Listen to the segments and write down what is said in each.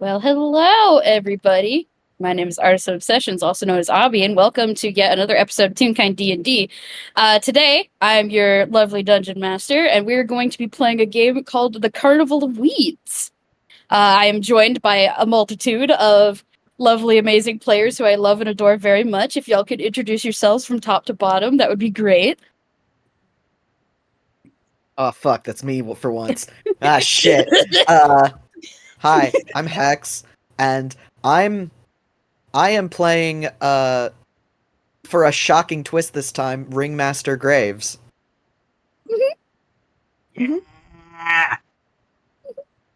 Well, hello, everybody. My name is Artist of Obsessions, also known as Abby, and welcome to yet another episode of Toonkind D&D. Today, I'm your lovely dungeon master, and we're going to be playing a game called the Carnival of Weeds. I am joined by a multitude of lovely, amazing players who I love and adore very much. If y'all could introduce yourselves from top to bottom, that would be great. Oh, fuck, that's me for once. Ah, shit. Hi, I'm Hex, and I am playing, for a shocking twist this time, Ringmaster Graves. Ah,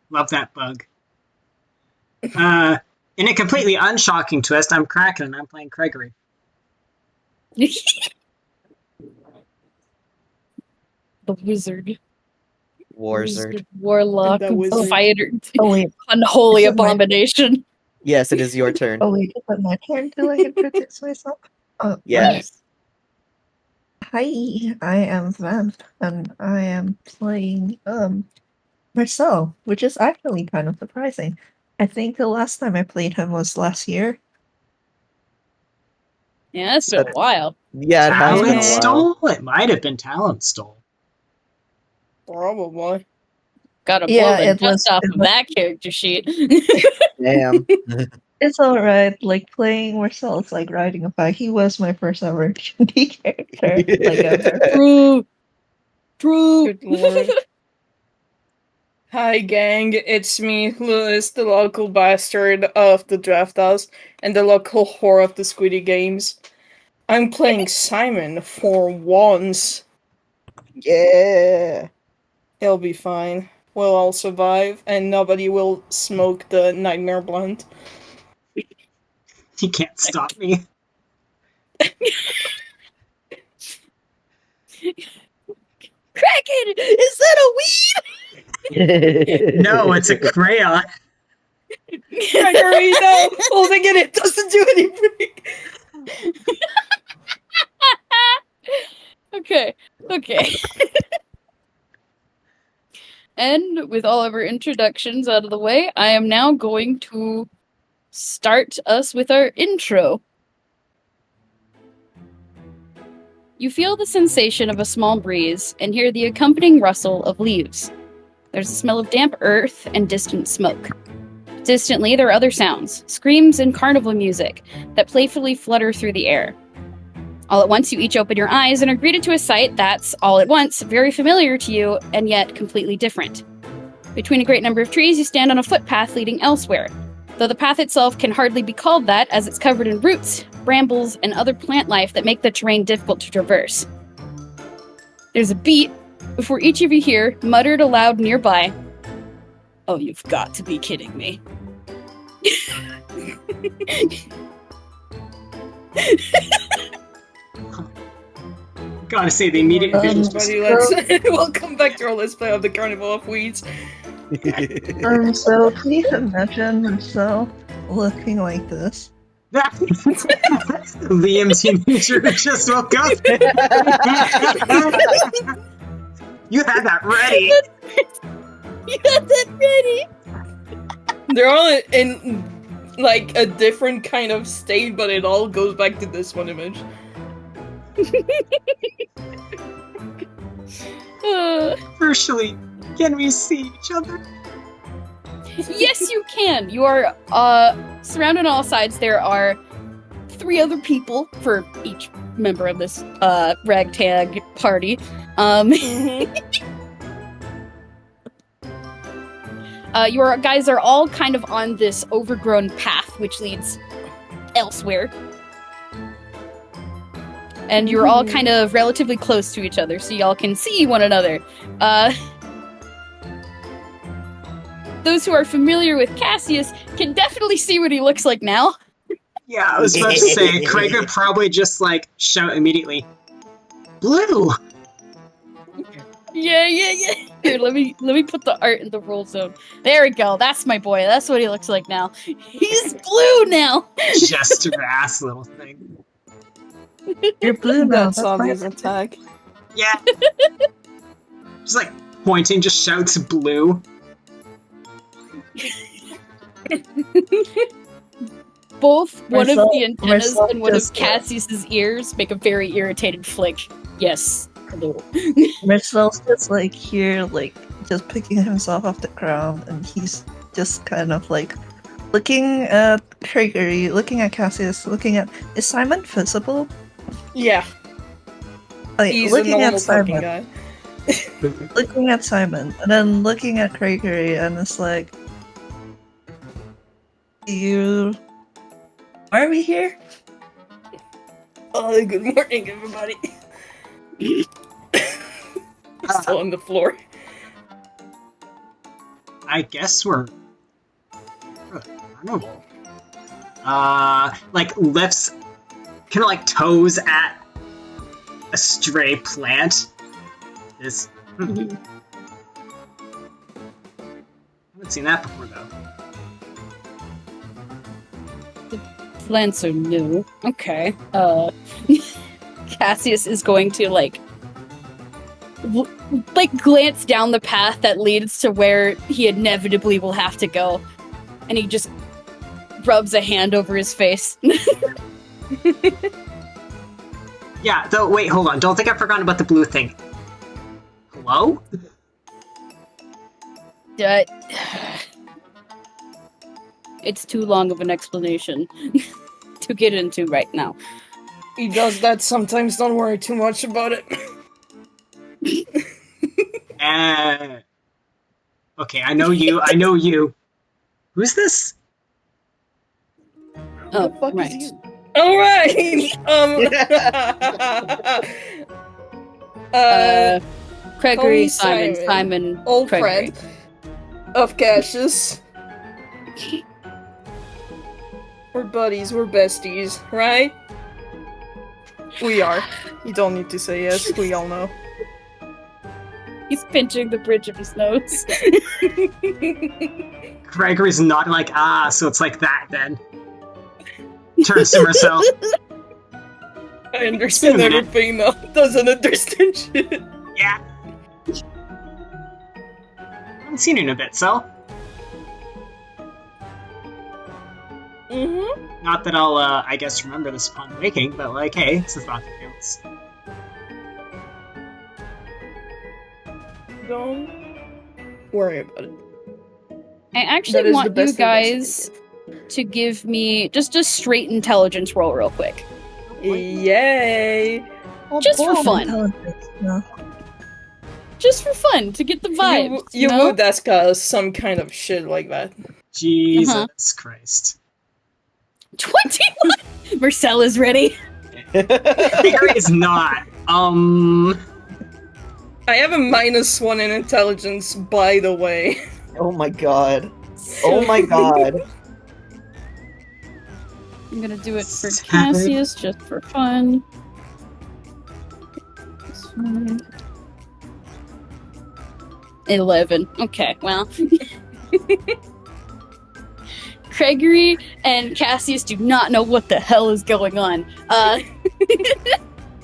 love that bug. In a completely unshocking twist, I'm Kraken and I'm playing Criagory. The wizard. Warzard. Warlock. The wizard. Fighter. Oh wait, Unholy Is it my- abomination. Yes, it is your turn. oh wait, is it my turn? Do I introduce myself? Oh, Yes. Hi, I am Vamp, and I am playing Mersel, which is actually kind of surprising. I think the last time I played him was last year. Yeah, it's been a while. Yeah, it has been a Talent while. Stole? It might have been Talent Stole. Probably. Got a Yeah, blow it dust was- off it of was- that character sheet. Damn. It's alright, like playing Mersel is like riding a bike. He was my first ever D character, like ever. True. True. Good lord. Hi gang, it's me, Louis, the local bastard of the Draft House and the local whore of the Squiddy Games. I'm playing Simon for once. Yeah. He'll be fine. We'll all survive, and nobody will smoke the nightmare blunt. He can't stop me. Kraken! Is that a weed? No, it's a crayon. Gregory, no! Holding it doesn't do anything! Okay. And with all of our introductions out of the way, I am now going to start us with our intro. You feel the sensation of a small breeze and hear the accompanying rustle of leaves. There's a smell of damp earth and distant smoke. Distantly, there are other sounds, screams and carnival music that playfully flutter through the air. All at once, you each open your eyes and are greeted to a sight that's, all at once, very familiar to you and yet completely different. Between a great number of trees, you stand on a footpath leading elsewhere, though the path itself can hardly be called that as it's covered in roots, brambles, and other plant life that make the terrain difficult to traverse. There's a beat before each of you hear, muttered aloud nearby, "Oh, you've got to be kidding me." Gotta say, the immediate visual just Buddy, let's welcome back to our let's play of the Carnival of Weeds. So please imagine Mersel looking like this. Liam's teenager who just woke up. You had that ready. You got that ready! They're all in like a different kind of state, but it all goes back to this one image. Virtually, can we see each other? Yes, you can. You are surrounded on all sides. There are 3 other people for each member of this ragtag party. Your guys are all kind of on this overgrown path, which leads elsewhere. And you're all kind of relatively close to each other, so y'all can see one another. Those who are familiar with Cassius can definitely see what he looks like now. Yeah, I was about to say, Craig would probably just like shout immediately, "Blue!" Yeah. Here, let me put the art in the roll zone. There we go. That's my boy. That's what he looks like now. He's blue now. Just your ass little thing. You're blue now. That's That's my Obvious attack. Yeah. Just like pointing, just shouts blue. Both one of Mersel- the antennas Mersel and one of just- Cassius's ears make a very irritated flick. Yes. Hello. Mercel's just like here, like just picking himself off the ground, and he's just kind of like looking at Criagory, looking at Cassius, looking at. Is Simon visible? Yeah, Like he's a looking normal at Simon, fucking guy. looking at Simon, and then looking at Criagory, and it's like, you. Why are we here? Oh, good morning, everybody. Still on the floor. I guess we're carnival. Like lifts, kind of like toes at a stray plant. This. Mhm. Haven't seen that before though. Plants are new. Okay. Cassius is going to like glance down the path that leads to where he inevitably will have to go, and he just rubs a hand over his face. Yeah. Though. Wait. Hold on. Don't think I've forgotten about the blue thing. Hello? It's too long of an explanation to get into right now. He does that sometimes. Don't worry too much about it. Okay, I know you. I know you. Who's this? Oh, fuck is right. you? All right. Criagory, Tony Simon, old Criagory. friend of Cassius. We're buddies, we're besties, right? We are. You don't need to say yes, we all know. He's pinching the bridge of his nose. Gregory's not like, so it's like that then. Turns to Mersel. I understand Minute. everything now. Doesn't understand shit. Yeah. Haven't seen you in a bit, so. Mm-hmm. Not that I'll, I guess, remember this upon waking, but like, hey, it's a thought that counts. Don't worry about it. I That actually is the want you best guys to give me just a straight intelligence roll real quick. Yay! Just for fun. Intelligence, no. Just for fun, to get the vibes. You know? would ask us some kind of shit like that. Jesus Christ. 21! Mersel is ready. Gregory is not. I have a -1 in intelligence, by the way. Oh my god. Oh my god. I'm gonna do it for Sad. Cassius, just for fun. This one. 11. Okay, well. Criagory and Cassius do not know what the hell is going on.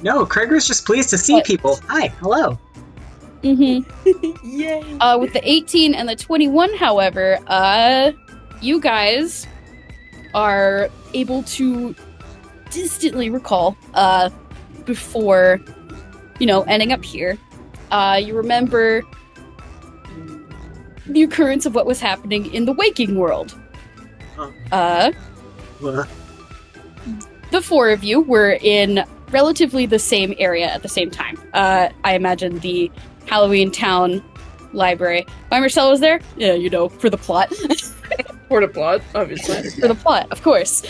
No, Gregory's just pleased to see What? people. Hi, hello. Mm-hmm. Yay! With the 18 and the 21, however, you guys are able to distantly recall, before, ending up here. You remember the occurrence of what was happening in the waking world. What? The four of you were in relatively the same area at the same time. I imagine the Halloween Town Library. Why Mersel was there? Yeah, for the plot. For the plot, obviously. For the plot, of course.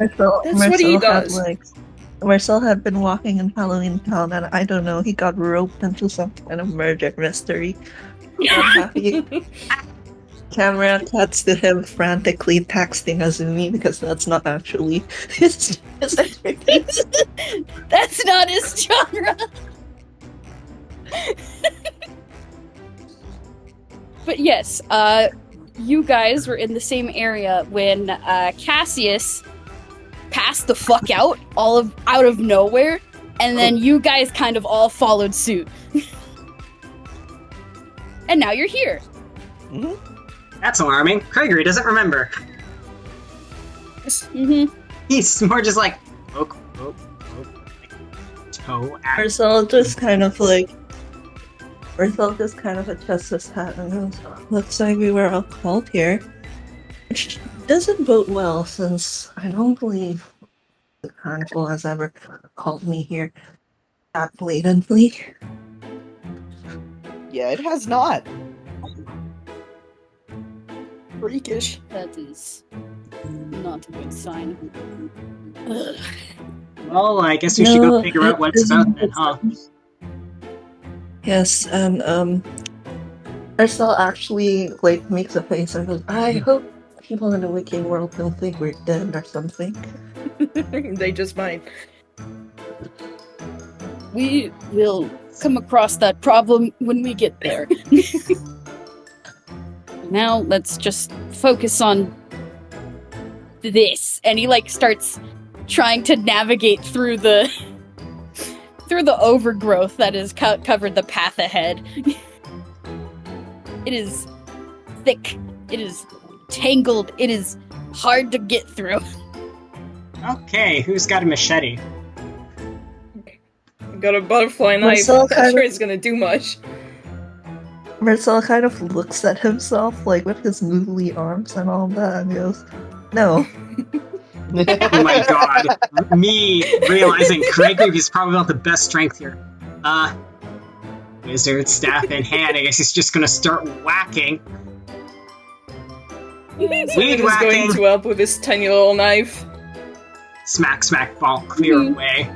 Mersel, That's what he does. Mersel had been walking in Halloween Town, and I don't know, he got roped into some kind of murder mystery. Camera cuts to him frantically texting Azumi because that's not actually his expertise. That's not his genre. But yes, you guys were in the same area when Cassius passed the fuck out, out of nowhere, and then you guys kind of all followed suit. And now you're here. Mhm. That's alarming. Criagory doesn't remember. Mm-hmm. He's more just like, poke, toe at. Mersel just kind of like. Mersel just kind of adjusts his hat and goes, looks like we were all called here. Which doesn't bode well, since I don't believe the Carnival has ever called me here that blatantly. Yeah, it has not. Freakish. That is not a good sign. Ugh. Well, I guess we should go figure out what it's about then, huh? Yes, and Mersel actually like makes a face and goes, I hope people in the wicked world don't think we're dead or something. They just might. We will come across that problem when we get there. Now let's just focus on this. And he like starts trying to navigate through the overgrowth that has covered the path ahead. It is thick. It is tangled. It is hard to get through. Okay, who's got a machete? Got a butterfly knife. Mersel Not kind sure of- it's gonna do much. Mersel kind of looks at himself, like with his noodly arms and all that, and goes, no. Oh my god. Me realizing Criagory is probably not the best strength here. Wizard staff in hand, I guess he's just gonna start whacking. Weed He's going whacking! to help with his tiny little knife. Smack, smack, ball, clear away.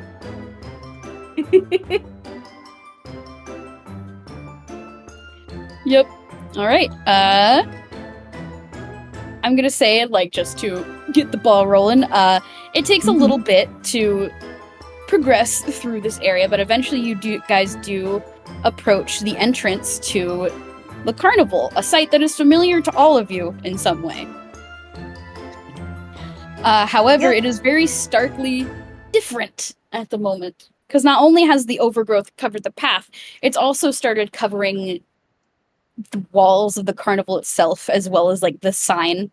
Yep. Alright. I'm gonna say, like, just to get the ball rolling, it takes a little bit to progress through this area, but eventually you guys do approach the entrance to the carnival, a site that is familiar to all of you in some way. However, it is very starkly different at the moment, because not only has the overgrowth covered the path, it's also started covering the walls of the carnival itself, as well as like the sign.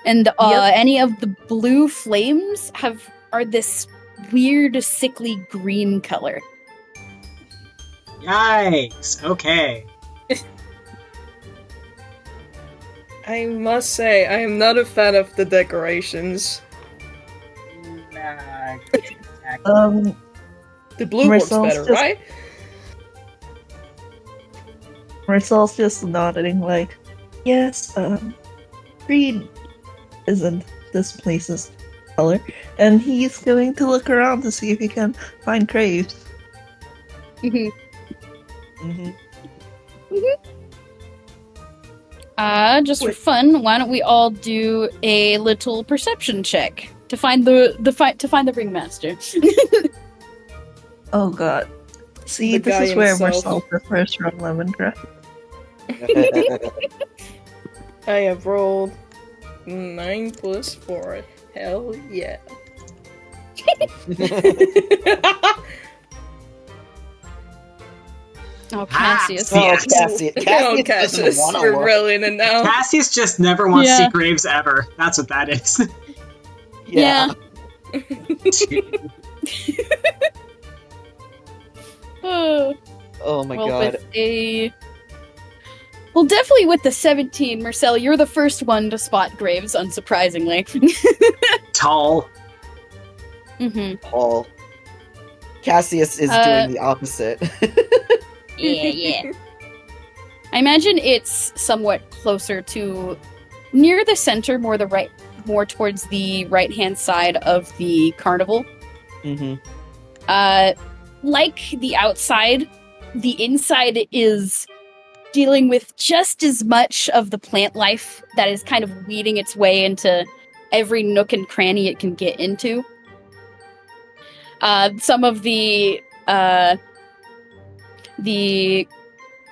And any of the blue flames are this weird, sickly green color. Yikes, okay. I must say, I am not a fan of the decorations. The blue looks Mersel's better, just- right? Mersel's just nodding, like, yes, green isn't this place's color, and he's going to look around to see if he can find Craves. Mhm. Mm-hmm. Just for fun, why don't we all do a little perception check to find the ringmaster? Oh god. See, The this guy is where himself. Mersel prefers from lemongrass. I have rolled 9 plus 4. Hell yeah. Oh, Cassius. Ah, Oh, Cassius. Oh, Cassius doesn't Cassius, wanna you're look. really in it now. Cassius just never wants to Yeah. see Graves ever. That's what that is. Yeah. Oh, Oh my well, god. definitely with the 17, Mersel, you're the first one to spot Graves, unsurprisingly. Tall. Mm-hmm. Paul. Cassius is doing the opposite. Yeah. I imagine it's somewhat closer to near the center, more towards the right-hand side of the carnival. Mm-hmm. Like the outside, the inside is dealing with just as much of the plant life that is kind of weeding its way into every nook and cranny it can get into. Some of the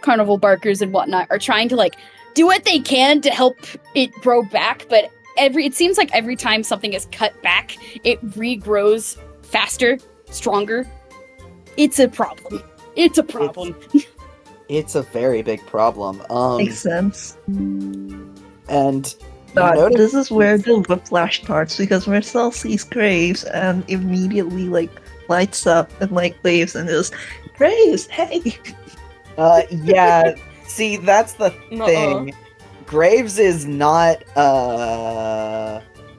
carnival barkers and whatnot are trying to like do what they can to help it grow back, but it seems like every time something is cut back, it regrows faster, stronger. It's a problem. It's a very big problem. Makes sense. And you But notice this is where the whiplash starts because Mersel sees Graves and immediately lights up and waves and goes, Graves, hey! yeah, see, that's the Nuh-uh. thing. Graves is not,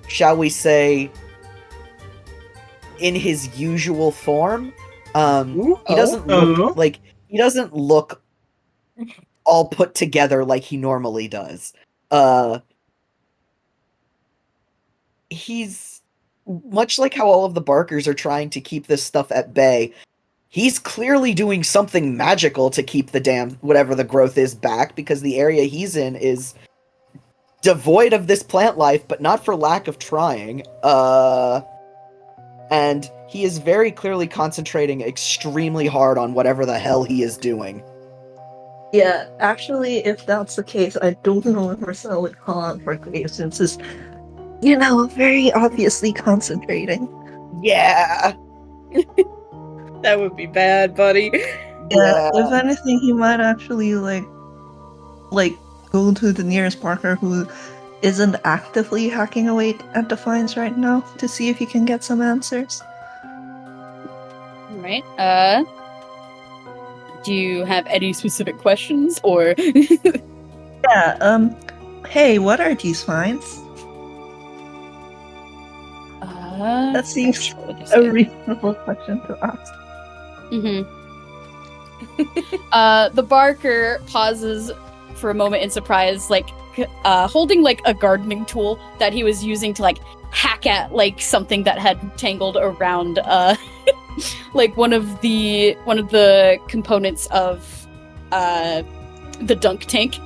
shall we say, in his usual form. He doesn't look he doesn't look all put together like he normally does. He's much like how all of the Barkers are trying to keep this stuff at bay. He's clearly doing something magical to keep the damn whatever the growth is back, because the area he's in is devoid of this plant life, but not for lack of trying. And he is very clearly concentrating extremely hard on whatever the hell he is doing. Yeah, actually, if that's the case, I don't know if Mersel would call out for Graves since it's, very obviously concentrating. Yeah. That would be bad, buddy. Yeah, if anything, he might actually go to the nearest Parker who isn't actively hacking away at Defiance right now to see if he can get some answers. Alright, do you have any specific questions, or... Yeah, hey, what are these finds? That seems a reasonable question to ask. The Barker pauses for a moment in surprise, holding a gardening tool that he was using to hack at something that had tangled around one of the components of the dunk tank,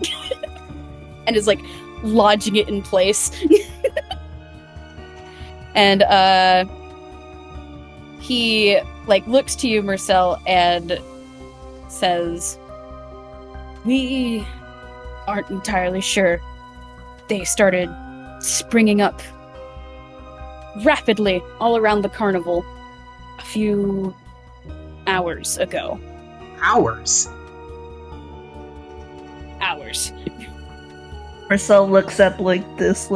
and is lodging it in place. And he looks to you, Mersel, and says, "We aren't entirely sure. They started springing up rapidly all around the carnival a few hours ago." Hours? Hours. Mersel looks at this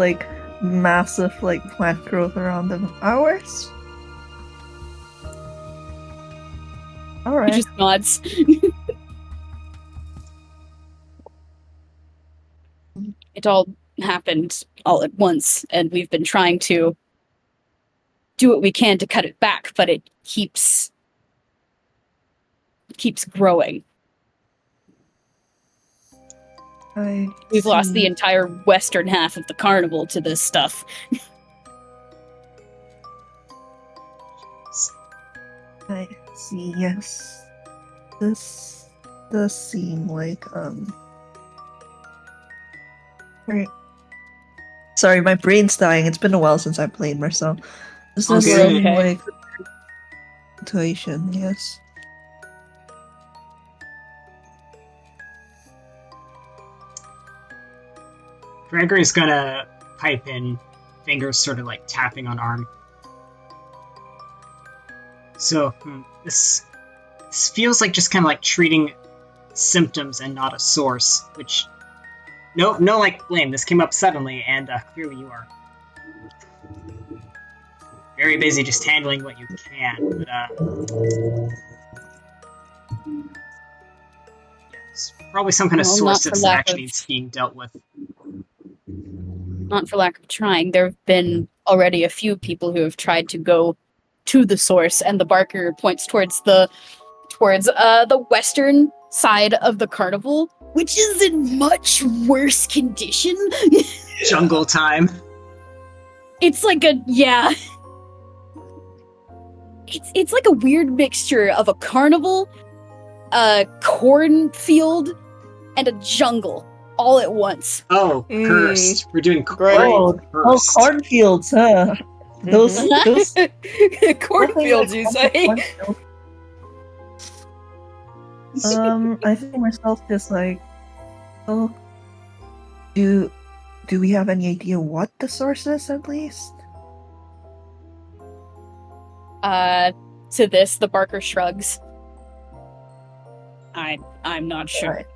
massive plant growth around them. Hours? He Alright. just nods. It all happened all at once, and we've been trying to do what we can to cut it back, but it keeps growing. We've lost the entire western half of the carnival to this stuff. I see, yes. This does seem Right. Sorry, my brain's dying. It's been a while since I played Mersel. This does Okay. seem like situation, yes. Gregory's gonna pipe in, fingers sort of tapping on arm. So, this feels like just kind of treating symptoms and not a source, which, no blame, this came up suddenly, and clearly you are very busy just handling what you can, but, it's probably some kind of Well, source not for that lack actually of- needs being dealt with. Not for lack of trying. There have been already a few people who have tried to go to the source, and the Barker points towards the western side of the carnival, which is in much worse condition. Jungle time. It's it's like a weird mixture of a carnival, a cornfield, and a jungle all at once. Oh, cursed. We're doing Great. cursed. Cornfields, huh? Those Cornfields, you say? cornfields. I think myself is oh, do we have any idea what the source is at least? To this, the Barker shrugs. I'm not sure. Alright.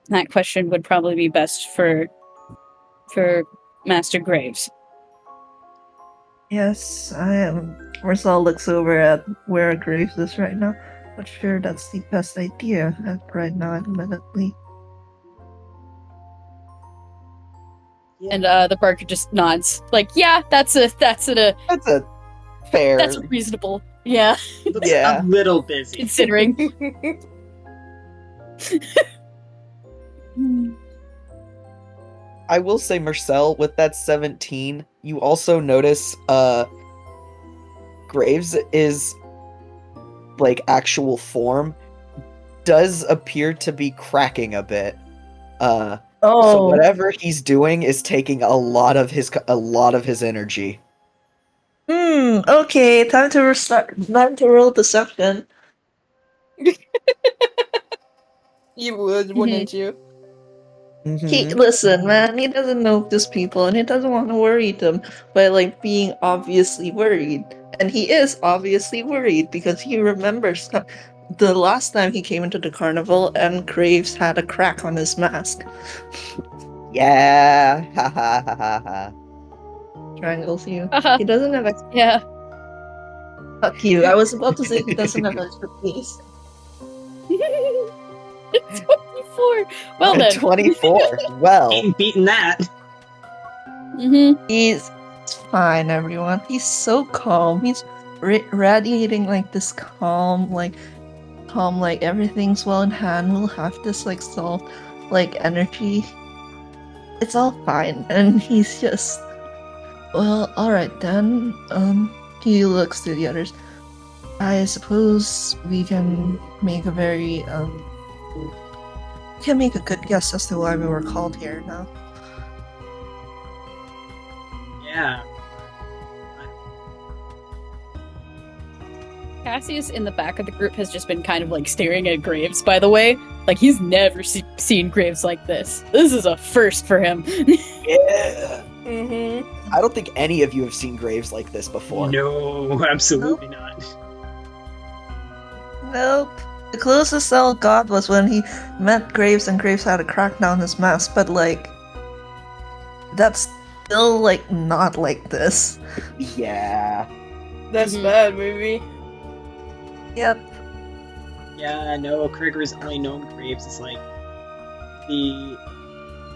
That question would probably be best for Master Graves. Yes, I am. Mersel looks over at where Graves is right now. Not sure that's the best idea right now, admittedly. And the Barker just nods, like, yeah, that's a That's a fair. that's a reasonable, yeah, Looks Yeah. a little busy. considering. I will say, Mersel, with that 17, you also notice Graves is like actual form does appear to be cracking a bit. So whatever he's doing is taking a lot of his energy. Okay, time to restart. Time to roll deception. You would, wouldn't you? Mhm. Listen, man, he doesn't know these people and he doesn't want to worry them by like being obviously worried. And he is obviously worried because he remembers the last time he came into the carnival and Graves had a crack on his mask. Yeah. Ha ha ha ha ha. Triangles you. Haha. He doesn't have Yeah. fuck you. I was about to say he doesn't have expertise. It's 24. Well then. 24. Well, Ain't beating that. Mm-hmm. He's fine, everyone. He's so calm. He's radiating like this calm, like everything's well in hand. We'll have this like soft, like energy. It's all fine, and he's just, well, all right then. He looks to the others. I suppose we can make a very we can make a good guess as to why we were called here now. Yeah. Cassius in the back of the group has just been kind of like staring at Graves, by the way. Like, he's never seen Graves like this. This is a first for him. yeah. Mm-hmm. I don't think any of you have seen Graves like this before. No, absolutely not. Nope. The closest Cell got was when he met Graves and Graves had a crack down his mask, but like, that's still like not like this. Yeah. That's Mhm. bad, maybe. Yep. Yeah, no, Criagory's only known Graves as like the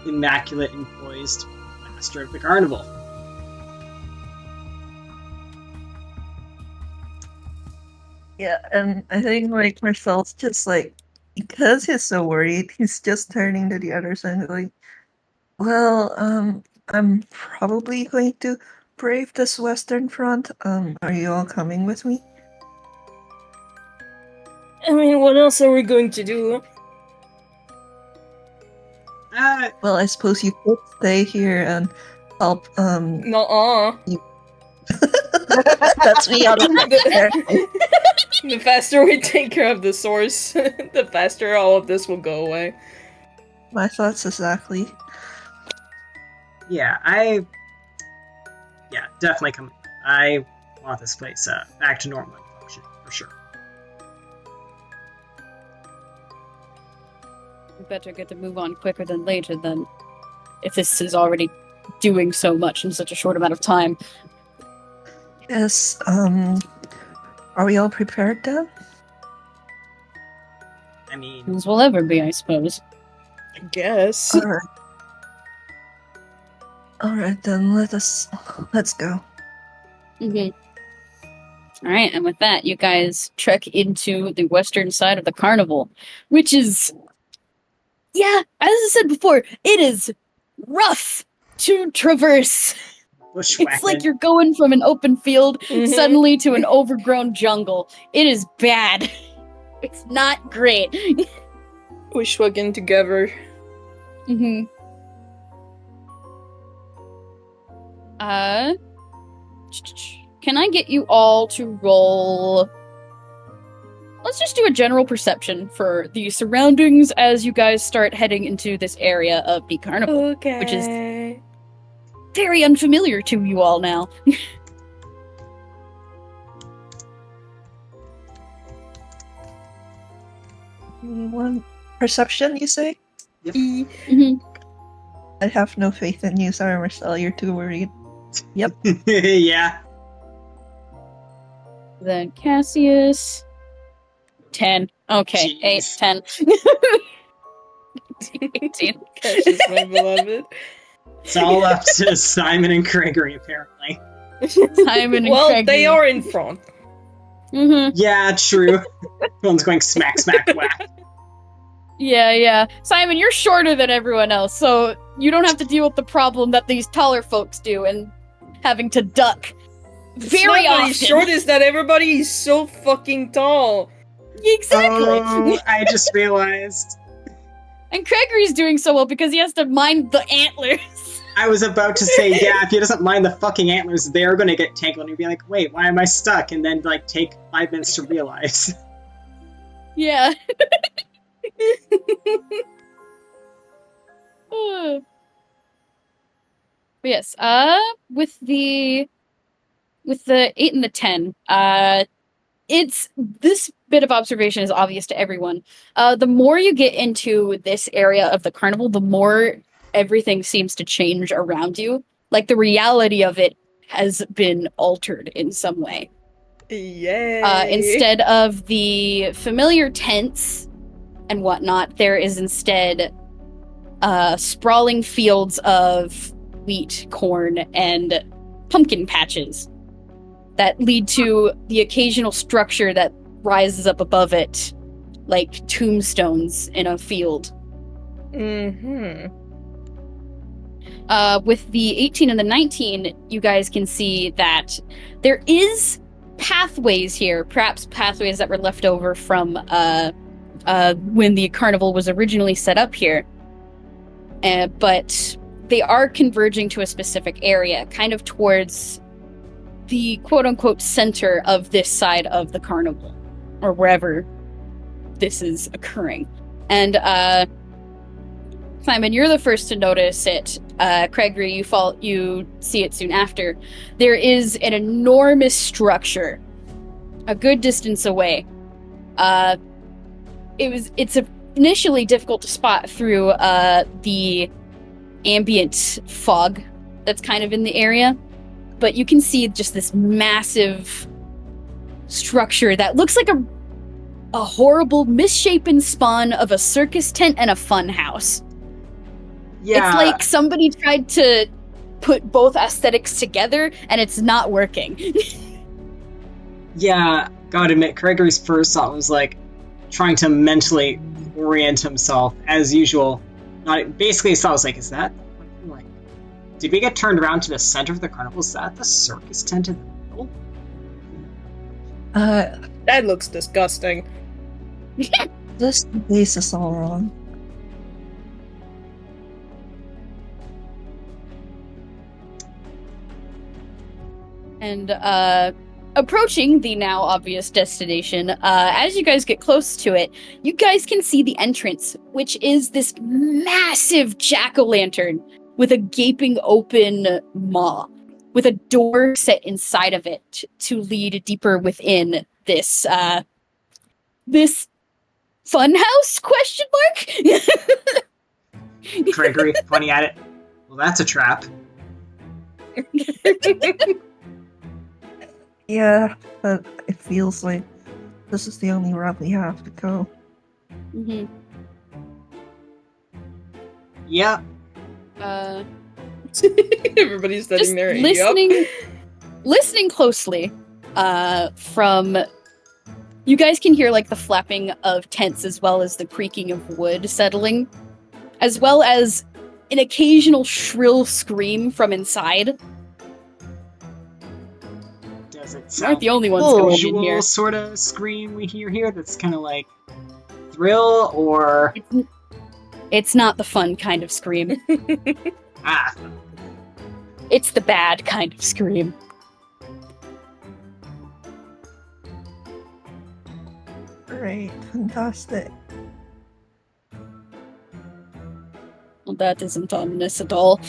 immaculate and poised master of the carnival. Yeah, and I think like Marcel's just like, because he's so worried, he's just turning to the others and going, well, I'm probably going to brave this western front. Are you all coming with me? I mean, what else are we going to do? Well, I suppose you could stay here and help, Nuh-uh. that's me out of there. The faster we take care of the source, the faster all of this will go away. My thoughts exactly. Yeah, definitely coming. I want this place back to normal function, for sure. We better get to move on quicker than later then. If this is already doing so much in such a short amount of time. Yes, are we all prepared then? I mean, As we'll ever be, I suppose. I guess. Alright. Alright then, let's go. Mm-hmm. Alright, and with that, you guys trek into the western side of the carnival, which is, yeah, as I said before, it is rough to traverse. bushwhacking. It's like you're going from an open field Mhm. suddenly to an overgrown jungle. It is bad. It's not great. Bushwhacking together. Mm-hmm. Can I get you all to roll? Let's just do a general perception for the surroundings as you guys start heading into this area of the carnival, Okay. which is very unfamiliar to you all now. Anyone? Perception, you say? Mhm. I have no faith in you, sorry, Mersel. You're too worried. Yep. Yeah. Then Cassius. 10. Okay, 8, Jeez. 10. 18. Cassius, my beloved. It's all up to Simon and Criagory, apparently. Simon and Well, Craig. they are in front. Mm-hmm. Yeah, true. Everyone's going smack, smack, whack. Yeah. Simon, you're shorter than everyone else, so you don't have to deal with the problem that these taller folks do and having to duck. Very It's not that often. he's short, is that everybody is so fucking tall. Exactly. Oh, I just realized. And Criagory's doing so well because he has to mind the antlers. I was about to say, yeah, if he doesn't mind the fucking antlers, they're gonna get tangled, and you'd be like, wait, why am I stuck? And then, like, take 5 minutes to realize. Yeah. But yes, with the 8 and the 10, it's this bit of observation is obvious to everyone. The more you get into this area of the carnival, the more everything seems to change around you. Like the reality of it has been altered in some way. Yay. Instead of the familiar tents and whatnot, there is instead sprawling fields of wheat, corn, and pumpkin patches that lead to the occasional structure that rises up above it, like tombstones in a field. Mm-hmm. With the 18 and the 19, you guys can see that there is pathways here, perhaps pathways that were left over from when the carnival was originally set up here. But they are converging to a specific area, kind of towards the quote-unquote center of this side of the carnival, or wherever this is occurring. And Simon, you're the first to notice it. Criagory, you see it soon after. There is an enormous structure a good distance away. It's initially difficult to spot through the ambient fog that's kind of in the area, but you can see just this massive structure that looks like a horrible misshapen spawn of a circus tent and a fun house. Yeah. It's like somebody tried to put both aesthetics together and it's not working. Yeah, gotta admit, Criagory's first thought was like trying to mentally orient himself as usual. Basically, his thought was like, is that like, did we get turned around to the center of the carnival? Is that the circus tent in the middle? That looks disgusting. This base is all wrong. And approaching the now obvious destination, as you guys get close to it, you guys can see the entrance, which is this massive jack-o'-lantern with a gaping open maw, with a door set inside of it to lead deeper within this this funhouse? Question mark. Criagory pointing at it. Well, that's a trap. Yeah, but it feels like this is the only route we have to go. Mm-hmm. Yeah. Everybody's Just sitting there. listening closely, from you guys can hear like the flapping of tents as well as the creaking of wood settling, as well as an occasional shrill scream from inside. Does it You sound aren't the only ones like going in usual here. sort of scream we hear here? That's kind of like thrill or It's not the fun kind of scream. ah. It's the bad kind of scream. Great, fantastic. Well, that isn't ominous at all.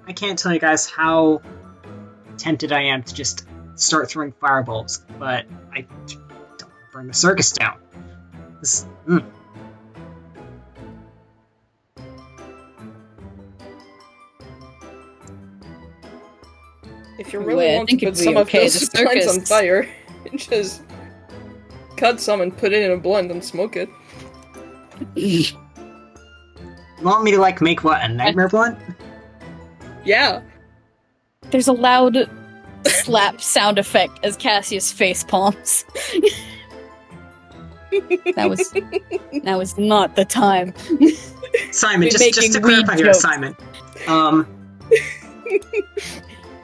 I can't tell you guys how tempted I am to just start throwing fireballs, but I burn the circus down. This, If you Wait, really I want think to put it'd be some okay, of the those plants on circus- fire, just cut some and put it in a blend and smoke it. you want me to, like, make what, a nightmare blunt? Yeah. There's a loud slap sound effect as Cassius face palms. That was not the time. Simon, We're just to making clarify weed here, jokes. Simon.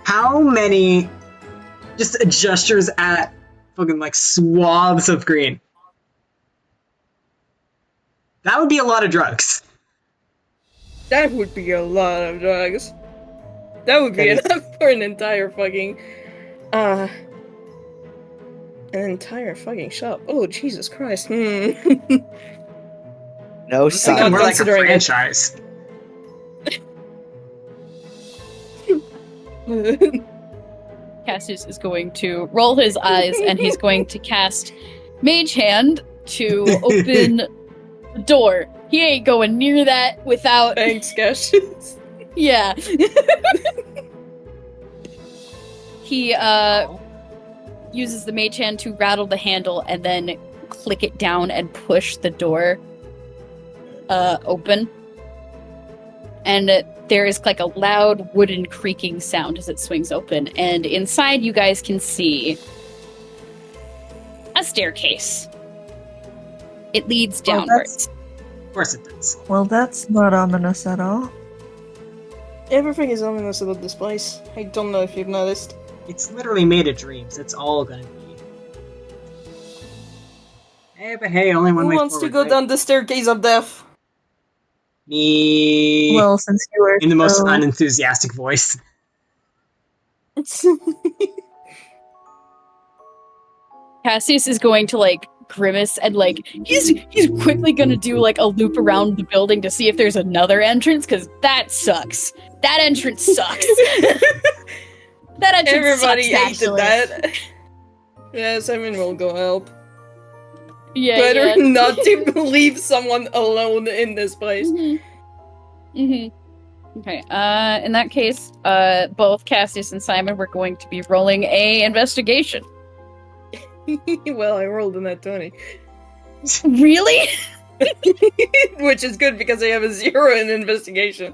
How many just gestures at fucking like swaths of green? That would be a lot of drugs. That would be a lot of drugs. That would be That is- enough for an entire fucking shop. Oh, Jesus Christ. No, I'm thinking Simon. more like a considering it. franchise. Cassius is going to roll his eyes and he's going to cast Mage Hand to open the door. He ain't going near that without. Thanks, Cassius. Yeah. He uses the Mage Hand to rattle the handle and then click it down and push the door open. And there is like a loud wooden creaking sound as it swings open. And inside you guys can see a staircase. It leads Well, downwards. Of course it does. Well, that's not ominous at all. Everything is ominous about this place. I don't know if you've noticed. It's literally made of dreams. It's all gonna be. Hey, but hey, only one Who way wants to forward, go right? down the staircase of death? Me. Well, since you were in the most so- unenthusiastic voice. Cassius is going to like grimace and like he's quickly gonna do like a loop around the building to see if there's another entrance because that sucks. That entrance sucks. That entrance Everybody sucks, hated actually. that. Yeah, Simon will go help. Yeah, Better yeah. not to leave someone alone in this place. Okay, in that case, both Cassius and Simon were going to be rolling a investigation. Well, I rolled in that 20. Really? Which is good because I have a 0 in investigation.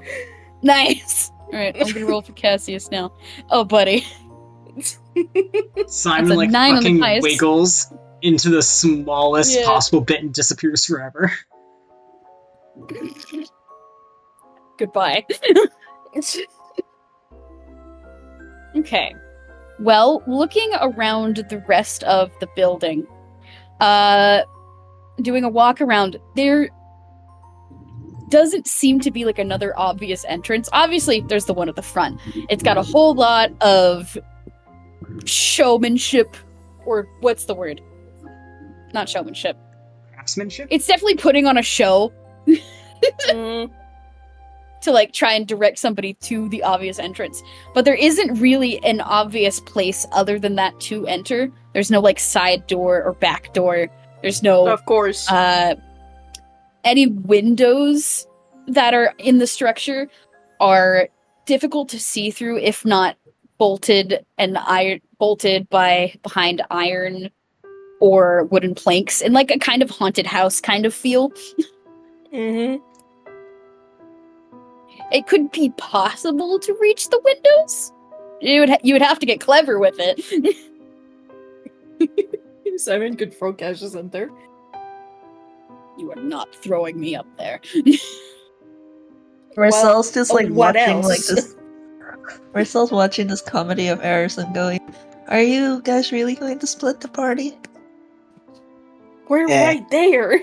Nice. Alright, I'm gonna roll for Cassius now. Oh, buddy. Simon That's a like 9 on the fucking dice. wiggles into the smallest Yeah. possible bit and disappears forever. Goodbye. Okay. Well, looking around the rest of the building, doing a walk around, there doesn't seem to be like another obvious entrance. Obviously, there's the one at the front. It's got a whole lot of showmanship, or what's the word? Not showmanship. Craftsmanship? It's definitely putting on a show Mm, to like try and direct somebody to the obvious entrance. But there isn't really an obvious place other than that to enter. There's no like side door or back door. There's no of course. any windows that are in the structure are difficult to see through if not bolted by behind iron or wooden planks in like a kind of haunted house kind of feel. Mm-hmm. It could be possible to reach the windows. You would have to get clever with it. Simon could throw Cassius in there. You are not throwing me up there. Marcel's just like what watching else? like this. Marcel's watching this comedy of errors and going, "Are you guys really going to split the party?" We're Yeah. right there.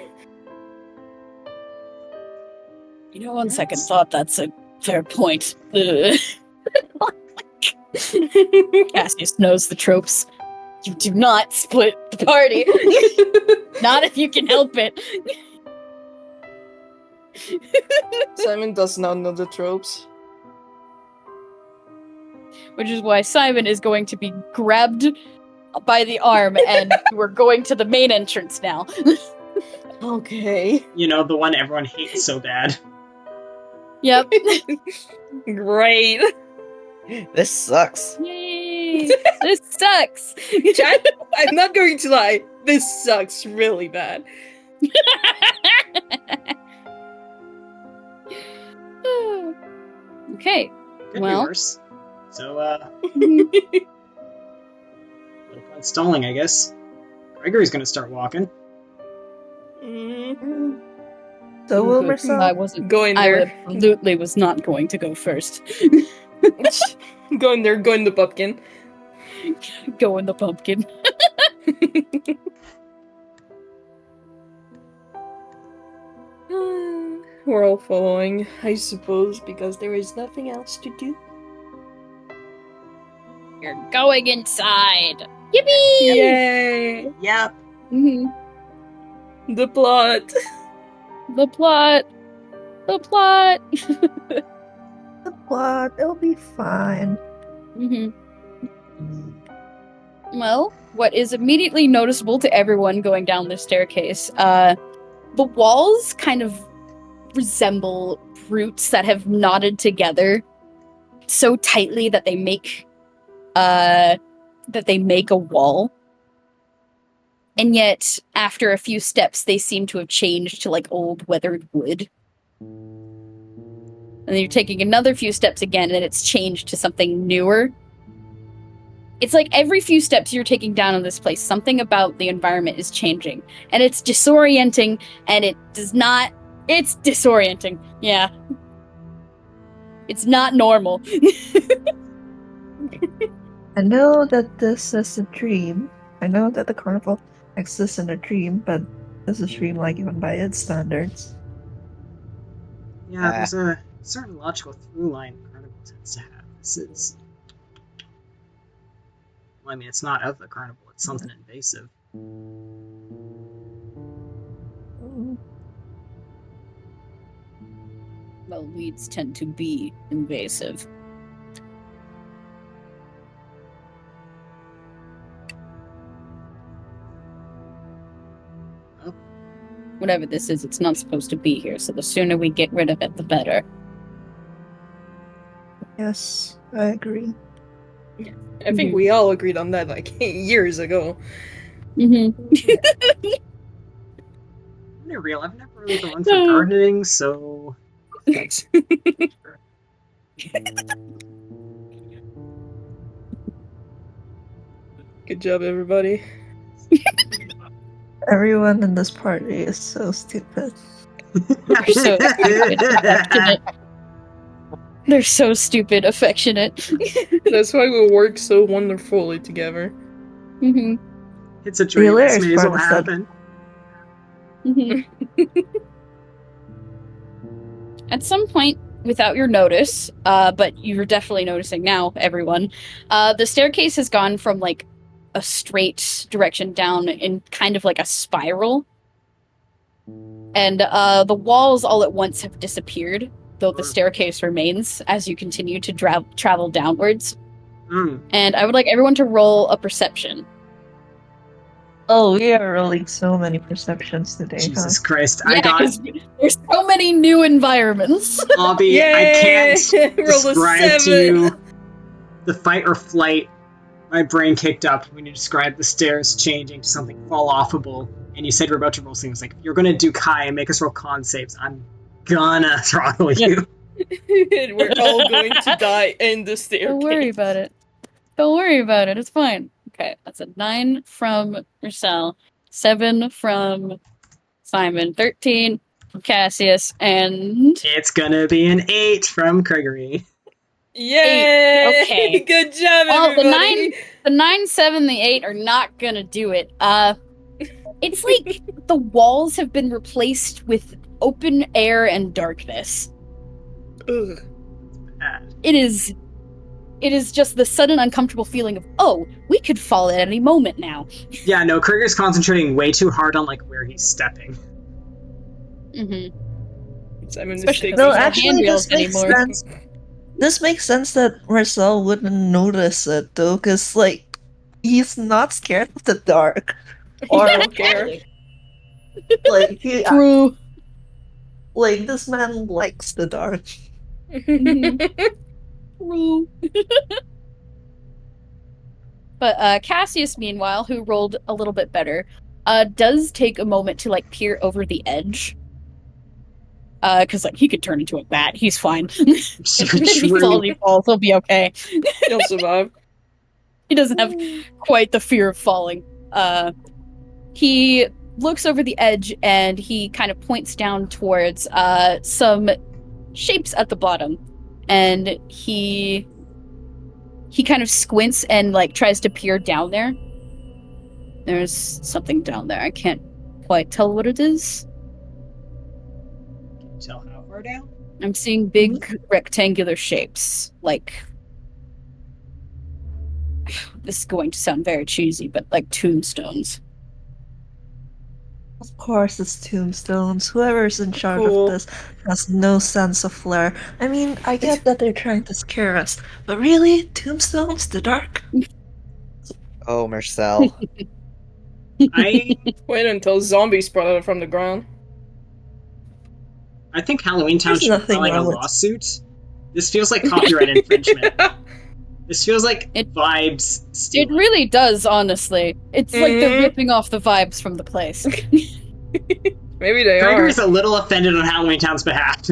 You know, on second thought, that's a fair point. Ugh. Cassius knows the tropes. You do not split the party. Not if you can help it. Simon does not know the tropes. Which is why Simon is going to be grabbed by the arm, and we're going to the main entrance now. Okay. You know, the one everyone hates so bad. Yep. Great. This sucks. Yay! This sucks. Chat, I'm not going to lie. This sucks really bad. Okay. Could Well. be worse. So, no point stalling, I guess. Gregory's gonna start walking. So will Good. Mersel. I wasn't Going I there. absolutely was not going to go first. Going there, going the pumpkin. Go in the pumpkin. We're all following, I suppose, because there is nothing else to do. You're going inside. Yippee! Yay! Yep. Mm-hmm. The plot. The plot. The plot. The plot, it'll be fine. Mm-hmm. Well, what is immediately noticeable to everyone going down this staircase, the walls kind of resemble roots that have knotted together so tightly that they make a wall. And yet, after a few steps, they seem to have changed to like old weathered wood. And then you're taking another few steps again, and it's changed to something newer. It's like every few steps you're taking down in this place, something about the environment is changing. And it's disorienting, and it's disorienting. Yeah. It's not normal. I know that this is a dream. I know that the carnival exists in a dream, but this is dreamlike even by its standards. Yeah, there's a certain logical through line Carnival tends to have. This is... Well, I mean, it's not of the Carnival, it's something invasive. Well, weeds tend to be invasive. Oh. Whatever this is, it's not supposed to be here, so the sooner we get rid of it, the better. Yes, I agree. I think we all agreed on that like years ago. Mm-hmm. To be real, I've never really been one for gardening, so... Good job, everybody. Everyone in this party is so stupid. They're so stupid, affectionate. They're so stupid, affectionate. That's why we work so wonderfully together. Mm-hmm. It's a dream, Hilarious this may as well part is that- happen. Mm-hmm. At some point, without your notice, but you're definitely noticing now, everyone, the staircase has gone from like a straight direction down in kind of like a spiral. And the walls all at once have disappeared, though the staircase remains as you continue to travel downwards. And I would like everyone to roll a perception. Oh, we are rolling so many perceptions today, Jesus huh? Christ, Yeah, I got... 'cause there's so many new environments. Abby, I can't Roll a describe to 7. you the fight or flight my brain kicked up when you described the stairs changing to something fall-offable, and you said you were about to roll things like, if you're gonna do Kai and make us roll con saves, I'm gonna throttle you. We're all going to die in the staircase. Don't worry about it. Don't worry about it. It's fine. Okay, that's a 9 from Mersel, 7 from Simon, 13 from Cassius, and It's gonna be an 8 from Criagory. Yay! Okay. Good job, well, everybody! the 9, 7, the 8 are not gonna do it. It's like the walls have been replaced with open air and darkness. Ugh. It is just the sudden uncomfortable feeling of, oh, we could fall at any moment now. Yeah, no, Criagory's concentrating way too hard on, like, where he's stepping. Mm-hmm. Simon is Especially taking No, There's no actually, handrails this makes anymore. sense. This makes sense that Mersel wouldn't notice it, though, because, like, he's not scared of the dark. Or I don't care. like he True. like this man likes the dark. True. But Cassius, meanwhile, who rolled a little bit better, does take a moment to like peer over the edge. Because like he could turn into a bat. He's fine. If he falls, he'll be okay. He'll survive. He doesn't have quite the fear of falling. He looks over the edge and he kind of points down towards some shapes at the bottom, and he kind of squints and like tries to peer down there. There's something down there. I can't quite tell what it is. Can you tell how far down? I'm seeing big rectangular shapes. Like, this is going to sound very cheesy, but like tombstones. Of course, it's tombstones. Whoever's in charge Cool. of this has no sense of flair. I mean, I get that they're trying to scare us, but really, tombstones, the dark. Oh, Mersel. I Wait until zombies sprout out from the ground. I think Halloween Town There's should nothing file like a wrong with- lawsuit. This feels like copyright infringement. This feels like It- vibes It stealing. really does, honestly. It's like they're Mhm. ripping off the vibes from the place. Maybe they are. Gregory's a little offended on Halloween Town's behalf.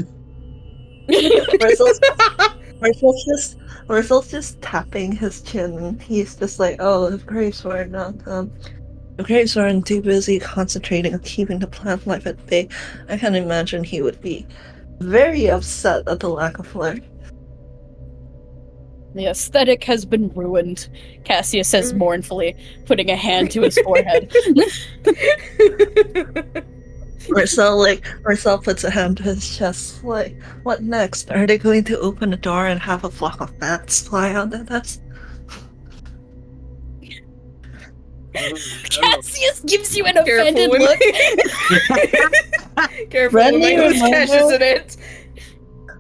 Mersel's just tapping his chin, and he's just like, "Oh, the graves were not. The graves weren't too busy concentrating on keeping the plant life at bay. I can imagine he would be very upset at the lack of flair." The aesthetic has been ruined, Cassius says mournfully, putting a hand to his forehead. Marcel puts a hand to his chest, like, "What next? Are they going to open the door and have a flock of bats fly out at us?" Cassius gives you an Careful offended when look. Careful when Friendly Michael cashes reminder. in it.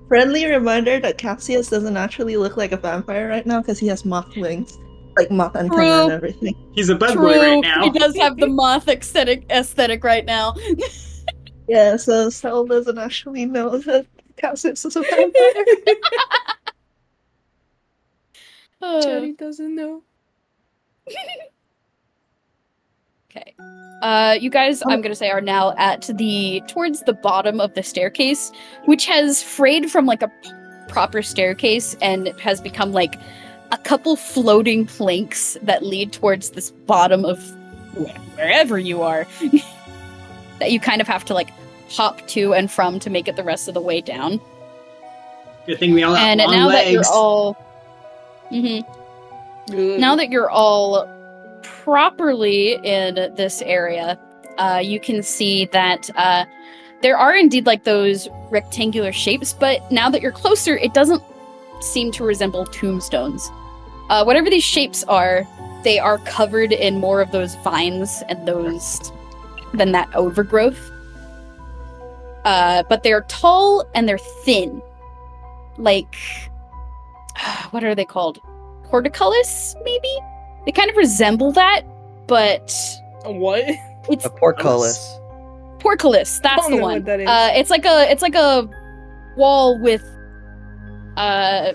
Friendly reminder that Cassius doesn't actually look like a vampire right now because he has moth wings, like moth antenna True. and everything. He's a bug boy True, right now. he does have the moth aesthetic right now. Yeah, so Sel doesn't actually know that Cassius is a vampire. Chatty doesn't know. Okay. You guys, I'm gonna say, are now at towards the bottom of the staircase, which has frayed from like a proper staircase and it has become like a couple floating planks that lead towards this bottom of wherever you are. That you kind of have to like hop to and from to make it the rest of the way down. Good thing we all have And long now legs. that you're all now that you're all properly in this area, you can see that there are indeed like those rectangular shapes, but now that you're closer, it doesn't seem to resemble tombstones. Whatever these shapes are, they are covered in more of those vines and than that overgrowth. But they're tall and they're thin. Like, what are they called? Portcullis, maybe? They kind of resemble that, but What? it's A portcullis. portcullis. That's Don't the know one. what that is. It's like a wall with a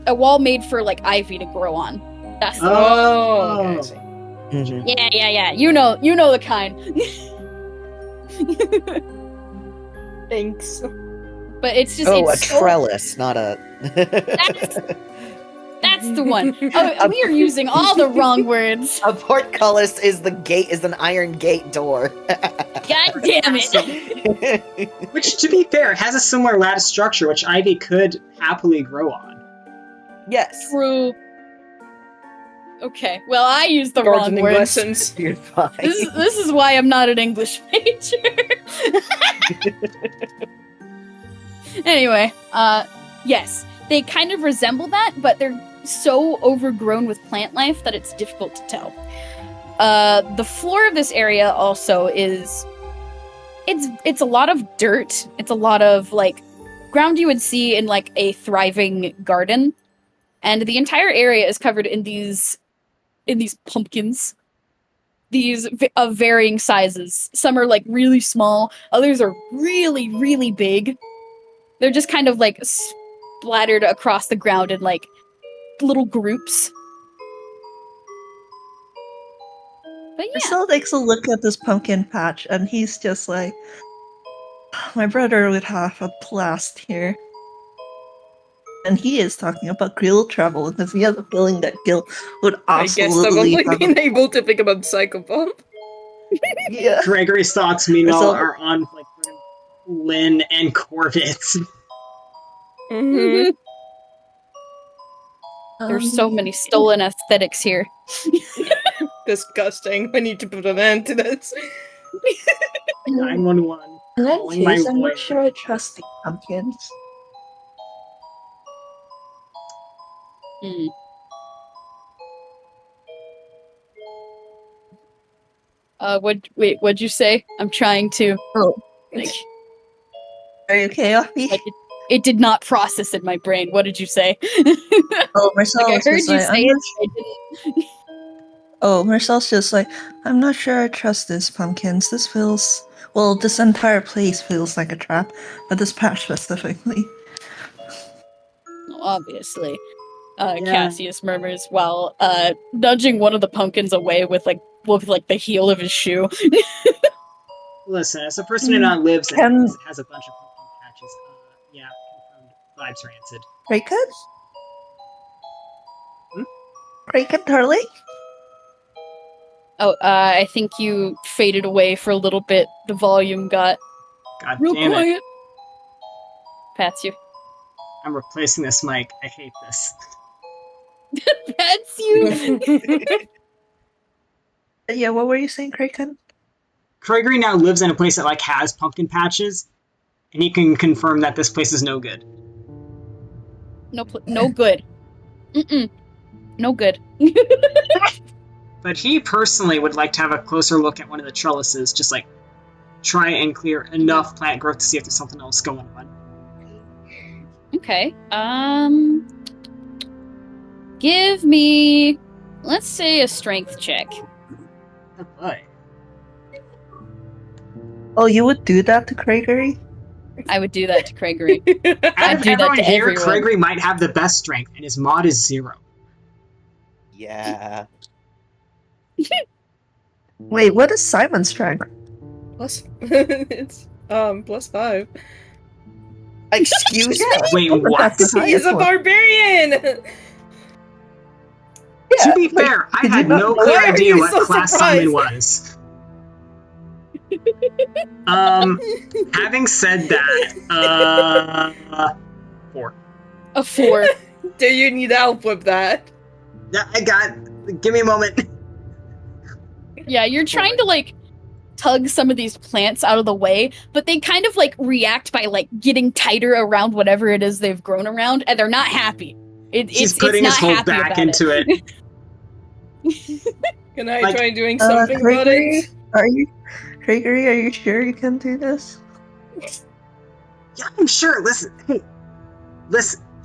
wall made for like ivy to grow on. That's the one. Oh, okay, I see. Mhm. Yeah. You know the kind. Thanks. But it's just Oh, a it's so- trellis, not a. That's the one. Oh, we are using all the wrong words. A portcullis is an iron gate door. God damn it. Which, to be fair, has a similar lattice structure, which ivy could happily grow on. Yes. True. Okay. Well, I used the wrong Gardening words. lessons. You're fine. This is why I'm not an English major. Anyway, yes, they kind of resemble that, but they're so overgrown with plant life that it's difficult to tell. The floor of this area also is it's a lot of dirt. It's a lot of like ground you would see in like a thriving garden, and the entire area is covered in these in these pumpkins. These of varying sizes. Some are like really small, others are really, really big. They're just kind of like splattered across the ground in like little groups. But yeah, Mersel takes a look at this pumpkin patch and he's just like, my brother would have a blast here. And he is talking about Gil travel because he has a feeling that Gil would I guess I've absolutely only have been able to think about Psychopomp. Yeah. Criagory's thoughts, meanwhile, Mersel- are on like fucking Lynn and Corvette. Mm-hmm. there's so many stolen aesthetics here. Disgusting. I need to put an end to this. 911. In that Calling my case, I'm lawyer. not sure I trust the pumpkins. Hmm. What'd you say? I'm trying to, Oh, like, are you okay, Offie? like it did not process in my brain. What did you say? Oh, Marcel's Like, I heard just you like, say it, I didn't. Oh, Marcel's just like, I'm not sure I trust this, pumpkins. This feels, well, this entire place feels like a trap, but this patch specifically. Obviously. Yeah. Cassius murmurs while nudging one of the pumpkins away with the heel of his shoe. Listen, as a person who not lives in Can- a place that has a bunch of pumpkin patches, yeah, confirmed. Vibes rancid. Kraken? Hmm? Kraken, Harley? Oh, I think you faded away for a little bit. The volume got God real damn it. quiet. Pats you. I'm replacing this mic. I hate this. Pats you. Yeah, what were you saying, Kraken? Criagory now lives in a place that like has pumpkin patches, and he can confirm that this place is no good. No good. Mm-mm. No good. But he personally would like to have a closer look at one of the trellises, just like try and clear enough plant growth to see if there's something else going on. Okay. Give me, let's say, a strength check. Oh boy. Oh, you would do that to Criagory? I would do that to Criagory. Out I'd of do that everyone to here, everyone. Criagory might have the best strength, and his mod is 0. Yeah. Wait, what is Simon's strength? Plus, it's +5. Excuse me? Wait, But what? that's the He's highest a one. barbarian. Yeah, To be like, fair, I did you had not no know- clear Why are idea you what so class surprised? Simon was. Having said that, 4. A 4. Do you need help with that? Yeah, give me a moment. Yeah, you're trying to like tug some of these plants out of the way, but they kind of like react by like getting tighter around whatever it is they've grown around, and they're not happy. He's putting it's his not whole happy back about into it. Can I Like, try doing something about Criagory, it? Criagory, are you sure you can do this? Yeah, I'm sure. Listen.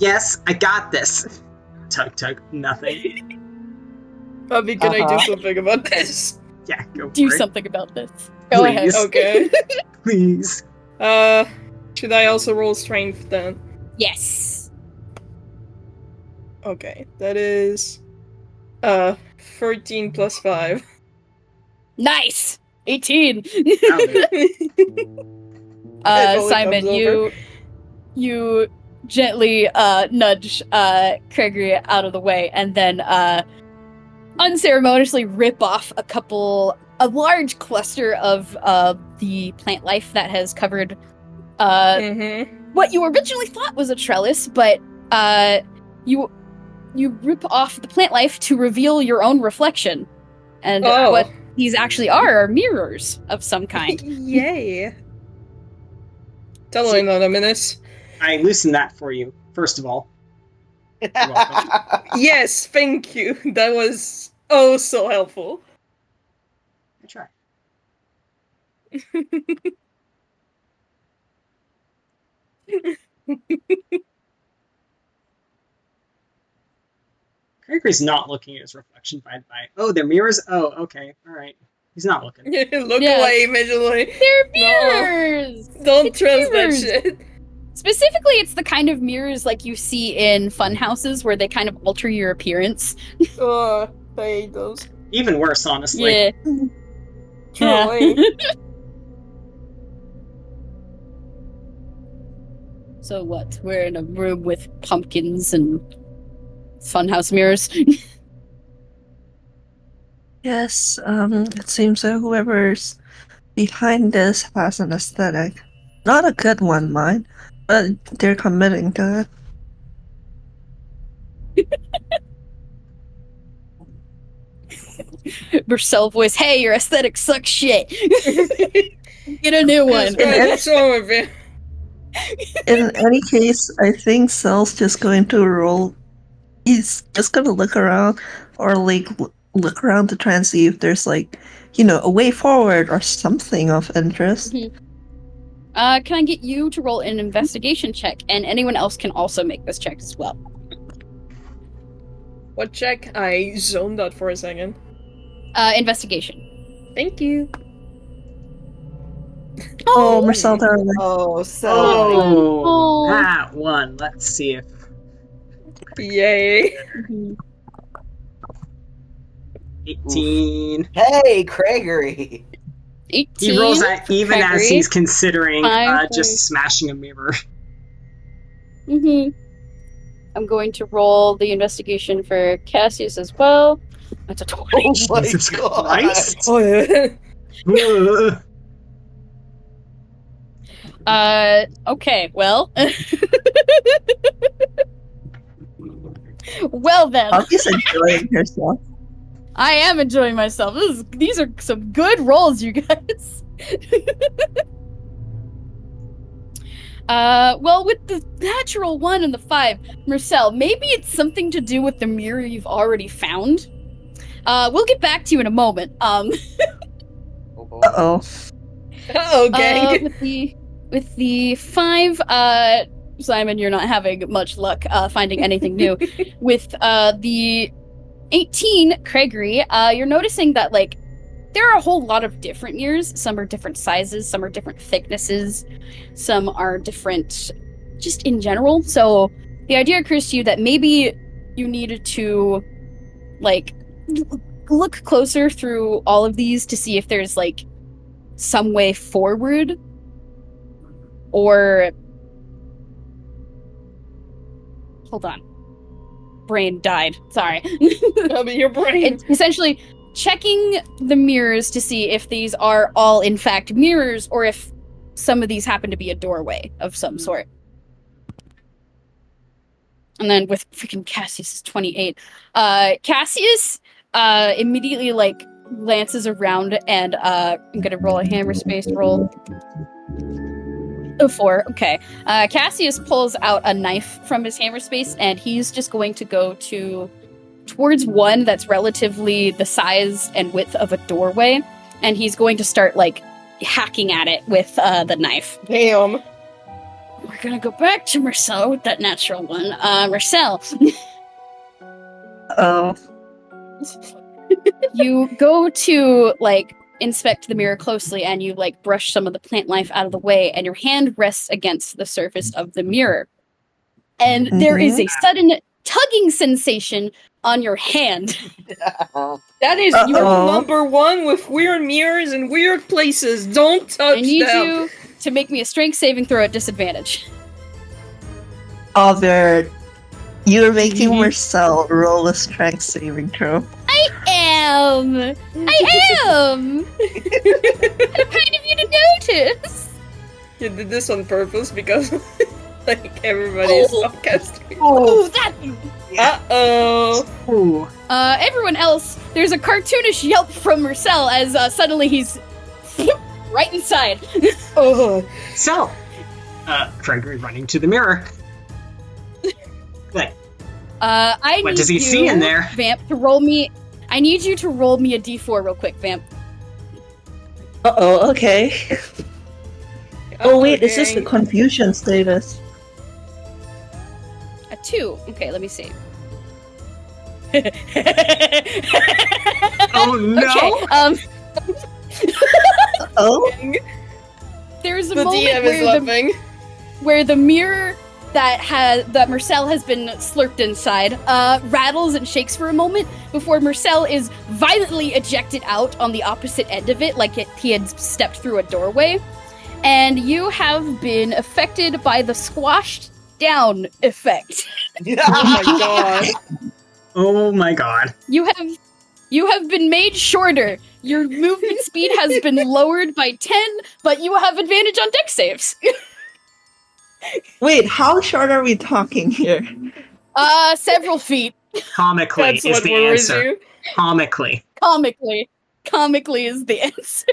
Yes, I got this. Tug, nothing. Bobby, can I do Uh-huh. something about this? Yeah, go Do for it. something about this. Go ahead. Please. Okay. Please. Should I also roll strength then? Yes. Okay, that is 13 plus 5. Nice. 18. It only Simon, comes over. you gently nudge Criagory out of the way, and then unceremoniously rip off a large cluster of the plant life that has covered what you originally thought was a trellis, but you rip off the plant life to reveal your own reflection, and Oh. what these actually are mirrors of some kind. Yay. Totally not a menace. I loosened that for you, first of all. You're welcome. Yes, thank you. That was oh so helpful. I try. Gregory's not looking at his reflection, by the way. Oh, they're mirrors? Oh, okay. Alright. He's not looking. Look Yeah. away immediately. They're No. mirrors! Don't It's trust mirrors. that shit. Specifically, it's the kind of mirrors like you see in fun houses where they kind of alter your appearance. I hate those. Even worse, honestly. Yeah. Truly. So what? We're in a room with pumpkins and funhouse mirrors. Yes, it seems that whoever's behind this has an aesthetic. Not a good one, mind, but they're committing to it. Mersel voice, hey, your aesthetic sucks shit. Get a new one. What's wrong with you? In any case, I think Cell's just going to roll. He's just going to look around, or like look around to try and see if there's like, a way forward or something of interest. Can I get you to roll an investigation check, and anyone else can also make this check as well. What check? I zoned out for a second. Investigation. Thank you. Oh, Mersel, darling. Oh, so Oh, Oh. that one. Let's see if... Yay. 18. hey, Criagory. 18. He rolls that even as Gregory. he's considering Five, just smashing a mirror. Mm-hmm. I'm going to roll the investigation for Cassius as well. That's a 20. Oh my Jesus god. Christ. Oh, yeah. Okay, well. Well then. Poppy's enjoying herself. I am enjoying myself. These are some good rolls, you guys. Well, with the natural 1 and the 5, Mersel, maybe it's something to do with the mirror you've already found. We'll get back to you in a moment. Oh, boy. Uh-oh. Oh, gang. With the 5, Simon, you're not having much luck finding anything new. With the 18, Criagory, you're noticing that, like, there are a whole lot of different mirrors. Some are different sizes, some are different thicknesses, some are different just in general. So the idea occurs to you that maybe you needed to, like, look closer through all of these to see if there's, like, some way forward. Or... Hold on. Brain died. Sorry. I mean, your brain. It's essentially checking the mirrors to see if these are all in fact mirrors or if some of these happen to be a doorway of some sort. And then with freaking Cassius 28, Cassius immediately like glances around and I'm gonna roll a hammer space roll. Oh, 4. Okay. Cassius pulls out a knife from his hammer space, and he's just going to go towards one that's relatively the size and width of a doorway, and he's going to start, like, hacking at it with the knife. Damn. We're gonna go back to Mersel with that natural one. Mersel, Oh. you go to, like, inspect the mirror closely and you like brush some of the plant life out of the way and your hand rests against the surface of the mirror and there is a sudden tugging sensation on your hand. That is Uh-oh. your number 1 with weird mirrors and weird places. Don't touch I need them. you to make me a strength saving throw at disadvantage. Albert, you're making Mersel roll a strength saving throw. I am kind of you to notice. You did this on purpose because, like, everybody is Oh. upcasting. Oh, that Uh-oh. Ooh. everyone else, there's a cartoonish yelp from Mersel as suddenly he's right inside. Oh. So, Gregory running to the mirror. Like, I what need does he you, see in there? Vamp, to roll me. I need you to roll me a d4 real quick, Vamp. Uh-oh, okay. Oh wait, is this the gang. confusion status? A 2. Okay, let me see. Oh no! Okay, Oh, there's a The moment DM is laughing. where the mirror that Mersel has been slurped inside rattles and shakes for a moment before Mersel is violently ejected out on the opposite end of it, like he had stepped through a doorway. And you have been affected by the squashed down effect. Oh my god. Oh my god. You have been made shorter. Your movement speed has been lowered by 10, but you have advantage on dex saves. wait, how short are we talking here? Several feet. Comically That's is what the worries answer. you. Comically. Comically is the answer.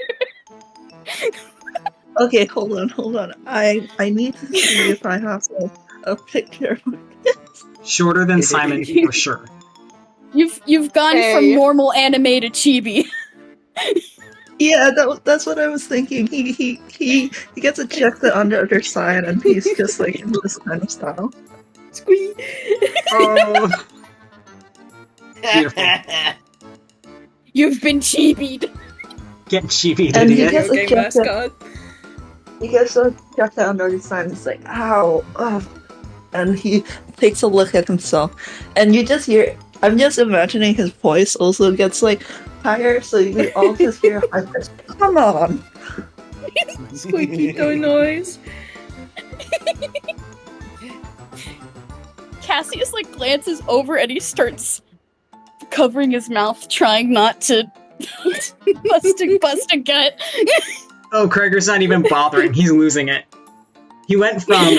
Okay, hold on. I need to see if I have a picture. Shorter than Simon for sure. You've gone Hey. from normal anime to chibi. Yeah, that's what I was thinking. He gets ejected on the other side, and he's just like in this kind of style. Squee. Oh. Beautiful. You've been chibied. Get chibi, And he idiot. gets Video game ejected. mascot. He gets ejected on the other side, and it's like, ow, ugh. And he takes a look at himself, and you just hear. I'm just imagining his voice also gets like higher, so you all just hear Harper's, come on. Squeaky toy noise. Cassius like glances over and he starts covering his mouth, trying not to bust a gut. Oh, Krager's not even bothering. He's losing it. He went from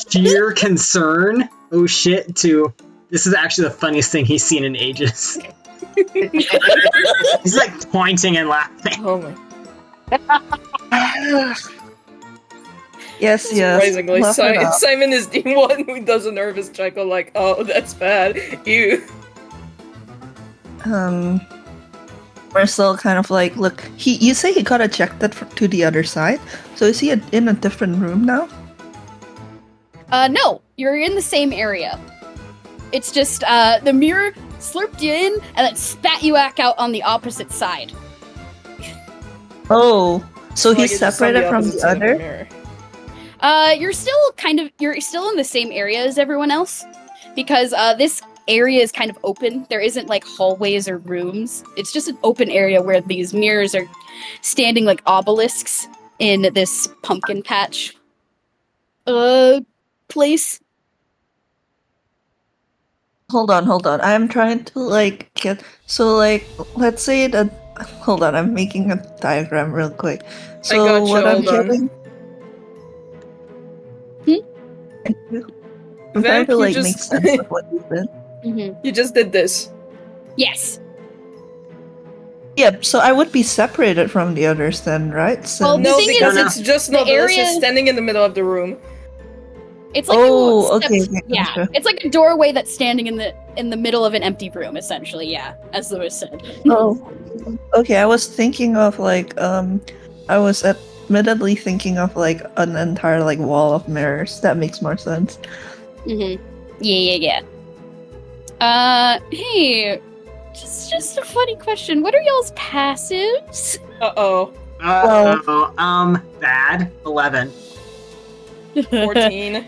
sheer concern, oh shit, to this is actually the funniest thing he's seen in ages. He's like pointing and laughing. Oh my. Yes. Surprisingly, laugh it up. Simon is the one who does a nervous chuckle like, oh, that's bad. Ew. Mersel kind of like, look, you say he got ejected to the other side, so is he in a different room now? No, you're in the same area. It's just the mirror slurped you in and then spat you back out on the opposite side. Oh, so Like, he's it's just on separated from opposite the side of other? mirror. You're still in the same area as everyone else because this area is kind of open. There isn't like hallways or rooms. It's just an open area where these mirrors are standing like obelisks in this pumpkin patch place. Hold on. I'm trying to like get so like let's say that. Hold on, I'm making a diagram real quick. So got you, what I'm hold on. getting. Thank you. I'm trying Vamp, to you like just- make sense of what you said. Mm-hmm. You just did this. Yes. Yeah, so I would be separated from the others then, right? Well, Since- the No, thing because is, it's just the Novelist area- is standing in the middle of the room. It's like Oh, you stepped- okay, yeah. gotcha. It's like a doorway that's standing in the middle of an empty room, essentially. Yeah, as Lewis said. Oh, okay. I was thinking of like I was admittedly thinking of like an entire like wall of mirrors. That makes more sense. Mm-hmm. Yeah. Hey, just a funny question. What are y'all's passives? Uh-oh. Bad. 11. 14.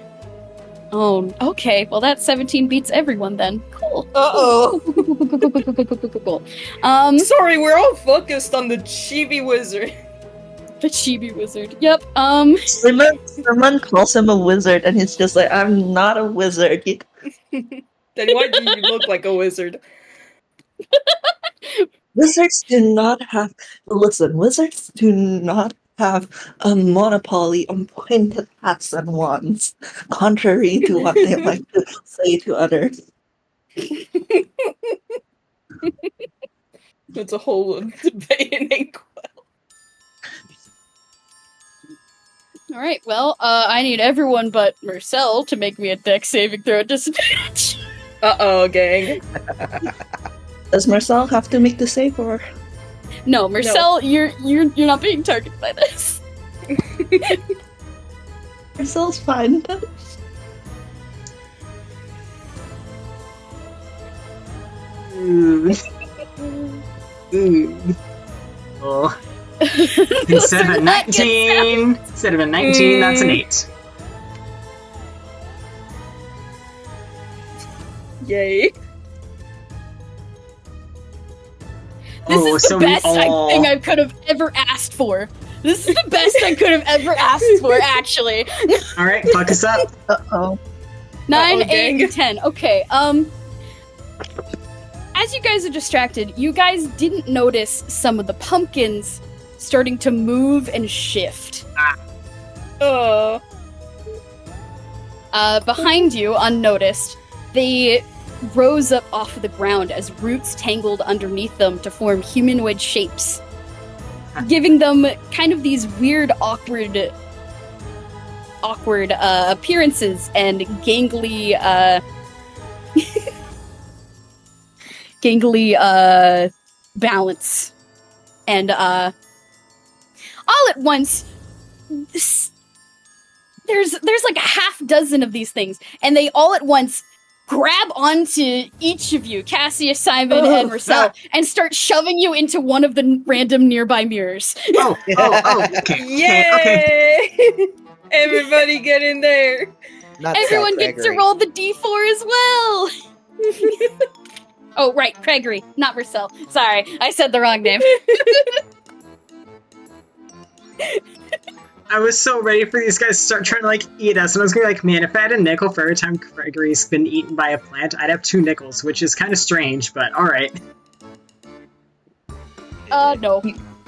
Oh, okay. Well, that 17 beats everyone then. Cool. Uh-oh. Cool. Sorry, we're all focused on the chibi wizard. The chibi wizard. Yep. Someone calls him a wizard, and he's just like, "I'm not a wizard." Then why do you look like a wizard? Wizards do not have. Listen, wizards do not have a monopoly on pointed hats and wands, contrary to what they like to say to others. It's a whole debate in Inquisition. All right. Well, I need everyone but Mersel to make me a dex saving throw at disadvantage. Uh-oh, gang. Does Mersel have to make the save, or No, Mersel, you're not being targeted by this. Mersel's fine? Ooh. Ooh. Oh. Instead of a 19, that's an 8. Yay. This is the best all... thing I could have ever asked for. This is the best I could have ever asked for, actually. Alright, fuck us up. Uh-oh. 9, 8, gang. and 10. Okay, as you guys are distracted, you guys didn't notice some of the pumpkins starting to move and shift. Behind you, unnoticed, they rose up off of the ground as roots tangled underneath them to form humanoid shapes, giving them kind of these weird, awkward appearances and gangly balance. And all at once, there's like a half dozen of these things, and they all at once grab onto each of you, Cassius, Simon, and Mersel, and start shoving you into one of the random nearby mirrors. Okay. Yay! Everybody get in there. Not Everyone so, gets to Gregory. roll the d4 as well! Oh, right, Criagory, not Mersel. Sorry, I said the wrong name. I was so ready for these guys to start trying to, like, eat us, and I was gonna be like, man, if I had a nickel for every time Gregory's been eaten by a plant, I'd have 2 nickels, which is kind of strange, but alright. No.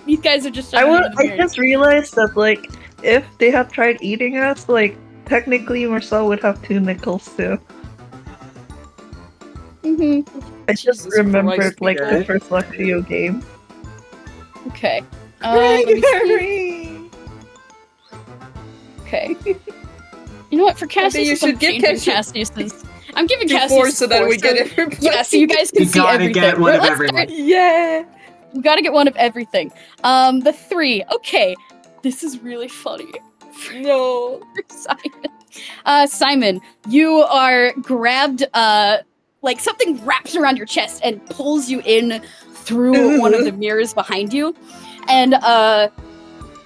These guys are just... I just realized that, like, if they had tried eating us, like, technically Mersel would have 2 nickels too. Mm-hmm. I just Jesus remembered, Christ, like, Peter. the first Lexio game. Okay. Let me see. Okay. You know what? For Cassius, you should give Cassius's. I'm giving Do Cassius 4 so that we get everybody. Yeah, so you guys can You see gotta everything. get one of Let's everyone. start- Yeah. You gotta get one of everything. The 3. Okay. This is really funny. No. Simon. Simon, you are grabbed, like something wraps around your chest and pulls you in through one of the mirrors behind you. And,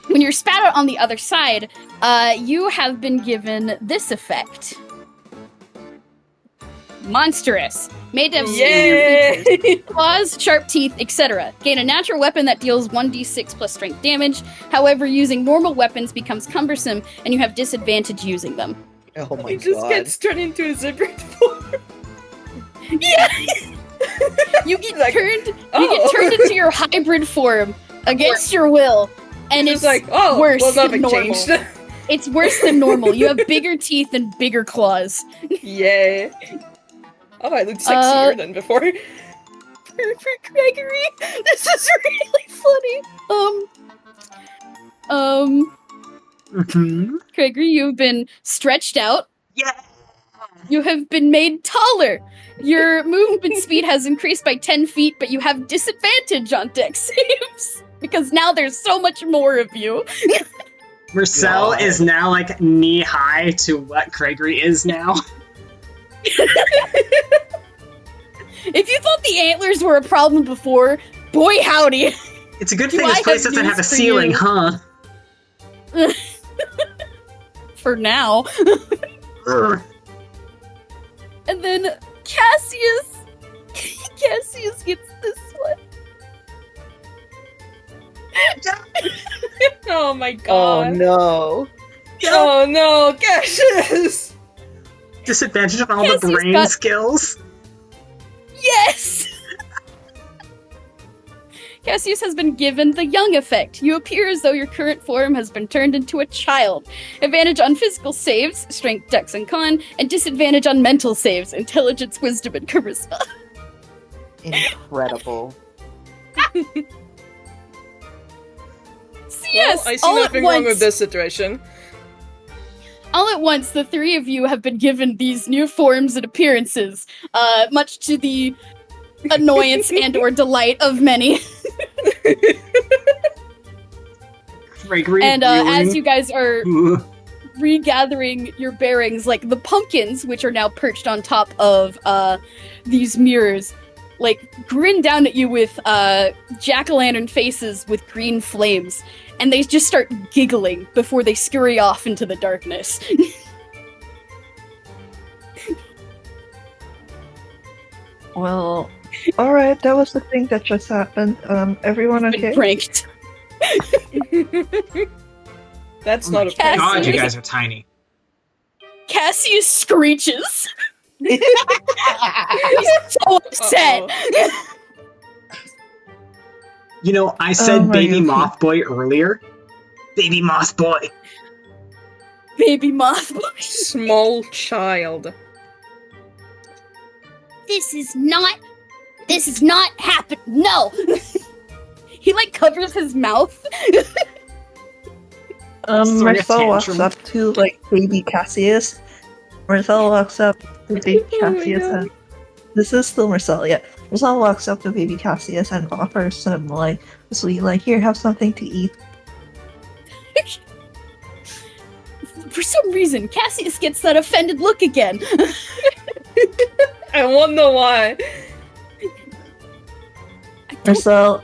when you're spat out on the other side, you have been given this effect. Monstrous. Made to have Yay! sinister features, claws, sharp teeth, etc. Gain a natural weapon that deals 1d6 plus strength damage. However, using normal weapons becomes cumbersome, and you have disadvantage using them. Oh my He just god. gets turned into a zebra form. Yeah! You get Like, turned oh. into your hybrid form against your will. And It's it's like, oh, worse well, than nothing normal. changed. It's worse than normal. You have bigger teeth and bigger claws. Yeah. Oh, I look sexier than before. For Criagory, this is really funny. Criagory, you've been stretched out. Yeah! You have been made taller. Your movement speed has increased by 10 feet, but you have disadvantage on dex saves. Because now there's so much more of you. Mersel God. is now, like, knee-high to what Gregory is now. If you thought the antlers were a problem before, boy howdy. It's a good Do thing I this place have doesn't have a news for ceiling, you? huh? For now. Urgh. And then Cassius gets this one. Oh my Oh god. no. Oh no, Cassius! Disadvantage of all the Cassie's brain got- skills. Yes! Cassius has been given the young effect. You appear as though your current form has been turned into a child. Advantage on physical saves, strength, dex, and con, and disadvantage on mental saves, intelligence, wisdom, and charisma. Incredible. So yes, Well, I see all nothing at wrong once, with this situation. all at once, the 3 of you have been given these new forms and appearances, much to the annoyance and or delight of many. Gregory And really- as you guys are Ugh. regathering your bearings, like the pumpkins, which are now perched on top of these mirrors, grin down at you with jack-o'-lantern faces with green flames, and they just start giggling before they scurry off into the darkness. Well, alright, that was the thing that just happened. Everyone Been okay? pranked. That's Oh not my a prank. God, you guys are tiny. Cassius screeches. He's so upset. You know, I said Oh my baby God. moth boy earlier. Baby moth boy. Baby moth. Small child. This is not happen. No. He covers his mouth. Throwing a Marcel walks tantrum. up to baby Cassius. Marcel walks up to baby Oh my Cassius God. and this is still Marcel, yeah. Marcel walks up to baby Cassius and offers him sweet, here, have something to eat. For some reason, Cassius gets that offended look again. I wonder why. Marcel,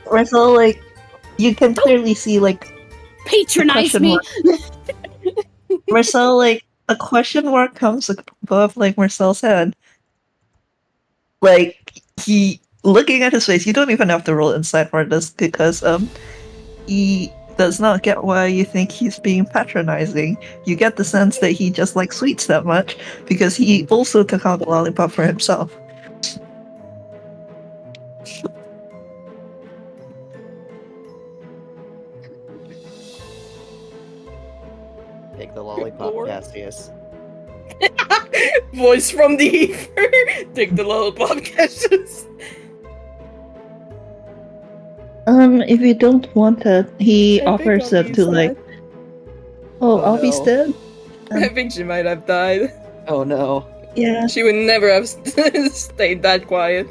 you can clearly see Patronize question me. Marcel, a question mark comes above Marcel's head. He looking at his face, you don't even have to roll insight for this because he does not get why you think he's being patronizing. You get the sense that he just likes sweets that much because he also took out the lollipop for himself. Take the lollipop, Lord. Cassius. Voice from the ether. Take the lollipop, Cassius. If you don't want it, he I think offers I'll it be to sad. Oh, Albie's no. dead? I think she might have died. Oh no. Yeah. She would never have stayed that quiet.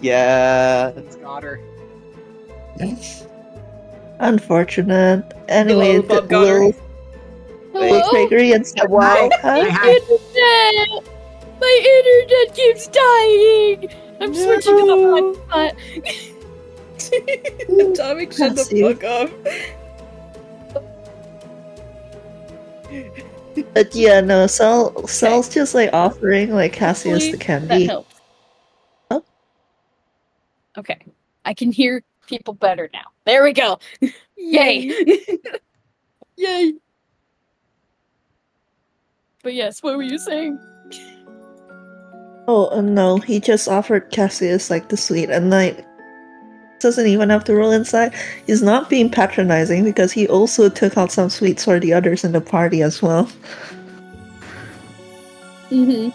Yeah. It's got her. Unfortunate. Anyway, lollipop got her. will Hello? Criagory and Step Wow. Hi. Internet! My internet keeps dying! I'm switching to the hotspot. Tommy, shut the Cassie. fuck up. But yeah, no, Sal's just offering Cassius the That candy. helps. Oh. Okay. I can hear people better now. There we go. Yay! Yay! But yes, what were you saying? Oh, no, he just offered Cassius the sweet and doesn't even have to roll inside. He's not being patronizing because he also took out some sweets for the others in the party as well. Mm-hmm.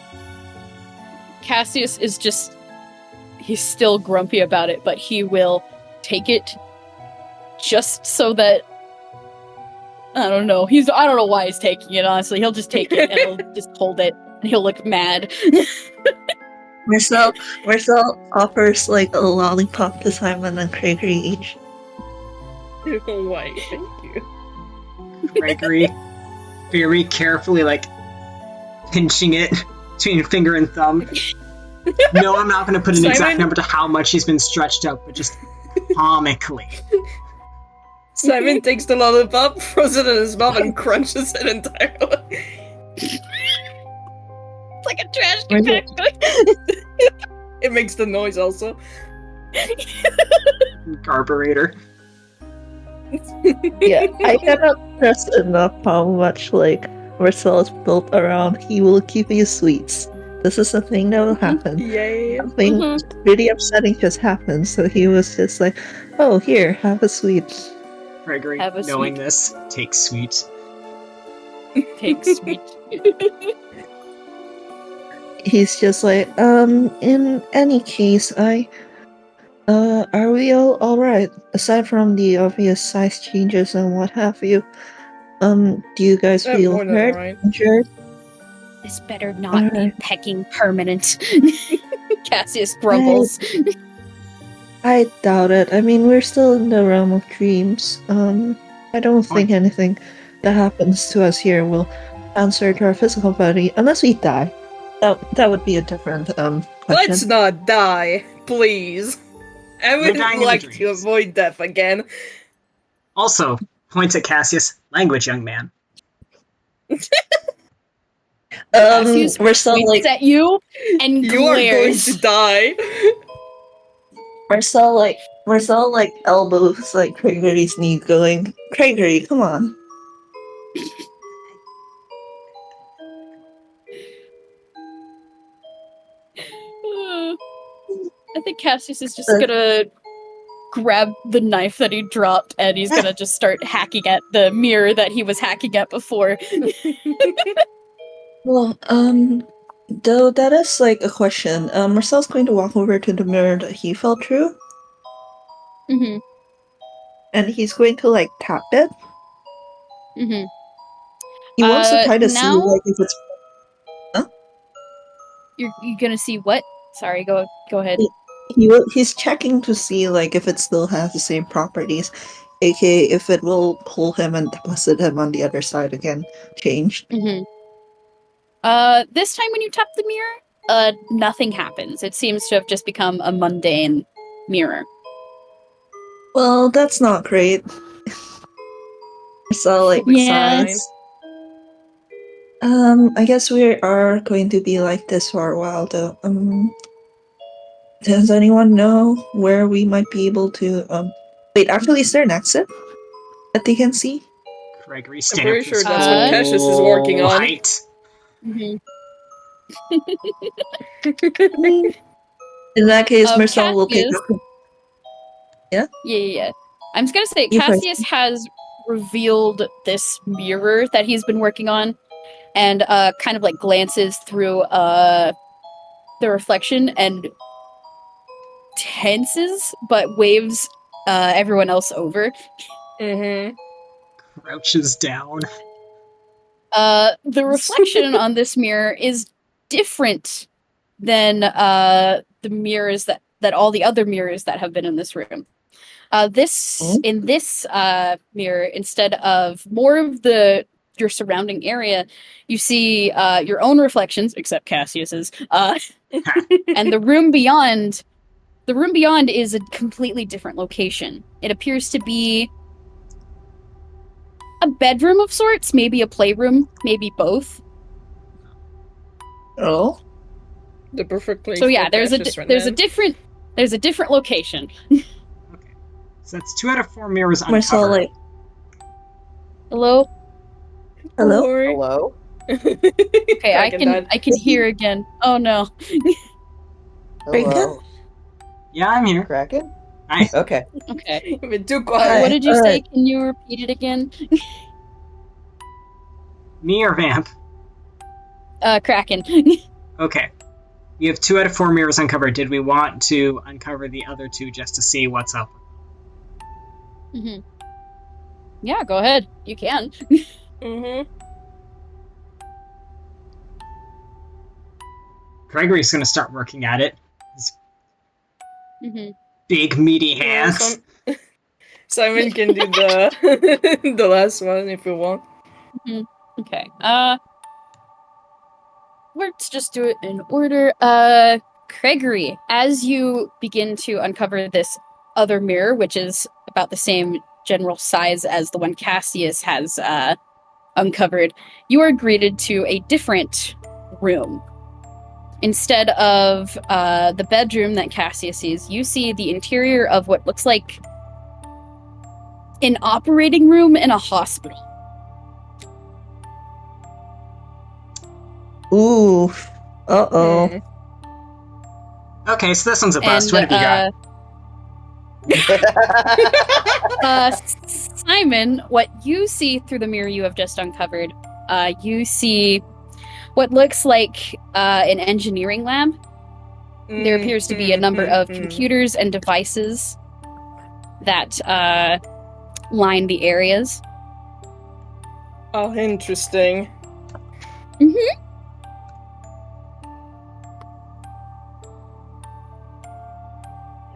Cassius is he's still grumpy about it, but he will take it just so that I don't know why he's taking it, honestly. He'll just take it and he'll just hold it and he'll look mad. Marcel offers a lollipop to Simon and Criagory each. Why? Thank you. Gregory very carefully pinching it between finger and thumb. No, I'm not going to put an exact Simon- number to how much he's been stretched out, but just comically. Simon takes the lollipop, throws it in his mouth, and crunches it entirely. It's like a trash compactor. It makes the noise also. Garburator. Yeah, I cannot stress enough how much Marcel is built around. He will give you sweets. This is a thing that will happen. Yay. Something really upsetting just happened, so he was just oh, here, have a sweet. Gregory, Have a knowing sweet. this, take sweet. Take sweet. He's just in any case, are we all alright? Aside from the obvious size changes and what have you, do you guys feel More than hurt, alright. injured? This better not be Alright. pecking permanent. Cassius grumbles. I doubt it. I mean, we're still in the realm of dreams. I don't think anything that happens to us here will answer to our physical body unless we die. That would be a different question. Let's not die, please. I We're would dying in like the to dreams. avoid death again. Also, points at Cassius, language, young man. Cassius Mersel winks at you and You are going glares. to die. Mersel elbows Criagory's knee, going, Criagory, come on. I think Cassius is just gonna grab the knife that he dropped and he's gonna just start hacking at the mirror that he was hacking at before. Well, though that is a question. Marcel's going to walk over to the mirror that he fell through, Mm-hmm. and he's going to tap it. Mm-hmm. He wants to try to now- see if it's. You're gonna see what? Sorry, go ahead. He's checking to see if it still has the same properties, aka if it will pull him and deposit him on the other side again. Changed. Mm-hmm. This time when you tap the mirror, nothing happens. It seems to have just become a mundane mirror. Well, that's not great. So Yeah. sighs. I guess we are going to be like this for a while, though. Does anyone know where we might be able to? Wait, actually, is there an exit that they can see? Criagory I'm standing pretty up sure for that's Uh, what Cassius is working on. Right. Mm-hmm. In that case, Mersel will pick Cassius- up. Yeah. I'm just gonna say, You first. Cassius has revealed this mirror that he's been working on, and kind of glances through the reflection and tenses, but waves everyone else over. Mm-hmm. Crouches down. The reflection on this mirror is different than the mirrors that all the other mirrors that have been in this room. In this mirror, instead of more of your surrounding area, you see your own reflections, except Cassius's, and the room beyond. The room beyond is a completely different location. It appears to be a bedroom of sorts, maybe a playroom, maybe both. Oh, The perfect place. So yeah, for there's a Cassius different location. Okay. So that's 2 out of 4 mirrors Mersel, uncovered. Hello? hello? Hello? Okay, I Kraken died. can hear again. Oh no. Hello? Yeah, I'm here. Kraken? Hi. Okay. Okay. You've been too What quiet. did you say? alright. Can you repeat it again? Me or Vamp? Kraken. Okay. We have 2 out of 4 mirrors uncovered. Did we want to uncover the other 2 just to see what's up? hmm Yeah, go ahead. You can. Mm-hmm. Criagory's gonna start working at it. His hmm big, meaty hands. Simon can do the the last one if you want. Okay. Let's just do it in order. Criagory, as you begin to uncover this other mirror, which is about the same general size as the one Cassius has uncovered, you are greeted to a different room. Instead of the bedroom that Cassius sees, you see the interior of what looks like an operating room in a hospital. Ooh. Uh-oh. Hmm. Okay, so this one's a bust. And, What have you got? Simon, what you see through the mirror you have just uncovered, you see what looks like an engineering lab. There appears to be a number of computers and devices that line the areas. Oh, interesting.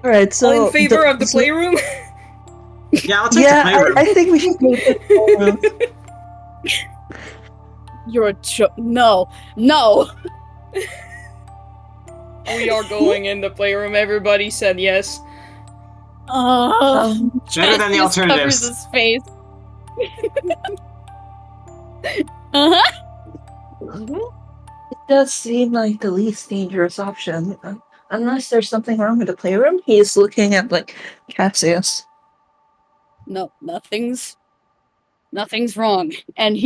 Alright, so... All in favor of the playroom? Yeah, I'll take the Yeah, playroom. I think we should go to the playroom. You're a no. We are going in the playroom. Everybody said yes. Oh, Better than the Cassius alternatives. covers his face. Uh-huh. It does seem like the least dangerous option. Unless there's something wrong with the playroom, he's looking at, like, Cassius. No, nothing's wrong. And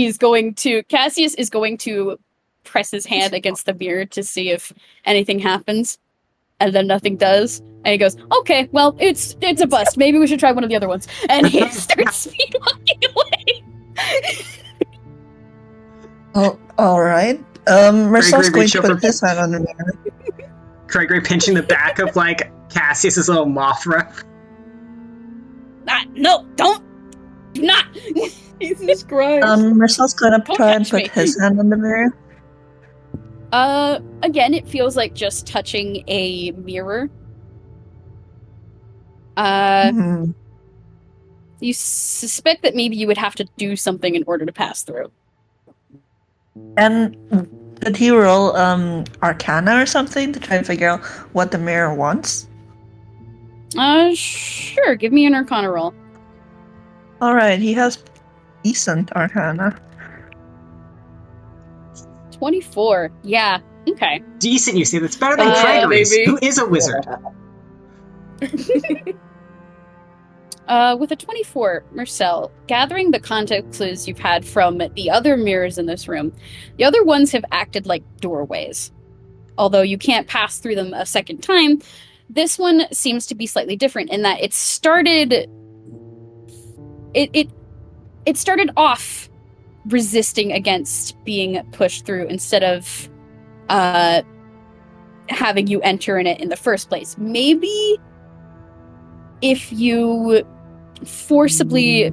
Cassius is going to press his hand against the mirror to see if anything happens. And then nothing does. And he goes, okay, well, it's a bust. Maybe we should try one of the other ones. And he starts speed walking away. Oh, alright. Mersel's Gregory going reach to over- put his hand on the mirror. Gregory pinching the back of, like, Cassius's little Mothra. No, don't! Do not! Jesus Christ. Mersel's gonna Don't try and touch put me. his hand on the mirror. Again, it feels like just touching a mirror. Hmm. You suspect that maybe you would have to do something in order to pass through. And did he roll Arcana or something to try and figure out what the mirror wants? Sure, give me an Arcana roll. Alright, he has decent Arcana. 24. Yeah, okay. Decent, you see. That's better than Yeah, Gregory's, baby. who is a wizard. With a 24, Mersel, gathering the context clues you've had from the other mirrors in this room, the other ones have acted like doorways. Although you can't pass through them a second time, this one seems to be slightly different in that it started off resisting against being pushed through instead of having you enter in it in the first place. Maybe if you forcibly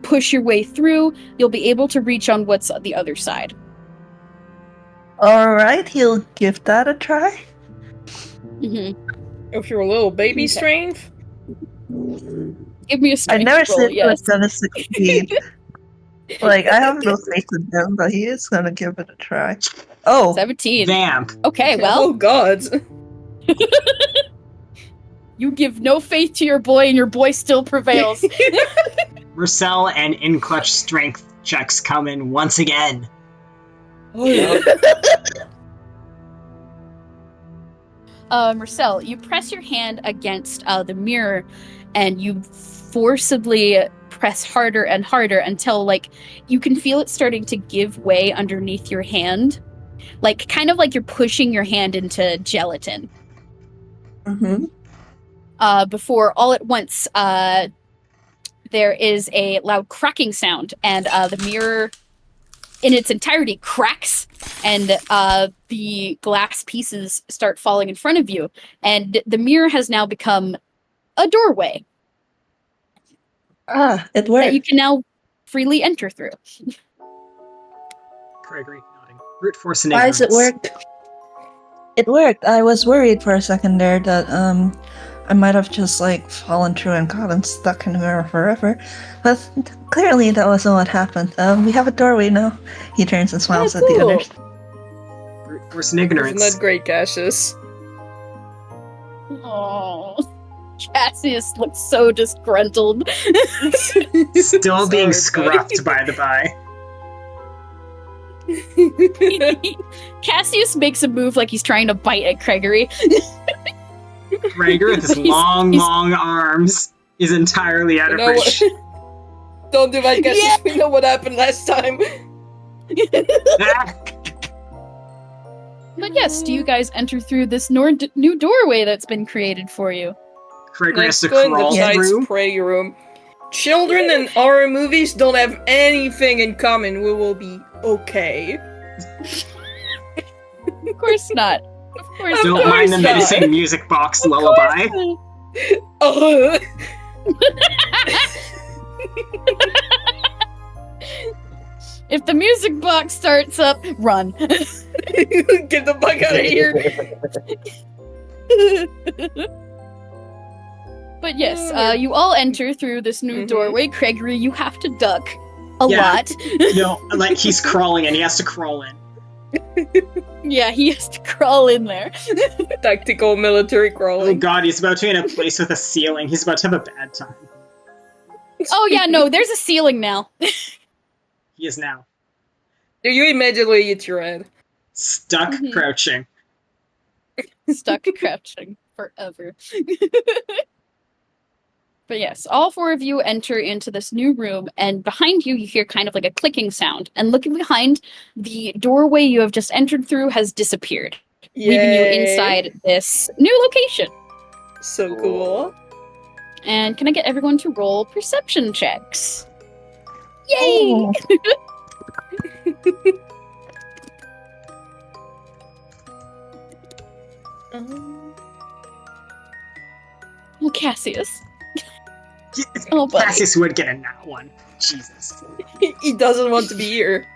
push your way through, you'll be able to reach on what's on the other side. Alright, he'll give that a try. Mm-hmm. If you're a little baby Okay. strength. Give me a I strength never roll, said he yes. was gonna succeed. Like, I have no faith in him, but he is gonna give it a try. Oh, 17. Vamp. Okay, Oh well, god. you give no faith to your boy and your boy still prevails. Mersel and in-clutch strength checks come in once again. Oh yeah. Mersel, you press your hand against the mirror and you forcibly press harder and harder until, like, you can feel it starting to give way underneath your hand. Like, kind of like you're pushing your hand into gelatin. mm-hmm. Before, all at once, there is a loud cracking sound, and the mirror in its entirety cracks, and the glass pieces start falling in front of you, and the mirror has now become a doorway Ah, it that worked. you can now freely enter through. Gregory nodding. Brute force and Guys, it ignorance. worked. It worked. I was worried for a second there that I might have just like fallen through and gotten stuck in the mirror forever. But clearly that wasn't what happened. We have a doorway now. He turns and smiles Oh, at the cool. others. Brute force and Isn't ignorance. that great, Cassius? Oh, Cassius looks so disgruntled. Still being Sorry, buddy. scruffed, by the by. Cassius makes a move like he's trying to bite at Criagory. Gregory with his He's- long, he's- long arms is entirely out You of know reach. Don't do that, Cassius. Yeah. We know what happened last time. Ah, But yes, do you guys enter through this new doorway that's been created for you? Gregory has Let's to go in the crawl Knight's through. playroom. Children and horror movies don't have anything in common. We will be okay. Of course not. Of course Don't not. mind the course not. menacing music box lullaby. Oh. If the music box starts up, run. Get the fuck out of here. But yes, you all enter through this new Mhm. doorway. Criagory, you have to duck a Yeah. lot. No, like he's crawling in. He has to crawl in. Yeah, he has to crawl in there. Tactical military Oh crawling. god, he's about to be in a place with a ceiling. He's about to have a bad time. Oh yeah, no, there's a ceiling now. He is now Do you immediately hit your head? stuck Mhm. crouching. Stuck crouching forever. But yes, all four of you enter into this new room, and behind you, you hear kind of like a clicking sound. And looking behind, the doorway you have just entered through has disappeared, leaving you Yay. inside this new location. So cool. And can I get everyone to roll perception checks? Yay! Oh, Oh, Cassius. Oh, buddy. Cassius would get a nat one. Jesus. He doesn't want to be here.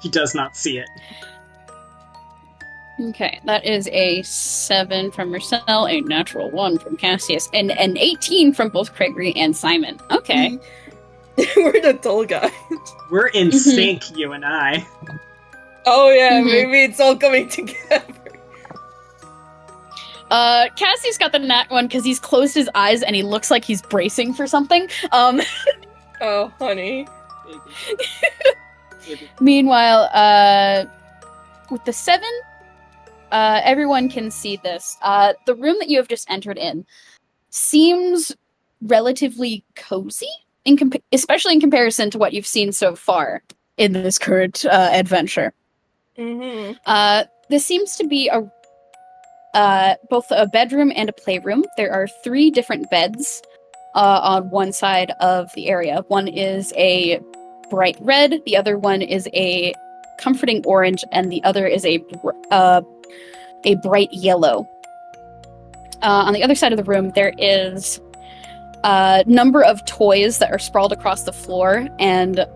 He does not see it. Okay, that is a 7 from Mersel, a natural 1 from Cassius, and an 18 from both Criagory and Simon. Okay. We're the tall guys. We're in Mhm. sync, you and I. Oh yeah, Mhm. maybe it's all coming together. Cassius got the nat 1 because he's closed his eyes and he looks like he's bracing for something. Oh, honey. Baby. Meanwhile, with the 7, everyone can see this. The room that you have just entered in seems relatively cozy, especially in comparison to what you've seen so far in this current adventure. Mm-hmm. This seems to be both a bedroom and a playroom. There are 3 different beds on one side of the area. One is a bright red, the other one is a comforting orange, and the other is a bright yellow. On the other side of the room, there is a number of toys that are sprawled across the floor and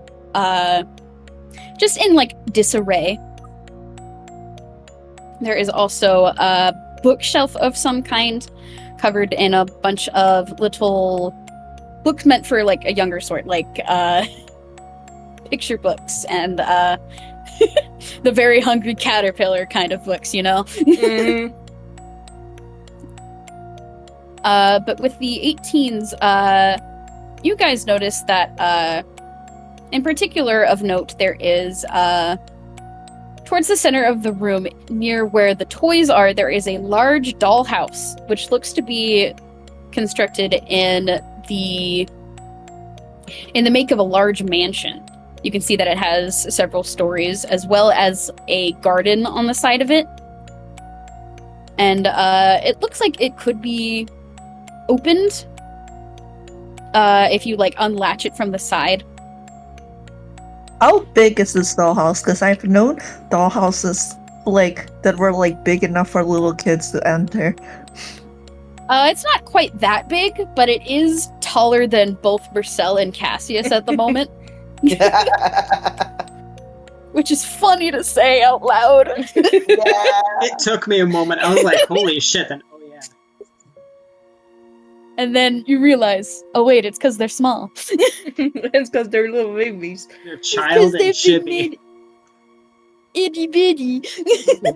just in like disarray. There is also a bookshelf of some kind covered in a bunch of little books meant for like a younger sort, like picture books and the very hungry caterpillar kind of books, you know? Mm-hmm. But with the 18s, you guys notice that in particular of note, there is towards the center of the room, near where the toys are, there is a large dollhouse, which looks to be constructed in the make of a large mansion. You can see that it has several stories, as well as a garden on the side of it. And it looks like it could be opened if you like unlatch it from the side. how big is this dollhouse? Because I've known dollhouses like that were like big enough for little kids to enter. It's not quite that big, but it is taller than both Mersel and Cassius at the moment, which is funny to say out loud. It took me a moment. I was like, holy shit. Then, oh yeah. And then you realize, oh wait, it's because they're small. It's because they're little babies. They're child and chibi. Itty bitty.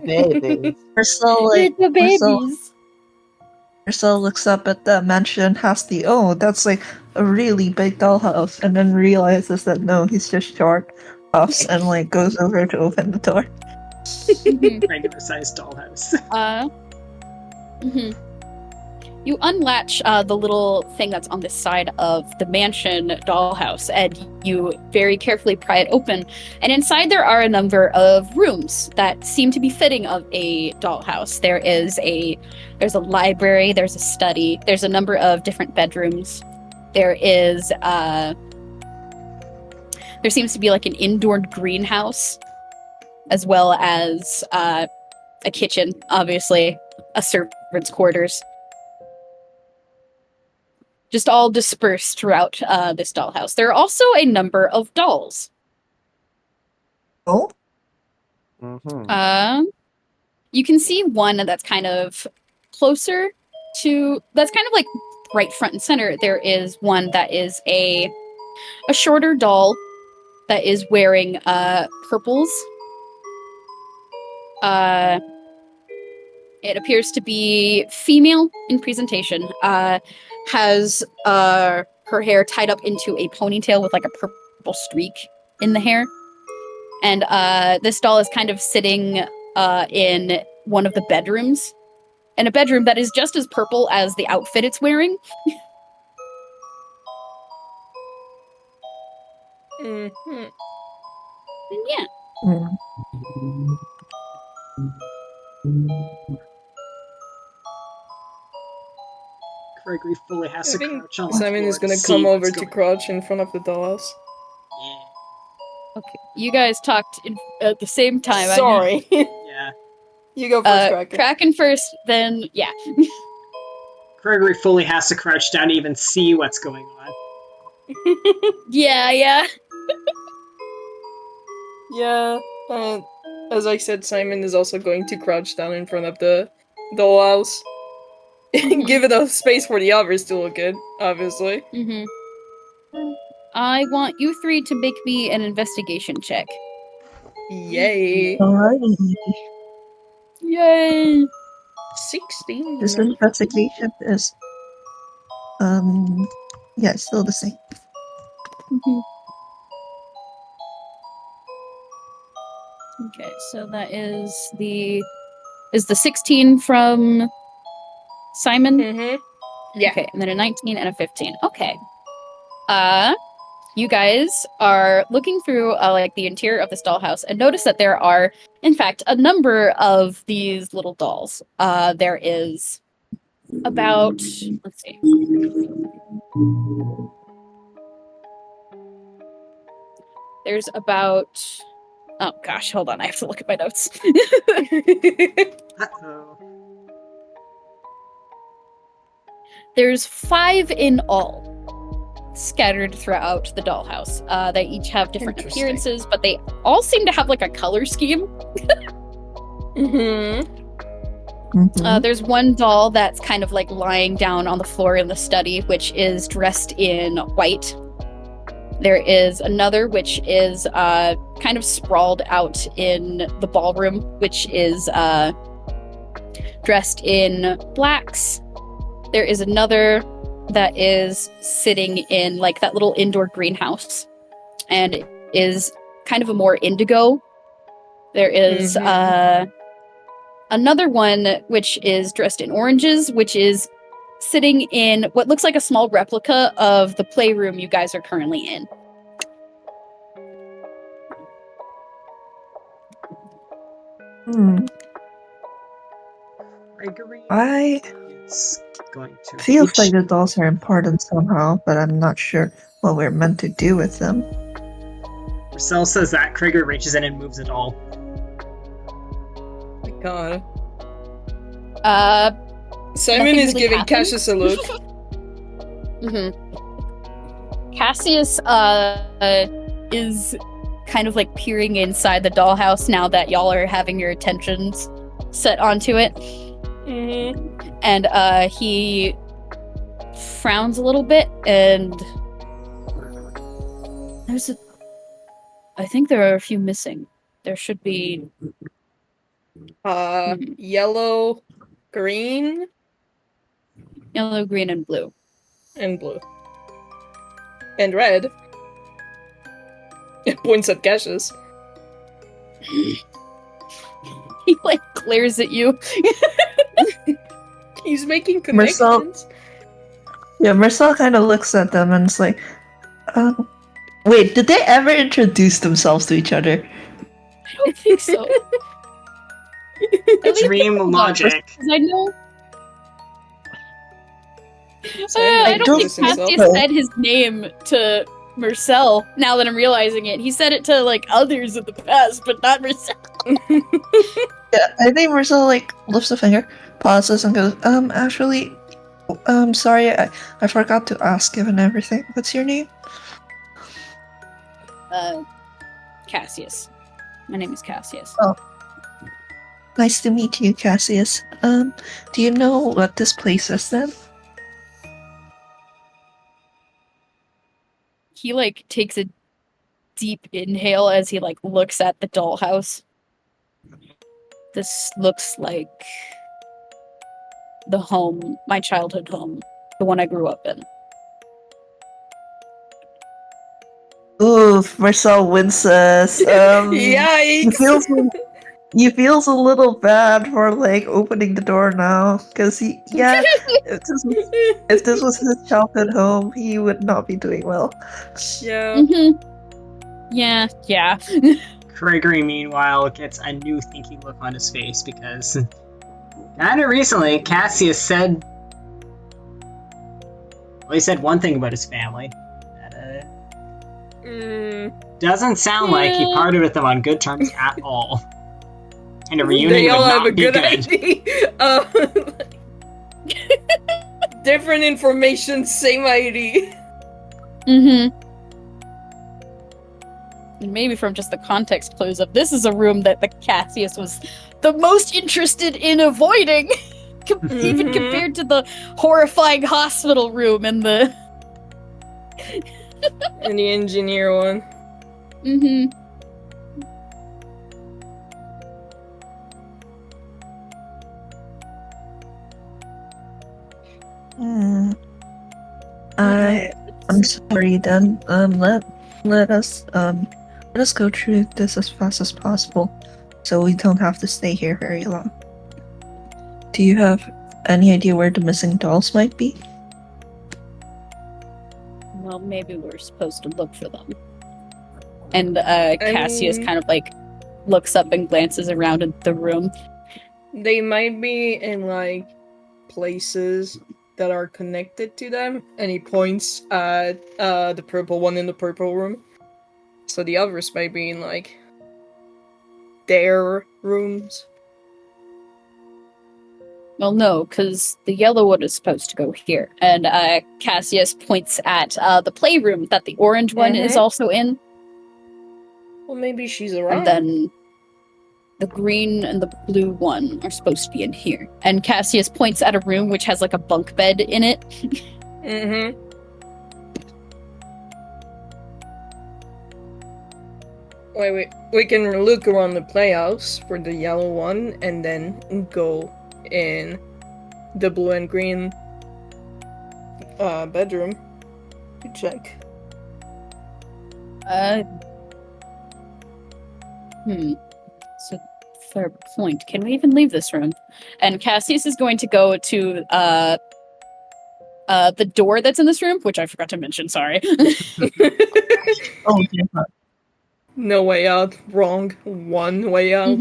Baby. Mersel, like, Little Mersel, babies. Mersel looks up at the mansion, has the, oh, that's like a really big dollhouse, and then realizes that no, he's just short, puffs, and like goes over to open the door. Regular sized dollhouse. Mhm. You unlatch the little thing that's on this side of the mansion dollhouse, and you very carefully pry it open. And inside there are a number of rooms that seem to be fitting of a dollhouse. There's a library, there's a study, there's a number of different bedrooms. There seems to be like an indoor greenhouse, as well as a kitchen, obviously, a servant's quarters. Just all dispersed throughout this dollhouse. There are also a number of dolls. Oh? Mhm. You can see one that's kind of closer to, that's kind of like right front and center. There is one that is a shorter doll that is wearing purples. It appears to be female in presentation. Has her hair tied up into a ponytail with like a purple streak in the hair. And this doll is kind of sitting in one of the bedrooms. In a bedroom that is just as purple as the outfit it's wearing. Mm-hmm. And yeah. Mm. Criagory fully has I to think crouch on the Simon floor is gonna to see come over what's to going crouch in front of the dollhouse. on. Okay. You guys talked at the same time. Sorry. Yeah. You go first, Kraken. Kraken first, then yeah. Criagory fully has to crouch down to even see what's going on. Yeah. Yeah. As I said, Simon is also going to crouch down in front of the dollhouse. Give enough space for the others to look in, obviously. Mm-hmm. I want you three to make me an investigation check. Yay. Alrighty. Yay! 16. This investigation is yeah, it's still the same. Mm-hmm. Okay, so that is the 16 from Simon? Mm-hmm. Yeah. Okay, and then a 19 and a 15. Okay. You guys are looking through like the interior of this dollhouse and notice that there are, in fact, a number of these little dolls. There is about, let's see. There's about, oh gosh, hold on, I have to look at my notes. Uh-oh. There's 5 in all, scattered throughout the dollhouse. They each have different Interesting. appearances, but they all seem to have like a color scheme. Mm-hmm. Mhm. There's one doll that's kind of like lying down on the floor in the study, which is dressed in white. There is another which is kind of sprawled out in the ballroom, which is dressed in blacks. There is another that is sitting in like that little indoor greenhouse and is kind of a more indigo. There is another one which is dressed in oranges, which is sitting in what looks like a small replica of the playroom you guys are currently in. Hmm. Criagory I is going to feels reach. like the dolls are important somehow, but I'm not sure what we're meant to do with them. Mersel says that. Criagory reaches in and moves it all. My god. Nothing Simon is really giving happened. Cassius a look. Cassius is kind of like peering inside the dollhouse now that y'all are having your attentions set onto it. Mm-hmm. And he frowns a little bit and I think there are a few missing. There should be Yellow, green, yellow, green, and blue. and blue. And red. It points at Cassius. He like glares at you. He's making Mersel- connections. Yeah, Mersel kind of looks at them and it's like, wait, did they ever introduce themselves to each other? I don't think so. At least Dream hold on, logic. 'cause I know. Simon I don't think introduced himself. Cassius said his name to Mersel. Now that I'm realizing it, he said it to like others in the past, but not Mersel. Yeah, I think Mersel like lifts a finger, pauses, and goes, actually, sorry, I forgot to ask given everything. What's your name? Cassius. My name is Cassius. Oh. Nice to meet you, Cassius. Do you know what this place is then? He like takes a deep inhale as he like looks at the dollhouse. This looks like the home, my childhood home, the one I grew up in. Oof, Mersel winces. Yikes! He feels a little bad for like opening the door now, because if this was his childhood home, he would not be doing well. Yeah. Yeah. Criagory, meanwhile, gets a new thinking look on his face because kind of recently, Cassius said. Well, he said one thing about his family. That, doesn't sound like he parted with them on good terms at all. And a reunion They all would have not a be good good. ID. Different information, same ID. And maybe from just the context clues of this is a room that the Cassius was the most interested in avoiding, even compared to the horrifying hospital room and the And the engineer one. I'm sorry then. Let us go through this as fast as possible, so we don't have to stay here very long. Do you have any idea where the missing dolls might be? well, maybe we're supposed to look for them. And Cassius kind of like looks up and glances around at the room. They might be in like places that are connected to them, and he points at the purple one in the purple room. So the others might be in like their rooms. Well, no, because the yellow one is supposed to go here. And Cassius points at the playroom that the orange one is also in. Well, maybe she's around. And then the green and the blue one are supposed to be in here. And Cassius points at a room which has like a bunk bed in it. Wait. We can look around the playhouse for the yellow one and then go in the blue and green bedroom to check. So fair point. Can we even leave this room? And Cassius is going to go to the door that's in this room, which I forgot to mention, sorry. Oh, yeah. No way out. Wrong. One way out.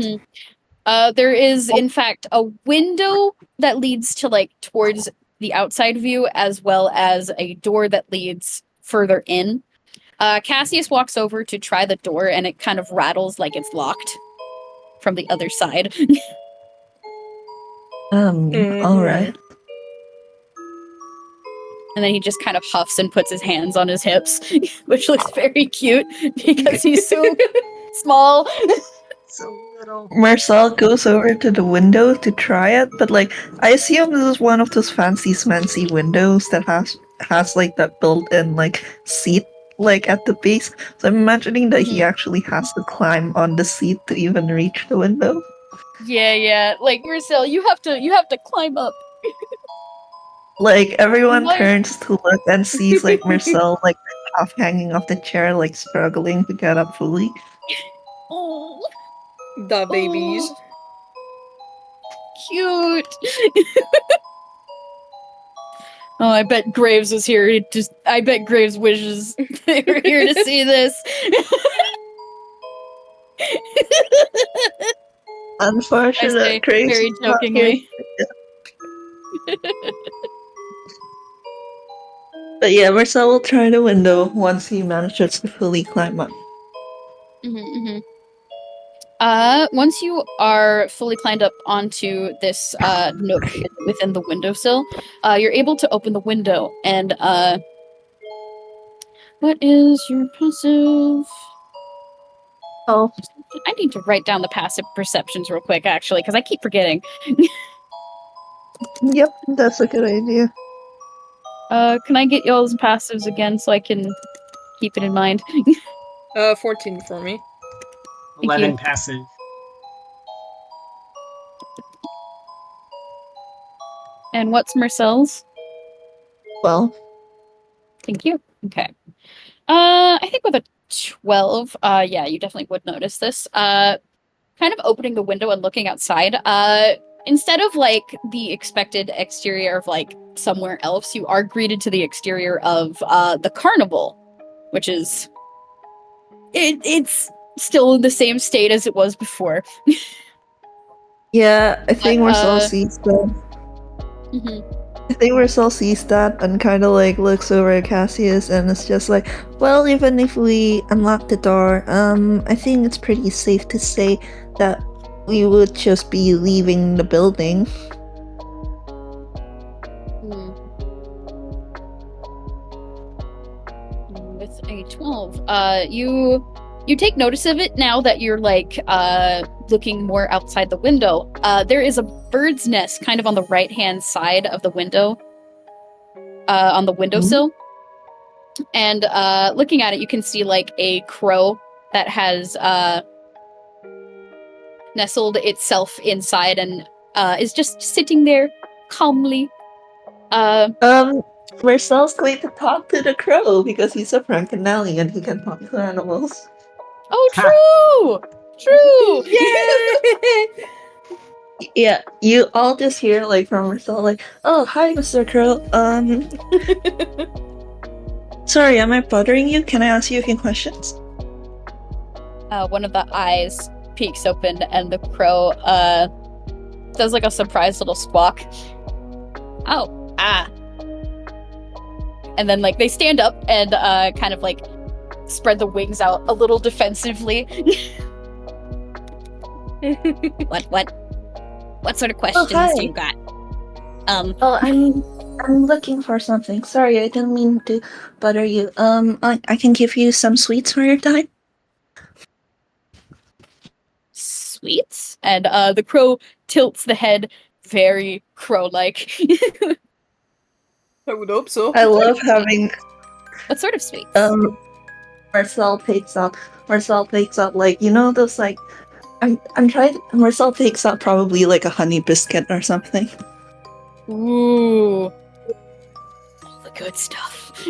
There is, in fact, a window that leads to like towards the outside view, as well as a door that leads further in. Cassius walks over to try the door, and it kind of rattles like it's locked from the other side. Alright. And then he just kind of huffs and puts his hands on his hips, which looks very cute because he's so small. So little. Mersel goes over to the window to try it, but like I assume this is one of those fancy smancy windows that has like that built-in like seat like at the base. So I'm imagining that he actually has to climb on the seat to even reach the window. Yeah. Like Mersel, you have to climb up. Like everyone What? turns to look and sees like Mersel like half hanging off the chair, like struggling to get up fully. Oh, The babies. cute. Oh, I bet Graves was here. I bet Graves wishes they were here to see this. I Unfortunate, say Grace very is not here. jokingly. But yeah, Mersel will try the window once he manages to fully climb up. Once you are fully climbed up onto this nook within the windowsill, you're able to open the window. And what is your passive? Oh, I need to write down the passive perceptions real quick, actually, because I keep forgetting. yep, that's a good idea. Can I get y'all's passives again so I can keep it in mind? 14 for me. 11 you. passive. And what's Mersel's? Well, Thank you. Okay. I think with a 12, yeah, you definitely would notice this. Kind of opening the window and looking outside, instead of like the expected exterior of like somewhere else, you are greeted to the exterior of the carnival, which is it's still in the same state as it was before. yeah, I think Marcel mhm. sees that. I think Marcel sees that and kind of like looks over at Cassius and it's just like, well, even if we unlock the door, I think it's pretty safe to say that we would just be leaving the building. With a 12, you take notice of it now that you're like looking more outside the window. There is a bird's nest kind of on the right hand side of the window, on the windowsill. And looking at it, you can see like a crow that has nestled itself inside and is just sitting there calmly. Marcel's going to talk to the crow because he's a Frankenelli and he can talk to animals. Oh, true! Yeah, you all just hear like from Marcel like, oh, hi, Mr. Crow. Sorry, am I bothering you? Can I ask you a few questions? One of the eyes peeks open and the crow does like a surprised little squawk. Oh, and then like they stand up and kind of like spread the wings out a little defensively. What sort of questions do you got? I'm looking for something. Sorry, I didn't mean to bother you. I can give you some sweets for your time. Sweets? And the crow tilts the head very crow-like. I would hope so. I love having. What sort of sweets? Marcel takes up, like, you know, those, like, I'm trying, Marcel takes up probably, like, a honey biscuit or something. Ooh. All the good stuff.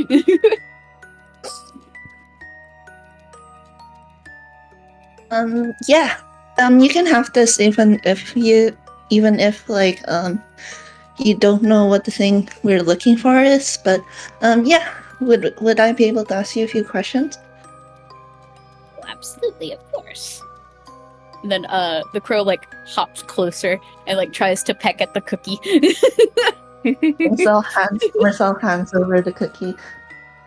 Yeah. You can have this even if, like, you don't know what the thing we're looking for is, but, yeah. Would I be able to ask you a few questions? Absolutely, of course. And then the crow like hops closer and like tries to peck at the cookie. Marcel hands over the cookie,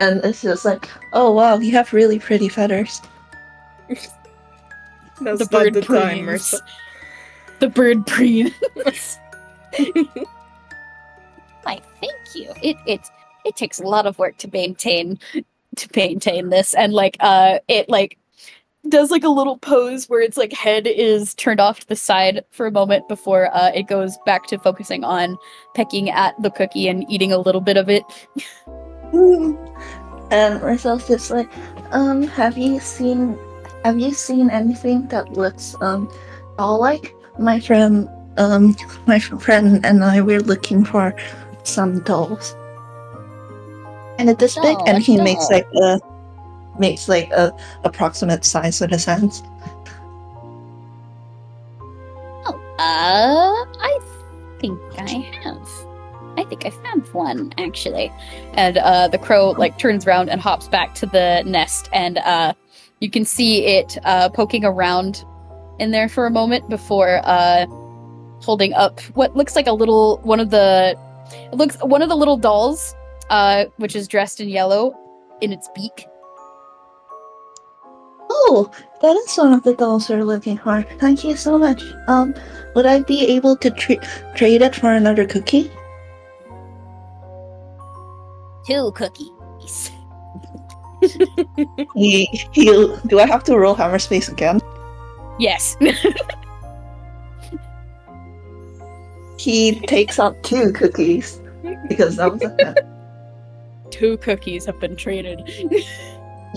and it's just like, oh wow, you have really pretty feathers. That's The bird not the time, preens. Mersel. The bird preens. Why, thank you. It takes a lot of work to maintain this, and like it like does like a little pose where its like head is turned off to the side for a moment before it goes back to focusing on pecking at the cookie and eating a little bit of it. And Marcel's just like, have you seen anything that looks all like my friend and I were looking for some dolls. And at this big, and he makes like a approximate size with his hands. Oh, I think I found one actually. And the crow like turns around and hops back to the nest, and you can see it poking around in there for a moment before holding up what looks like one of the little dolls, which is dressed in yellow, in its beak. Oh, that is one of the dolls we're looking for. Thank you so much. Would I be able to trade it for another cookie? 2 cookies. Do I have to roll hammer space again? Yes. He takes out 2 cookies because that was a 2 cookies have been traded.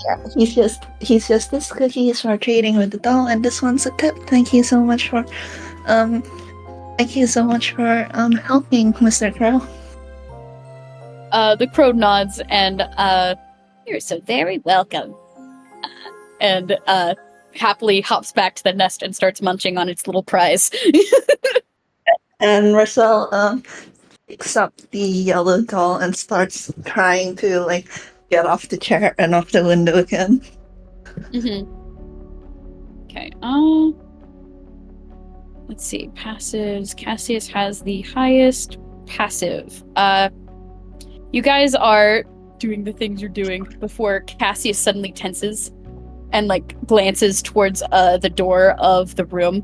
Yeah, he's just this cookie is for trading with the doll, and this one's a tip. Thank you so much for Thank you so much for helping, Mr. Crow. The crow nods and you're so very welcome. And happily hops back to the nest and starts munching on its little prize. And Mersel picks up the yellow doll and starts trying to like get off the chair and off the window again. Mm-hmm. Okay, let's see. Passives. Cassius has the highest passive. You guys are doing the things you're doing before Cassius suddenly tenses and like glances towards the door of the room.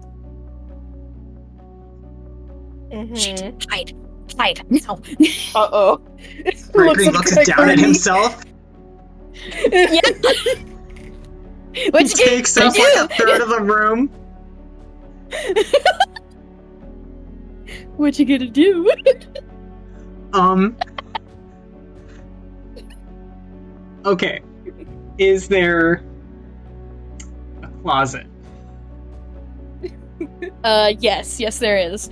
Shit, hide now. Uh-oh. Gregory looks down at himself. Yeah. What He takes up like a third of the room. What you gonna do? Okay. Is there a closet? Yes, there is.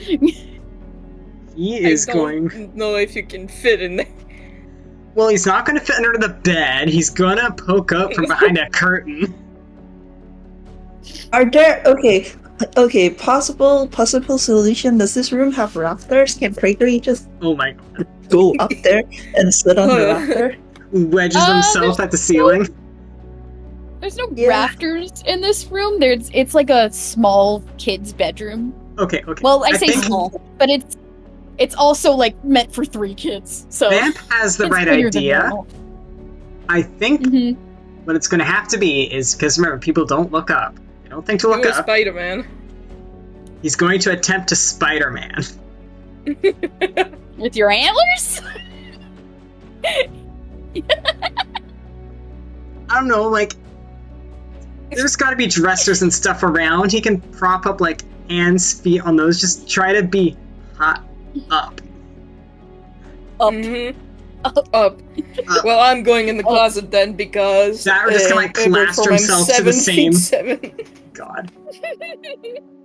He is I going. don't know if you can fit in there. Well, he's not going to fit under the bed. He's gonna poke up from behind a curtain. Are there okay, possible solution? Does this room have rafters? Can Criagory just Oh my god. go up there and sit on the rafter? Wedges himself at the ceiling. There's no Yeah. rafters in this room. It's like a small kid's bedroom. Okay. Well, I say think small, but it's also like meant for 3 kids. So Vamp has the it's right bigger than idea. normal. I think Mhm. what it's going to have to be is, because remember, people don't look up. They don't think to look Do a up. Spider-Man. He's going to attempt to Spider-Man. With your antlers? I don't know, like, there's got to be dressers and stuff around. He can prop up, like, hands, feet on those. Just try to be hot up. Up. Mhm. Up. Up. Well, I'm going in the closet then because That or just kinda, like, Edward plaster from himself to the 7 feet same- 7. God.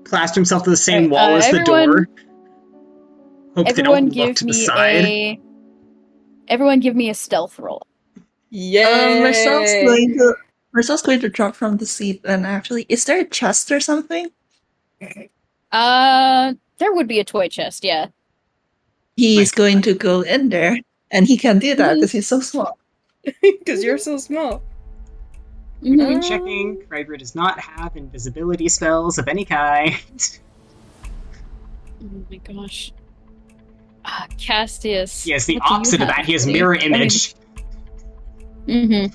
Plaster himself to the same Alright, wall as the everyone- door. Hope they Everyone don't look give to the me side. Everyone give me a stealth roll. Yeah. Marcel's going to drop from the seat and actually, is there a chest or something? There would be a toy chest, yeah. He's going to go in there, and he can do that Mhm. because he's so small. Because you're so small. Mhm. Checking. Criagory does not have invisibility spells of any kind. Oh my gosh. Castius. He has the what do you opposite of have? that. He has What do you- mirror image. Mm-hmm.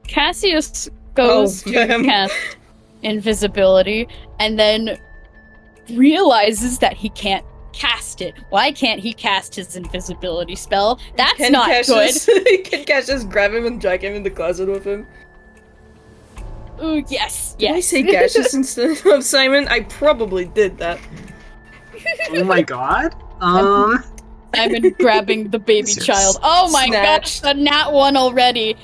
Cassius goes Oh, to man. cast invisibility and then realizes that he can't cast it. Why can't he cast his invisibility spell? That's Can not good. Can Cassius grab him and drag him in the closet with him? Ooh, yes, Did I yes. say Cassius instead of Simon? I probably did that. Oh my god. Simon grabbing the baby Yes. child. Oh my Snatched. gosh, a nat 1 already.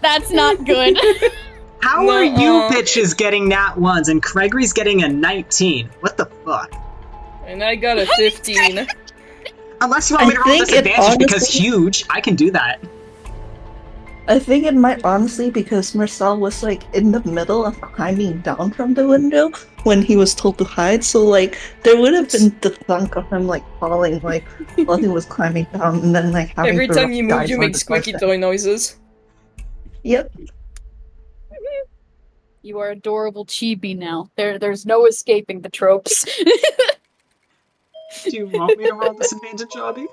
That's not good. How are you Nuh-uh. bitches getting nat 1s and Gregory's getting a 19? What the fuck? And I got a 15. Unless you want me to I roll think it disadvantage because honestly- huge, I can do that. I think it might honestly because Mersel was like in the middle of climbing down from the window when he was told to hide, so like there would have been the thunk of him like falling like while he was climbing down and then like having Every to time you move, dive you on make the squeaky person. toy noises. Yep. You are adorable chibi now. There's no escaping the tropes. Do you want me to roll disadvantage, Abby?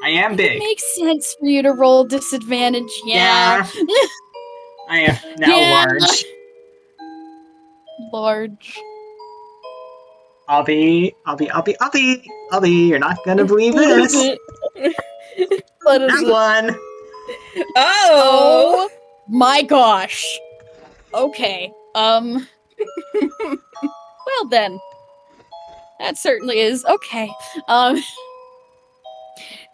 I am It big. makes sense for you to roll disadvantage, yeah. I am now Yeah. large. Large. Abby, you're not gonna believe What is this. it? What is That it? one. Oh my gosh. Okay. Well then. That certainly is. Okay.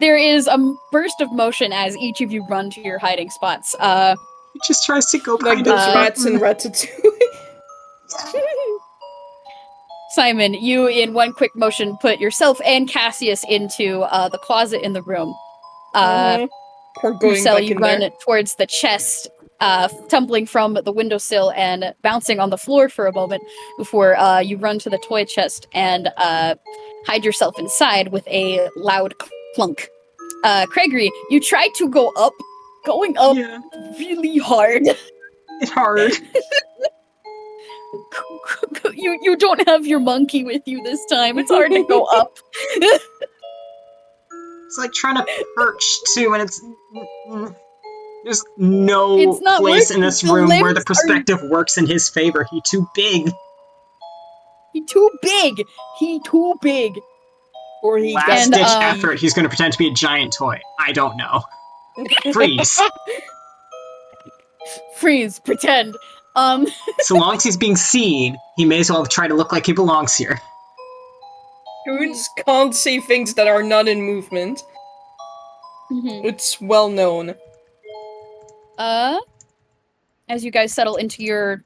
There is a burst of motion as each of you run to your hiding spots. He just tries to go Like behind those a rats in curtain. Ratatouille. Simon, you in one quick motion put yourself and Cassius into the closet in the room. We're going Mersel, back you in run there. towards the chest, tumbling from the windowsill and bouncing on the floor for a moment before you run to the toy chest and hide yourself inside with a loud clunk. Criagory, you tried to go up, going up Yeah, really hard. it's hard. You don't have your monkey with you this time. It's hard to go up. It's like trying to perch too, and there's no It's not place working. in this The room where the limbs are- perspective works in his favor. He's too big. He too big. He too big. Or he Last And, ditch effort, he's going to pretend to be a giant toy. I don't know. Freeze. Freeze. Pretend. So long as he's being seen, he may as well try to look like he belongs here. Toons can't see things that are not in movement. Mhm. It's well known. As you guys settle into your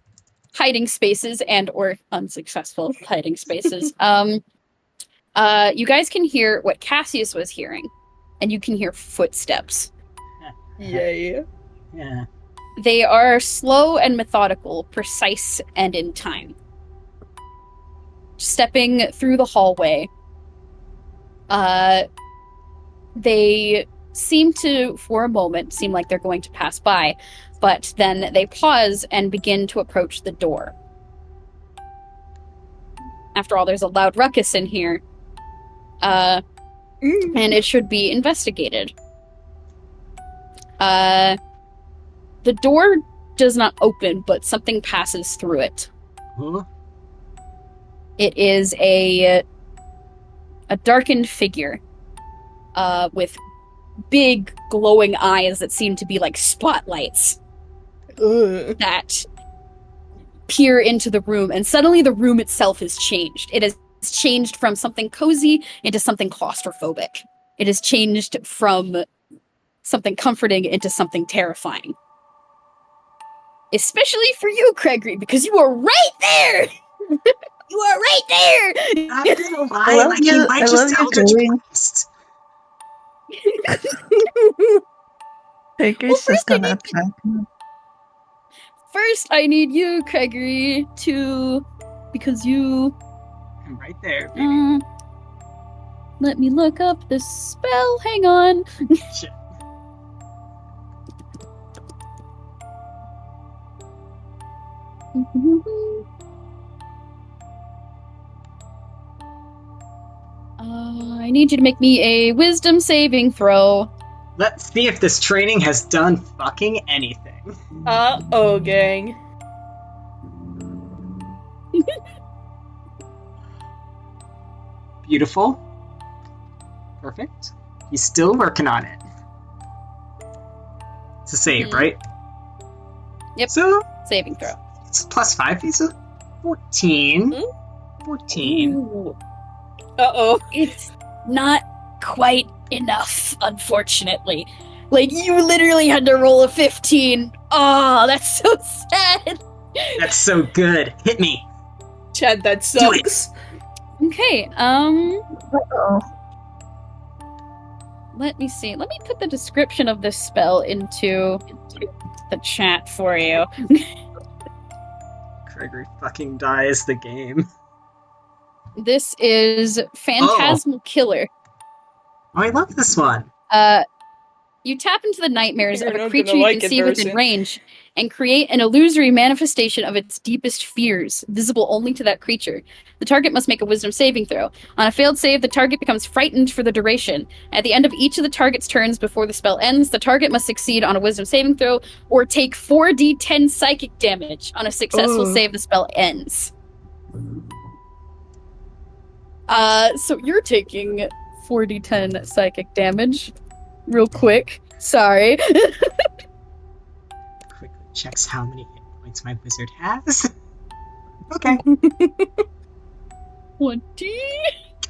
hiding spaces and or unsuccessful hiding spaces, you guys can hear what Cassius was hearing, and you can hear footsteps. Yay. Yeah. They are slow and methodical, precise and in time. Stepping through the hallway, they seem to, for a moment, seem like they're going to pass by, but then they pause and begin to approach the door. After all, there's a loud ruckus in here, and it should be investigated. The door does not open, but something passes through it. Huh? It is a darkened figure, with big glowing eyes that seem to be like spotlights Ugh. that peer into the room, and suddenly the room itself has changed. It has changed from something cozy into something claustrophobic. It has changed from something comforting into something terrifying. Especially for you, Criagory, because you are right there! You are right there! I'm gonna lie, I love like he you- might I just love you Eldritch doing- Blast. Baker's Well, just first I gonna need- attack him. First, I need you, Criagory, to... Because you... I'm right there, baby. Let me look up the spell. Hang on. Shit. I need you to make me a wisdom saving throw. Let's see if this training has done fucking anything. Uh-oh, gang. Beautiful. Perfect. He's still working on it. It's a save, Mhm. right? Yep. So, Saving throw. it's plus 5. He's a 14. Hmm? 14. Ooh, Uh-oh. it's not quite enough, unfortunately. Like, you literally had to roll a 15. Oh, that's so sad. That's so good. Hit me. Chad, that Do it. sucks. Okay, Uh-oh. let me see. Let me put the description of this spell into the chat for you. Criagory fucking dies the game. This is Phantasmal Killer. Oh, I love this one. You tap into the nightmares You're of a not creature gonna you like can it, see within Mersel. range and create an illusory manifestation of its deepest fears, visible only to that creature. The target must make a wisdom saving throw. On a failed save, the target becomes frightened for the duration. At the end of each of the target's turns before the spell ends, the target must succeed on a wisdom saving throw or take 4d10 psychic damage. On a successful Ooh. save, the spell ends. So you're taking 4d10 psychic damage. Real quick. Sorry. Quickly checks how many hit points my wizard has. Okay. 20.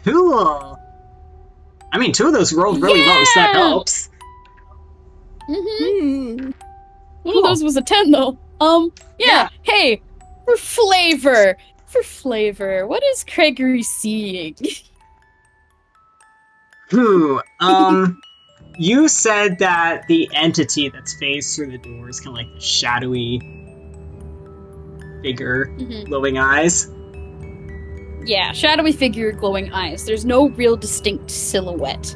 Cool. I mean, 2 of those rolled really low, so that Yeah! helps. Mm-hmm. Hmm. One of those was a 10, though. Yeah. Yeah. Hey, For flavor! For flavor, what is Criagory seeing? You said that the entity that's phased through the door is kind of like the shadowy figure, glowing eyes. Yeah, shadowy figure, glowing eyes. There's no real distinct silhouette.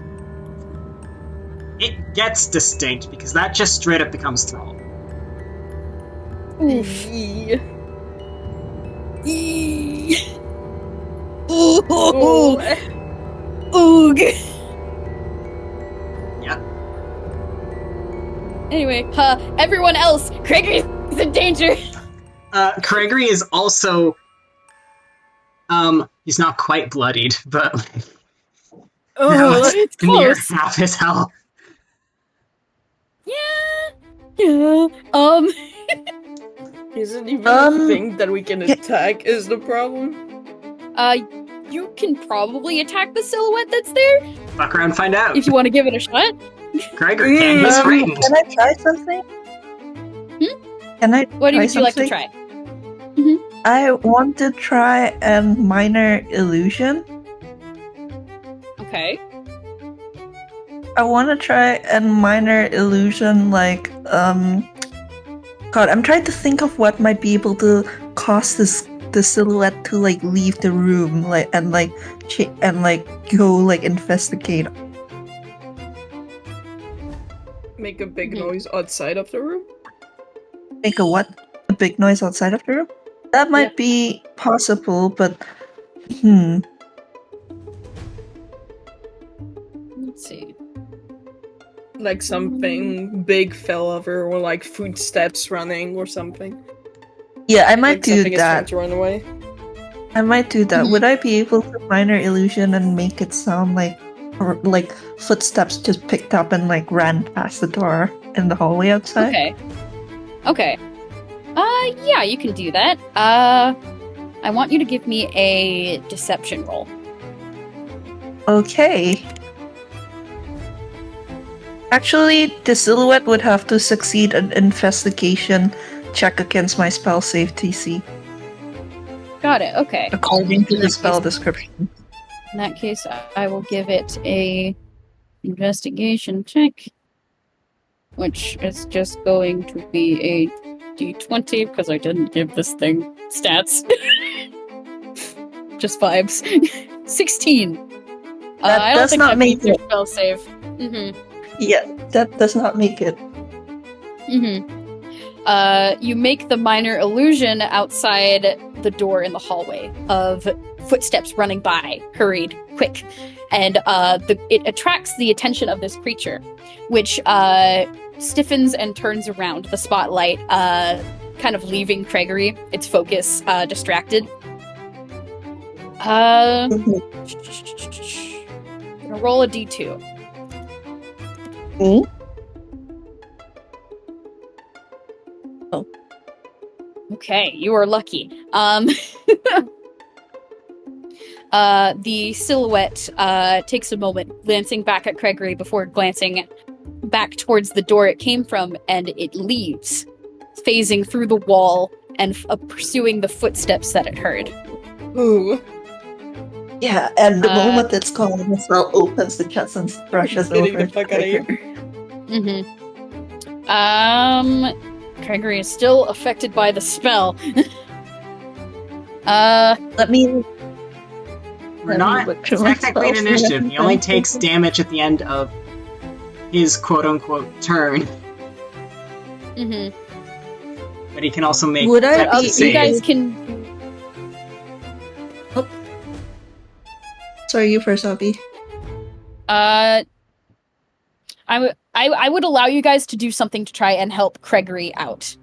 It gets distinct because that just straight up becomes Thrall. Oof. Eee. Ooh. Oh. Oog. Yeah. Anyway, everyone else, Criagory's in danger. Criagory is also, he's not quite bloodied, but Oh, it's near close. half his health. Yeah. isn't even a thing that we can attack is the problem. You can probably attack the silhouette that's there Fuck around and find out. if you want to give it a shot. Criagory can, he's frightened. Can I try something? Can I What try would you like to something? try? I want to try a minor illusion. Okay. I want to try a minor illusion, like, God, I'm trying to think of what might be able to cause the silhouette to, like, leave the room, like, and go, like, investigate. Make a big noise outside of the room. Make a what? A big noise outside of the room? That might be possible, but, Let's see. Like something big fell over, or like footsteps running, or something. Yeah, I might Like do something is trying that. to run away. I might do that. Would I be able to minor illusion and make it sound like footsteps just picked up and like ran past the door in the hallway outside? Okay. Yeah, you can do that. I want you to give me a deception roll. Okay. Actually, the silhouette would have to succeed an investigation check against my spell save TC, Got it. Okay. according to In the that spell case- description. In that case, I will give it a investigation check, which is just going to be a d20 because I didn't give this thing stats. Just vibes. 16. That I don't does think not that make means your it. spell save. Mm-hmm. Yeah, that does not make it. Mm-hmm. You make the minor illusion outside the door in the hallway of footsteps running by, hurried, quick, and it attracts the attention of this creature, which stiffens and turns around. The spotlight, kind of leaving Criagory, its focus distracted. I'm gonna roll a d2. Oh. Okay, you are lucky. The silhouette takes a moment, glancing back at Criagory before glancing back towards the door it came from, and it leaves, phasing through the wall and pursuing the footsteps that it heard. Ooh. Yeah, and the moment it's gone, the spell opens the chest and brushes Getting over. the fuck out of here. Mm-hmm. Criagory is still affected by the spell. Let me. We're not technically an initiative. He only takes damage at the end of his quote-unquote turn, Mm-hmm. but he can also make Would I dex be- You saves. guys can. Sorry, you first, Abby. I would allow you guys to do something to try and help Criagory out.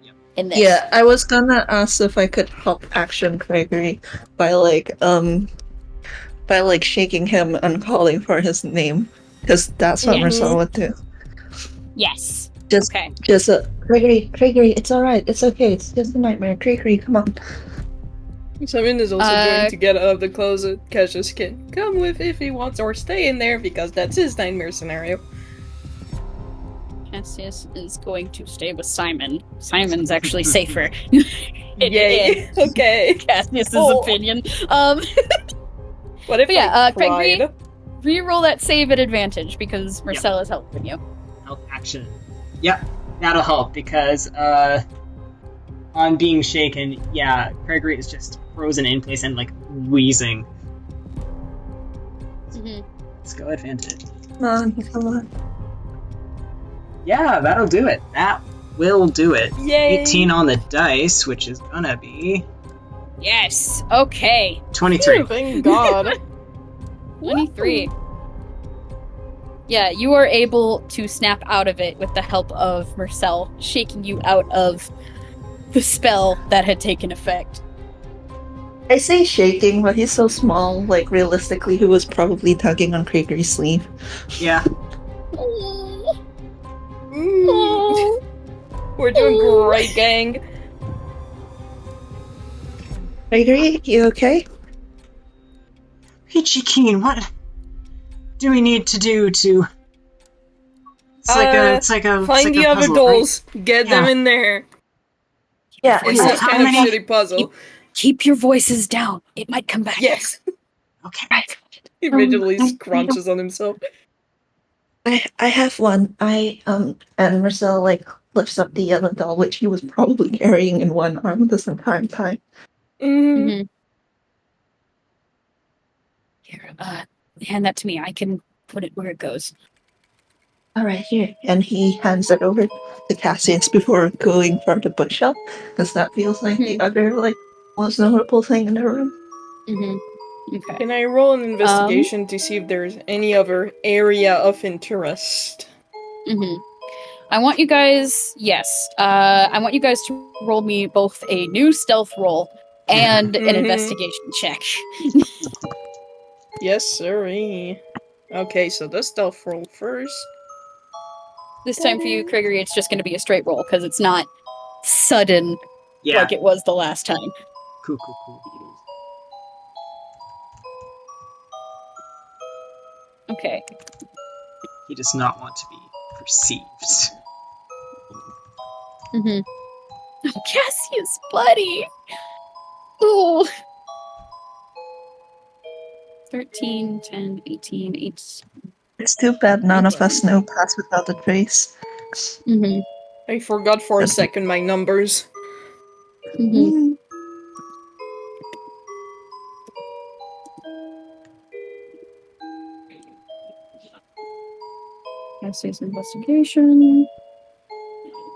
Yep. In this. Yeah, I was gonna ask if I could help action Criagory by shaking him and calling for his name, because that's what Yeah. Mersel would do. Yes. Just, Okay. Criagory, it's alright, it's okay, it's just a nightmare. Criagory, come on. Simon is also going to get out of the closet. Cassius can come with if he wants, or stay in there because that's his nightmare scenario. Cassius is going to stay with Simon. Simon's actually safer. Yay. Okay. Cassius's Oh. opinion. What if But yeah, I cried? Re-roll that save at advantage because Mersel is helping you. Help action. Yep, that'll help because on being shaken, yeah, Criagory is just frozen in place and like wheezing. Mm-hmm. Let's go advantage. Come on. Yeah, that'll do it. That will do it. Yay! 18 on the dice, which is gonna be Yes. Okay. 23. Thank God. 23. Yeah, you are able to snap out of it with the help of Mersel shaking you out of the spell that had taken effect. I say shaking, but he's so small, like realistically, he was probably tugging on Criagory's sleeve. Yeah. Mm. We're doing great, gang. Criagory, you okay? Peachy Keen, what do we need to do to? It's like a Find the other puzzle, dolls. Get them Yeah. in there. Yeah, It's Yeah, this how kind of many- shitty puzzle. Keep your voices down. It might come back. Yes. Okay. right. He immediately I crunches on himself. I have one. And Mersel like lifts up the other doll, which he was probably carrying in one arm at the same time. Mm. Mm-hmm. Here, hand that to me. I can put it where it goes. All right, here, and he hands it over to Cassius before going for the bookshelf, because that feels like the other like most notable thing in the room. Mm-hmm. Okay. Can I roll an investigation to see if there's any other area of interest? Mm-hmm. I want you guys, yes. I want you guys to roll me both a new stealth roll and an Mhm. investigation check. Yes, sirree. Okay, so the stealth roll first. This time for you, Criagory, it's just going to be a straight roll because it's not sudden Yeah. like it was the last time. Cool. Okay. He does not want to be perceived. Mm-hmm. Oh, Cassius, buddy! Ooh! 13, 10, 18, 8. It's too bad none of us know Pass Without a Trace. Mm-hmm. I forgot for a That's- second my numbers. Mm-hmm. Cassius investigation.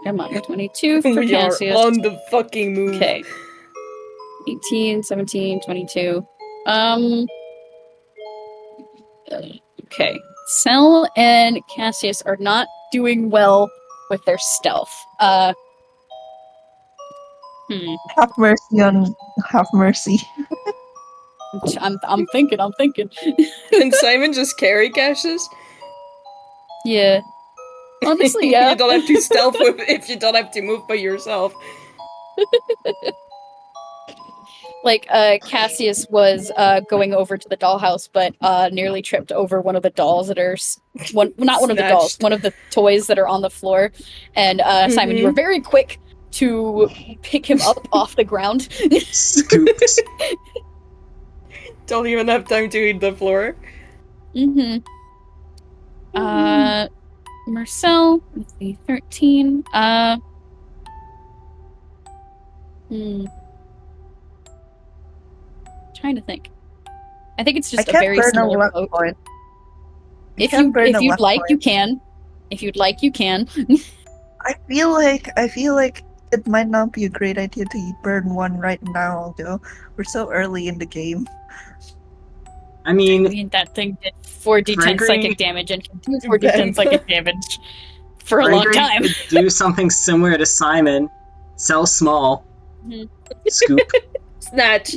Come on, 22 for We are Cassius. on the fucking move. Okay. 18, 17, 22. Okay. Sel and Cassius are not doing well with their stealth. Have mercy. I'm thinking. Can Simon just carry Cassius? Yeah. Honestly, yeah. You don't have to stealth with if you don't have to move by yourself. Like, Cassius was going over to the dollhouse, but nearly tripped over one of the dolls that are not one of the dolls, Snatched. one of the toys that are on the floor. And Simon, you were very quick to pick him up off the ground. Scooped. Don't even have time to eat the floor. Mm-hmm. Mersel with the 13. Trying to think. I think it's just a very similar luck boat. point. If can't burn a you'd luck like, point. you can. If you'd like, you can. I feel like it might not be a great idea to burn one right now, though. We're so early in the game. I mean, I mean, that thing did 4d10 Gregory- psychic damage and can do 4d10 psychic damage for a long Gregory time. could do something similar to Simon. Sell small. Mhm. Scoop. Snatch.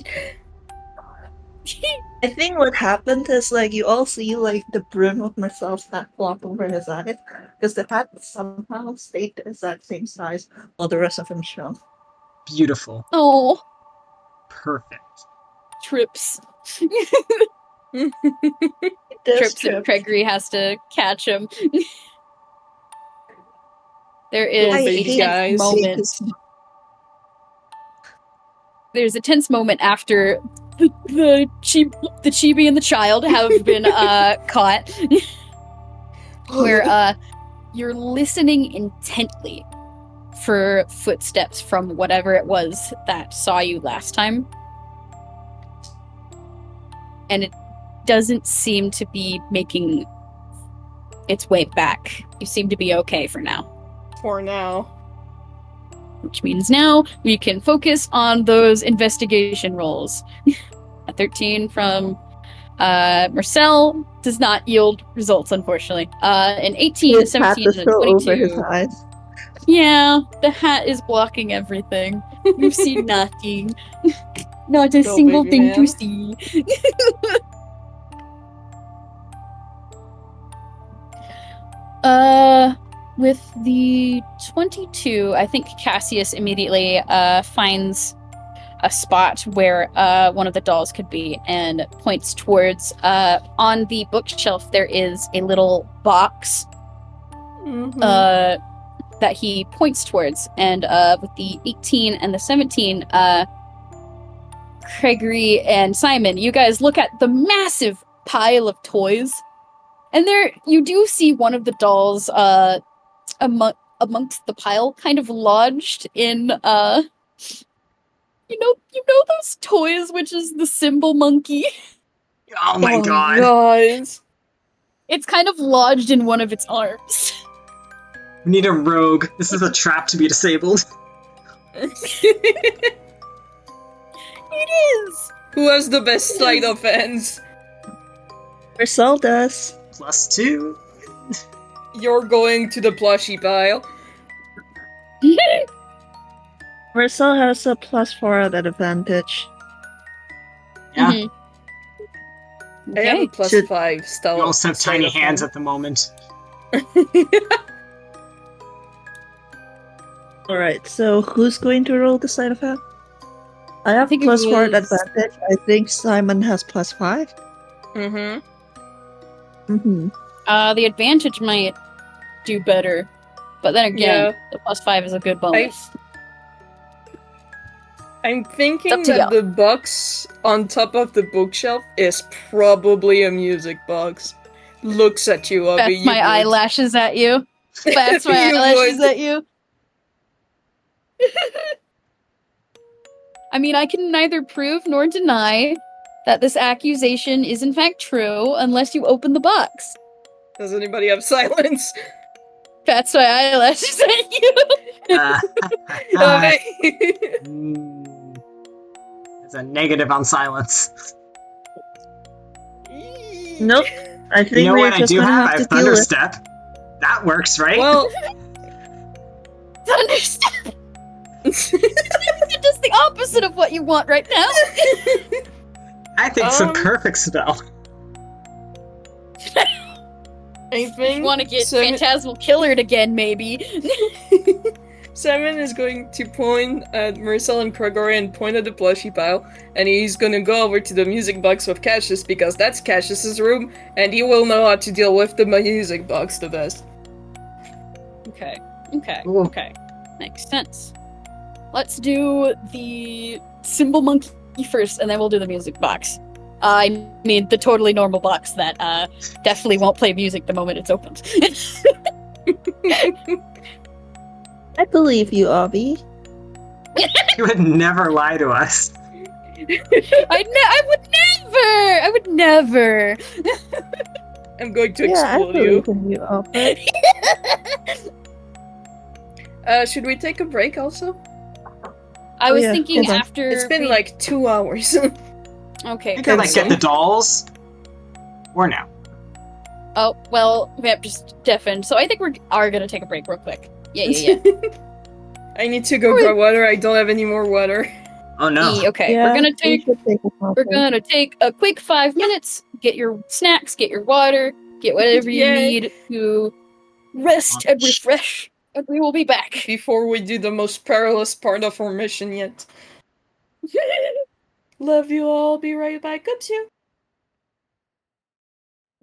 I think what happened is like you all see like the brim of Marcel's hat flop over his eyes because the hat somehow stayed the exact same size while the rest of him shrunk. Beautiful. Oh, Perfect. trips. It does Trips and trip. Criagory has to catch him. There is Little a baby tense guys. moment. There's a tense moment after the chibi and the child have been caught, where you're listening intently for footsteps from whatever it was that saw you last time, and it doesn't seem to be making its way back. You seem to be okay for now. For now. Which means now we can focus on those investigation rolls. A 13 from Mersel does not yield results, unfortunately. An 18, a His hat 17, is and a still 22. over his eyes. Yeah, the hat is blocking everything. You see nothing. Not a Go, single baby thing man. to see. With the 22, I think Cassius immediately finds a spot where one of the dolls could be and points towards on the bookshelf there is a little box Mhm. that he points towards, and with the 18 and the 17, Criagory and Simon, you guys look at the massive pile of toys, and there you do see one of the dolls amongst the pile, kind of lodged in you know those toys, which is the symbol monkey. Oh my god. God. It's kind of lodged in one of its arms. We need a rogue. This is a trap to be disabled. It is. Who has the best sleight of hands? Mersel does. +2. You're going to the plushie pile. Mersel has a +4 at that advantage. Yeah. Mhm. I have a Okay. plus 5 style. We also have sleight tiny of hands hand. at the moment. Alright, so who's going to roll the sleight of hand? I have think it +4 at was- advantage. I think Simon has +5. Mm-hmm. Mm-hmm. The advantage might do better, but then again, Yeah. the +5 is a good bonus. I'm It's thinking up to that y'all. the box on top of the bookshelf is probably a music box. Looks at you, Abby. That's my eyelashes at you. That's my You eyelashes would. at you. I mean, I can neither prove nor deny that this accusation is in fact true unless you open the box. Does anybody have silence? That's my eyelashes at you. Okay. There's a negative on silence. Nope. I think You know we're what I just do gonna have? I have have to deal with. Thunderstep. That works, right? Well, Understand? It does the opposite of what you want right now. I think it's a perfect spell. I You think want to get Simon, Phantasmal Killered again, maybe. Simon is going to point at Mersel and Criagory and point at the plushie pile, and he's gonna go over to the music box with Cassius because that's Cassius's room, and he will know how to deal with the music box the best. Okay. Ooh. Okay. Makes sense. Let's do the symbol monkey first, and then we'll do the music box. I mean, the totally normal box that definitely won't play music the moment it's opened. I believe you, Abby. You would never lie to us. I would never. I'm going to Yeah, I explode you. believe in you, Albert. Should we take a break also? I was yeah, thinking hold on. after It's been like 2 hours. okay. I could like get the dolls. Or now. Oh well, Vamp just deafened, so I think we are gonna take a break real quick. Yeah. I need to go grab water. I don't have any more water. Oh no. Okay, Yeah, we're gonna we take should take a small We're break. gonna take a quick 5 minutes, get your snacks, get your water, get whatever you Yay. need to rest and refresh, and we will be back. Before we do the most perilous part of our mission yet. Love you all. Be right back. Up to you.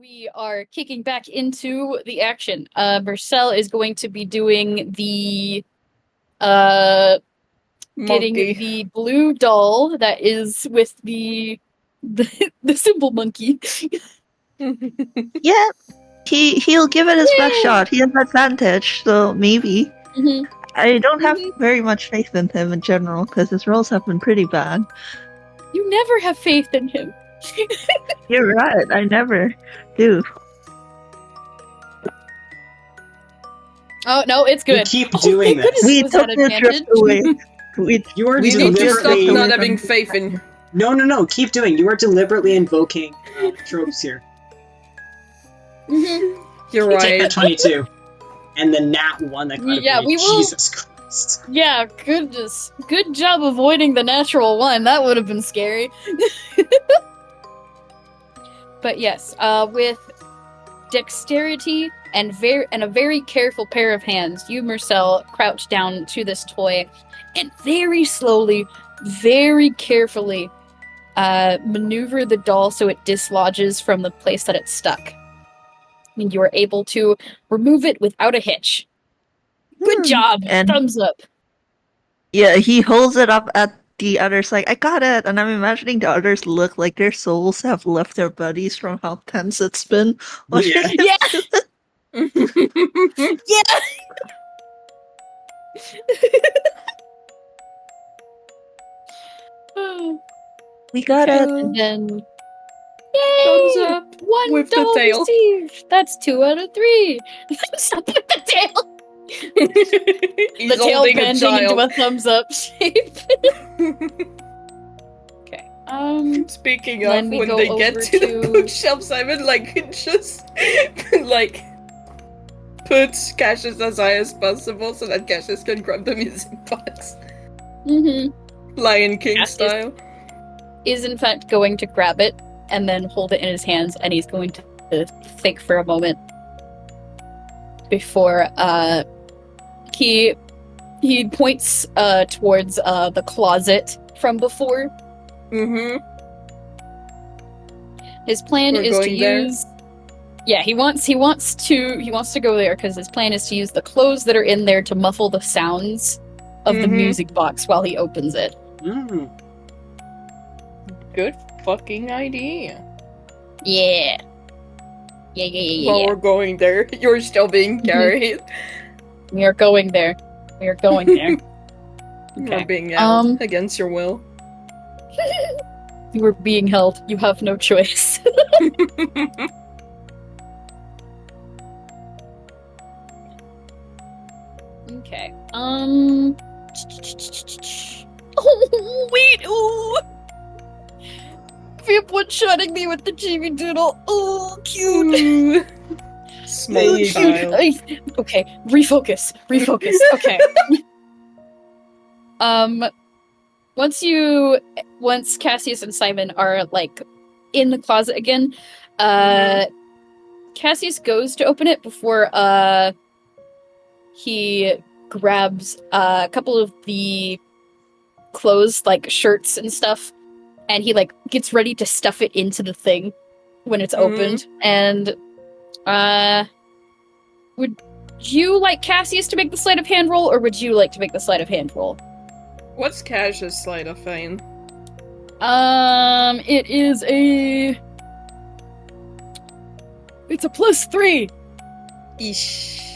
We are kicking back into the action. Mersel is going to be doing the getting Monkey. the blue doll that is with the symbol monkey. Yeah, he'll give it his best shot. He has advantage, so maybe. Mhm. I don't have very much faith in him in general because his rolls have been pretty bad. You never have faith in him. You're right. I never do. Oh no, it's You good. keep Oh, doing thank this. goodness We it was took at the drift advantage. away. You are We You need to just stop deliberately. not having faith in. No. Keep doing. You are deliberately invoking tropes here. Mhm. You're Take right. the 22, and the nat 1 that got Yeah, avoided. we will- Jesus Christ. Yeah, goodness. Good job avoiding the natural one. That would have been scary. But yes, with dexterity and a very careful pair of hands, you, Mersel, crouch down to this toy and very slowly, very carefully maneuver the doll so it dislodges from the place that it's stuck. And you are able to remove it without a hitch. Good job! And Thumbs up! yeah, he holds it up at the others like, I got it! And I'm imagining the others look like their souls have left their bodies from how tense it's been. Yeah. Yeah! Yeah! We got it! And then, Thumbs yay! up One with the doll tail. received. That's 2 out of 3. Thumbs up with the tail. He's The tail holding a bending into child. a thumbs up shape. Okay. Speaking Then of, we when go they get over to the to- bookshelf, Simon just like puts Cassius as high as possible so that Cassius can grab the music box, Lion King Cassius style. is in fact going to grab it and then hold it in his hands, and he's going to think for a moment before he points towards the closet from before. His plan We're is to going there? use. Yeah, he wants to go there because his plan is to use the clothes that are in there to muffle the sounds of the music box while he opens it. Good fucking idea. Yeah. Yeah. While we're going there, you're still being carried. We are going there. You're being held against your will. You are being held. You have no choice. Okay. Oh, wait. Ooh. Vamp one-shotting me with the chibi doodle. Oh, cute. Small you child. Okay, refocus. Okay. Once Cassius and Simon are like in the closet again, Cassius goes to open it before he grabs a couple of the clothes, like shirts and stuff, and he like gets ready to stuff it into the thing when it's opened. And would you like Cassius to make the sleight of hand roll, or would you like to make the sleight of hand roll? What's Cassius' sleight of hand? It is it's a +3. Eesh.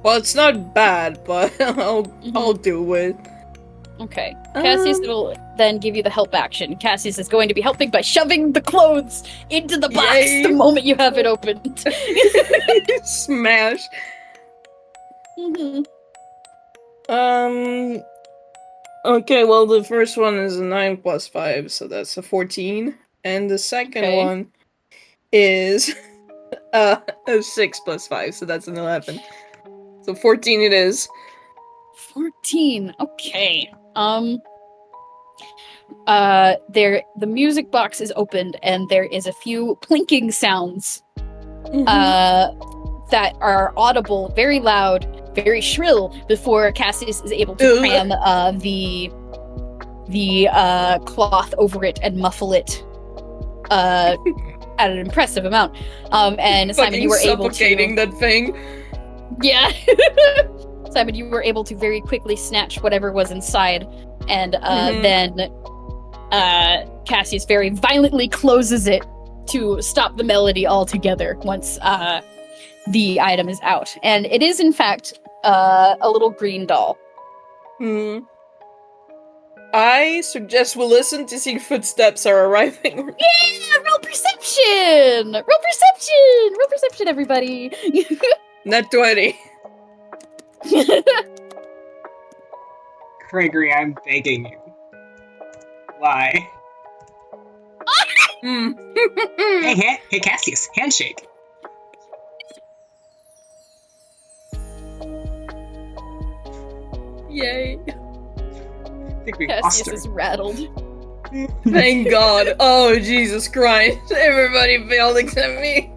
Well, it's not bad, but I'll do it. Okay. Cassius will then give you the help action. Cassius is going to be helping by shoving the clothes into the box Yay. the moment you have it opened. Smash. Okay, well, the first one is a 9 + 5, so that's a 14. And the second one is a 6 + 5, so that's an 11. So 14 it is. 14. Okay. The music box is opened, and there is a few plinking sounds that are audible, very loud, very shrill, before Cassius is able to cram the cloth over it and muffle it at an impressive amount. And Simon, you were able to suffocating that thing. Yeah. Simon, you were able to very quickly snatch whatever was inside, and then Cassius very violently closes it to stop the melody altogether once the item is out. And it is, in fact, a little green doll. I suggest we listen to see if footsteps are arriving. Yeah! Roll perception! Roll perception! Roll perception, everybody! Net 20. Criagory, I'm begging you. Why? Hey, Cassius, handshake. Yay. I think we lost Cassius her. is rattled. Thank God. Oh, Jesus Christ. Everybody failed except me.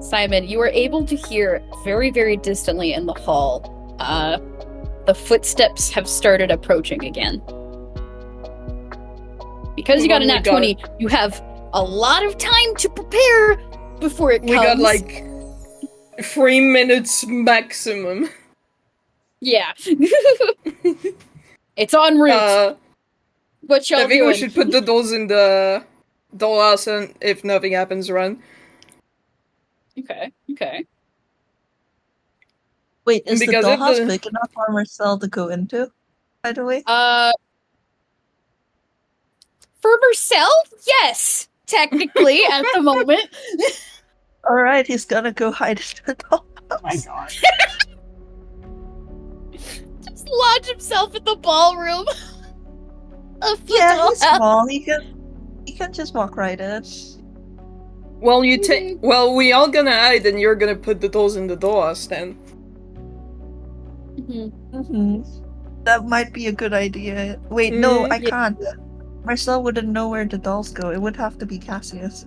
Simon, you are able to hear very, very distantly in the hall. The footsteps have started approaching again. Because you got a nat 20, you have a lot of time to prepare before it comes. We got like 3 minutes maximum. Yeah. It's en route. What y'all I think doing? we should put the dolls in the dollhouse and if nothing happens, run. Okay. Wait, is Because the if dollhouse the- big enough for Mersel to go into, by the way? For Mersel? Yes! Technically, at the moment. Alright, he's gonna go hide in the dollhouse. Oh my god. Just lodge himself in the ballroom. Of the Yeah, he's dollhouse. small. He can just walk right in. Well, we all gonna hide and you're gonna put the dolls in the dollhouse then. That might be a good idea. Wait, no, I yeah. can't. Mersel wouldn't know where the dolls go. It would have to be Cassius.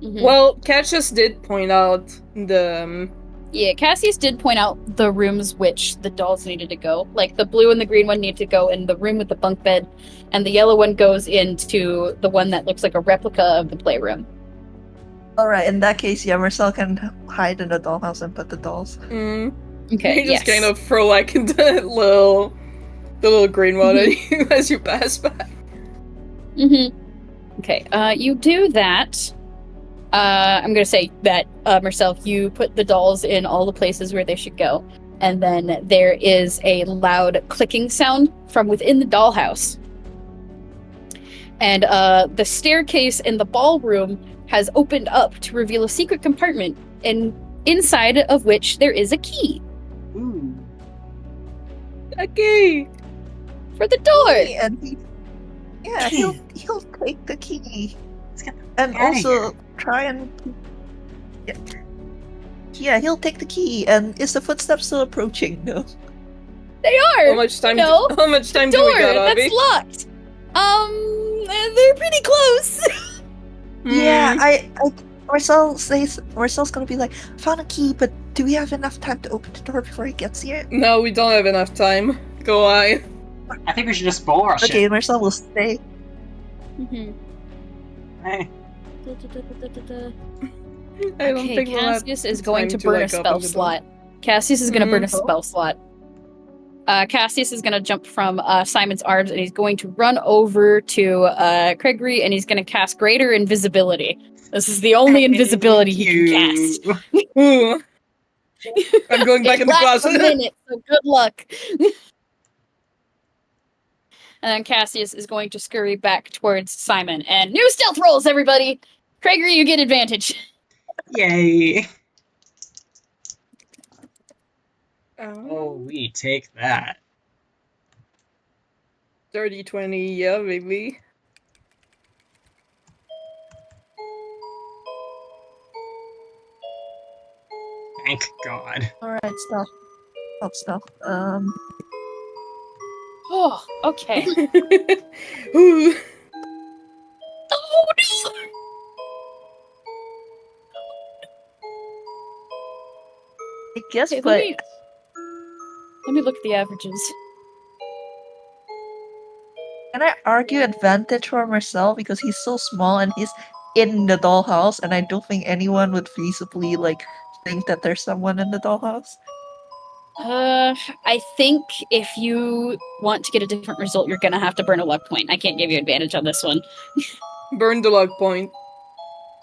Well, Cassius did point out the... Yeah, Cassius did point out the rooms which the dolls needed to go. Like, the blue and the green one need to go in the room with the bunk bed, and the yellow one goes into the one that looks like a replica of the playroom. Alright, in that case, yeah, Mersel can hide in the dollhouse and put the dolls. Okay, You just kind of throw like the little green one at you as you pass by. Okay, you do that. I'm gonna say that, Mersel, you put the dolls in all the places where they should go. And then there is a loud clicking sound from within the dollhouse. And the staircase in the ballroom has opened up to reveal a secret compartment, and inside of which there is a key. Ooh. A key! For the door! And he'll take the key. Let's get the And outta also try and... Yeah, he'll take the key. And is the footsteps still approaching? No. They are! How much time? No. How much time Door! do we got, Avi? That's locked! They're pretty close! Yeah, Marcel's gonna be like, found a key, but do we have enough time to open the door before he gets here? No, we don't have enough time. Go on. I think we should just bull rush Okay, it. Marcel will stay. Hey. I don't Okay, think we'll have Cassius is going time to burn a like, open spell the door. slot. Cassius is going to burn a Mhm. spell slot. Cassius is going to jump from Simon's arms, and he's going to run over to Criagory, and he's going to cast Greater Invisibility. This is the only invisibility he can cast. Ooh. I'm going back It in the lasts closet. a minute, so good luck. And then Cassius is going to scurry back towards Simon. And new stealth rolls, everybody! Criagory, you get advantage. Yay. Oh. Oh, we take that. 30, 20, yeah, maybe. Thank God. Alright, stealth. Stealth. Oh, okay. Ooh. Oh, no! I guess, Okay, but let me look at the averages. Can I argue advantage for Mersel because he's so small and he's in the dollhouse, and I don't think anyone would feasibly think that there's someone in the dollhouse. I think if you want to get a different result, you're gonna have to burn a luck point. I can't give you advantage on this one. Burn the luck point.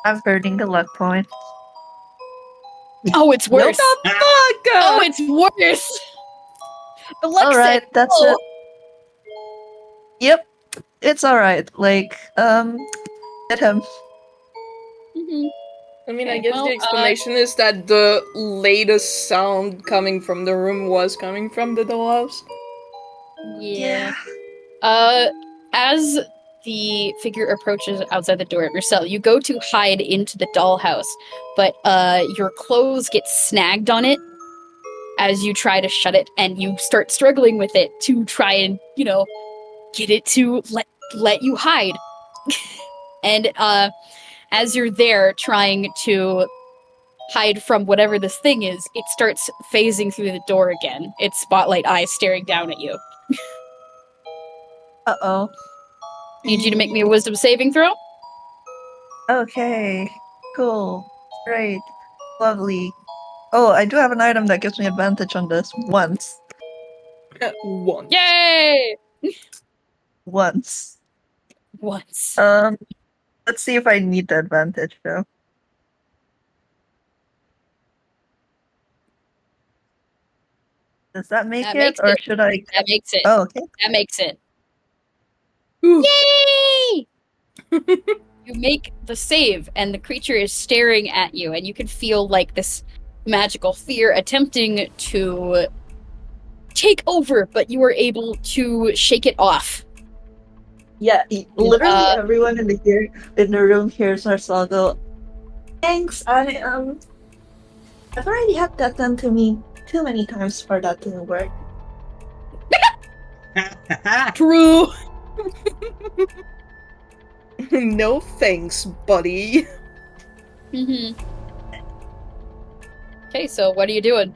I'm burning the luck point. Oh, it's worse. Fuck! Oh, it's worse. The luck Alright, said that's no. it. Yep, it's alright. Hit him. Mhm. I mean, I Okay, guess well, the explanation is that the latest sound coming from the room was coming from the dollhouse. Yeah. As the figure approaches outside the door, Mersel, you go to hide into the dollhouse, but your clothes get snagged on it as you try to shut it, and you start struggling with it to try and, get it to let you hide. And as you're there trying to hide from whatever this thing is, it starts phasing through the door again, its spotlight eyes staring down at you. Uh-oh. Need you to make me a wisdom saving throw? Okay. Cool. Great. Lovely. Oh, I do have an item that gives me advantage on this. Once. Once. Yay! Once. Once. Let's see if I need the advantage, though. Does that make That it, makes or it. should I... That makes it. Oh, okay. That makes it. Ooh. Yay! You make the save, and the creature is staring at you, and you can feel this magical fear attempting to take over, but you are able to shake it off. Yeah, literally everyone in the room hears Mersel go, "Thanks, I've already had that done to me too many times for that to work." True. No thanks, buddy. Okay, so what are you doing?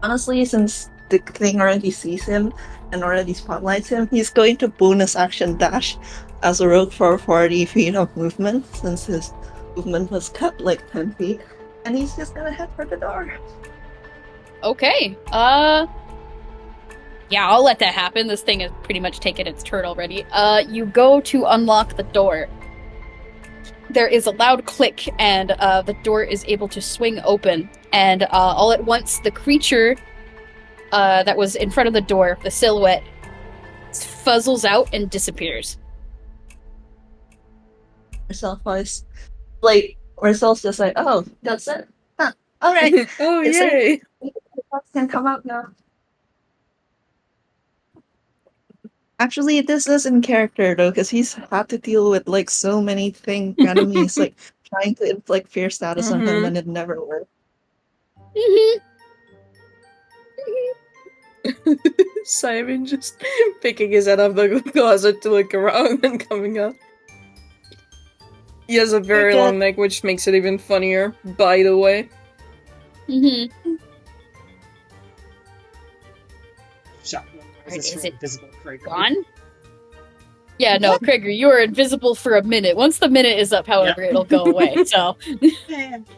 Honestly, since the thing already sees him and already spotlights him, he's going to bonus action dash as a rogue for 40 feet of movement, since his movement was cut 10 feet, and he's just gonna head for the door. Okay. Yeah, I'll let that happen. This thing has pretty much taken its turn already. You go to unlock the door. There is a loud click, and the door is able to swing open. And all at once, the creature that was in front of the door, the silhouette, fuzzles out and disappears. Marcel's just like, "Oh, that's it? Huh. Alright. Oh, It's yay! Can come out now." Actually, this is in character though, because he's had to deal with so many enemies trying to inflict fear status on him, and it never worked. Simon just picking his head out of the closet to look around and coming out. He has a very Okay. long neck, which makes it even funnier, by the way. Shot. Is it Invisible Kraken? Gone? Yeah, no, Criagory, you are invisible for a minute. Once the minute is up, however, it'll go away. So,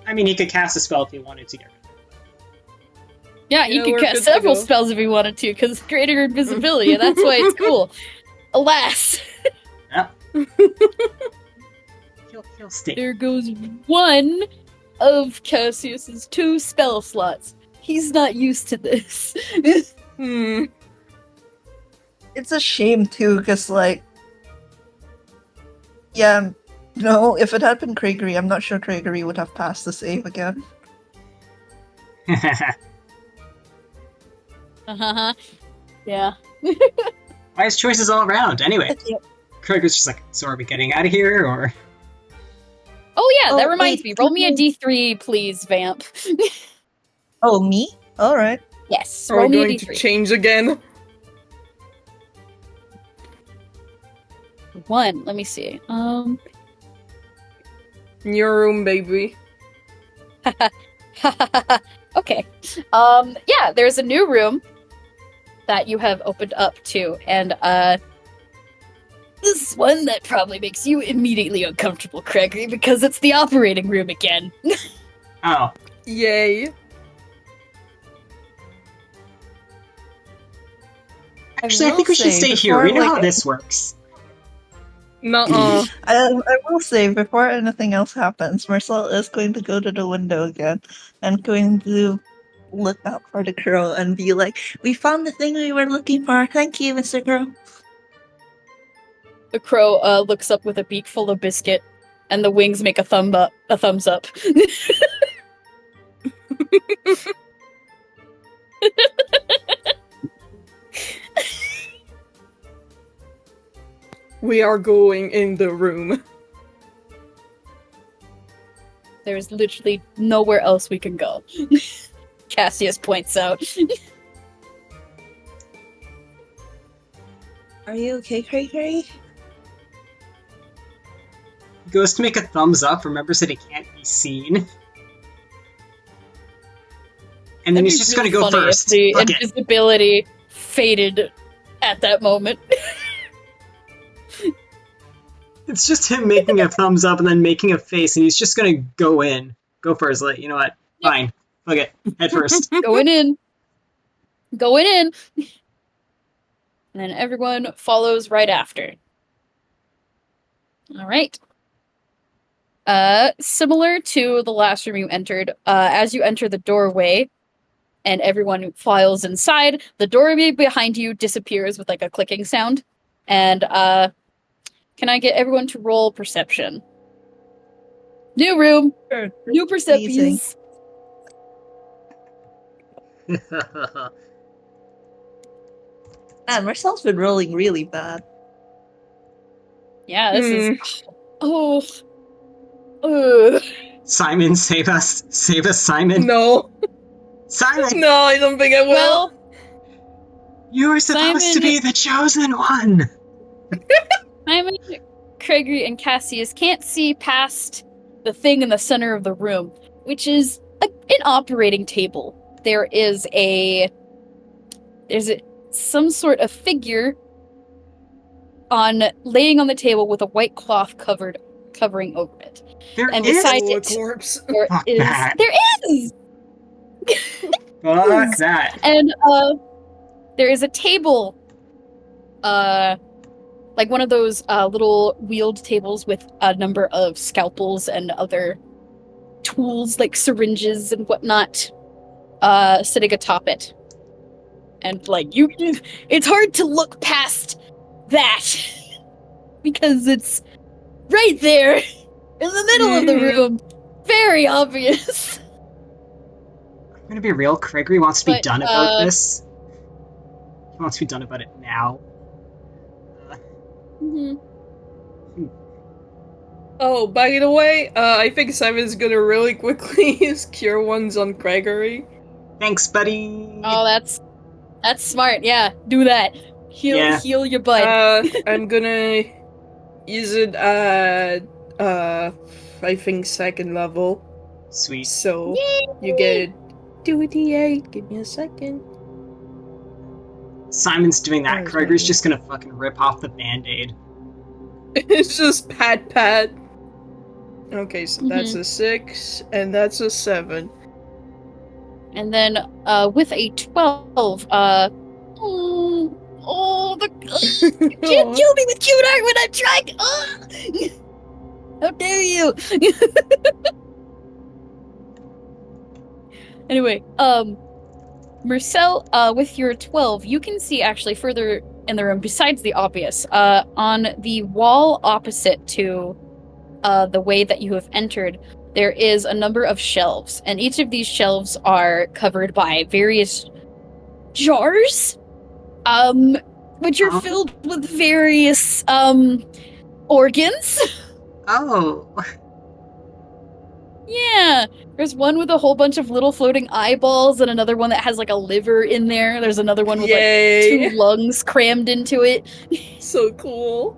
I mean, he could cast a spell if he wanted to get rid of it. yeah, you Yeah, could we're cast good to several go. spells if you wanted to, because greater invisibility, and that's why it's cool. Alas, He'll stay. there goes one of Cassius's 2 spell slots. He's not used to this. It's a shame too, because yeah, no, if it had been Criagory, I'm not sure Criagory would have passed the save again. Yeah. Wise choices all around. Anyway, Yep. Kraken's just like, so are we getting out of here, or? Oh yeah, that Oh, reminds wait, me. Roll me a can D3, please, Vamp. Oh, me? Alright. Yes, Are roll we me a going to D3. change again? 1. Let me see. In your room, baby. Okay. Yeah, there's a new room that you have opened up to, and This one that probably makes you immediately uncomfortable, Gregory, because it's the operating room again. Oh. Yay. Actually, I think we should stay here. We know how this works. Nuh-uh. I will say, before anything else happens, Mersel is going to go to the window again and going to look out for the crow and be like, "We found the thing we were looking for. Thank you, Mr. Crow." The crow looks up with a beak full of biscuit, and the wings make a thumbs up. We are going in the room. There's literally nowhere else we can go. Cassius points out. Are you okay, Cray? He goes to make a thumbs up, remembers that he can't be seen. And then he's just going to go first. The Fuck it. invisibility faded at that moment. It's just him making a thumbs up and then making a face, and he's just gonna go in. Go first, like, you know what? Fine. Fuck it. Head first. Going in. And then everyone follows right after. Alright. Similar to the last room you entered, as you enter the doorway and everyone files inside, the doorway behind you disappears with like a clicking sound. And can I get everyone to roll perception? New room. Sure. New perceptions. Man, Mersel's been rolling really bad. Yeah, this is... Oh. Simon, save us. Save us, Simon. No. Simon! No, I don't think I will. Well, You were supposed to be the chosen one! Simon, Gregory, and Cassius can't see past the thing in the center of the room, which is an operating table. There's some sort of figure laying on the table with a white cloth covering over it. There And is? beside Oh, a it, corpse. Fuck that. there is! Fuck that. And there is a table, like one of those little wheeled tables with a number of scalpels and other tools like syringes and whatnot, sitting atop it. And like it's hard to look past that because it's right there in the middle of the room. Very obvious. I'm gonna be real, Criagory wants to be But, done about this. He wants to be done about it now. Oh, by the way, I think Simon's gonna really quickly use Cure Wounds on Criagory. Thanks, buddy! Oh, that's smart. Yeah, do that. Heal your butt. I'm gonna use it at, I think 2nd level. Sweet. So, you get 2d8. Give me a second. Simon's doing that. Where's Criagory's my- just gonna fucking rip off the band-aid. It's just pat. Okay, so that's a 6, and that's a 7. And then with a 12, you can't kill me with cute art when I'm trying. How dare you? Anyway, Mersel, with your 12, you can see actually further in the room, besides the obvious, on the wall opposite to the way that you have entered, there is a number of shelves, and each of these shelves are covered by various jars, which are filled with various organs. Oh! Yeah, there's one with a whole bunch of little floating eyeballs, and another one that has like a liver in there. There's another one with Yay! like 2 lungs crammed into it. So cool.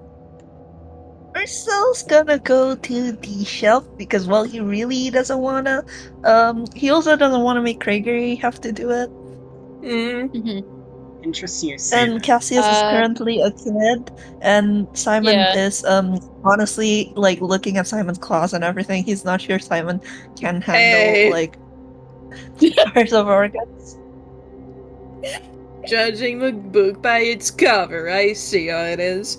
Mersel's gonna go to the shelf because, well, he really doesn't wanna. He also doesn't want to make Criagory have to do it. Mm. Mhm. Interesting you say And that. Cassius is currently a kid, and Simon Yeah. is honestly like looking at Simon's claws and everything. He's not sure Simon can handle Hey. like jars of organs. Judging the book by its cover, I see how it is.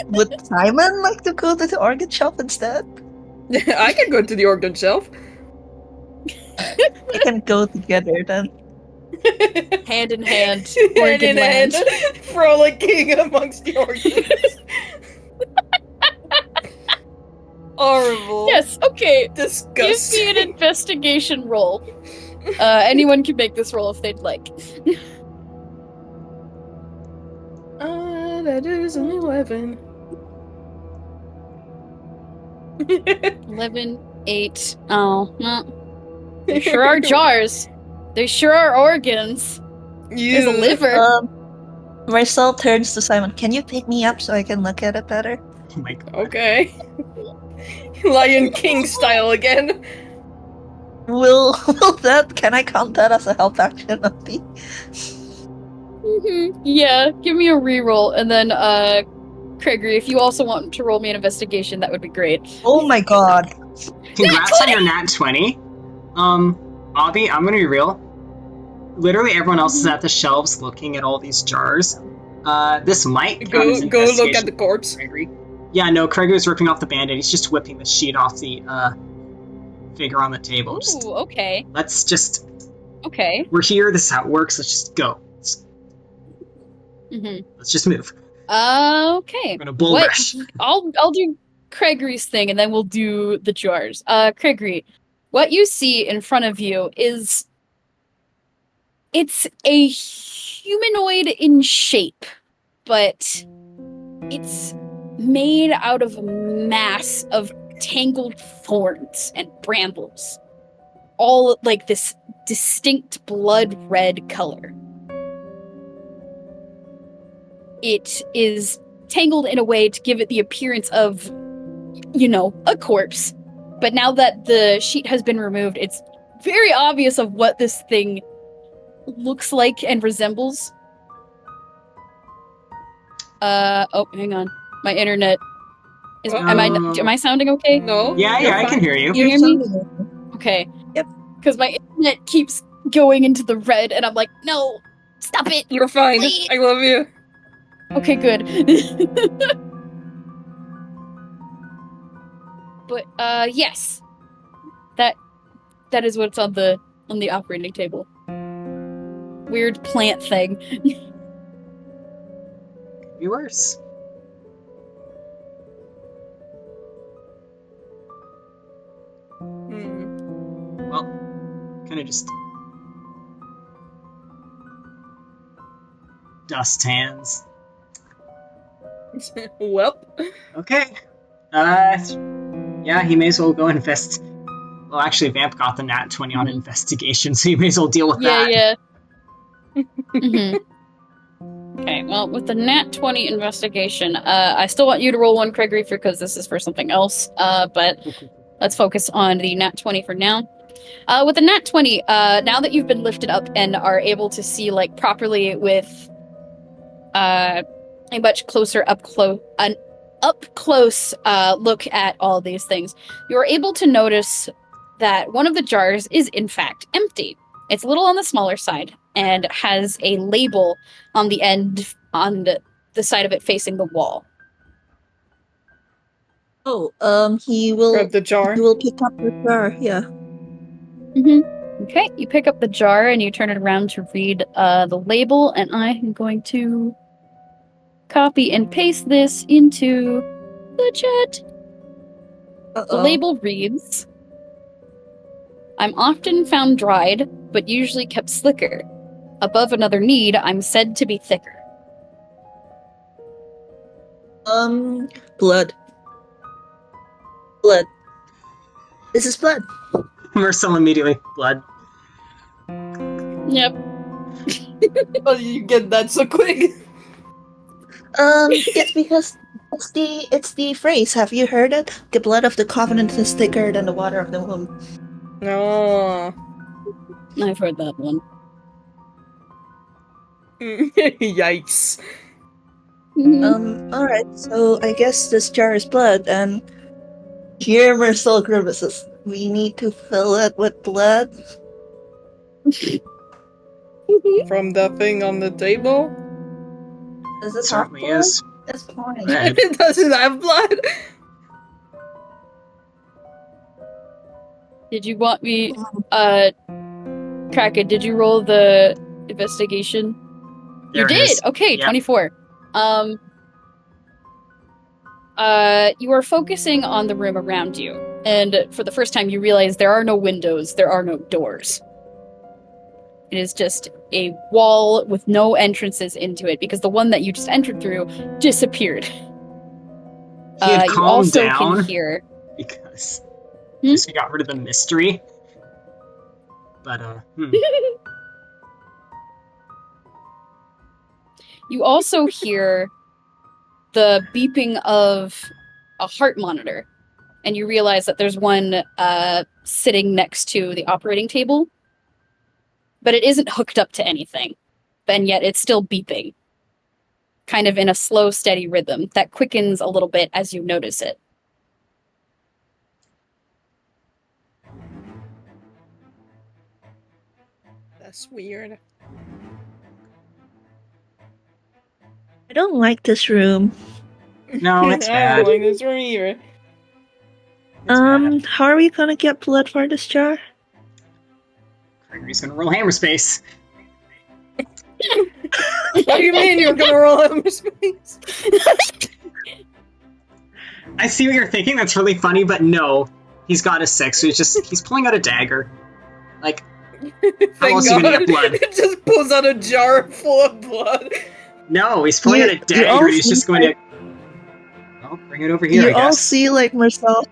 Would Simon like to go to the organ shop instead? I can go to the organ shelf. We can go together then. Hand in hand, Hand organ in land. hand, frolicking amongst the organs. Horrible. Yes, okay. Disgusting. Give me an investigation roll. Anyone can make this roll if they'd like. That is an 11. 11, 8. Oh, no. They sure are jars. They sure are organs. There's a liver. Mersel turns to Simon. Can you pick me up so I can look at it better? Oh my god. Okay. Lion King style again. Will that? Can I count that as a help action of the? Yeah, give me a reroll, and then, Criagory, if you also want to roll me an investigation, that would be great. Oh my god! Congrats on your nat 20. Avi, I'm gonna be real. Literally everyone else is at the shelves looking at all these jars. This might count as Go look investigation at the corpse. for Gregory. Yeah, no, Kraken's ripping off the band-aid. He's just whipping the sheet off the figure on the table. Just, Ooh, okay. let's just. Okay. We're here. This is how it works. Let's just go. Mm-hmm. Let's just move. Okay. We're gonna bull What- rush. I'll do Criagory's thing, and then we'll do the jars. Criagory, what you see in front of you is it's a humanoid in shape, but it's made out of a mass of tangled thorns and brambles, all like this distinct blood red color. It is tangled in a way to give it the appearance of, you know, a corpse. But now that the sheet has been removed, it's very obvious of what this thing looks like and resembles. Oh, hang on. My internet is. Am I sounding okay? No. Yeah, you're I can fine. hear you. You hear me? Okay. Yep. Because my internet keeps going into the red, and I'm like, no, stop it. You're fine. Please. I love you. Okay, good. But yes, that is what's on the operating table. Weird plant thing. Could be worse. Well, kind of just dust hands. Well. Okay. Yeah, he may as well go invest. Well, actually, Vamp got the nat 20 on investigation, so you may as well deal with that. Yeah. Mhm. Okay, well, with the nat 20 investigation, I still want you to roll one, Criagory, because this is for something else. But let's focus on the nat 20 for now. With the nat 20, now that you've been lifted up and are able to see like properly with a much closer up close look at all these things, you are able to notice that one of the jars is in fact empty. It's a little on the smaller side and has a label on the end on the side of it facing the wall. Oh, he will. Grab the jar. He will pick up the jar. Yeah. Okay, you pick up the jar and you turn it around to read the label, and I am going to copy and paste this into the chat. The label reads, I'm often found dried, but usually kept slicker. Above another need, I'm said to be thicker. Blood. Blood. This is blood. Mersel immediately. Blood. Yep. Oh, you get that so quick. It's because it's the phrase. Have you heard it? The blood of the covenant is thicker than the water of the womb. No. I've heard that one. Yikes. Alright, so I guess this jar is blood, and here Mersel grimaces. We need to fill it with blood. From the thing on the table? Does it Certainly have blood? is. It's fine. Red. It doesn't have blood. Did you want me, Kraken, did you roll the investigation? There You it did? is. Okay, Yep. 24. You are focusing on the room around you, and for the first time you realize there are no windows, there are no doors. It is just a wall with no entrances into it, because the one that you just entered through disappeared. He had You calmed also down can hear... because Hmm? we got rid of the mystery. But You also hear the beeping of a heart monitor, and you realize that there's one sitting next to the operating table, but it isn't hooked up to anything, and yet it's still beeping, kind of in a slow, steady rhythm that quickens a little bit as you notice it. That's weird. I don't like this room. no, it's I bad. don't like this room either. It's bad. How are we gonna get blood for this jar? Gregory's gonna roll hammer space. What do you mean you're gonna roll hammer space? I see what you're thinking. That's really funny, but no, he's got a 6. So he's pulling out a dagger. Like, how else are you gonna get blood? It just pulls out a jar full of blood. No, he's pulling out a dagger. all And he's just see, going to. Well, bring it over here. You I all guess. see like Mersel.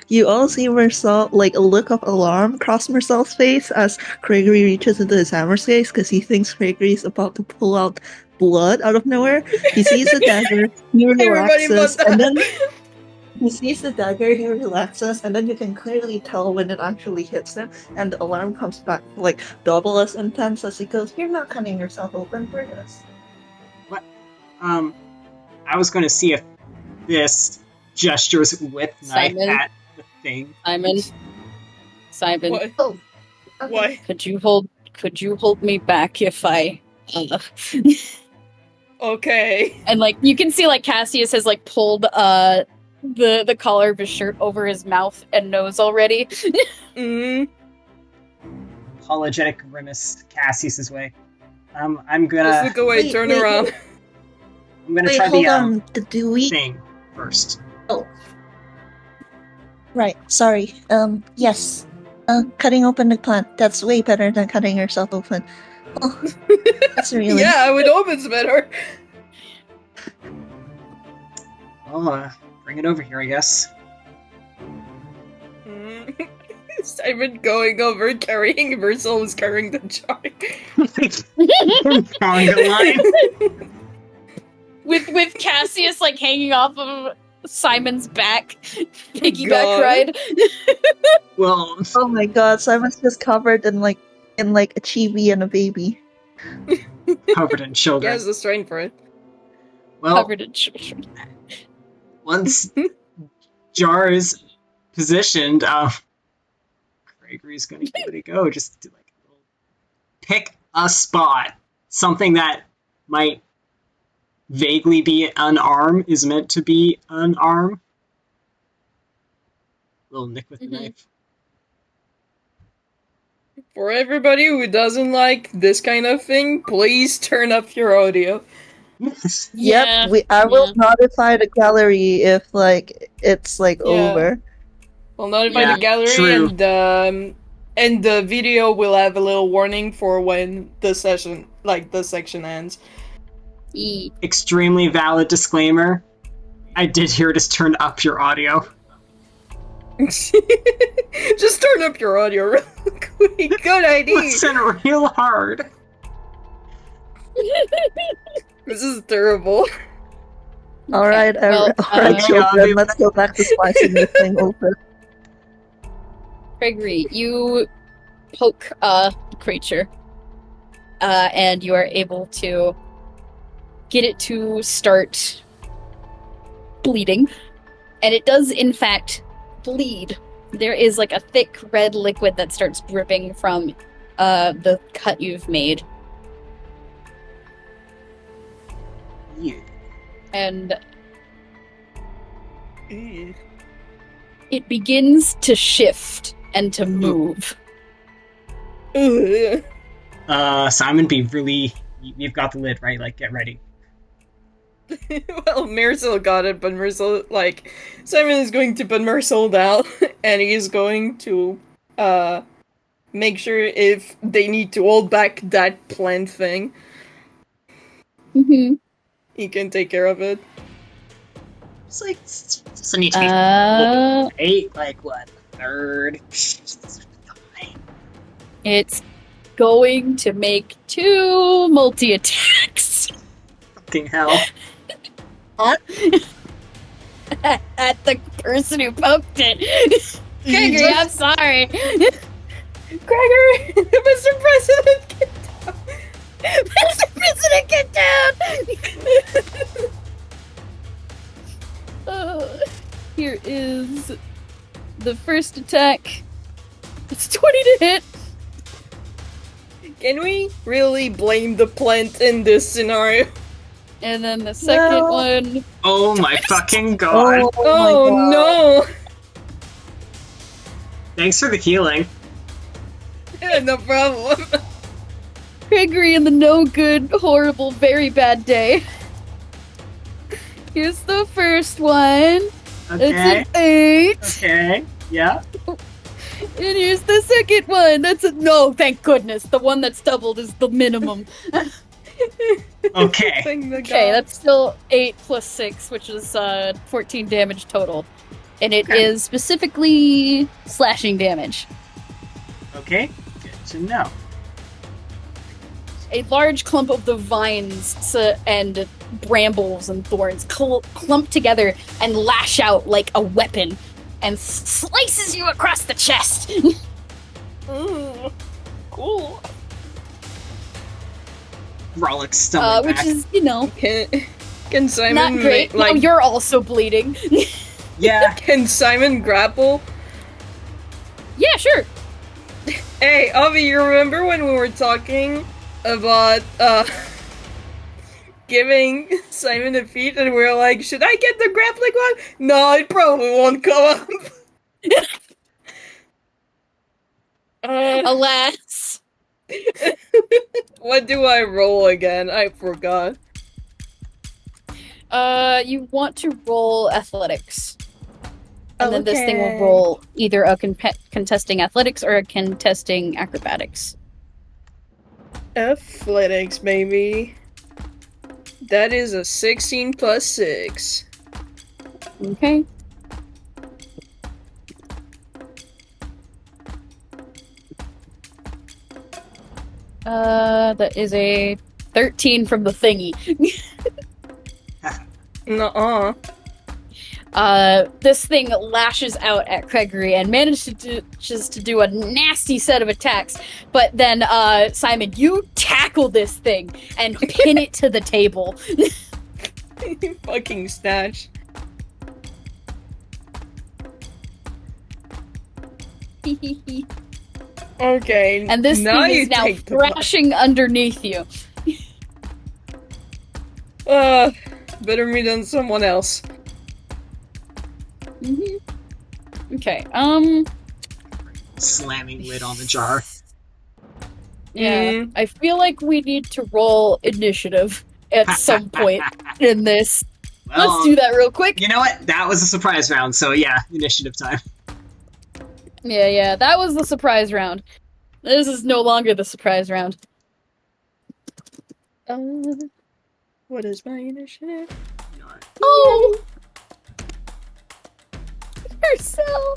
You all see Mersel, like a look of alarm cross Mersel's face as Criagory reaches into his hammer space because he thinks Criagory's about to pull out blood out of nowhere. He sees the dagger, he Everybody relaxes, but and then that. he sees the dagger, he relaxes, and then you can clearly tell when it actually hits him, and the alarm comes back like double as intense as he goes, "You're not cutting yourself open for this." I was going to see if this gestures with knife Simon? at the thing. Simon, What? Oh. Okay. What? could you hold me back if I Okay. and like you can see like Cassius has like pulled the collar of his shirt over his mouth and nose already. Mm. Apologetic grimace Cassius's way. I'm gonna. Just look away, Wait, turn wait, around. I'm gonna Wait, try hold the on. Do we? thing first. Right, sorry. Yes. Cutting open the plant. That's way better than cutting yourself open. Oh, that's really... Yeah, I would hope it's better. Well, bring it over here, I guess. Mm. Simon going over, carrying Mersel was carrying the jar. Conga line. with Cassius like hanging off of Simon's back, piggyback God. ride. Well, Oh my god, Simon's just covered in like a chibi and a baby. covered in He children. has the strength for it. Well, Covered in children. once jar is positioned, Gregory's gonna give it a go. Just to like pick a spot, something that might vaguely be an arm is meant to be an arm. Little nick with the Mhm. knife. For everybody who doesn't like this kind of thing, please turn up your audio. Yeah, Yep, I will yeah. notify the gallery if like it's like Yeah. over. We'll notify Yeah, the gallery, true. and the video will have a little warning for when the session, like the section ends. Extremely valid disclaimer. I did hear just turn up your audio. Just turn up your audio real quick. Good idea. Listen real hard. This is terrible. Alright, well, alright, children, let's go back to slicing this thing open. Gregory, you poke a creature, and you are able to get it to start bleeding. And it does, in fact, bleed. There is like a thick red liquid that starts dripping from the cut you've made. Yeah. And it begins to shift and to move. Simon, be really... You've got the lid, right? Like, get ready. Well, Mersel got it, but Mersel, Simon is going to put Mersel down, and he's going to, make sure if they need to hold back that plant thing, Mm-hmm. he can take care of it. It's like, doesn't need to be right? Like, what? Third? Fine. It's going to make 2 multi-attacks Fucking hell. at the person who poked it. Gregory, I'm sorry. Gregory! Mr. President, get down! Mr. President, get down! Here is the first attack. It's 20 to hit. Can we really blame the plant in this scenario? And then the second one. Oh my fucking god. Oh no! Thanks for the healing. Yeah, no problem. Gregory in the no good, horrible, very bad day. Here's the first one. Okay. It's an 8. Okay. Yeah. And here's the second one. That's a no, thank goodness. The one that's doubled is the minimum. Okay. Okay, that's still 8 plus 6, which is 14 damage total. And it Okay. is specifically slashing damage. Okay. Good to know. A large clump of the vines and brambles and thorns clump together and lash out like a weapon and slices you across the chest. Cool. Rollick's stomach Which back. is, Can Simon not great. like No, you're also bleeding. Yeah. Can Simon grapple? Yeah, sure. Hey, Avi, you remember when we were talking about giving Simon a feat and we were like, should I get the grappling one? No, it probably won't come up. Alas. What do I roll again? I forgot. You want to roll athletics. And then this thing will roll either a contesting athletics or a contesting acrobatics. Athletics, maybe. That is a 16 plus 6. Okay. That is a 13 from the thingy. Nuh-uh. This thing lashes out at Criagory and manages to do a nasty set of attacks. But then, Simon, you tackle this thing and pin it to the table. Fucking snatch. Okay, And this now thing you is now take the thrashing underneath you. better me than someone else. Okay, Slamming lid on the jar. yeah. I feel like we need to roll initiative at some point in this. Well, Let's do that real quick. You know what? That was a surprise round, so yeah, initiative time. Yeah, that was the surprise round. This is no longer the surprise round. What is my initiative? Oh! Mersel!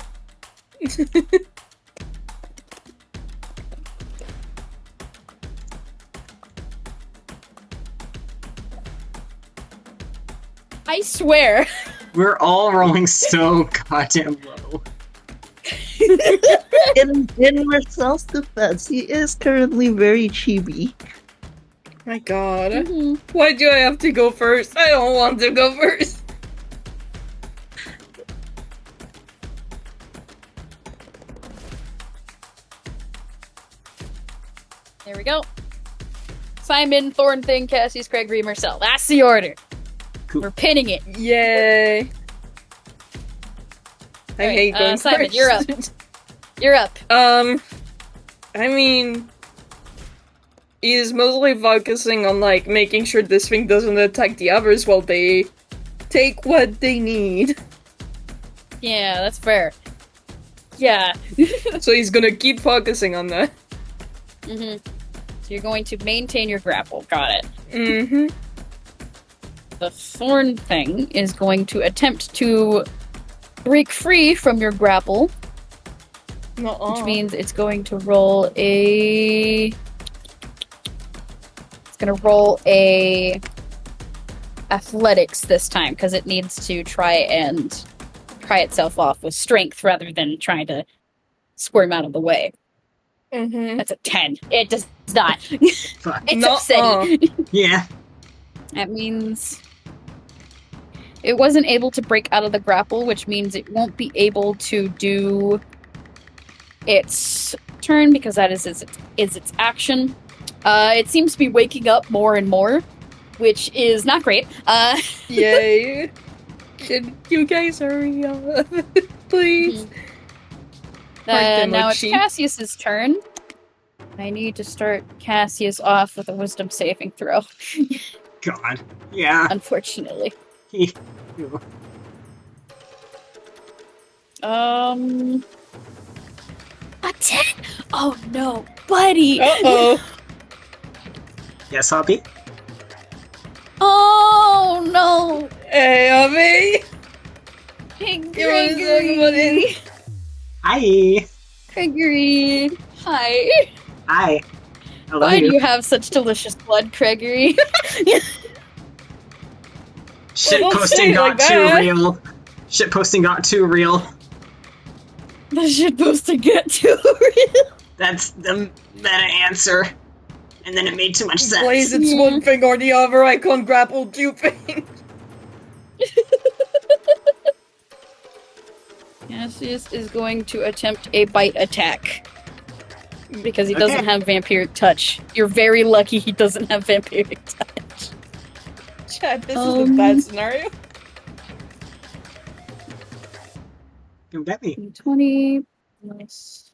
I swear. We're all rolling so goddamn low. In Marcel's defense, he is currently very chibi. My god. Mhm. Why do I have to go first? I don't want to go first. There we go. Simon, Thornthing, Cassius, Criagory, Mersel. That's the order. Cool. We're pinning it. Yay. I Alright, hate going Simon, first. you're up. You're up. I mean, he's mostly focusing on, like, making sure this thing doesn't attack the others while they take what they need. Yeah, that's fair. Yeah. So he's gonna keep focusing on that. Mm-hmm. So you're going to maintain your grapple. Got it. Mm-hmm. The thorn thing is going to attempt to break free from your grapple, which means it's going to roll a... It's going to roll a... athletics this time, because it needs to try itself off with strength rather than trying to squirm out of the way. Mm-hmm. That's a 10. It does not. Fuck. It's upsetting. Yeah. That means it wasn't able to break out of the grapple, which means it won't be able to do its turn because that is its action. It seems to be waking up more and more, which is not great. Yay. Can you guys hurry up? Please? Now it's Cassius's turn. I need to start Cassius off with a wisdom saving throw, God. Yeah. unfortunately. Ew. A 10? Oh no, buddy! Uh-oh. Yes, Hoppy? Oh no! Hey, Abby! Hey, You wanna talk about Gregory! it? Hi. Gregory! Hi! Hi. I love Why do you. you have such delicious blood, Gregory? Shit Well, don't say posting it got like too that. real. Shit posting got too real. The shit supposed to get too real. That's the meta answer. And then it made too much sense. Blaze, it's one thing or the other. I can't grapple two things. Cassius is going to attempt a bite attack. Because he doesn't have vampiric touch. You're very lucky he doesn't have vampiric touch. Chad, this is a bad scenario. Come get me. 20 plus...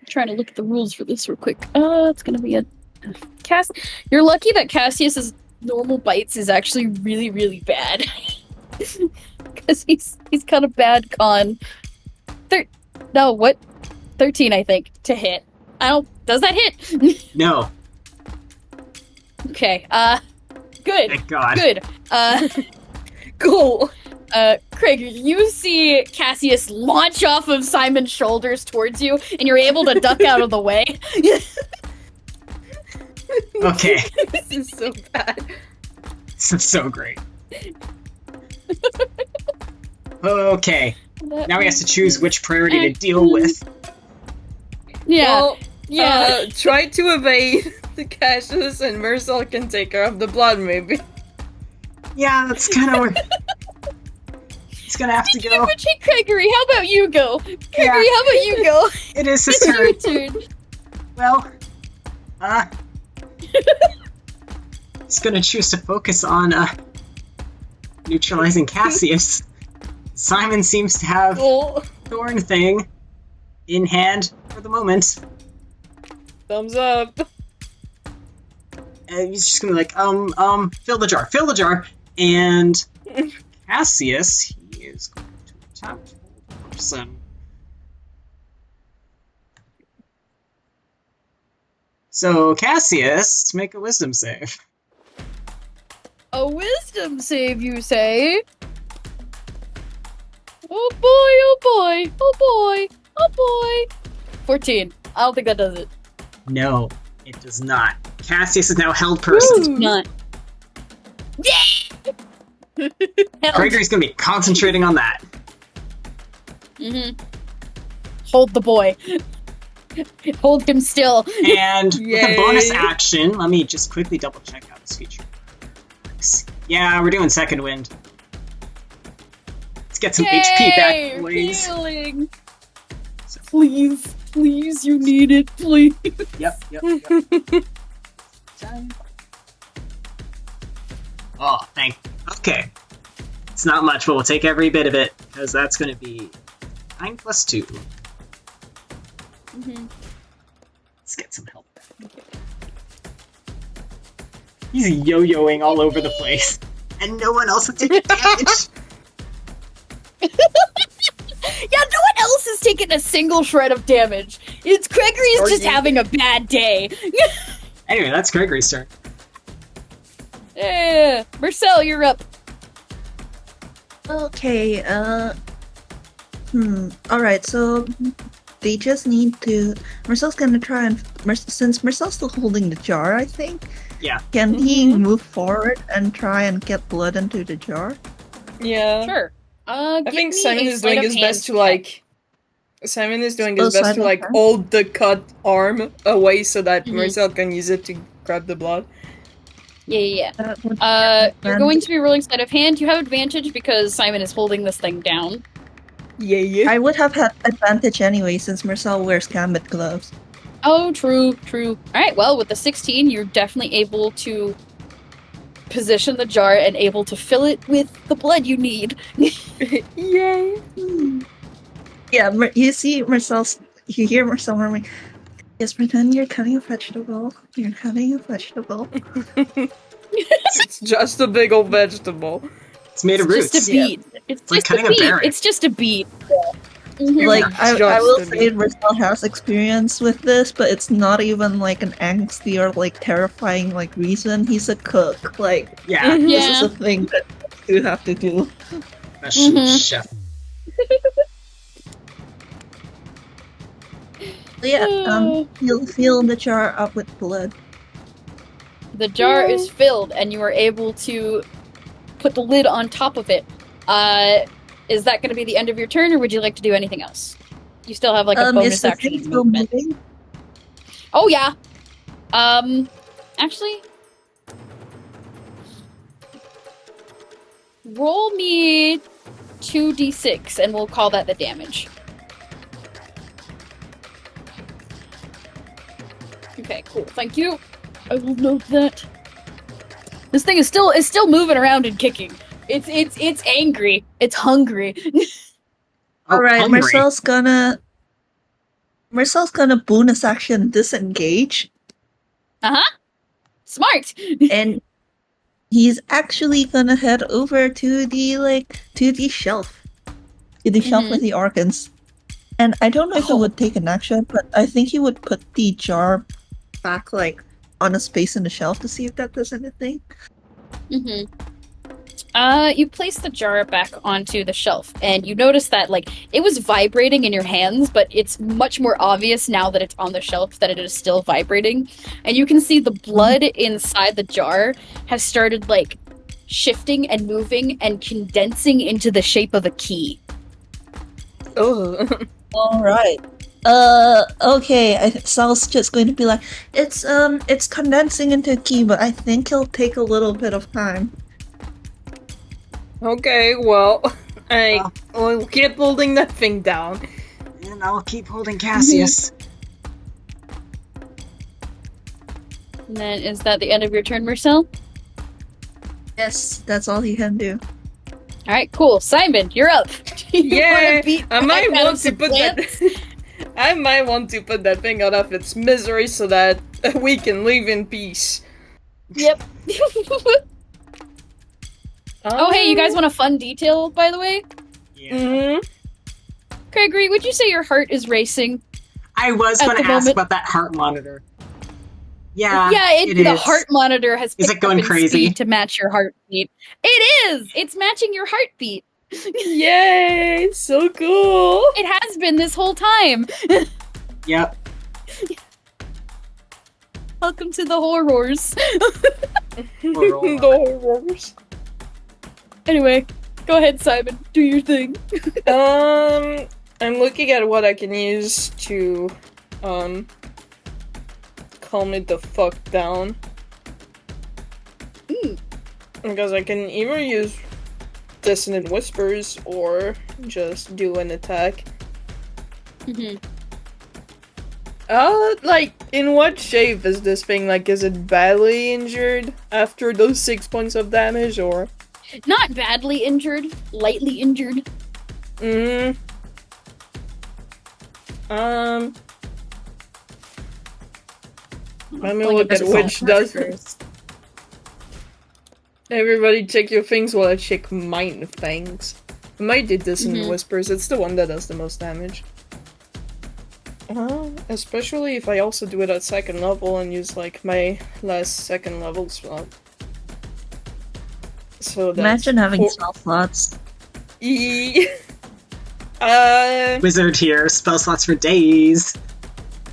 trying to look at the rules for this real quick. It's gonna be a... You're lucky that Cassius's normal bites is actually really, really bad. Because he's got a bad con. 13, I think, to hit. Does that hit? No. Okay, good. Thank God. Good. Cool. Craig, you see Cassius launch off of Simon's shoulders towards you, and you're able to duck out of the way. Okay. This is so bad. This is so great. Okay. Now he has to choose which priority to deal with. Yeah. Well, yeah. try to evade the Cassius and Mersel can take care of the blood, maybe. Yeah, that's kind of where... He's gonna have to go. Hey, Gregory, how about you go? Gregory, Yeah. how about you go? It is his It's your turn. turn. Well, he's gonna choose to focus on, neutralizing Cassius. Simon seems to have Cool. Thorn Thing in hand for the moment. Thumbs up. And he's just gonna be like, fill the jar, and Cassius, he is going to attempt to hold the person. So, Cassius, make a wisdom save. A wisdom save, you say? Oh boy, oh boy, oh boy, oh boy. 14. I don't think that does it. No, it does not. Cassius is now held person. Not. Yeah! Hell. Gregory's gonna be concentrating on that. Mm-hmm. Hold the boy. Hold him still. And with a bonus Yay. action, let me just quickly double check out this feature. Yeah, we're doing second wind. Let's get some HP back, boys. Healing. Please, you need it, please. Yep. Oh, thank. Okay. It's not much, but we'll take every bit of it, because that's going to be 9 plus 2. Mm-hmm. Let's get some help back. He's yo-yoing all over the place. And no one else is taking damage! Yeah, no one else is taking a single shred of damage. It's Criagory's Or just you. having a bad day. Anyway, that's Gregory's turn. Yeah, Mersel, you're up. Okay, alright, so they just need to... Marcel's gonna try and... Since Marcel's still holding the jar, I think, Yeah. can he move forward and try and get blood into the jar? Yeah. Sure. I give think me Simon a is sleight doing of his hand best to check. like. Simon is doing his Oh, best sleight to of like hand? hold the cut arm away so that Mhm. Mersel can use it to grab the blood. Yeah. That would You're going to be rolling sleight of hand. You have advantage because Simon is holding this thing down. Yeah. I would have had advantage anyway, since Marcel wears gambit gloves. Oh, true. Alright, well, with the 16, you're definitely able to position the jar and able to fill it with the blood you need. Yay. Yeah, you see Marcel's... You hear Marcel murmuring, yes, pretend you're cutting a vegetable. You're cutting a vegetable. It's just a big old vegetable. It's made of It's roots. just a beet. It's like just cutting a a beet. berry. It's just a beet. Mhm. Like, Yeah, I will just a say bit. Marcel has experience with this, but it's not even like an angsty or like terrifying like reason. He's a cook. Like, Yeah, Mhm. this Yeah. is a thing that you have to do. professional Mhm. chef. So yeah, you'll fill the jar up with blood. The jar is filled, and you are able to put the lid on top of it. Is that going to be the end of your turn, or would you like to do anything else? You still have like a Is bonus the action thing still movement. moving? Oh yeah. Actually, roll me 2d6, and we'll call that the damage. Okay, cool. Thank you. I will note that. This thing is still moving around and kicking. It's angry. It's hungry. Oh, Alright, hungry. Marcel's gonna bonus action disengage, Smart. and he's actually gonna head over to the shelf. To the shelf Mhm. with the organs. And I don't know if it Oh. would take an action, but I think he would put the jar back like on a space in the shelf to see if that does anything. Mm-hmm. You place the jar back onto the shelf, and you notice that, like, it was vibrating in your hands, but it's much more obvious now that it's on the shelf that it is still vibrating. And you can see the blood inside the jar has started, like, shifting and moving and condensing into the shape of a key. Oh. Alright. Okay, Sal's just going to be like, it's condensing into a key, but I think it'll take a little bit of time. Okay, well, I'll keep holding that thing down. And I'll keep holding Cassius. And then, is that the end of your turn, Mersel? Yes, that's all he can do. Alright, cool. Simon, you're up. You wanna Yay! beat I the might heck out want of to some put plants? that. I might want to put that thing out of its misery so that we can live in peace. Yep. Oh, hey, you guys want a fun detail, by the way? Yeah. Mm-hmm. Criagory, would you say your heart is racing? I was At going to the ask moment- about that heart monitor. Yeah, the is. heart monitor has Is picked it going up in crazy? speed to match your heartbeat. It is! It's matching your heartbeat. Yay! So cool! It has been this whole time. Yep. Welcome to the horrors. The horrors. Anyway, go ahead, Simon. Do your thing. I'm looking at what I can use to, calm it the fuck down. Because I can either use Dissonant Whispers or just do an attack. Like, in what shape is this thing? Like, is it badly injured after those 6 points of damage, or? Not badly injured, lightly injured. Let me look at which does. Everybody check your things while I check mine things. I might do this in Whispers, it's the one that does the most damage. Especially if I also do it at 2nd level and use like my last 2nd level slot. So that's Imagine having spell slots. Wizard here, spell slots for days.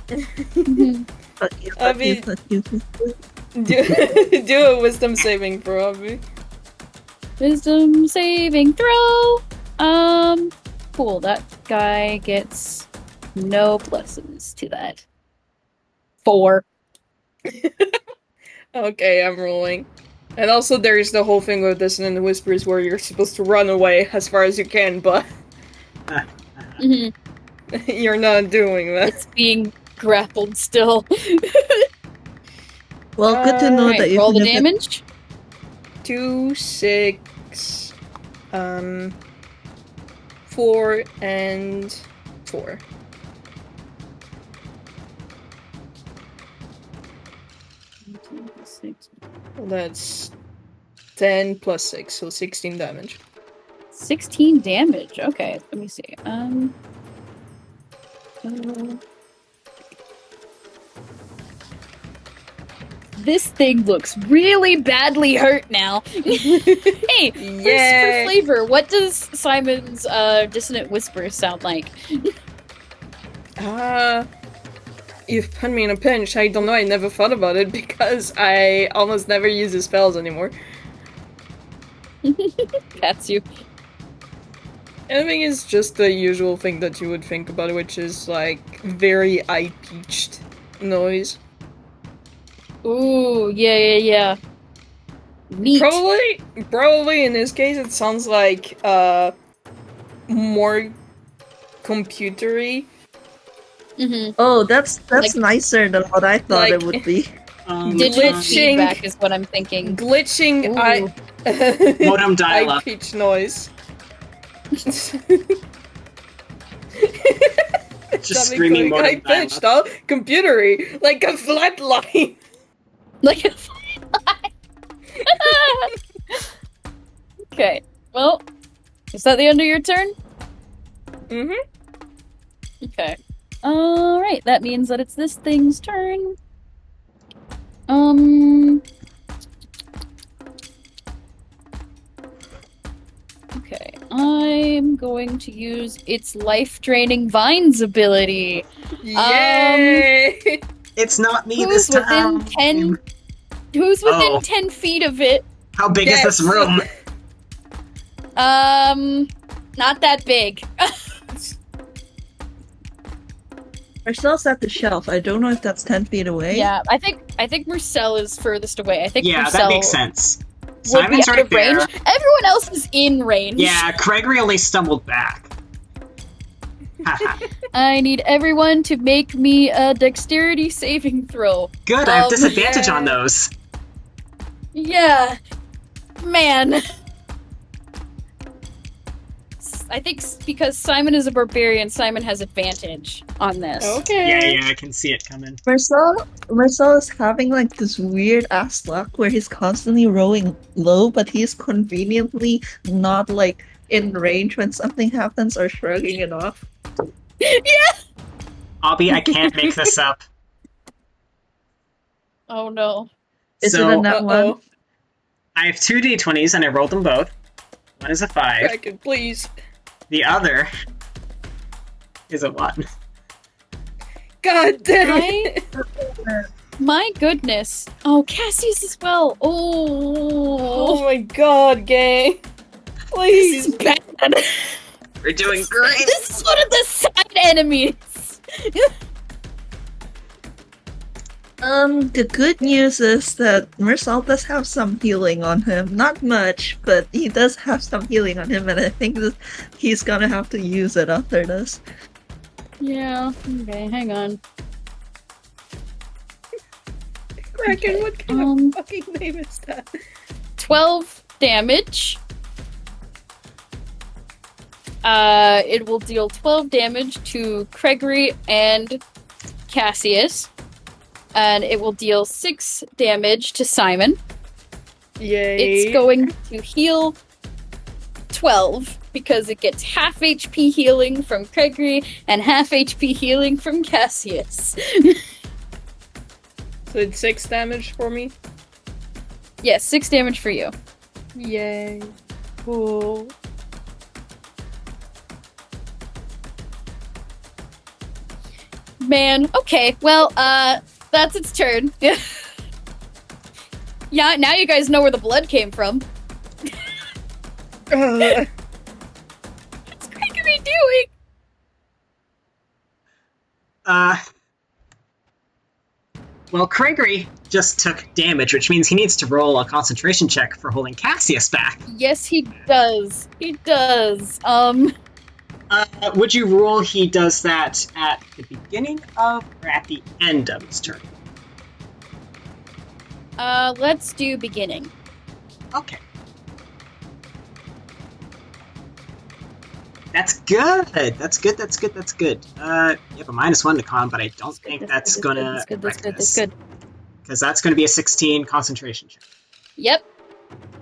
Do a wisdom saving throw, Abby. Wisdom saving throw. Cool. That guy gets no pluses to that. 4. Okay, I'm rolling. And also there's the whole thing with this and the Whispers where you're supposed to run away as far as you can, but you're not doing that. It's being grappled still. Well, good to know Right, that you roll can the use it. damage. 2, 6, 4, and 4. That's 10 plus 6, so 16 damage. 16 damage. Okay, let me see. This thing looks really badly hurt now. Hey, for flavor, what does Simon's dissonant whisper sound like? You've put me in a pinch. I don't know, I never thought about it because I almost never use his spells anymore. That's you. I think it's just the usual thing that you would think about, which is like very high-pitched noise. Ooh, yeah. Neat. Probably in this case it sounds like more computery. Oh, that's Like- nicer than what I thought it like- would be. Digital glitching- feedback is what I'm thinking. Glitching Ooh. Modem dial-up. high-pitched noise. Just screaming modem high-pitched, dial-up. huh? Computery, like a flat line. Like a Okay, well, is that the end of your turn? Okay. Alright, that means that it's this thing's turn. Okay, I'm going to use its life-draining vines ability. Yay! It's not me Who's this time. within 10? Who's within 10 feet of it? How big is this room? Not that big. Marcel's at the shelf. I don't know if that's 10 feet away. Yeah, I think Mersel is furthest away. I think Yeah, Mersel that makes sense. would Simon's be out right of range. there. Everyone else is in range. Yeah, Criagory only stumbled back. Haha. I need everyone to make me a dexterity saving throw. Good, I have disadvantage on those. Yeah. Man. I think because Simon is a barbarian, Simon has advantage on this. Okay. Yeah, I can see it coming. Marcel is having like this weird ass luck where he's constantly rolling low, but he's conveniently not like in range when something happens or shrugging it off. Yeah. Obby, I can't make this up. Oh no. Is So, it a nat one? I have 2 d20s and I rolled them both. One is a 5. Kraken, please. The other is a 1. God damn it! My goodness. Oh, Cassie's as well. Oh Oh. my god, gang. This is Please. bad. We're doing great. This is one of the side enemies. The good news is that Mersel does have some healing on him. Not much, but he does have some healing on him, and I think that he's gonna have to use it after this. Yeah. Okay, hang on. Kraken, what kind of fucking name is that? 12 damage. It will deal 12 damage to Criagory and Cassius. And it will deal 6 damage to Simon. Yay. It's going to heal 12 because it gets half HP healing from Criagory and half HP healing from Cassius. So it's 6 damage for me? Yes, 6 damage for you. Yay. Cool. Man, okay, well, that's its turn. Yeah, now you guys know where the blood came from. What's Criagory doing? Well, Criagory just took damage, which means he needs to roll a concentration check for holding Cassius back. Yes, he does. He does. Would you rule he does that at the beginning of or at the end of his turn? Let's do beginning. Okay. That's good. That's good. That's good. That's good. You have a -1 to con, but I don't think that's gonna wreck this. That's good. Because that's gonna be a 16 concentration check. Yep.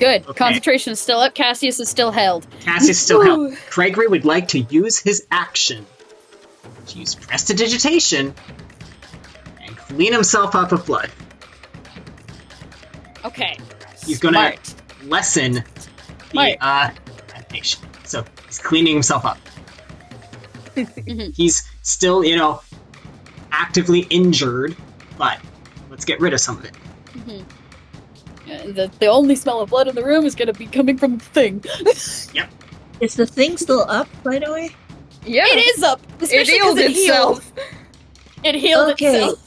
Good. Okay. Concentration is still up. Cassius is still held. Cassius still held. Criagory would like to use his action to use prestidigitation and clean himself up of blood. Okay. He's gonna Smart. lessen Smart. the adaptation. So he's cleaning himself up. Mhm. He's still, actively injured, but let's get rid of some of it. Mhm. The only smell of blood in the room is gonna be coming from the thing. Is the thing still up, by the way? Yeah. It is up! It Especially 'cause healed it itself. healed. It healed Okay. itself.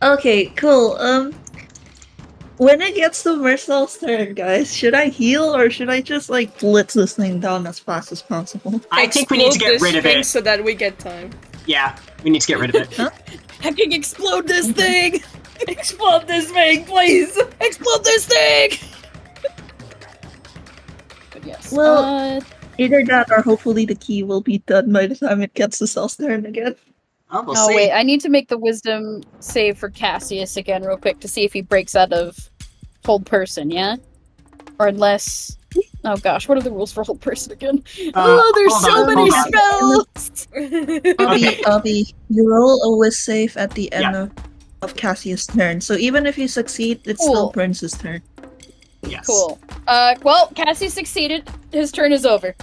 Okay, cool. When it gets to Mersel's turn, guys, should I heal or should I just, blitz this thing down as fast as possible? I think we need to Explode get this rid of thing it. so that we get time. Yeah, we need to get rid of it. I can explode this thing! Explode this thing, please! Explode this thing! But yes. Well- Either that or hopefully the key will be done by the time it gets to Cell's turn again. Oh, we'll Oh see. wait, I need to make the wisdom save for Cassius again real quick to see if he breaks out of hold person, yeah? Or unless... Oh gosh, what are the rules for hold person again? Oh, there's hold so on, many hold on. spells! Abby, you roll a whiz save at the end Yeah. of Cassius' turn, so even if you succeed, it's Cool. still Prince's turn. Yes. Cool. Well, Cassius succeeded. His turn is over.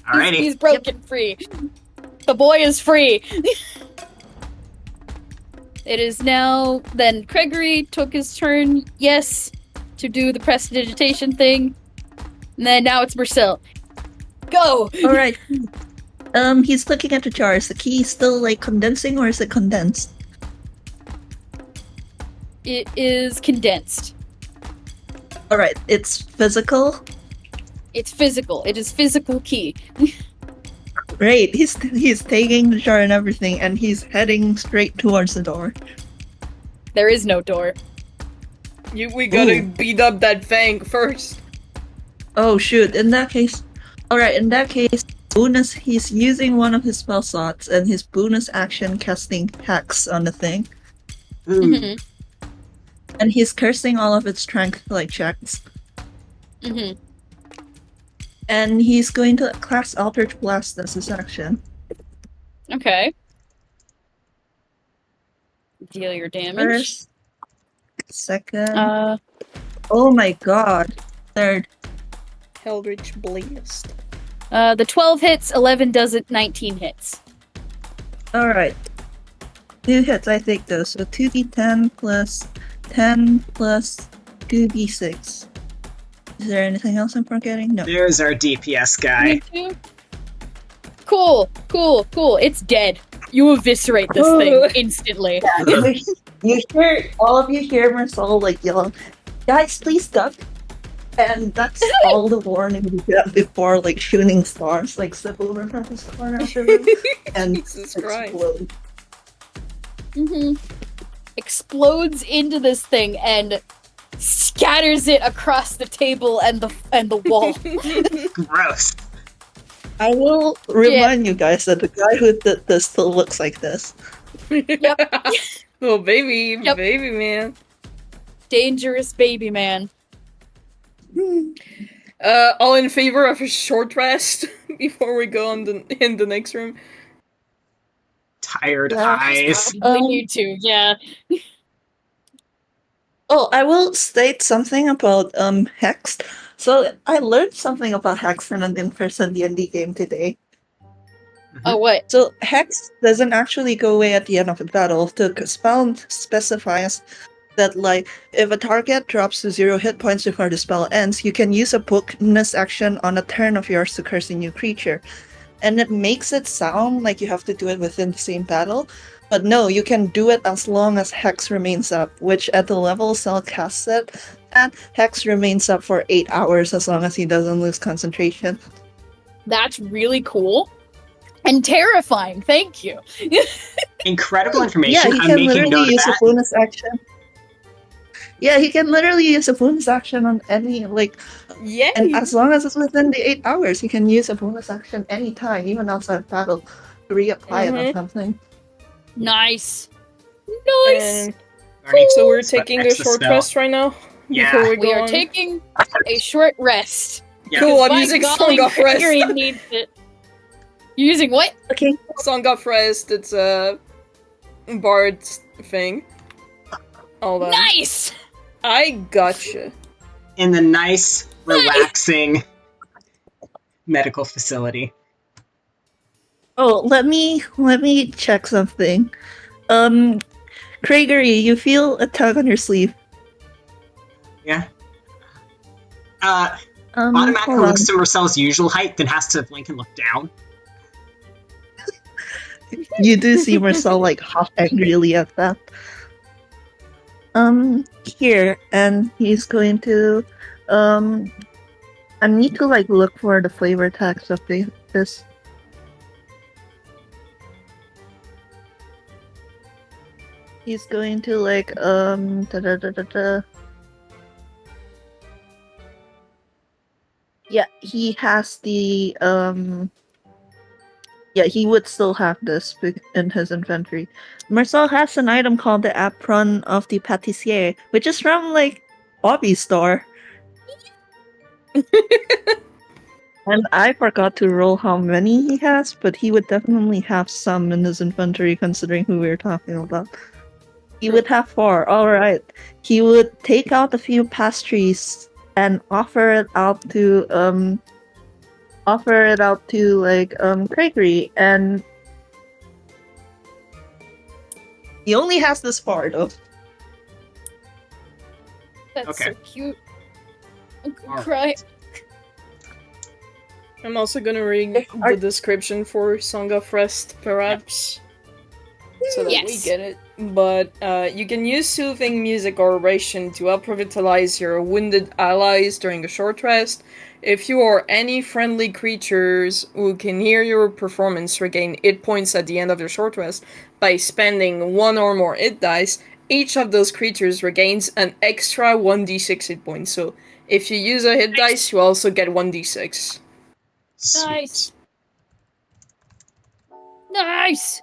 Alrighty. He's broken free. The boy is free. It is now. Then Criagory took his turn, yes, to do the prestidigitation thing. And then now it's Mersel. Go! Alright. He's looking at the jar. Is the key still, condensing or is it condensed? It is condensed. Alright, it's physical. It's physical. It is physical key. Great. He's taking the jar and everything, and he's heading straight towards the door. There is no door. We gotta beat up that fang first. Oh shoot, in that case... Alright, in that case, he's using one of his spell slots, and his bonus action casting Hex on the thing. Ooh. Mhm. And he's cursing all of its strength, checks. Mhm. And he's going to cast Eldritch Blast as his action. Okay. Deal your damage. First. Second. Oh Oh my god. Third. Eldritch Blast. The 12 hits, 11 doesn't, 19 hits. Alright. 2 hits, I think, though. So 2d10 plus 10 plus 2d6. Is there anything else I'm forgetting? No. There's our DPS guy. 22? Cool. It's dead. You eviscerate this thing instantly. All of you hear Mersel like yelling, "Guys, please duck!" And that's all the warning you get before like shooting stars like slip over from this corner of the room and Jesus Christ. explode. Explodes into this thing and scatters it across the table and the wall. Gross. I will remind you guys that the guy who did this still looks like this. Yep. Little baby Yep. man. Dangerous baby man. All in favor of a short rest before we go in the next room? Tired Yeah. eyes. We need to, yeah. Oh, I will state something about Hex. So I learned something about Hex in an in-person D&D game today. Oh, what? So Hex doesn't actually go away at the end of a battle. The spell specifies that, like, if a target drops to 0 hit points before the spell ends, you can use a bonus action on a turn of yours to curse a new creature. And it makes it sound like you have to do it within the same battle. But no, you can do it as long as Hex remains up, which at the level Cell casts it, and Hex remains up for 8 hours as long as he doesn't lose concentration. That's really cool. And terrifying, thank you. Incredible information. Yeah, he I'm can making literally note of use a that. bonus action. Yeah, he can literally use a bonus action on any, like, Yay! and as long as it's within the 8 hours, he can use a bonus action anytime, even outside of battle, to reapply it on something. Nice. And so we're taking a short rest right now? Yeah. Before we We go are on? taking a short rest. Yeah. Cool, I'm By using golly, Song of Rest. Gregory needs it. You're using what? Okay. Song of Rest, it's a bard thing. Hold on. Nice! I gotcha. In the nice, relaxing medical facility. Oh, let me check something. Criagory, you feel a tug on your sleeve. Yeah. Hold Automatically on. looks to Mercel's usual height, then has to blink and look down. You do see Mersel like huff angrily at that. Here, and he's going to I need to like look for the flavor text of this. He's going to like Yeah, he has the yeah, he would still have this in his inventory. Mersel has an item called the Apron of the Pâtissier, which is from, like, Bobby's store. And I forgot to roll how many he has, but he would definitely have some in his inventory considering who we're talking about. He would have 4, alright. He would take out a few pastries and offer it out to Criagory, and he only has this far though. That's Okay. so cute. I'm gonna Alright. cry. I'm also gonna read the description for Song of Rest, perhaps, so that we Yes. get it. But you can use soothing music or oration to help revitalize your wounded allies during a short rest. If you or any friendly creatures who can hear your performance regain hit points at the end of your short rest by spending 1 or more hit dice, each of those creatures regains an extra 1d6 hit points. So if you use a hit dice, you also get 1d6. Nice. Nice!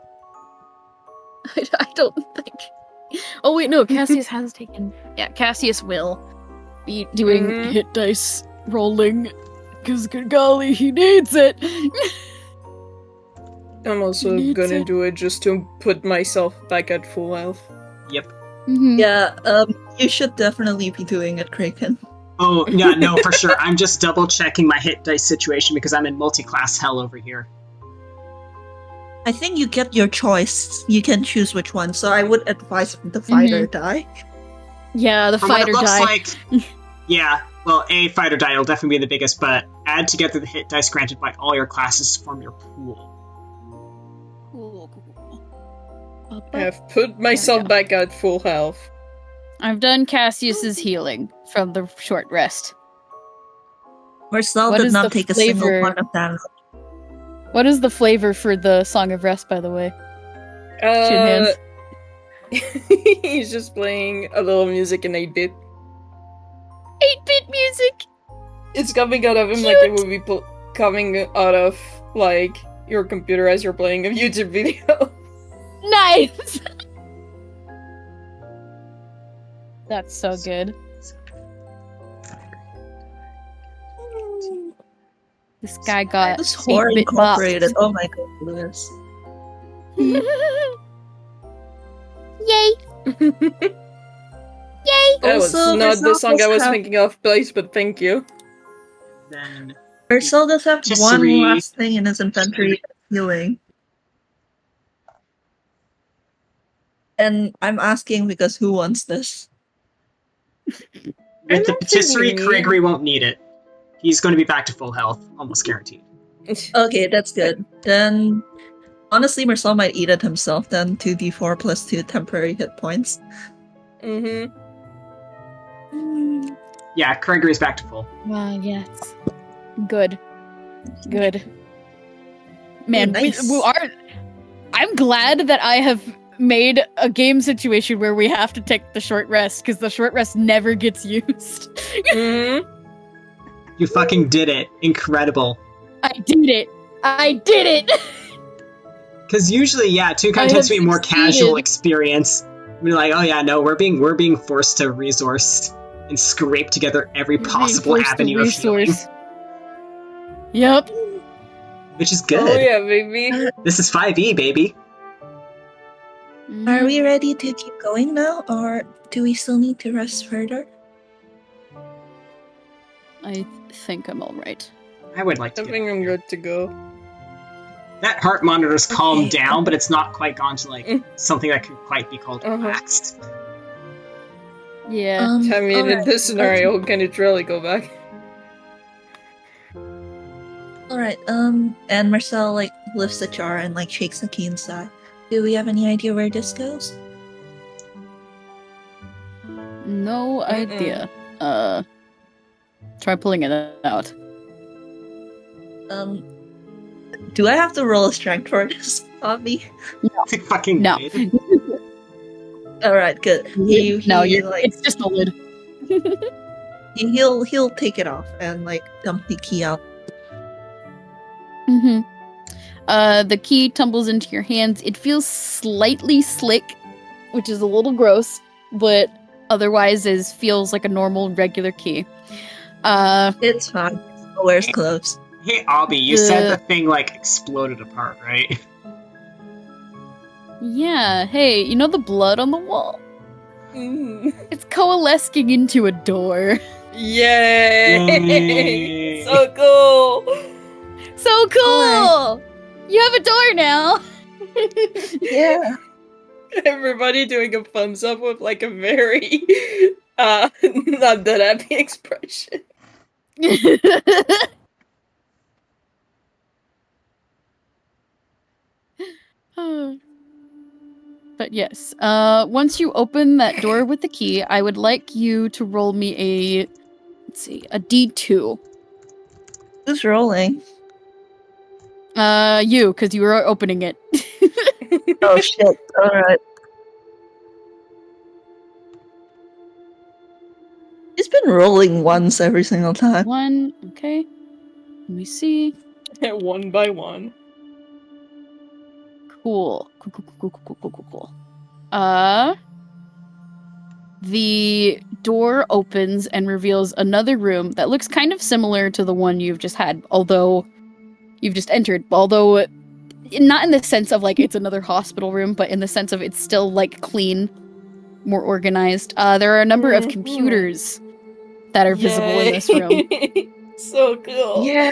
I don't think... Oh wait, no, Cassius has taken... Yeah, Cassius will be doing Mhm. hit dice rolling, because good golly, he needs it! I'm also Needs gonna it. do it just to put myself back at full health. Yep. Mhm. Yeah, you should definitely be doing it, Kraken. Oh, yeah, no, for sure. I'm just double checking my hit dice situation because I'm in multi-class hell over here. I think you get your choice. You can choose which one, so I would advise the fighter die. Yeah, the From what fighter it looks die. like, yeah, well, fighter die will definitely be the biggest, but add together the hit dice granted by all your classes to form your pool. I have put myself back at full health. I've done Cassius's healing from the short rest. Marcel What did is not the take a single flavor? point of damage. What is the flavor for the Song of Rest, by the way? Shit hands. He's just playing a little music in 8-bit. 8-bit music! It's coming out of him like it would be coming out of, like, your computer as you're playing a YouTube video. Nice! That's so good. This guy got This horror 8-bit incorporated. bopped. Oh my god, Lewis. Yay! Yay! That was Also, not the Marcel song I does was have- thinking of, please, but thank you. Then Marcel does have one Patisserie. last thing in his inventory, healing. And I'm asking because who wants this? with the don't think patisserie, we need- Criagory won't need it. He's going to be back to full health, almost guaranteed. Okay, that's good. Then, honestly, Marcel might eat it himself then. 2d4 plus 2 temporary hit points. Mm-hmm. Yeah, Criagory's back to full. Yes. Good. Good. Man, nice. we are. I'm glad that I have made a game situation where we have to take the short rest, because the short rest never gets used. Mm-hmm. You fucking did it. Incredible. I did it! I did it! Because usually, yeah, Toonkind I tends to be a have more casual succeeded. experience. We're like, oh yeah, no, we're being forced to resource and scrape together every possible Reinforce the avenue of healing, resource. Yep. which is good. Oh yeah, baby. This is 5e, baby. Are we ready to keep going now, or do we still need to rest further? I think I'm alright. I would like to I get think I'm good to go. that heart monitor's calmed Okay. down, but it's not quite gone to like something that could quite be called Uh-huh. relaxed. Yeah. I mean, in alright, this scenario, can it really go back? Alright, and Marcel, like, lifts the jar and, like, shakes the key inside. Do we have any idea where this goes? No idea. Try pulling it out. Do I have to roll a strength for this hobby? I fucking No. did. Alright, good. No, he, you're like, it's just a lid. he'll take it off and, like, dump the key out. Mm-hmm. The key tumbles into your hands. It feels slightly slick, which is a little gross, but otherwise feels like a normal, regular key. It's fine. Marcel wears clothes. Hey, Abby, you said the thing like exploded apart, right? Yeah, hey, you know the blood on the wall? Mm. It's coalescing into a door. Yay! Yay. So cool! So cool! You have a door now! Yeah. Everybody doing a thumbs up with like a very not that happy expression. But yes, once you open that door with the key, I would like you to roll me a, let's see, a D2. Who's rolling? You, because you were opening it. Oh shit. Alright. He's been rolling once every single time. 1, okay. Let me see. One by one. Cool. Cool. The door opens and reveals another room that looks kind of similar to the one you've just had, although you've just entered. Although, not in the sense of like it's another hospital room, but in the sense of it's still like clean, more organized. There are a number of computers that are visible in this room. So cool. Yeah.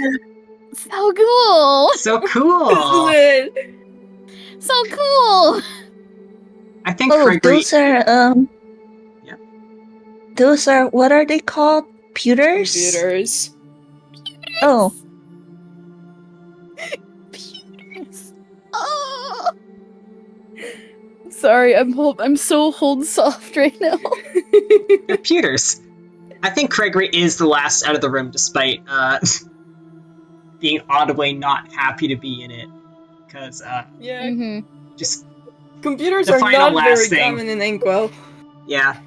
So cool! So cool. Isn't it? So cool! I think Oh, Criagory. those are Yeah. Those are, what are they called? Pewters? Computers. Oh. Computers. Oh! Sorry, I'm so hold soft right now. Computers. I think Criagory is the last out of the room, despite being audibly not happy to be in it. Because, Yeah, Mm-hmm. just, computers The are final not last very thing. common in Inkwell. yeah.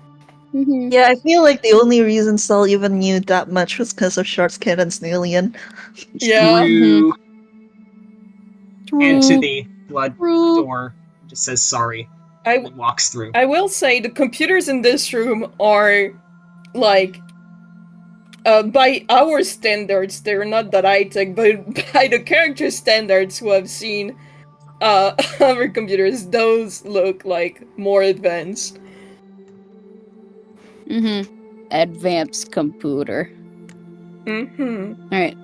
Mm-hmm. Yeah, I feel like the only reason Saul even knew that much was because of Short's Cannon's alien. Yeah. True. And to True. the blood True. door, just says sorry, I, and then walks through. I will say the computers in this room are, like, by our standards, they're not that high-tech, but by the character standards who have seen other computers, those look like more advanced. Mm-hmm. Advanced computer. Mm-hmm. Alright.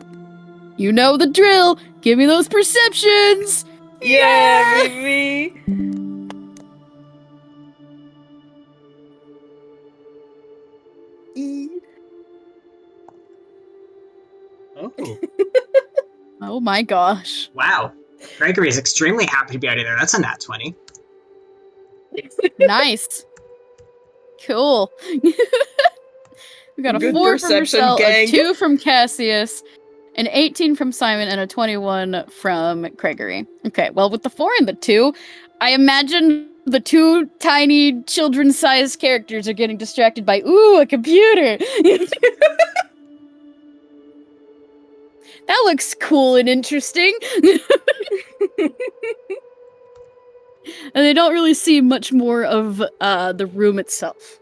You know the drill! Give me those perceptions! Yeah, baby! Oh, Oh my gosh. wow. Criagory is extremely happy to be out of there. That's a nat 20. Nice. Cool. We got a Good 4 from perception, Mersel, a gang. 2 from Cassius, an 18 from Simon, and a 21 from Criagory. Okay, well, with the 4 and the 2, I imagine the 2 tiny children-sized characters are getting distracted by, ooh, a computer! That looks cool and interesting. And they don't really see much more of the room itself.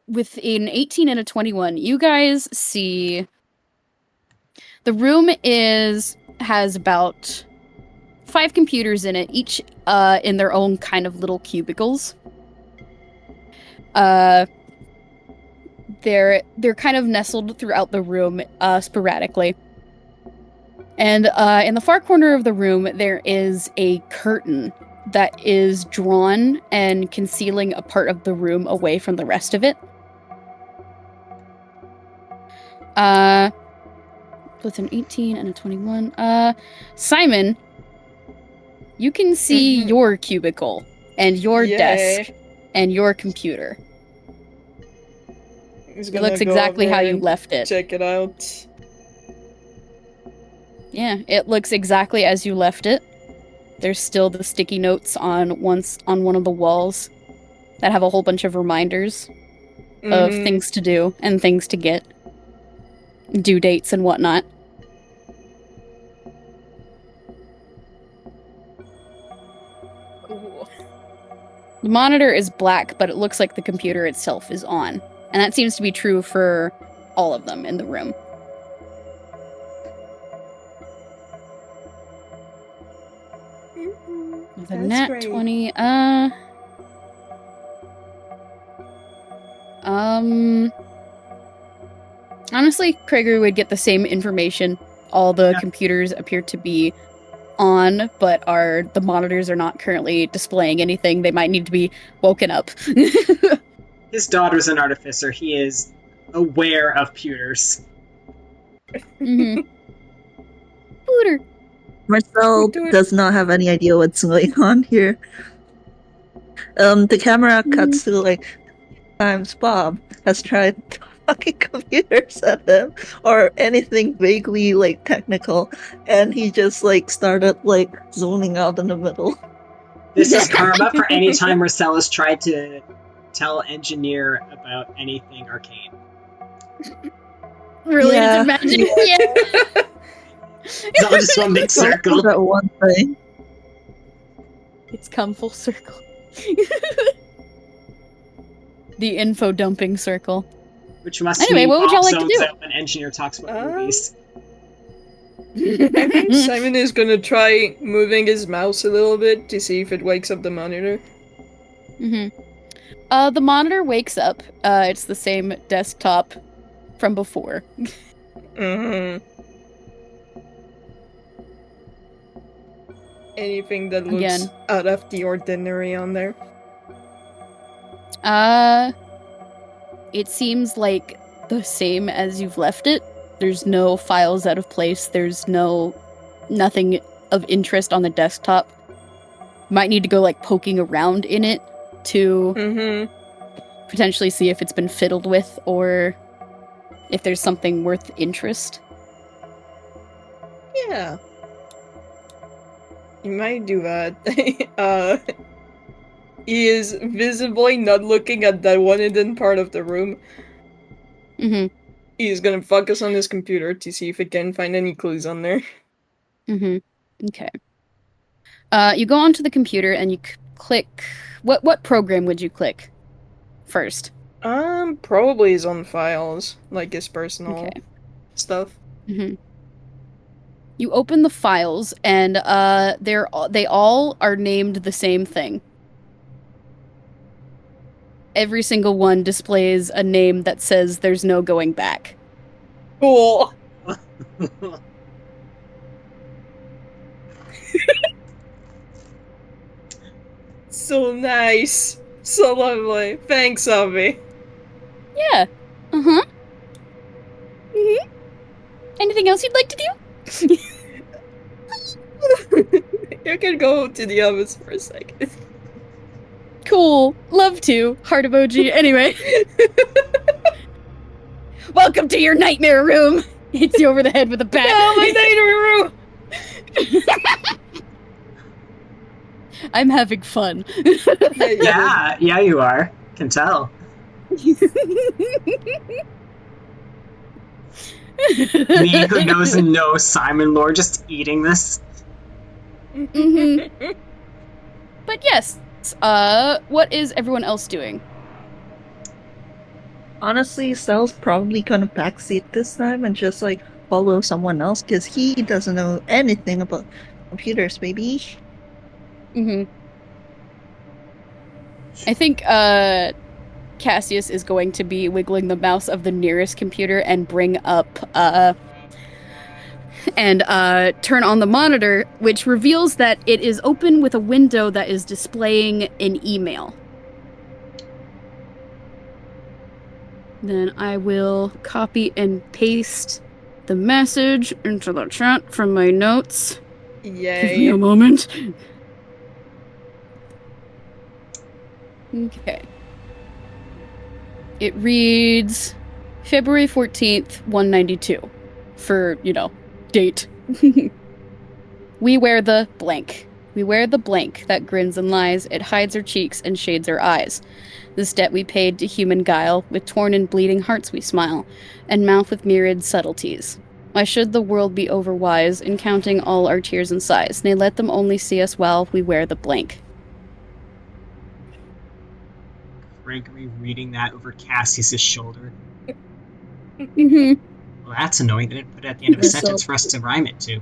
With an 18 and a 21, you guys see the room has about 5 computers in it, each in their own kind of little cubicles. They're kind of nestled throughout the room sporadically. And in the far corner of the room, there is a curtain that is drawn and concealing a part of the room away from the rest of it. With an 18 and a 21. Simon, you can see Mhm. your cubicle and your Yay. desk and your computer. He's It gonna looks go exactly over how you and left it. check it out. Yeah, it looks exactly as you left it. There's still the sticky notes on one of the walls that have a whole bunch of reminders of Mhm. things to do and things to get, due dates and whatnot. Ooh. The monitor is black, but it looks like the computer itself is on. And that seems to be true for all of them in the room. With a That's nat great. 20, honestly, Criagory would get the same information. All the computers appear to be on, but the monitors are not currently displaying anything. They might need to be woken up. His daughter's an artificer. He is aware of pewters. Mm-hmm. Pooter. Marcel Do it. does not have any idea what's going on here. The camera cuts to like times Bob has tried fucking computers at them or anything vaguely like technical, and he just like started like zoning out in the middle. This is karma for any time Marcel has tried to tell engineer about anything arcane. Related Yeah. to magic. Yeah. It's all just one big circle. That one thing. It's come full circle. The info dumping circle. Which must Anyway, mean what would y'all Bob like to zones do? out when engineer talks about movies. I think Simon is gonna try moving his mouse a little bit to see if it wakes up the monitor. The monitor wakes up. It's the same desktop from before. Mm-hmm. Anything that looks Again. out of the ordinary on there? It seems like the same as you've left it. There's no files out of place. There's nothing of interest on the desktop. might need to go like poking around in it to potentially see if it's been fiddled with or if there's something worth interest. Yeah. You might do that. He is visibly not looking at that one hidden part of the room. Mm-hmm. He is gonna focus on his computer to see if it can find any clues on there. Mm-hmm. Okay. You go onto the computer and you click... What program would you click first? Probably his own files, like his personal stuff. Mm-hmm. You open the files, and they all are named the same thing. Every single one displays a name that says there's no going back. Cool. So nice. So lovely. Thanks, Avi. Yeah. Uh-huh. Mm-hmm. Anything else you'd like to do? You can go to the office for a second. Cool. Love to. Heart emoji. Anyway. Welcome to your nightmare room. Hits you over the head with a bat. Oh, my nightmare room! I'm having fun. Yeah, you are. Can tell. Me who knows no Simon lore just eating this. Mm-hmm. But yes, what is everyone else doing? Honestly, Sal's probably gonna backseat this time and just like follow someone else because he doesn't know anything about computers, baby. Mm-hmm. I think Cassius is going to be wiggling the mouse of the nearest computer and bring up turn on the monitor, which reveals that it is open with a window that is displaying an email. Then I will copy and paste the message into the chat from my notes. Yay. Give me a moment. Okay. It reads February 14th, 192. For, date. We wear the blank. We wear the blank that grins and lies. It hides our cheeks and shades our eyes. This debt we paid to human guile. With torn and bleeding hearts we smile, and mouth with myriad subtleties. Why should the world be overwise in counting all our tears and sighs? Nay, let them only see us while we wear the blank. Criagory reading that over Cassius's shoulder. Mm-hmm. Well, that's annoying. They didn't put it at the end of a sentence for us to rhyme it to.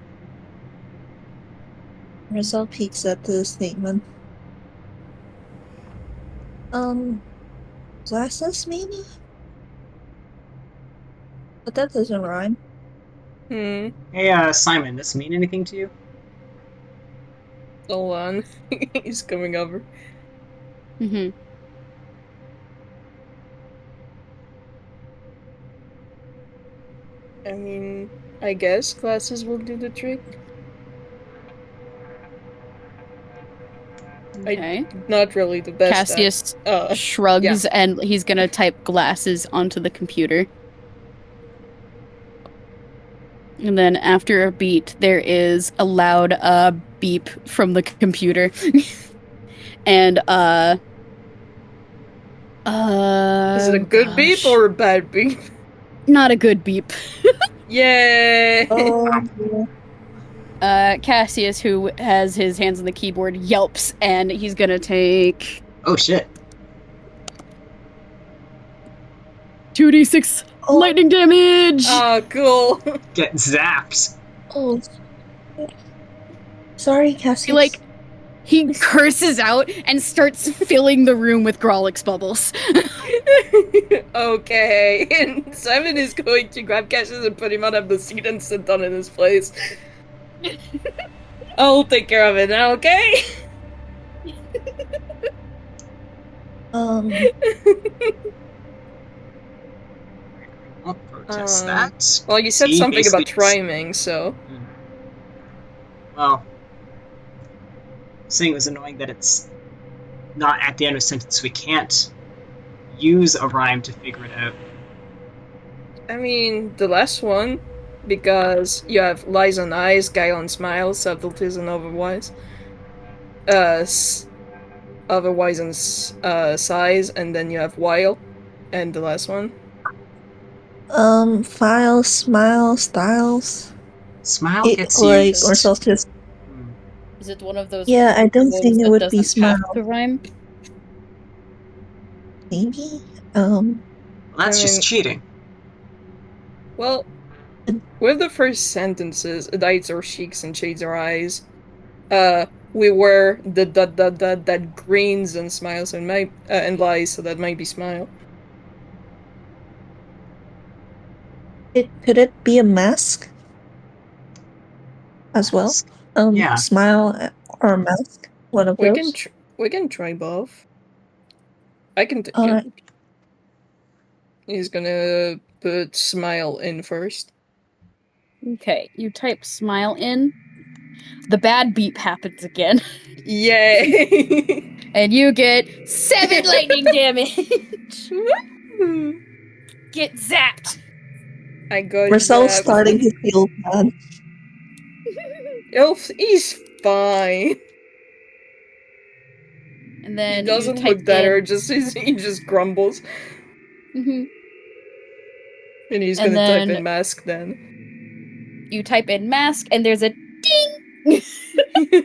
Mersel peeks at the statement. Glasses maybe? But that doesn't rhyme. Hey, Simon, does this mean anything to you? hold on. He's coming over. Mm-hmm. I mean, I guess glasses will do the trick. Okay. Not really the best. Cassius shrugs and he's gonna type glasses onto the computer. And then after a beat, there is a loud beep from the computer. And is it a good beep or a bad beep? Not a good beep. Yay! Oh, Cassius, who has his hands on the keyboard, yelps, and he's gonna take... Oh, shit. 2d6 lightning damage! Oh, cool. Get zapped. oh. Sorry, Cassius. He curses out and starts filling the room with Grolix bubbles. Okay, and Simon is going to grab Cassius and put him on the seat and sit down in his place. I'll take care of it now, okay? I'll protest that. Well, you said See, something about basically- triming, so... Well, saying it was annoying that it's not at the end of a sentence. We can't use a rhyme to figure it out. I mean, the last one, because you have lies on eyes, guile on smiles, subtleties and otherwise. Otherwise and size, and then you have while, and the last one. Files, smile, styles. Smile It, gets like, used. or solstice. Is it one of those? Yeah, I don't ones think it that would be doesn't smile. have to rhyme. Maybe? Well, that's I just mean- cheating. Well, with the first sentences, lights or cheeks and shades our eyes. We were the that grins and smiles and and lies, so that might be smile. Could it be a mask as well? Mask. Yeah. Smile or mask? One of We those. can try both. I can. Alright. He's gonna put smile in first. Okay, you type smile in. The bad beep happens again, Yay! and you get 7 lightning damage. Get zapped. I got Mercel's that. starting to feel bad. He's fine. And then He doesn't you type look better. in. He just grumbles, Mhm. and he's And gonna type then- in mask then. You type in mask, and there's a ding.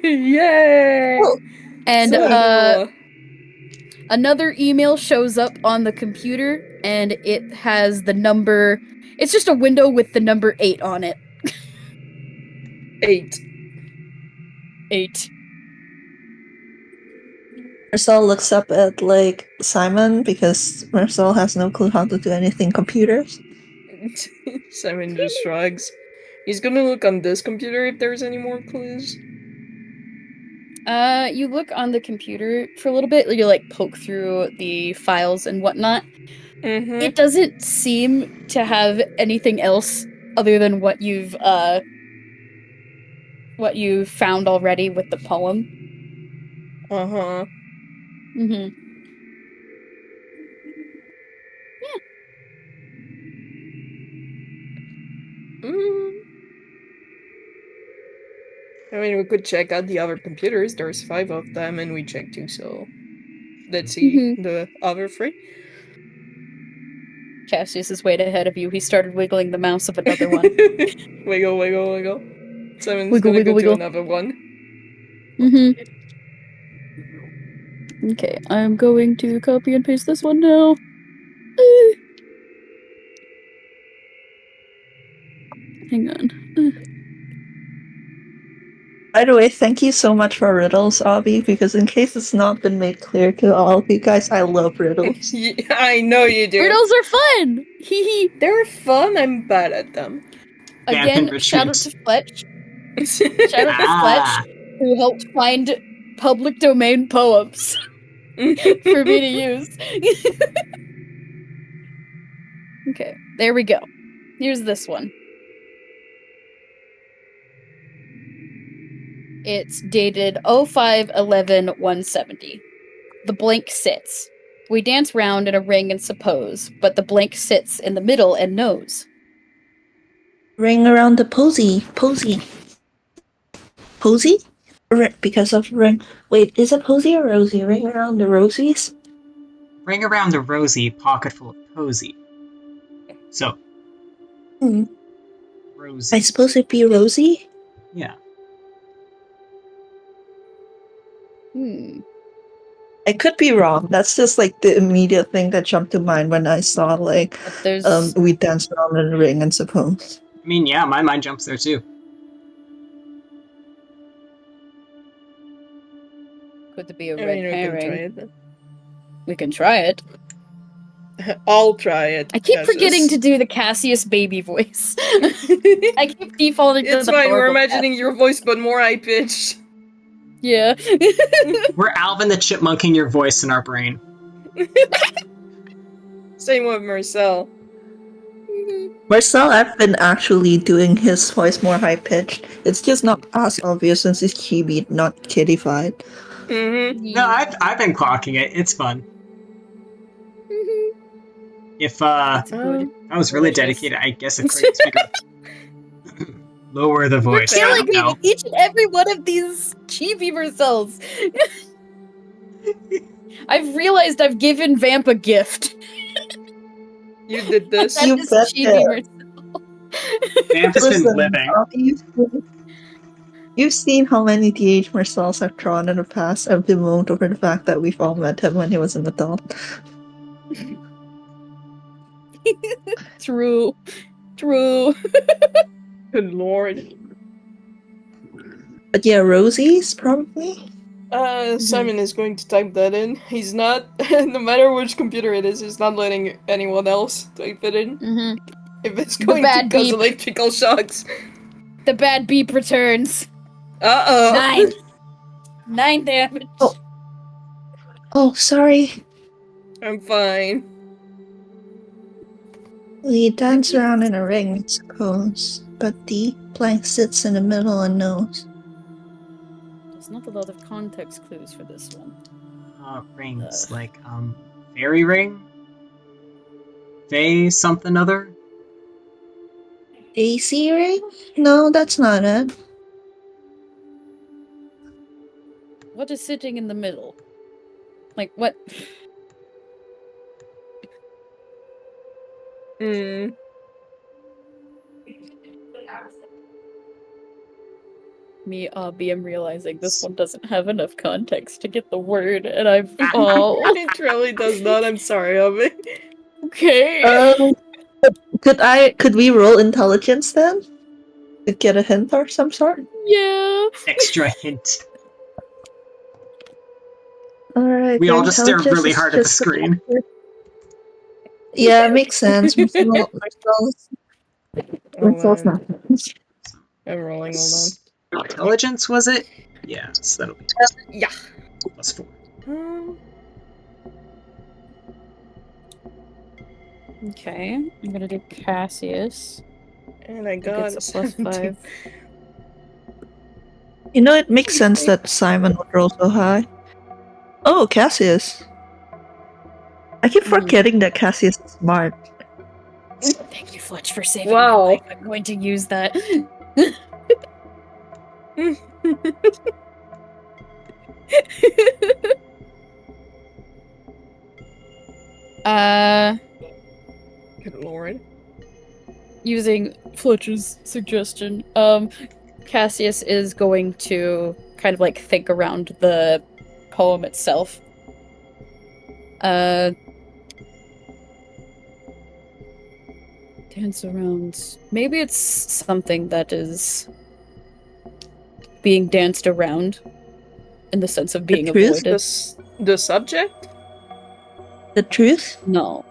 Yay! Oh, And So, another email shows up on the computer, and it has the number. It's just a window with the number 8 on it. 8. 8. Mercel looks up at, like, Simon because Mercel has no clue how to do anything computers. Simon just shrugs. He's gonna look on this computer if there's any more clues. You look on the computer for a little bit. You like poke through the files and whatnot. Mm-hmm. It doesn't seem to have anything else other than what you've found already with the poem. Uh-huh. Mm-hmm. Mm. I mean, we could check out the other computers. There's 5 of them, and we checked 2, so let's see the other 3. Cassius is way ahead of you. He started wiggling the mouse of another one. Wiggle, wiggle, wiggle. Simon's Wiggle, gonna wiggle, go wiggle. to another one. Mm-hmm. Okay, I'm going to copy and paste this one now. Hang on. By the way, thank you so much for riddles, Abby, because in case it's not been made clear to all of you guys, I love riddles. Yeah, I know you do. Riddles are fun! Hee hee. They're fun. I'm bad at them. Vamp Again, enrichment. shout out to Fletch. Shout out to Ah. Fletch, who helped find public domain poems for me to use. Okay, there we go. Here's this one. It's dated 05/11/170. The blank sits. We dance round in a ring and suppose, but the blank sits in the middle and knows. Ring around the posy. Posy? Because of ring. Wait, is it posy or rosy? Ring around the rosies? Ring around the rosy, pocket full of posy. So, rosy. I suppose it'd be rosy? Yeah. I could be wrong. That's just like the immediate thing that jumped to mind when I saw like But there's we dance around in the ring and suppose. I mean, yeah, my mind jumps there too. could be a I red mean, we can try herring. it. We can try it. I'll try it. I keep Cassius. forgetting to do the Cassius baby voice. I keep defaulting to It's the fine. We're normal imagining your voice, but more high pitched. Yeah. We're Alvin the Chipmunking your voice in our brain. Same with Mersel. Marcel, I've been actually doing his voice more high pitched. It's just not as obvious since it's chibi, not kiddified. Mm-hmm. No, I've been clocking it. It's fun. If It's good. I was really Delicious. dedicated, I guess a great speaker. Lower the voice. We're I killing don't me know. with each and every one of these chibi Mersels. I've realized I've given Vamp a gift. You did this. That You is bet chibi it. Mersel. Vamp's been Listen, living. you've seen how many DH Marcels I've drawn in the past. I've bemoaned over the fact that we've all met him when he was an adult. True. True. Good lord. But yeah, Rosie's probably. Simon is going to type that in. He's not, no matter which computer it is, he's not letting anyone else type it in. Mm-hmm. If it's The going to bad cause beep. electrical shocks. The bad beep returns. Uh-oh. 9 damage. Oh, sorry. I'm fine. We dance around in a ring, I suppose, but the plank sits in the middle and knows. There's not a lot of context clues for this one. Rings like fairy ring, Fae something other. AC ring? No, that's not it. What is sitting in the middle? Like, what? Hmm. Me, BM realizing this one doesn't have enough context to get the word, and I've. Oh. It really does not. I'm sorry, Obi. Okay. Could we roll intelligence then? To get a hint or some sort? Yeah. Extra hint. Alright. We your all just stare intelligence really is hard at the just- screen. Yeah, makes sense. Marcel's Hold on. not. I'm rolling, hold Intelligence was it? Yeah, so that'll be Yeah. +4. on. Okay. I'm gonna do Cassius. And I Who got gets a a +5. You know, it makes sense that Simon would roll so high. Oh, Cassius. I keep forgetting that Cassius is smart. Thank you, Fletch, for saving Wow. my life. I'm going to use that. Good lord. Using Fletch's suggestion, Cassius is going to kind of like think around the poem itself. Dance around. Maybe it's something that is being danced around in the sense of being truth? avoided. The subject? The truth? No,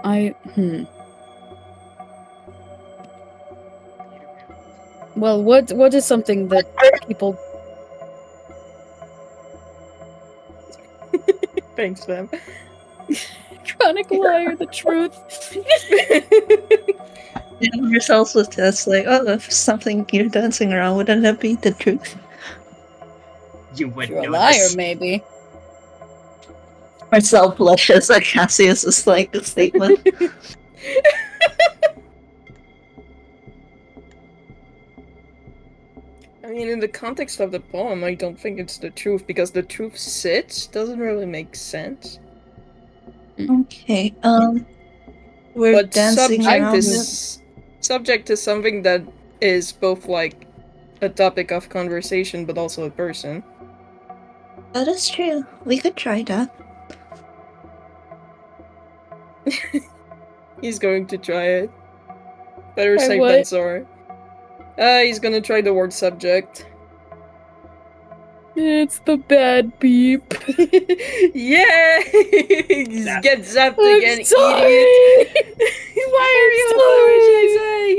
Well, what is something that people... Thanks, fam. Chronic liar, the truth. Yourself was just like, oh, if something you're dancing around, wouldn't that be the truth? You would You're a know liar, this. maybe. Marcel blushes at Cassius is like a statement. I mean, in the context of the poem, I don't think it's the truth, because the truth sits doesn't really make sense. Okay, we're But dancing subject around. is subject is something that is both like a topic of conversation, but also a person. That is true. We could try that. He's going to try it. Better Try safe what? than sorry. He's gonna try the word subject. It's the bad beep. Yeah! Get zapped I'm again, sorry. idiot! Why are you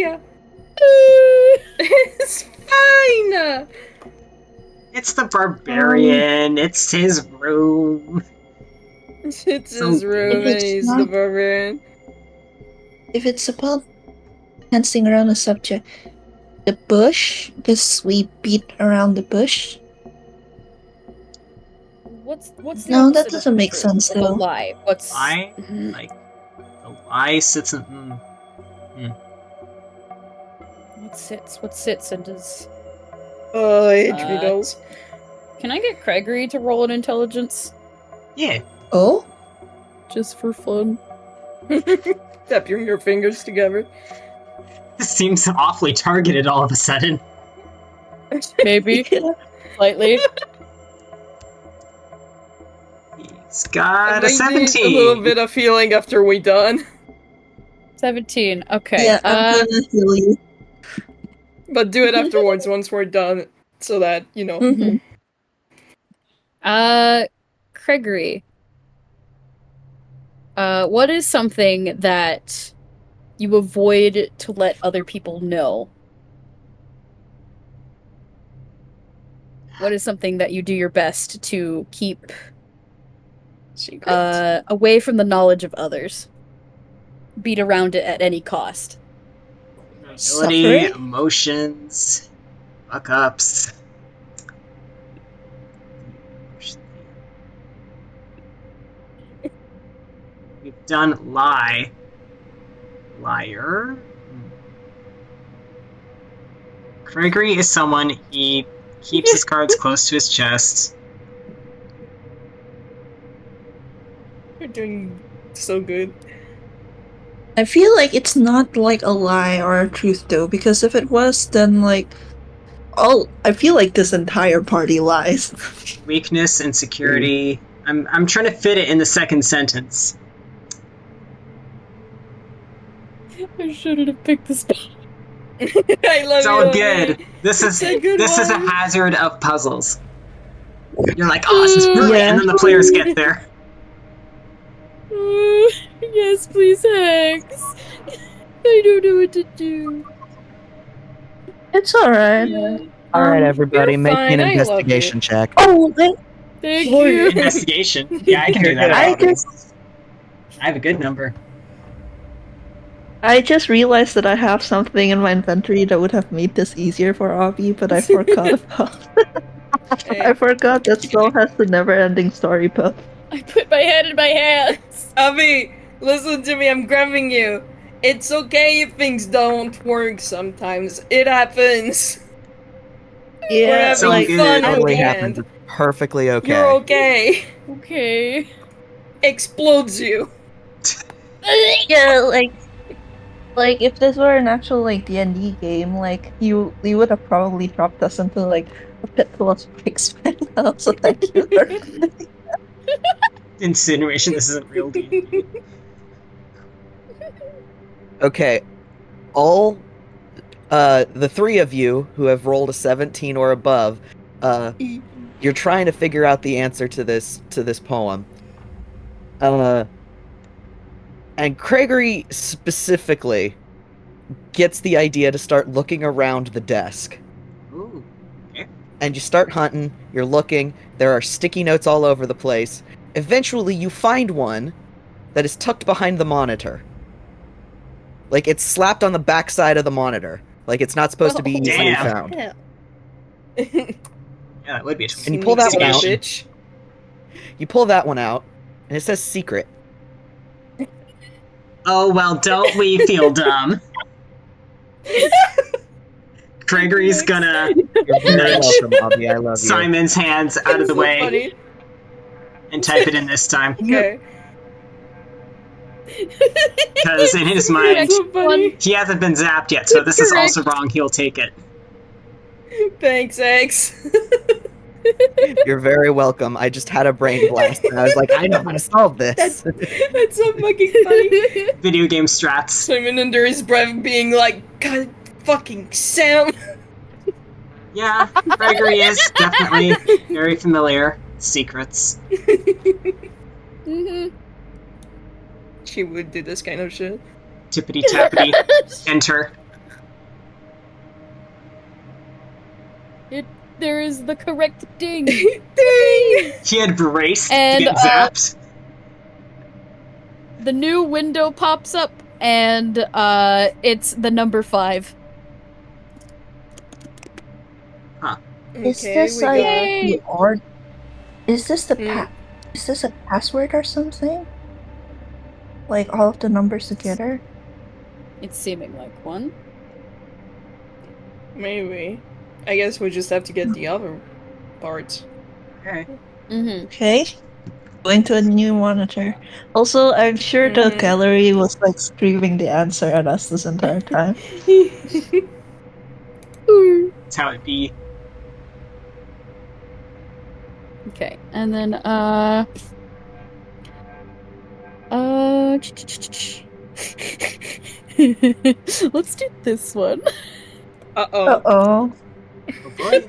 apologizing? It's fine! It's the barbarian. It's his room. It's his room If and it's he's not- the barbarian. If it's about dancing around the subject. The bush, because we beat around the bush. What's the No, that opposite of doesn't make truth? sense, Like a though. lie. What's Lie? Like, the lie sits in... what sits and does? It riddles. Can I get Criagory to roll an intelligence Yeah. Oh? just for fun? Tapping your fingers together. This seems awfully targeted all of a sudden. Maybe slightly. He's got a I might need 17! a little bit of healing after we done. 17. Okay. Yeah, I'm gonna heal you. But do it afterwards once we're done. So that, you know. Mhm. Criagory. What is something that you avoid to let other people know? What is something that you do your best to keep Secret. away from the knowledge of others? Beat around it at any cost. Ability, Suffering? emotions, fuck-ups. We've done lie. Liar. Criagory is someone, he keeps his cards close to his chest. You're doing so good. I feel like it's not like a lie or a truth though, because if it was, then like I feel like this entire party lies. Weakness, insecurity. I'm trying to fit it in the second sentence. I shouldn't have picked this spot. I love It's you. all good. This is a good a one. hazard of puzzles. You're like, oh, this is brilliant, Yeah. and then the players get there. Yes, please, Hex. I don't know what to do. It's alright. Yeah. All right, everybody, you're make me fine, an I love investigation check. Oh, Thank Boy, you. Investigation. Yeah, I can do that. I have a good number. I just realized that I have something in my inventory that would have made this easier for Abby, but I forgot about. I forgot that Soul has the never-ending story puff. I put my head in my hands. Abby, listen to me, I'm grabbing you. It's okay if things don't work sometimes. It happens. We're Yeah, having So like good. fun Totally at the happens. end. It's perfectly okay. You're okay. Okay. Explodes you. yeah, like if this were an actual like D&D game, like you would have probably dropped us into like a pit full of spikes by now. So thank you. Insinuation this isn't real D&D. Okay, all the three of you who have rolled a 17 or above, you're trying to figure out the answer to this poem. And Criagory specifically gets the idea to start looking around the desk. Ooh. And you start hunting, you're looking, there are sticky notes all over the place. Eventually you find one that is tucked behind the monitor. Like, it's slapped on the backside of the monitor. Like, it's not supposed to be easily Damn. found. Yeah, that would be a And you pull that one out. Bitch. You pull that one out, and it says secret. Oh, well, don't we feel dumb? Criagory's gonna You're very nudge welcome, Bobby. I love you. Simon's hands out of the So way funny. and type it in this time. Okay. Because in his mind, So funny. he hasn't been zapped yet, so this is also wrong. He'll take it. Thanks, X. You're very welcome. I just had a brain blast, and I was like, I know how to solve this. That's so fucking funny. Video game strats. Simon under his breath being like, God fucking Sam. Yeah, Criagory is definitely very familiar. Secrets. Mm-hmm. She would do this kind of shit. Tippity tappity. Enter. There is the correct ding. Ding! He had braced And, to get zapped. The new window pops up and it's the number 5. Is Okay, this we like got. the ord? Is this the Mm. Is this a password or something? Like all of the numbers together? It's seeming like one. Maybe. I guess we just have to get the other parts. Okay. Mm-hmm. Okay. Going to a new monitor. Also, I'm sure the Mhm. gallery was like screaming the answer at us this entire time. That's how it be. Okay, and then let's do this one. Uh-oh. Uh-oh. Oh boy.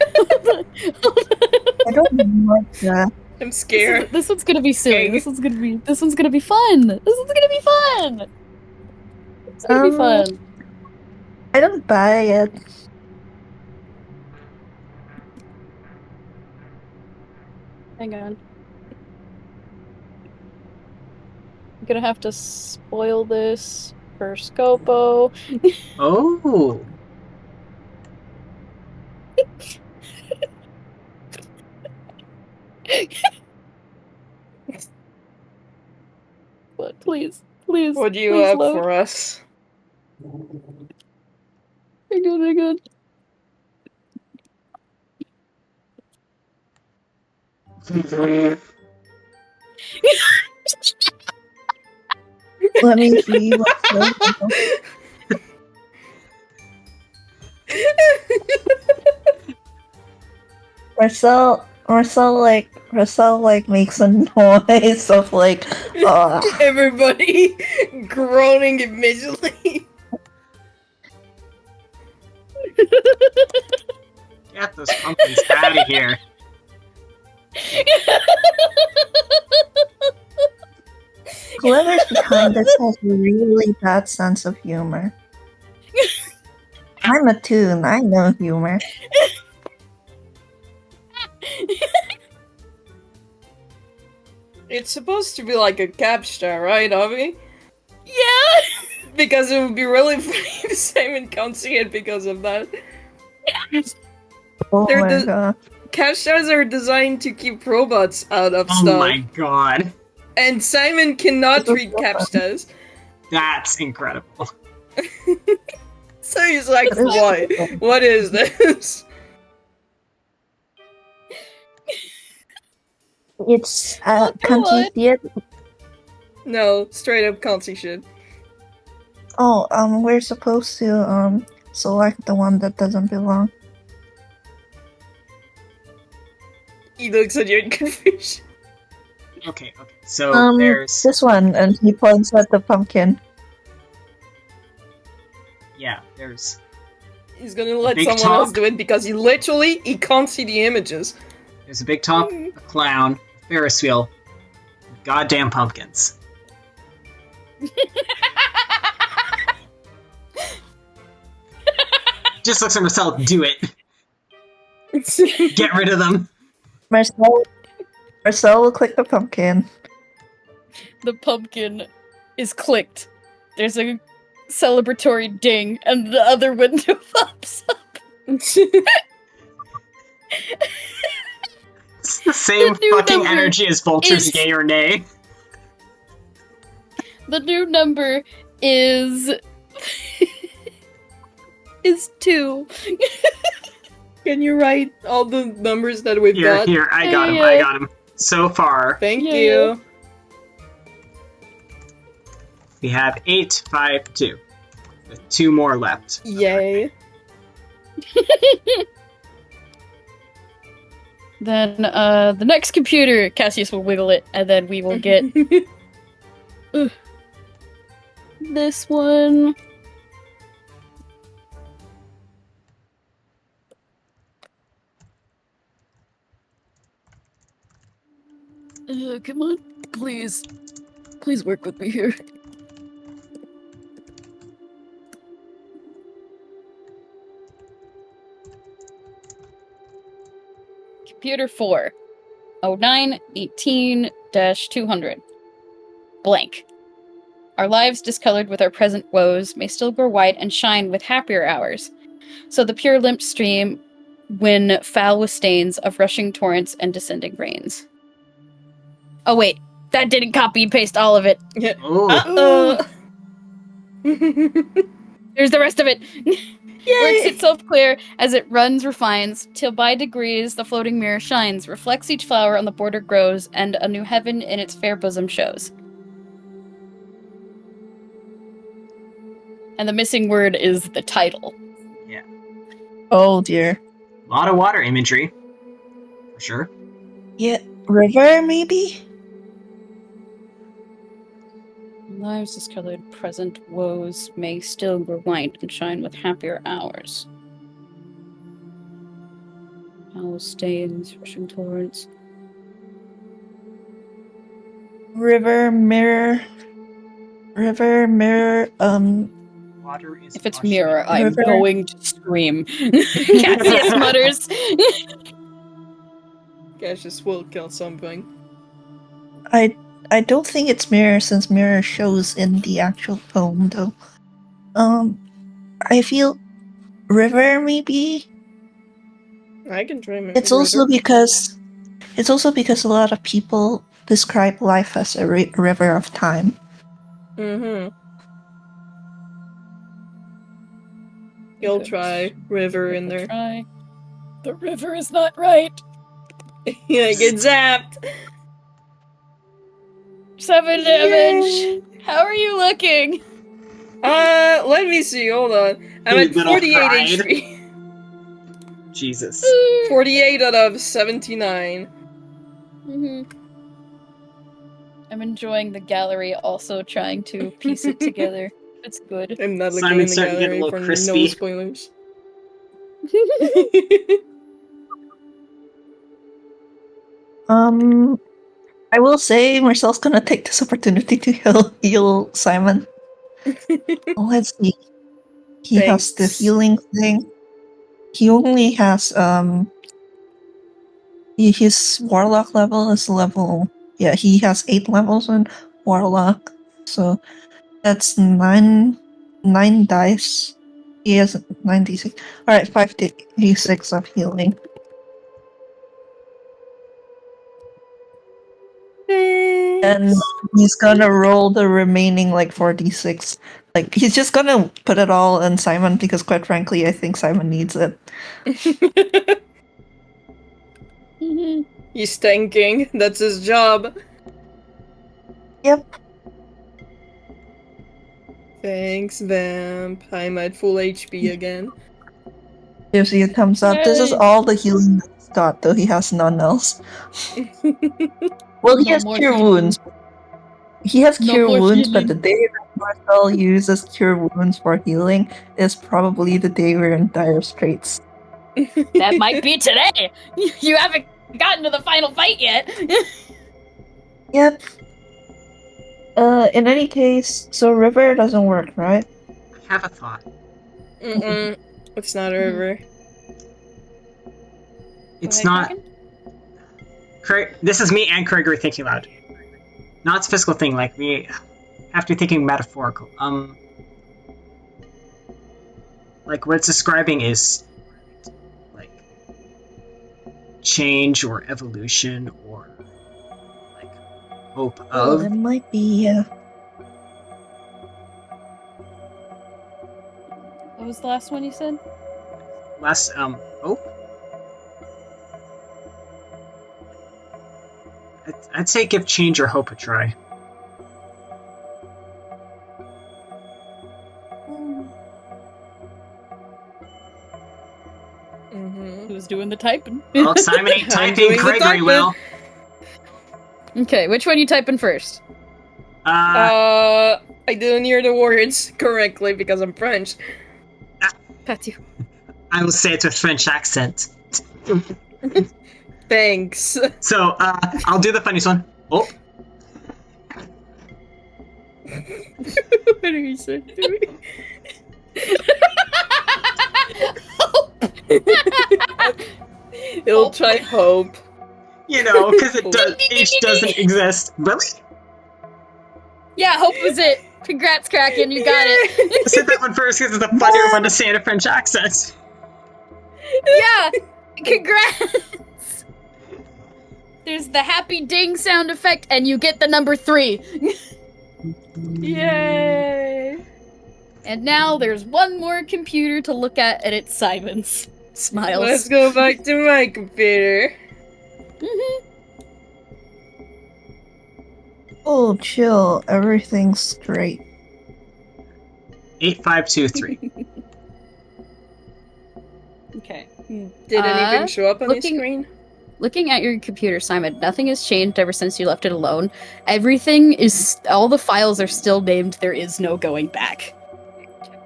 I don't like that. I'm scared. This one's gonna be silly. Okay. This one's gonna be fun. This one's gonna be fun. It's gonna be fun. I don't buy it. Hang on. I'm gonna have to spoil this for Scopo. Oh. But please, please, What do you please have load. for us? Hang on, hang on. Let me see what's going on. Marcel like makes a noise of like Everybody groaning immediately. Get those pumpkins out of here. whoever's behind this has a really bad sense of humor. I'm a toon, I know humor. It's supposed to be like a captcha, right, Avi? Yeah! Because it would be really funny if Simon can't see it because of that. Oh They're my the- god. Captchas are designed to keep robots out of Oh stuff. my god. And Simon cannot read captchas. That's incredible. So he's like, That is what? cool. What is this? It's Oh, can't you God. see it? No, straight up can't see shit. Oh, we're supposed to select the one that doesn't belong. He looks at you in confusion. Okay. So there's this one, and he points at the pumpkin. there's He's gonna let Big someone talk. else do it because he can't see the images. a big top, a clown, Ferris wheel, goddamn pumpkins. Just looks at Marcel, do it. Get rid of them. Marcel will click the pumpkin. The pumpkin is clicked. There's a celebratory ding, and the other window pops up. It's the same The new fucking number energy as Vulture's is- yay or nay. The new number is 2. Can you write all the numbers that we've Here, got? here, I got him, Yeah. I got him. So far, Thank Yeah. you. we have 8, 5, 2. With 2 more left. Yay. Then the next computer, Cassius will wiggle it, and then we will get this one. Come on, please. Please work with me here. Computer 4. 0918-200. Blank. Our lives, discolored with our present woes, may still grow white and shine with happier hours. So the pure limp stream, when foul with stains of rushing torrents and descending rains. Oh wait, that didn't copy and paste all of it. Oh, Uh-oh. There's the rest of it. Works itself clear as it runs, refines, till by degrees the floating mirror shines, reflects each flower on the border grows, and a new heaven in its fair bosom shows. And the missing word is the title. Oh dear. a lot of water imagery, for sure. Yeah, river maybe? Lives discolored, present woes may still grow white and shine with happier hours. Foul stains, rushing torrents. River, mirror. Water is If it's washing mirror, out. I'm River. going to scream. Cassius mutters. Cassius will kill something. I don't think it's mirror since mirror shows in the actual poem though. I feel river maybe. I can try my It's also because a lot of people describe life as a river of time. Mm-hmm. You'll try river in there. Try. The river is not right. Yeah, get zapped. 7 damage. How are you looking? Let me see. Hold on. I'm You at little 48 pride. HP. Jesus. 48 out of 79. Mm-hmm. I'm enjoying the gallery, also trying to piece it together. It's good. I'm not looking Simon's in the starting to get a gallery little for no crispy. spoilers. I will say Marcel's gonna take this opportunity to heal Simon. Let's see. He has the Thanks. healing thing. He only has his warlock level is level, yeah, he has 8 levels in warlock. So that's 9 dice. He has 9d6. Alright, 5d6 of healing. And he's gonna roll the remaining like 4d6. Like he's just gonna put it all in Simon because quite frankly I think Simon needs it. Mm-hmm. He's tanking. That's his job. Yep. Thanks, Vamp. I'm at full HP again. Gives you a thumbs up. This is Yay. all the healing that he's got, though he has none else. Well, he No has more cure healing. wounds. He has No cure more wounds, but healing. the day that Marcel uses cure wounds for healing is probably the day we're in dire straits. That might be today. You haven't gotten to the final fight yet. Yep. In any case, so river doesn't work, right? I have a thought. Mm-mm. It's not a river. It's Go not. ahead, This is me and Criagory thinking loud. Not a physical thing, like we have to be thinking metaphorical. Like what it's describing is like change or evolution or like hope Oh, of. it might be, What was the last one you said? Less hope. I'd say give change or hope a try. Mm-hmm. Who's doing the typing? Well, Simon ain't I'm typing. doing the Criagory typing. will. Okay, which one you typing first? I didn't hear the words correctly because I'm French. Patty. I will say it with French accent. Thanks. So, I'll do the funniest one. Oh, What are you saying to me? It'll try hope. you know, because it does. H doesn't exist. Really? Yeah, hope was it. Congrats, Kraken, you got it. I said that one first because it's a funnier one to say in a French accent. Yeah, congrats. There's the happy ding sound effect, and you get the number 3. Yay! And now there's one more computer to look at, and it's Simon's. Smiles. Let's go back to my computer. Mhm. Oh, chill. Everything's great. 8523. Okay. Did anything show up on the looking- screen? Looking at your computer, Simon, nothing has changed ever since you left it alone. All the files are still named There Is No Going Back.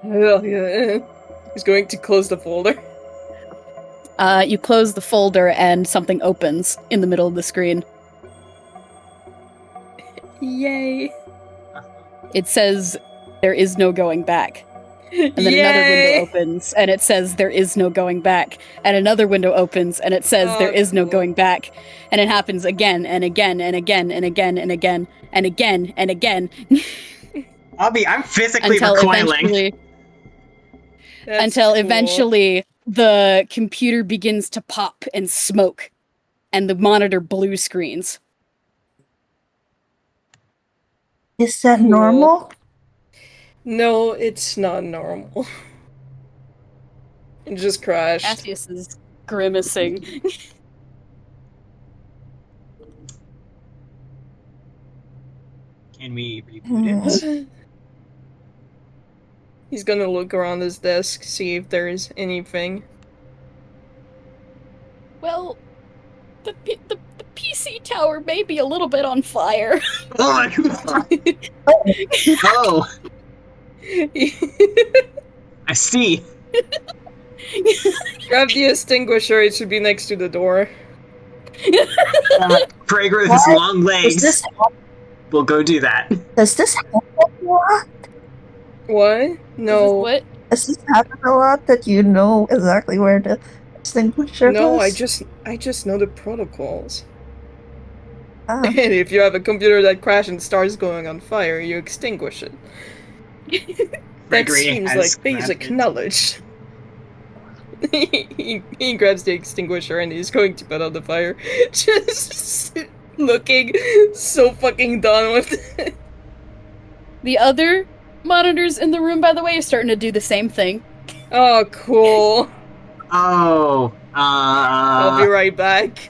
Oh, yeah. He's going to close the folder. You close the folder and something opens in the middle of the screen. Yay. It says, There is no going back. And then Yay! another window opens, and it says, There is no going back. And another window opens, and it says, There is no cool. going back. And it happens again, and again, and again, and again, and again, and again, and again. I'm physically until recoiling. That's cool. eventually the computer begins to pop and smoke, and the monitor blue screens. Is that Cool. normal? No, it's not normal. It just crashed. Cassius is grimacing. Can we reboot it? He's gonna look around his desk, see if there's anything. Well, the PC tower may be a little bit on fire. Oh my god! Oh, I see. Grab the extinguisher, it should be next to the door. Krager with his What? long legs. We'll go do that. Does this happen a lot? What? No. What? Does this happen a lot that you know exactly where the extinguisher No, I is? just know the protocols. Ah, And if you have a computer that crashes and starts going on fire, you extinguish it. That Gregory seems has like basic grabbed it. knowledge. he grabs the extinguisher and he's going to put out the fire. Just looking so fucking done with it. The other monitors in the room, by the way, are starting to do the same thing. Oh, cool. Oh, I'll be right back.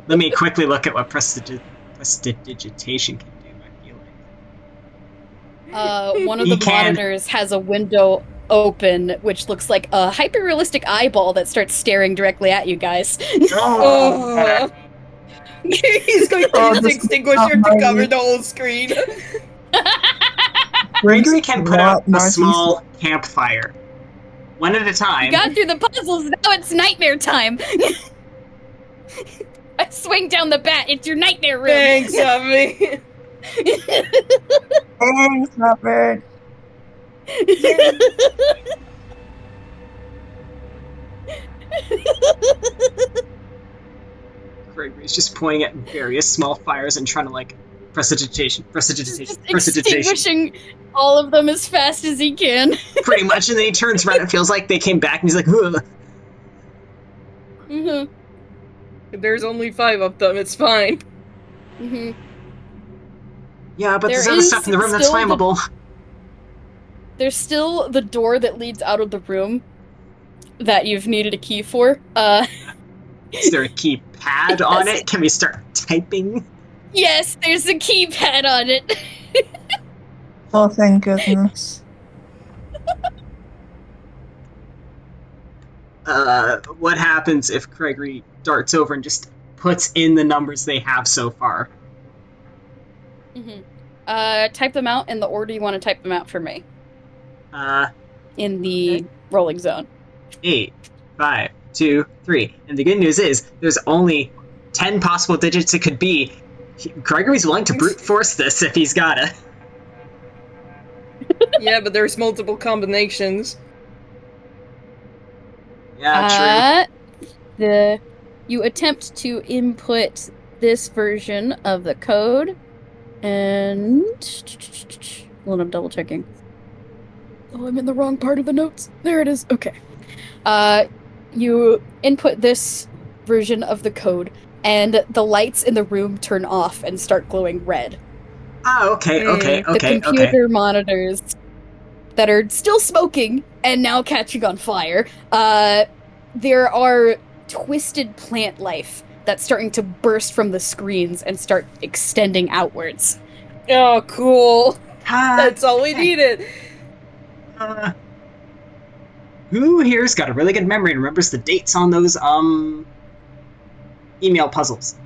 let me quickly look at what prestidigitation can do. I feel like. One of You the can. monitors has a window open, which looks like a hyper-realistic eyeball that starts staring directly at you guys. Oh. He's going to Oh, use the this is extinguisher not to cover my- the whole screen. Gregory can put out a Marcy's- small campfire, one at a time. You got through the puzzles, now it's nightmare time! I swing down the bat, it's your nightmare room! Thanks, Abby. thanks, Robert. Gregory's just pointing at various small fires and trying to like prestidigitation. Just extinguishing all of them as fast as he can. Pretty much, and then he turns around and feels like they came back, and he's like, ugh. Mm-hmm. There's only 5 of them, it's fine. Mm-hmm. Yeah, but there's There other is stuff in the room that's still the- flammable. There's still the door that leads out of the room that you've needed a key for. Is there a keypad on it? Can we start typing? Yes, there's a keypad on it. Oh, thank goodness. What happens if Gregory darts over and just puts in the numbers they have so far? Mm-hmm. Type them out in the order you want to type them out for me. In the rolling zone. 8, 5, 2, 3. And the good news is, there's only 10 possible digits it could be. Gregory's willing to brute force this if he's gotta. Yeah, but there's multiple combinations. Yeah, You attempt to input this version of the code, And hold on, I'm double checking. Oh, I'm in the wrong part of the notes. There it is. Okay. You input this version of the code, and the lights in the room turn off and start glowing red. Oh, okay. The computer monitors that are still smoking and now catching on fire. There are twisted plant life that's starting to burst from the screens and start extending outwards. Oh, cool. That's all we needed. Who here's got a really good memory and remembers the dates on those email puzzles?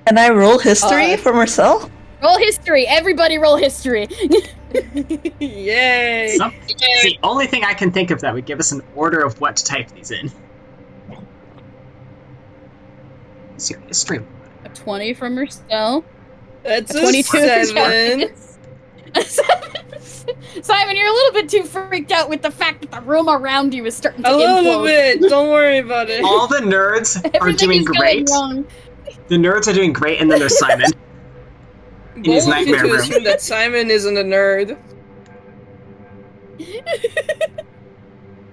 Can I roll history for Mersel? Roll history. Everybody roll history. Yay. It's the only thing I can think of that would give us an order of what to type these in. What's your history? A 20 from Mersel. That's A a 22 from 7. Simon, you're a little bit too freaked out with the fact that the room around you is starting to A little implode. bit. Don't worry about it. All the nerds are Everything doing is great. going wrong. The nerds are doing great, and then there's Simon. in his Bold of you nightmare to room. assume that Simon isn't a nerd.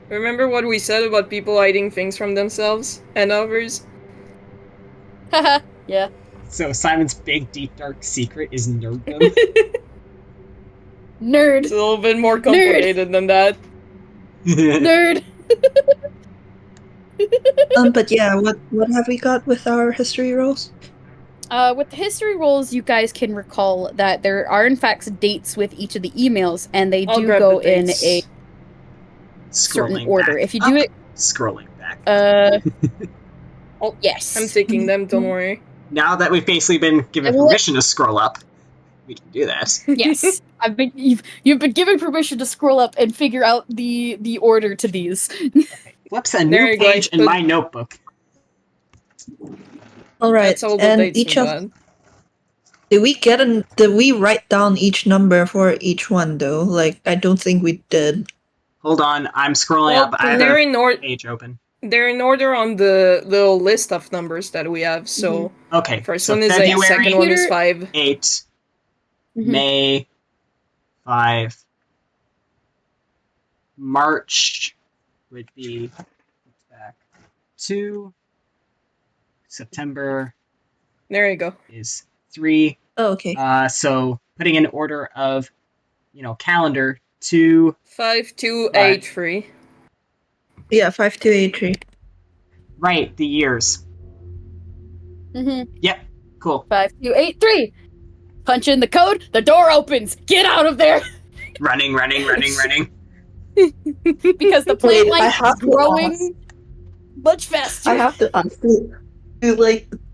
Remember what we said about people hiding things from themselves and others? Haha, yeah. So Simon's big, deep, dark secret is nerddom. Nerd. It's a little bit more complicated than that. Nerd. But yeah, what have we got with our history rolls? With the history rolls, you guys can recall that there are in fact dates with each of the emails, and they I'll do grab go the in dates. a certain Scrolling order. back If you do up. it, Scrolling back. oh yes, I'm taking them, don't worry. Now that we've basically been given I will- permission to scroll up, we can do that. yes. You've been given permission to scroll up and figure out the order to these. Flips a There new you go, page in put- my notebook. All right, That's all the and dates each in of that. did we write down each number for each one though? Like I don't think we did. Hold on, I'm scrolling Well, up. I have they're a in order. page open. They're in order on the little list of numbers that we have. So Okay, first so one is 8, February second one is 5. 8, Mhm. May 5, March would be back 2, September There you go. is 3. Oh, okay. So putting in order of, calendar 2. 5, 2, Right. 8, 3. Yeah, 5283. Right, the years. Mm-hmm. Yep, cool. 5, 2, 8, 3. Punch in the code. The door opens. Get out of there Running. because the plant Wait, I life have is to growing much faster. I have to ask you,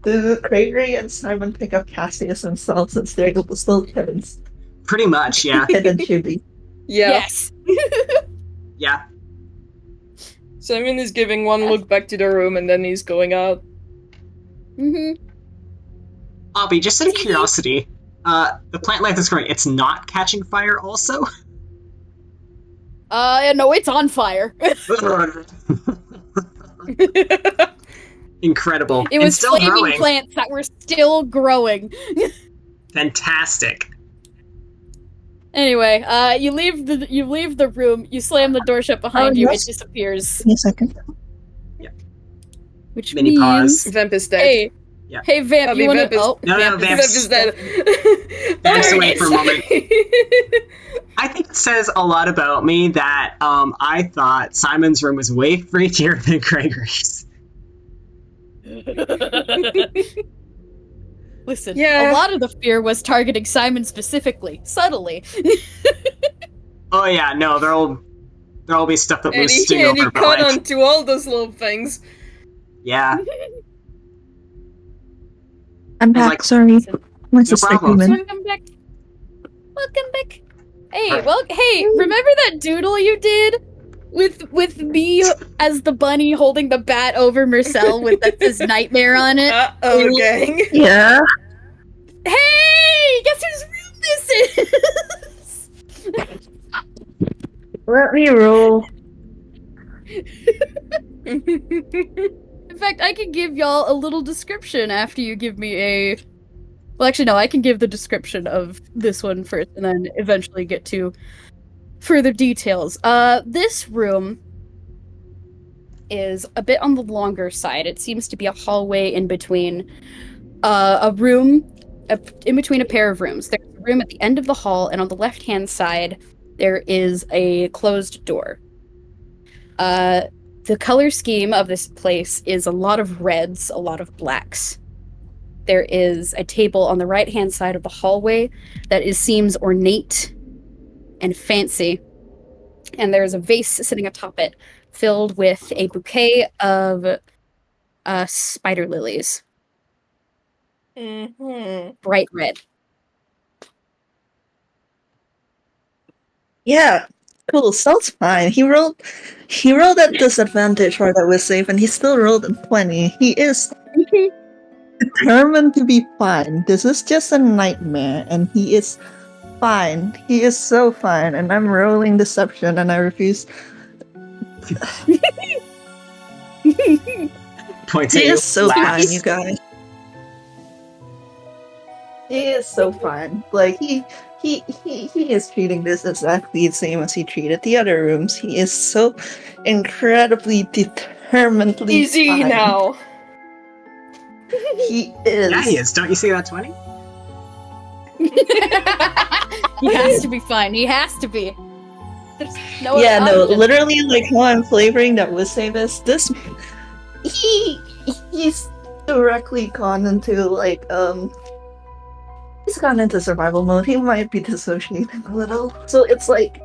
do Criagory and Simon pick up Cassius themselves since they're still kids? Pretty much, yeah. Kid and Chibi. Yeah. Yes. Yeah. Simon is giving one look back to the room and then he's going out. Mm-hmm. Abby, just out of curiosity, the plant life is growing. It's not catching fire also? No, it's on fire. Incredible. It and was still flaming growing. plants that were still growing. Fantastic. Anyway, you leave the room. You slam the door shut behind you. yes. It disappears. Give me a second. Which Mini means, pause. Vamp is dead. hey, Yeah. hey, Vamp, Abby, you want Vamp to? is- Oh, No, Vamp Vamp Vamp is dead. Vamps There away it for a is. moment. I think it says a lot about me that I thought Simon's room was way freakier than Criagory's. Listen, Yeah. a lot of the fear was targeting Simon specifically, subtly. Oh yeah, no, there'll be stuff that And moves he, sting and he over, but caught like, on to all those little things. yeah, I'm back, like- sorry. My sister problem. came in. Welcome back. Welcome back. Hey, Hi. well, hey, remember that doodle you did with me as the bunny holding the bat over Mersel with his nightmare on it? Uh-oh, gang. Yeah. Hey, guess whose room this is? Let me roll. In fact, I can give y'all a little description after you give me a Well, actually, no, I can give the description of this one first and then eventually get to further details. This room is a bit on the longer side. It seems to be a hallway in between in between a pair of rooms. There's a room at the end of the hall, and on the left-hand side, there is a closed door. The color scheme of this place is a lot of reds, a lot of blacks. There is a table on the right-hand side of the hallway that seems ornate and fancy. And there's a vase sitting atop it, filled with a bouquet of spider lilies. Mm-hmm. Bright red. Yeah, cool. Sounds fine. He rolled at disadvantage for that was safe, and he still rolled a 20. He is determined to be fine. This is just a nightmare, and he is fine. He is so fine, and I'm rolling deception, and I refuse. Points He at you. is so laughs. fine, you guys. He is so fine. Like he is treating this exactly the same as he treated the other rooms. He is so incredibly determinedly Easy fine. now. He is. Yeah, he is. Don't you see that 20? He has to be fine. He has to be. There's no Yeah, other no, option. literally, like how I'm flavoring that with save is this. He's directly gone into like he's gone into survival mode. He might be dissociating a little, so it's like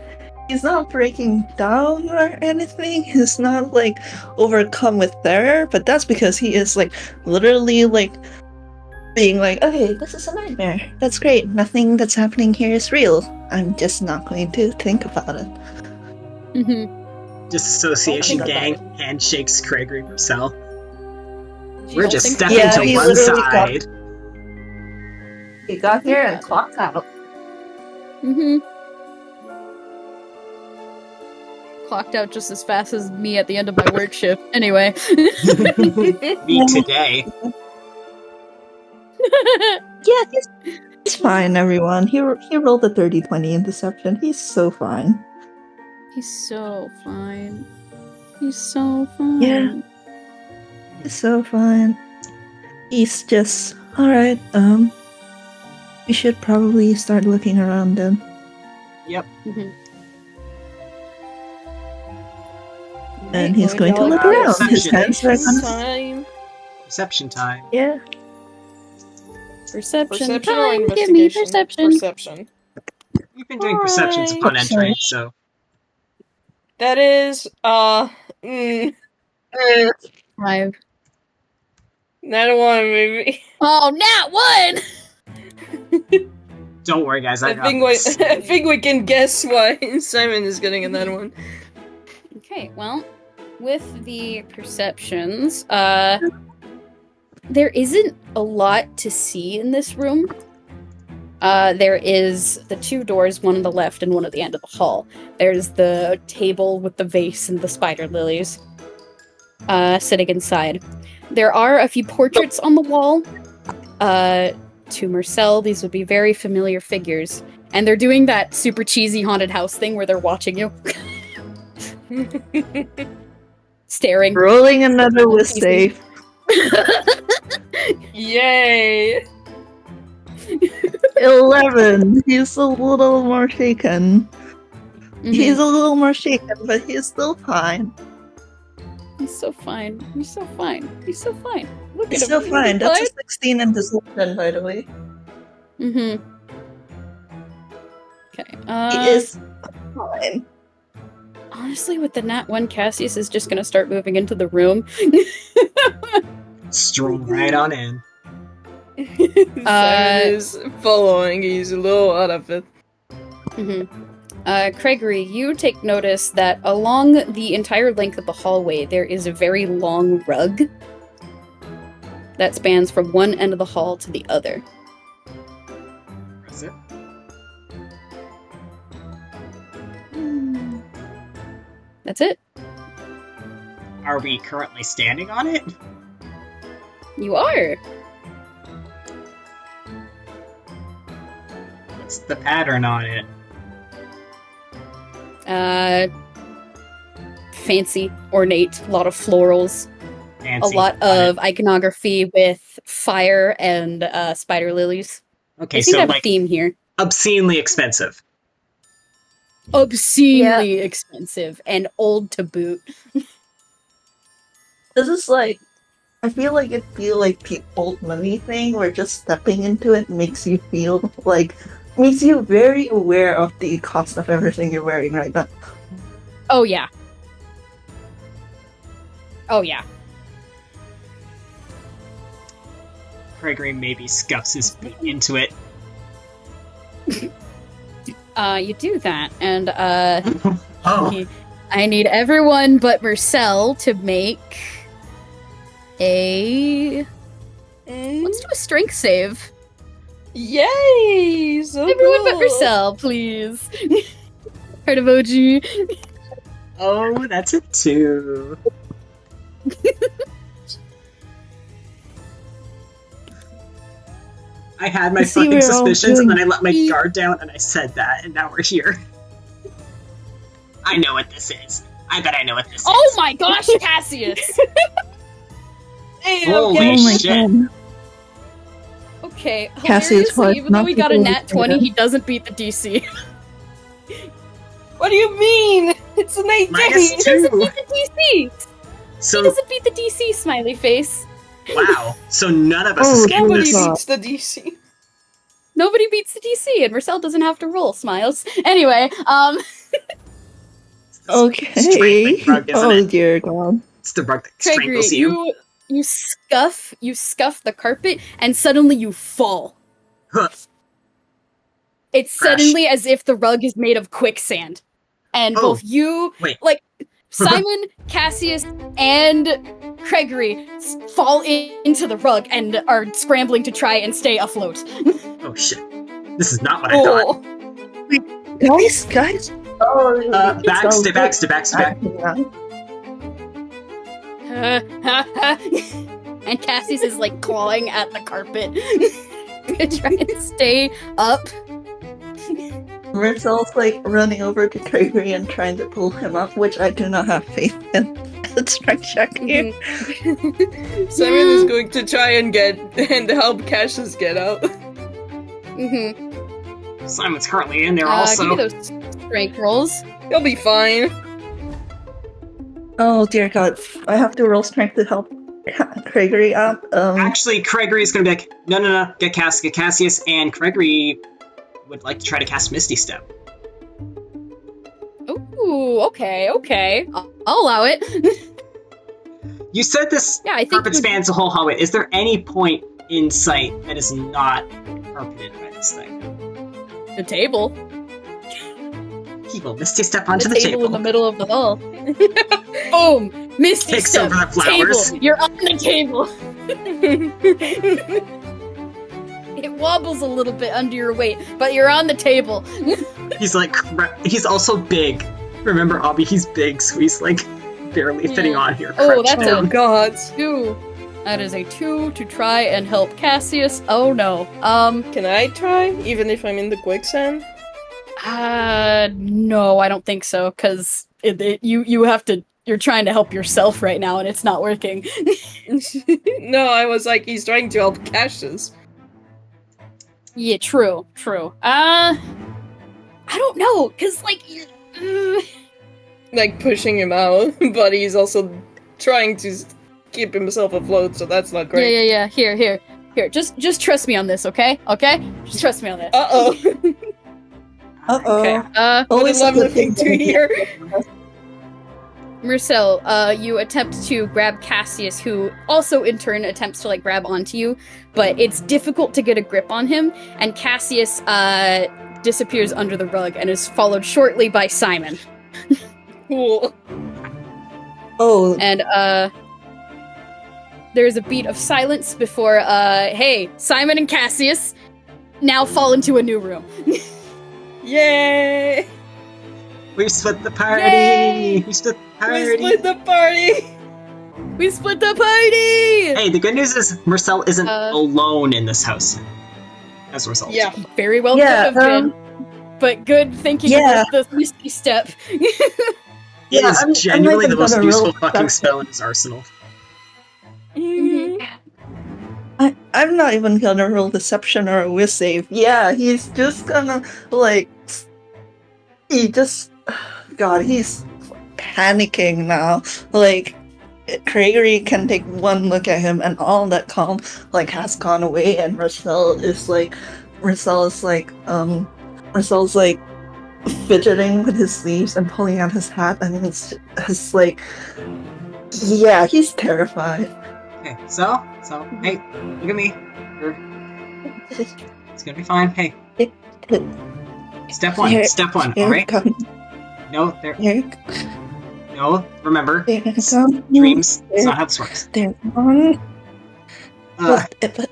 he's not breaking down or anything. He's not like overcome with terror, but that's because he is like literally like being like, okay, this is a nightmare. That's great. Nothing that's happening here is real. I'm just not going to think about it. Disassociation Don't think gang handshakes Criagory Mersel. You We're don't just think stepping Yeah, to he one literally got- side. He got here and clocked out. Clocked out just as fast as me at the end of my work shift. Anyway. Me today. Yeah, he's fine, everyone. He rolled a 30-20 in deception. He's so fine. He's so fine. He's so fine. Yeah. He's so fine. He's just alright, we should probably start looking around then. Yep. And he's What going to y'all look got? around. His Perception. hands are gonna... Time. Perception time. Yeah. Perception Perception or time. Give me investigation? perception. Perception. We've been doing perceptions upon Alright. entering, so That is, 5. not one maybe. Oh, nat 1! don't worry, guys. I I got think we, this. I think we can guess why Simon is getting another one. Okay, well, with the perceptions, there isn't a lot to see in this room. There is the 2 doors, one on the left and one at the end of the hall. There's the table with the vase and the spider lilies sitting inside. There are a few portraits on the wall. To Mersel, these would be very familiar figures. And they're doing that super cheesy haunted house thing where they're watching you. Staring. Rolling another with safe. Yay! 11. He's a little more shaken. Mhm. He's a little more shaken, but he's still fine. He's so fine. He's so fine. He's so fine. Look He's at still him. fine. That's a 16 in deception, by the way. Mm-hmm. Okay. He is fine. Honestly, with the nat 1, Cassius is just gonna start moving into the room. Stroll right on in. Simon is following, he's a little out of it. Mm-hmm. Criagory, you take notice that along the entire length of the hallway, there is a very long rug that spans from one end of the hall to the other. Is it? That's it. Are we currently standing on it? You are. What's the pattern on it? Fancy, ornate, a lot of florals, Fancy. a lot of iconography with fire and spider lilies. Okay, I seem so to have a like theme here. obscenely expensive. Obscenely expensive and old to boot. This is like, I feel like it feel like the old money thing where just stepping into it makes you very aware of the cost of everything you're wearing right now. Oh yeah. Oh yeah. Criagory maybe scuffs his boot into it. You do that, and Oh, I need everyone but Mersel to make a. Let's do a strength save. Yay! So Everyone but cool. Mersel, please. Heart emoji. oh, that's a 2. I had my See, fucking we're all suspicions, and doing- then I let my guard down, and I said that, and now we're here. I know what this is. I bet I know what this Oh is. my gosh, Cassius! Hey, Holy okay. Oh my shit. god. Okay, Cassius hilariously, was even though not we got a able to nat say 20, that. he doesn't beat the DC. What do you mean? It's an 18! Minus He doesn't 2. beat the DC! He So, doesn't beat the DC, smiley face. wow. So none of us Oh, escaped Nobody this. God. beats the DC. Nobody beats the DC, and Mersel doesn't have to roll, smiles. Anyway, Okay. Strangling rug, isn't Oh it? dear god. It's the rug that Criagory, strangles you. you scuff the carpet, and suddenly you fall. Huh. It's Crash. suddenly as if the rug is made of quicksand. And Oh, both you, wait. like, Simon, Cassius, and Criagory fall into the rug and are scrambling to try and stay afloat. Oh shit. This is not what I thought. Oh, Guys. Oh, Back, so stay back, good. stay back, stay back. And Cassius is, like, clawing at the carpet to try and stay up. Mersel's like running over to Criagory and trying to pull him up, which I do not have faith in. Let's try check here. Simon is going to try and help Cassius get out. Mm-hmm. Simon's currently in there Give also. me those strength rolls. He'll be fine. Oh dear god, I have to roll strength to help Criagory up. Actually, Criagory's gonna be like, no, get Cassius, and Criagory would like to try to cast Misty Step. Ooh, okay. I'll allow it. You said this Yeah, I think carpet you- spans the whole hallway. Is there any point in sight that is not carpeted by this thing? the table. He will Misty Step onto the table in the middle of the hall. Boom! Misty Takes step. over the flowers. Table. You're on the table. It wobbles a little bit under your weight, but you're on the table. He's like, he's also big. Remember, Abby, he's big, so he's like barely fitting on here. Oh, crouched that's Oh down. god. 2. That is a 2 to try and help Cassius. Oh no. Can I try? Even if I'm in the quicksand? No, I don't think so, because you have to. You're trying to help yourself right now, and it's not working. No, I was like, he's trying to help Cassius. Yeah, true. I don't know, cause like, Like, pushing him out, but he's also trying to keep himself afloat, so that's not great. yeah. Here. Just trust me on this, okay? Okay, just trust me on this. Uh-oh. Uh-oh. Okay. What a Always a lovely good thing to thing. hear. Mersel, you attempt to grab Cassius, who also in turn attempts to like grab onto you, but it's difficult to get a grip on him, and Cassius disappears under the rug and is followed shortly by Simon. Cool. Oh, And there's a beat of silence before hey, Simon and Cassius now fall into a new room. Yay! We split the party! Yay! We split the We party! split the party! We split the party! Hey, the good news is Mersel isn't alone in this house. as a result. Yeah. Very well Yeah, could have been. But good thinking yeah. about the misty step. It Yeah, is I'm genuinely not the most gonna roll useful fucking perception. spell in his arsenal. I'm not even gonna roll deception or a will save. Yeah, he's just gonna like he just God, he's panicking now. Like Criagory can take one look at him and all that calm like has gone away and Marcel's like fidgeting with his sleeves and pulling out his hat and it's like yeah, he's terrified. Okay, so, hey, look at me. It's gonna be fine. Hey, step one, Here alright? come, No, there, here, no, remember, here come, dreams, it's not how this works. they're gone. Uh, But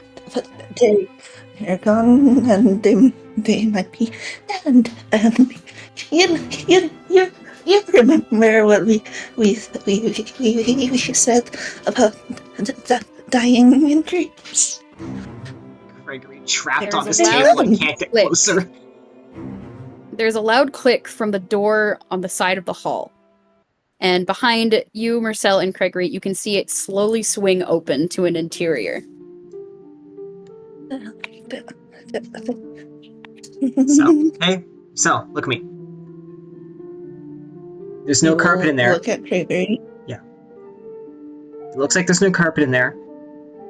they're gone, and they might be, and you remember what we said about dying in dreams. Gregory trapped There's on a this loud table and can't get click. closer. There's a loud click from the door on the side of the hall. And behind you, Mersel and Criagory, you can see it slowly swing open to an interior. So, look at me. There's no carpet in there. Look at Criagory. It looks like there's no carpet in there.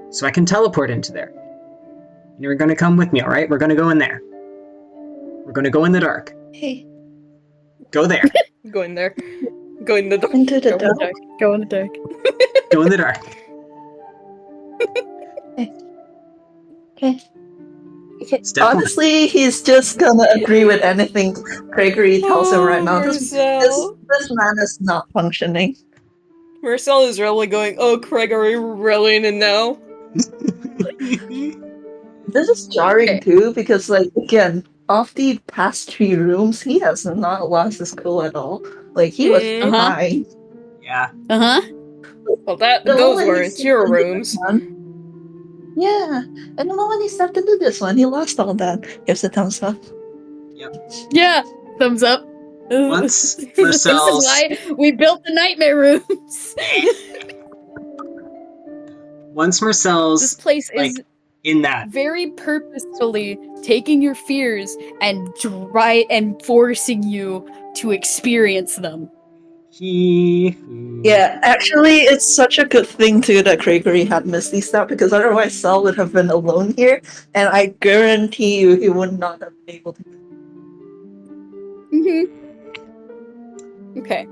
So I can teleport into there. And you're gonna come with me, alright? We're gonna go in there. We're gonna go in the dark. Hey, Go there. Go in there. Go in the dark. into the Go in the dark. dark. Go in the dark. Go in the dark. Okay. Step one. Honestly, he's just gonna agree with anything Criagory tells him right now. This man is not functioning. Mersel is really going, oh, Criagory, we're really in it now. This is jarring Okay. too, because like again, of the past 3 rooms, he has not lost his cool at all. Like he was Mhm. Uh-huh. fine. Yeah. Uh-huh. Well, The those moment he weren't stepped your into rooms. this one- Yeah, and the moment he stepped into this one, he lost all that. Gives a thumbs up. Yeah. Thumbs up. Once This Mersel's- is why we built the nightmare rooms. Once This Mersel's place like is in that, very purposefully taking your fears and forcing you to experience them. he Yeah, actually, it's such a good thing too that Criagory had Misty Step because otherwise Sal would have been alone here, and I guarantee you he would not have been able to. Okay.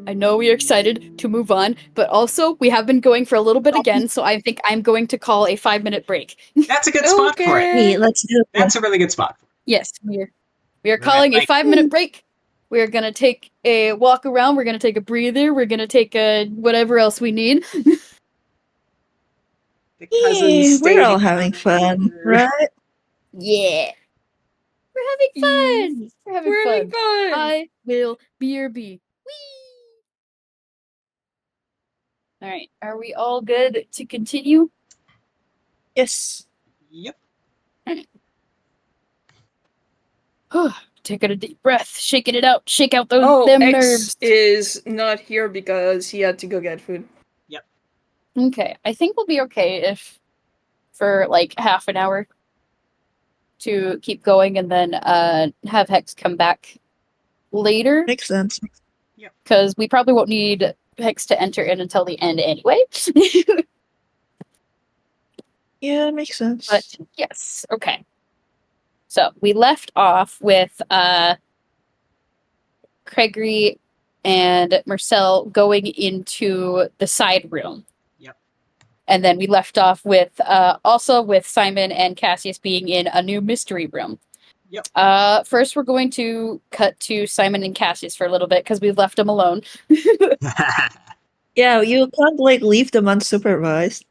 I know we are excited to move on, but also we have been going for a little bit again, so I think I'm going to call a 5-minute break. That's a good spot for it. Hey, let's do it. That's a really good spot for it. Yes, we are Right, calling like- a 5-minute break. We are gonna take a walk around. We're gonna take a breather. We're gonna take a whatever else we need. The Yeah, cousins stay we're all together. having fun, right? Yeah, we're having fun. We're having We're fun. having fun! I will BRB. Whee! All right, are we all good to continue? Yes. Yep. Taking a deep breath, shaking it out, shake out those Oh, them X nerves. is not here because he had to go get food. Okay, I think we'll be okay if for like half an hour to keep going and then have Hex come back later Makes sense. because we probably won't need Hex to enter in until the end anyway. Yeah, makes sense. But yes, okay. So we left off with Criagory and Mersel going into the side room. Yep. And then we left off with also with Simon and Cassius being in a new mystery room. Yep. First, we're going to cut to Simon and Cassius for a little bit because we've left them alone. Yeah, you can't like leave them unsupervised.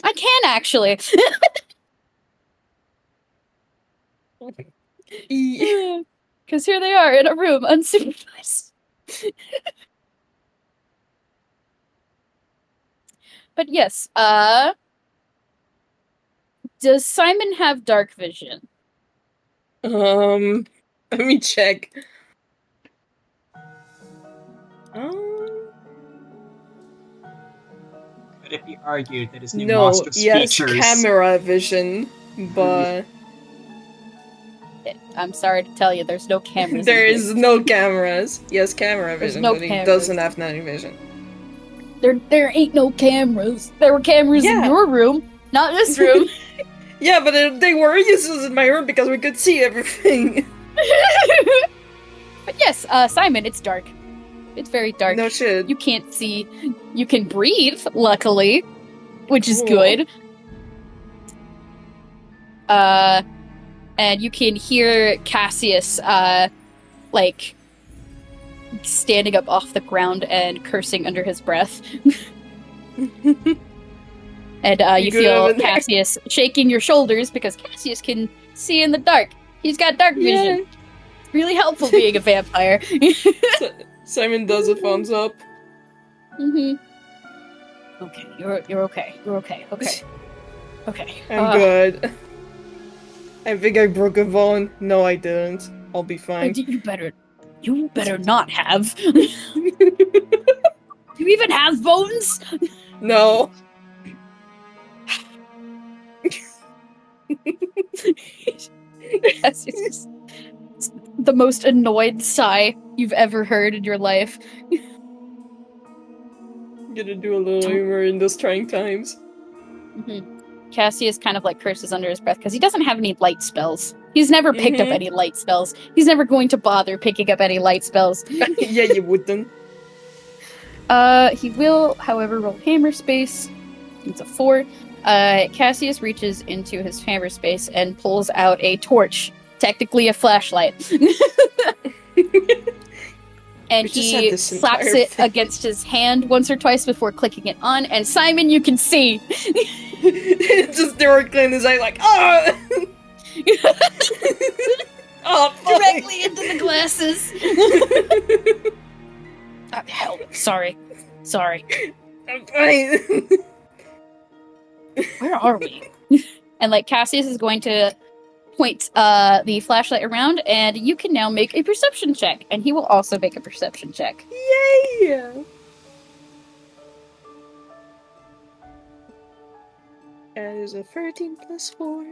I can actually. Because here they are in a room unsupervised. But yes, Does Simon have dark vision? Let me check. Could it be argued that his new No, monstrous yes, features... camera vision, but I'm sorry to tell you, there's no cameras. there in is here. no cameras. Yes, camera There's vision, no but he cameras. doesn't have night vision. There ain't no cameras. There were cameras in Yeah. your room, not this room. Yeah, but they were useless in my room because we could see everything. But yes, Simon, it's dark. It's very dark. No shit. You can't see. You can breathe, luckily, which is Cool. good. And you can hear Cassius, like, standing up off the ground and cursing under his breath. And you good feel over there? Cassius shaking your shoulders because Cassius can see in the dark. He's got dark vision. Yeah. It's really helpful being a vampire. Simon does a thumbs up. Mm-hmm. Okay, you're okay. You're okay. Okay. Okay. I'm good. I think I broke a bone. No, I didn't. I'll be fine. You better not have. Do you even have bones? No. That's just the most annoyed sigh you've ever heard in your life. Gonna do a little humor in those trying times. Mm-hmm. Cassius kind of like curses under his breath because he doesn't have any light spells. He's never picked up any light spells. He's never going to bother picking up any light spells. Yeah, you wouldn't. He will, however, roll hammer space. It's a 4. Cassius reaches into his hammer space and pulls out a torch, technically a flashlight. And We just had he this slaps entire it thing. against his hand once or twice before clicking it on, and Simon, you can see. Just directly in his eye, like, ah! Oh, Directly into the glasses. Help. Sorry. I'm fine. Where are we? And like Cassius is going to point the flashlight around, and you can now make a perception check, and he will also make a perception check. Yay! That is a 13 plus 4.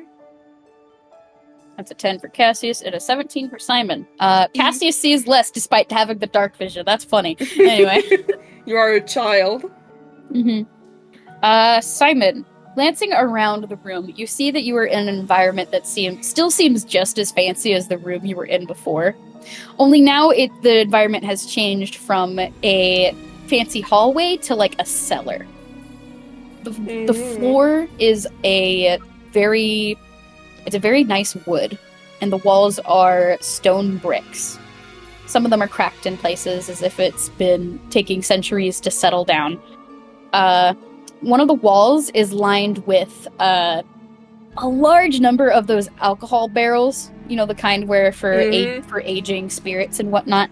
That's a 10 for Cassius and a 17 for Simon. Cassius sees less despite having the dark vision. That's funny. Anyway. You are a child. Simon, glancing around the room, you see that you are in an environment that still seems just as fancy as the room you were in before. Only now the environment has changed from a fancy hallway to like a cellar. The floor is a very nice wood, and the walls are stone bricks. Some of them are cracked in places as if it's been taking centuries to settle down. One of the walls is lined with a large number of those alcohol barrels, you know, the kind where for aging spirits and whatnot.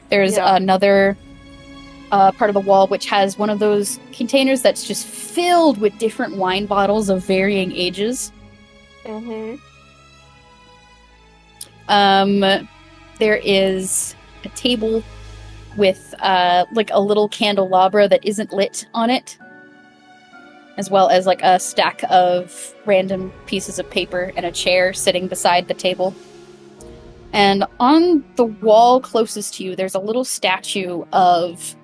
There's another part of the wall which has one of those containers that's just filled with different wine bottles of varying ages. There is a table with like a little candelabra that isn't lit on it, as well as like a stack of random pieces of paper and a chair sitting beside the table. And on the wall closest to you, there's a little statue of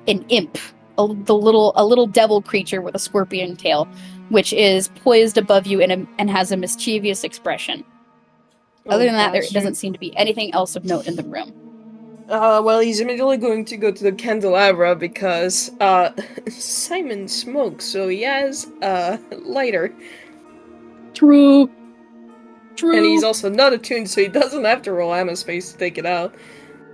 an imp, a little devil creature with a scorpion tail, which is poised above you and has a mischievous expression. Other than that, there doesn't seem to be anything else of note in the room. Well, he's immediately going to go to the candelabra because, Simon smokes, so he has a lighter. True. And he's also not attuned, so he doesn't have to roll ammo space to take it out.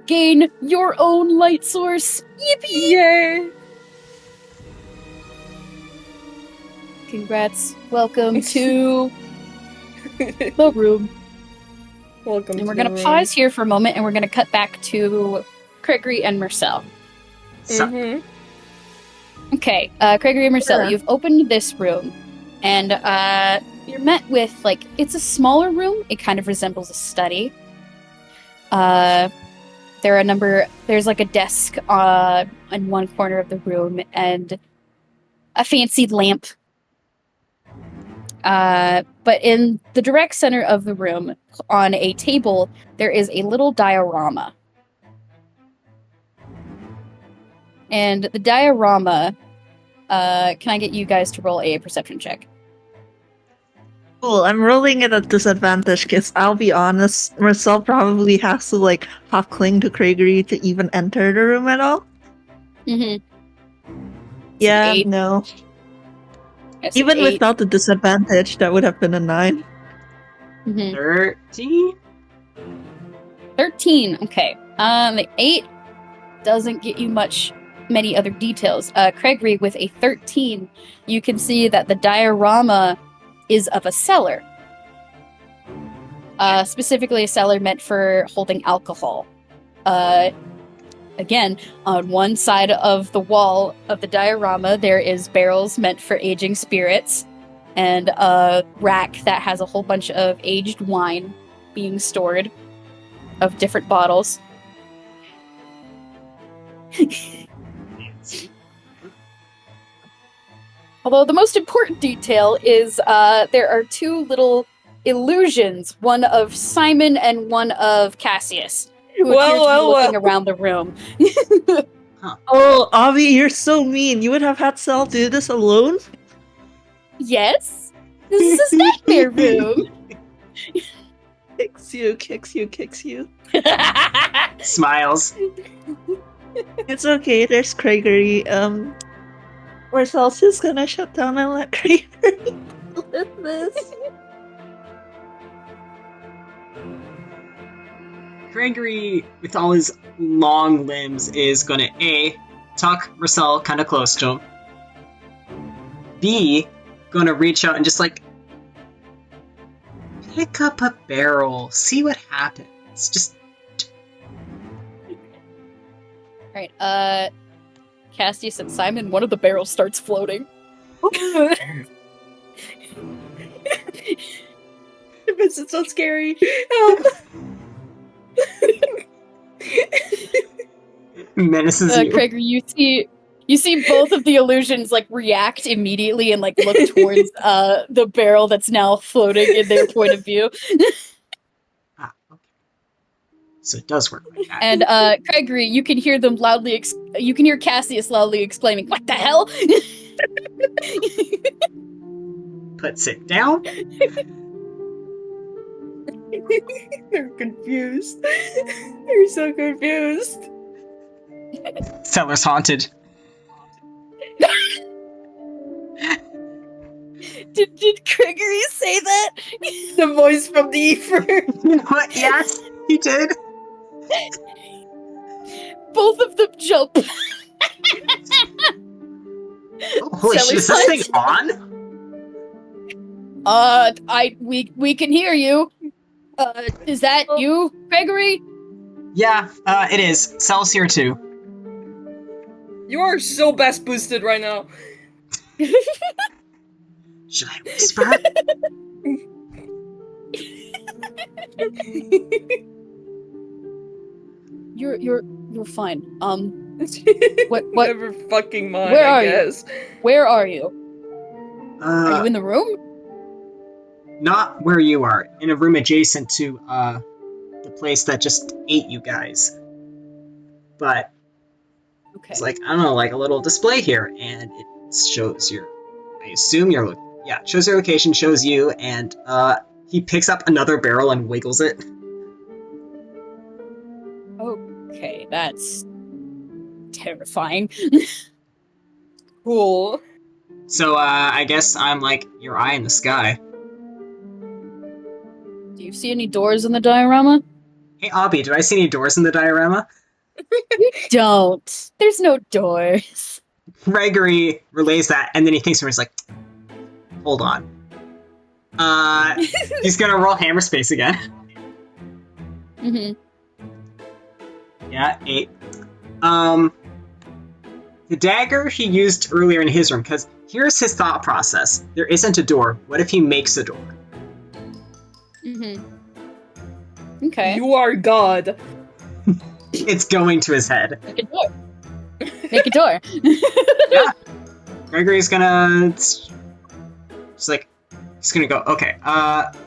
Gain your own light source. Yippee! Yay! Congrats. Welcome to the room. Welcome And we're to going the to room. pause here for a moment, and we're going to cut back to Criagory and Mersel. Okay, Criagory and Mersel, Sure. you've opened this room, and you're met with, like, it's a smaller room. It kind of resembles a study. There's like a desk in one corner of the room and a fancied lamp. But in the direct center of the room, on a table, there is a little diorama. And the diorama, can I get you guys to roll a perception check? Cool, I'm rolling it at disadvantage because I'll be honest, Mersel probably has to like half cling to Criagory to even enter the room at all. Mm-hmm. Yeah, 8. no. Yes, Even 8. without the disadvantage, that would have been a 9. Mhm. 13? 13. Okay. The 8 doesn't get you many other details. Criagory, with a 13, you can see that the diorama is of a cellar. Specifically a cellar meant for holding alcohol. Again, on one side of the wall of the diorama, there is barrels meant for aging spirits, and a rack that has a whole bunch of aged wine being stored of different bottles. Although the most important detail is there are 2 little illusions, one of Simon and one of Cassius, who appear to be looking around the room. Oh, Avi, you're so mean. You would have had Sal do this alone? Yes? This is his nightmare room! Kicks you. Smiles. It's okay, there's Criagory. Marcel's just gonna shut down and let Criagory live this. Criagory, with all his long limbs, is gonna A, tuck Mersel kind of close to him. B, gonna reach out and just like pick up a barrel, see what happens. Just Alright, Cassius and Simon, one of the barrels starts floating. This is so scary. menaces you. Criagory, you see both of the illusions like react immediately and like look towards the barrel that's now floating in their point of view. Ah, okay. So it does work like that. And Criagory, you can hear them loudly. You can hear Cassius loudly exclaiming, "What the hell?" Puts it down. They're confused. They're so confused. Cellar's haunted. Did Criagory say that? The voice from the ether. What? Yes, he did. Both of them jump. Holy shit, is this thing on? We can hear you. Is that you, Criagory? Yeah, it is. Cel's here too. You are so best boosted right now. Should I whisper? You're fine. What? Never fucking mind. Where are I guess. Where are you? Are you Uh, in the room? not where you are. In a room adjacent to, the place that just ate you guys. But Okay. it's like, I don't know, like a little display here, and it shows your, I assume your, yeah, it shows your location, shows you, and, he picks up another barrel and wiggles it. Okay, that's terrifying. Cool. So, I guess I'm like your eye in the sky. Do you see any doors in the diorama? Hey, Abby, do I see any doors in the diorama? You don't. There's no doors. Gregory relays that, and then he thinks for he's like, hold on. He's gonna roll hammer space again. Mm-hmm. Yeah, 8. The dagger he used earlier in his room, because here's his thought process. There isn't a door. What if he makes a door? Okay. You are God. It's going to his head. Make a door. Make a door. Yeah. Gregory's gonna... It's like... He's gonna go, okay,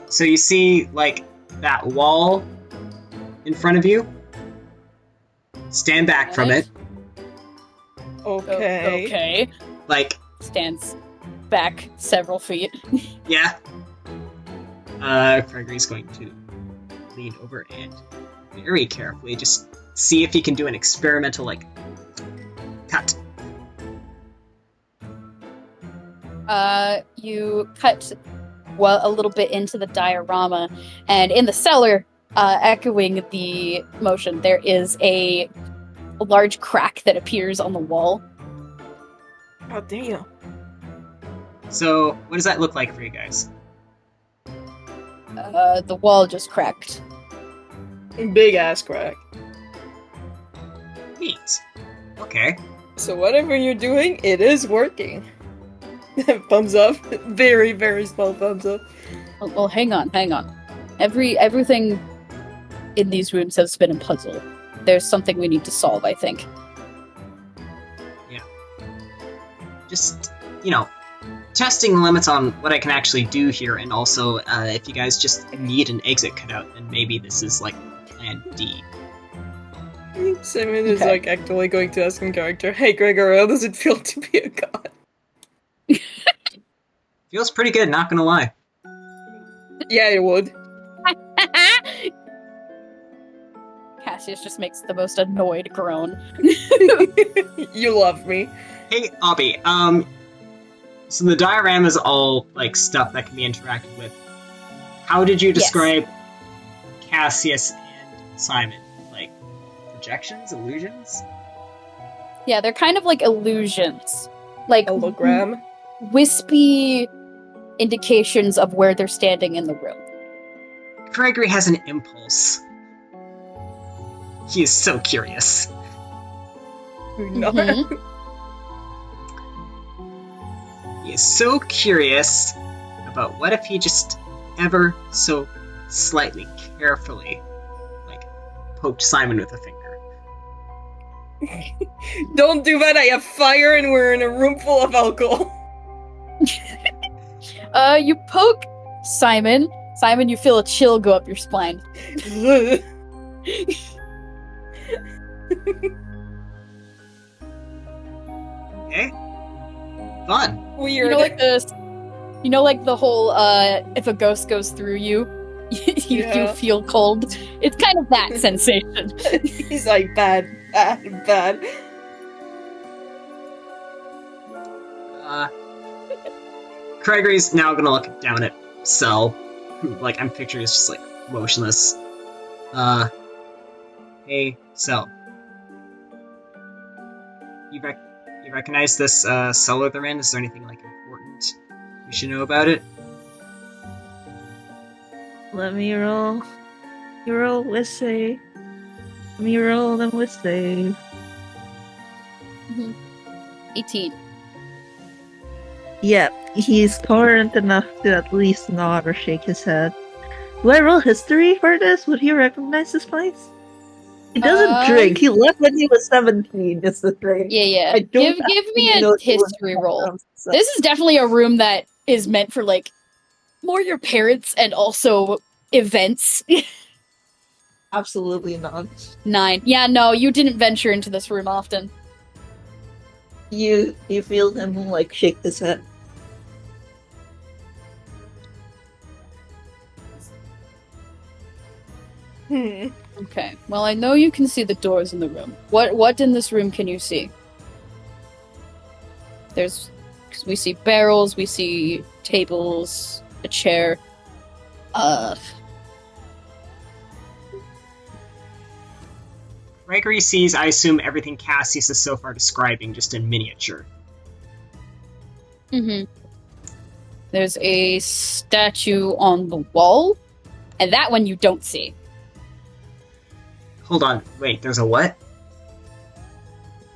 so you see, like, that wall in front of you? Stand back from it. Okay. Okay. Like, Stands back several feet. yeah. Gregory's going to lean over and very carefully just see if he can do an experimental, like, cut. You cut a little bit into the diorama, and in the cellar, echoing the motion, there is a large crack that appears on the wall. Oh, damn. So, what does that look like for you guys? The wall just cracked. Big ass crack. Neat. Okay. So whatever you're doing, it is working. Thumbs up. Very, very small thumbs up. Well, hang on. Everything in these rooms has been a puzzle. There's something we need to solve, I think. Just, testing the limits on what I can actually do here, and also, if you guys just need an exit cutout, then maybe this is, like, plan D. Simon is, like, actually going to ask in character, hey, Gregory, how does it feel to be a god? Feels pretty good, not gonna lie. Yeah, it would. Cassius just makes the most annoyed groan. You love me. Hey, Abby, so the diorama is all, like, stuff that can be interacted with. How did you describe Cassius and Simon? Like, projections? Illusions? Yeah, they're kind of like illusions. Like Hologram. wispy indications of where they're standing in the room. Criagory has an impulse. He is so curious. No. Mhm. He is so curious about what if he just ever so slightly, carefully, like, poked Simon with a finger. Don't do that, I have fire and we're in a room full of alcohol. You poke Simon. Simon, you feel a chill go up your spine. Okay? Fun. Weird. You know, like the whole, if a ghost goes through you, you Yeah. feel cold. It's kind of that sensation. He's like, bad. Criagory's now gonna look down at Sel, who, like, I'm picturing is just, like, motionless. Hey, Sel. You recognize this, cellar they're in? Is there anything, like, important we should know about it? Let me roll. You roll with save. Let me roll them with save. 18. Yep, he's tolerant enough to at least nod or shake his head. Do I roll history for this? Would he recognize this place? He doesn't drink. He left when he was 17, is the thing. Yeah. I don't Give me actually know a history who roll. comes, so- This is definitely a room that is meant for, like, more your parents and also events. Absolutely not. 9. Yeah, no, you didn't venture into this room often. You feel him, like, shake his head. Okay. Well, I know you can see the doors in the room. What in this room can you see? We see barrels, we see tables, a chair. Gregory sees, I assume, everything Cassius is so far describing, just in miniature. There's a statue on the wall, and that one you don't see. Hold on, wait, there's a what?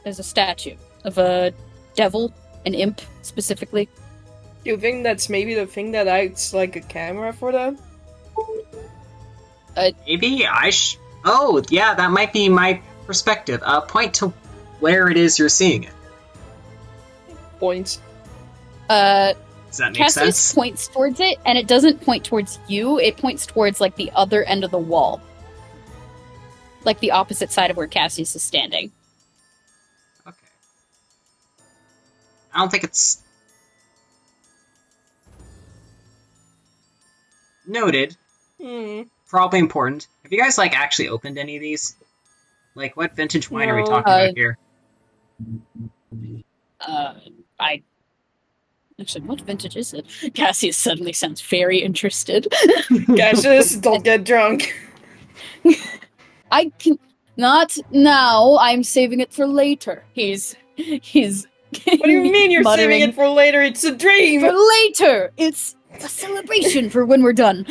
There's a statue of a devil An imp, specifically. You think that's maybe the thing that acts like a camera for them? Maybe Oh, yeah, that might be my perspective. Point to where it is you're seeing it. Points. Does that make Cassius sense? points towards it, and it doesn't point towards you, it points towards, like, the other end of the wall. Like, the opposite side of where Cassius is standing. Okay. I don't think it's... Noted. Probably important. Have you guys, like, actually opened any of these? Like, what vintage wine are we No. talking about here? Actually, what vintage is it? Cassius suddenly sounds very interested. Cassius, don't get drunk. I can... Not now, I'm saving it for later. He's... What do you mean you're saving it for later? It's a dream! For later! It's a celebration for when we're done.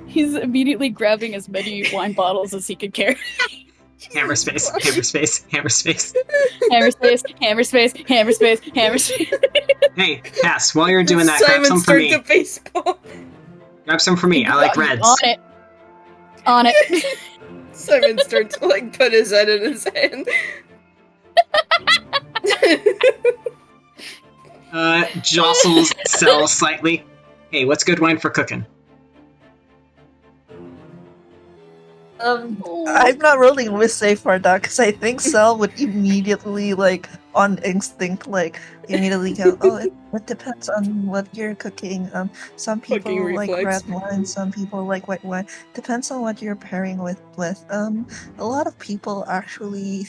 He's immediately grabbing as many wine bottles as he could carry. Hammer space, hammer space, hammer space. Hammer space, hammer space, hammer space, hammer space. Hey, Cass, while you're doing that, grab Simon some for me. starts a baseball. Grab some for me. I like reds. On it. On it. Simon starts to like put his head in his hand. Jostles Cell slightly. Hey, what's good wine for cooking? I'm not rolling with safe for that because I think Cell would immediately, like, on instinct, like, immediately go, it depends on what you're cooking. Some people Fucking like reflex. red wine, some people like white wine. Depends on what you're pairing with. A lot of people actually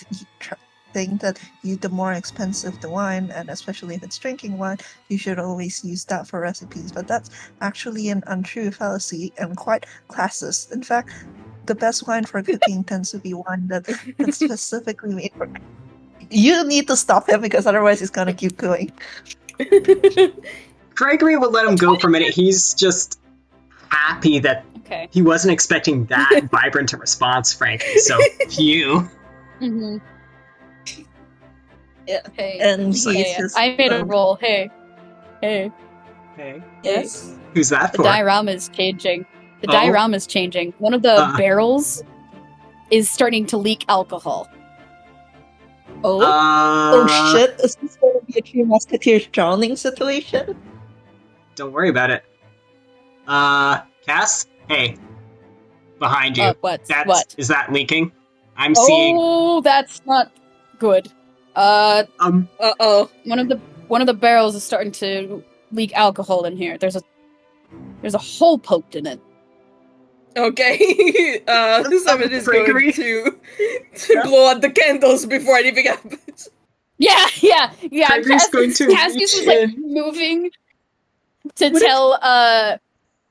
think that the more expensive the wine, and especially if it's drinking wine, you should always use that for recipes. But that's actually an untrue fallacy and quite classist. In fact, the best wine for cooking tends to be wine that's specifically made for... You need to stop him because otherwise he's gonna keep going. Criagory would let him go for a minute. He's just happy that Okay. he wasn't expecting that vibrant a response, frankly. So, you. Mm-hmm. Yeah. Hey. And he's Hey, just... I made a roll. Hey. Hey. Hey. Yes. Who's that The for? diorama is changing. The Oh. diorama is changing. One of the barrels is starting to leak alcohol. Oh shit, is this gonna be a Three Musketeers drowning situation? Don't worry about it. Cass? Hey. Behind you. What? Is that leaking? I'm seeing... Oh, that's not good. Uh-oh. One of the barrels is starting to leak alcohol in here. There's a hole poked in it. Okay. Simon is Criagory? going to blow out the candles before anything happens. Yeah. Criagory's going to Cassius reach is like in. moving to tell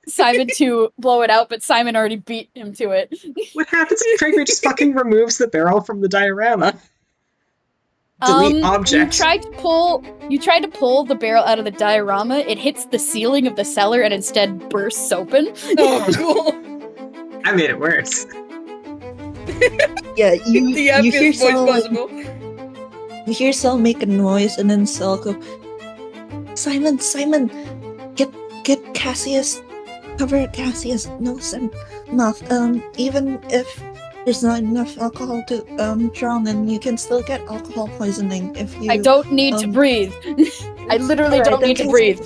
Simon to blow it out, but Simon already beat him to it. What happens if Criagory just fucking removes the barrel from the diorama? Delete object. You tried to pull the barrel out of the diorama. It hits the ceiling of the cellar and instead bursts open. Oh, cool. I made it worse. Yeah, you The hear happiest voice Cell, possible. you hear Cell make a noise, and then Cell go, Simon, get Cassius, cover Cassius' nose and mouth. Even if there's not enough alcohol to drown, and you can still get alcohol poisoning if you. I don't need to breathe. I literally don't need to breathe.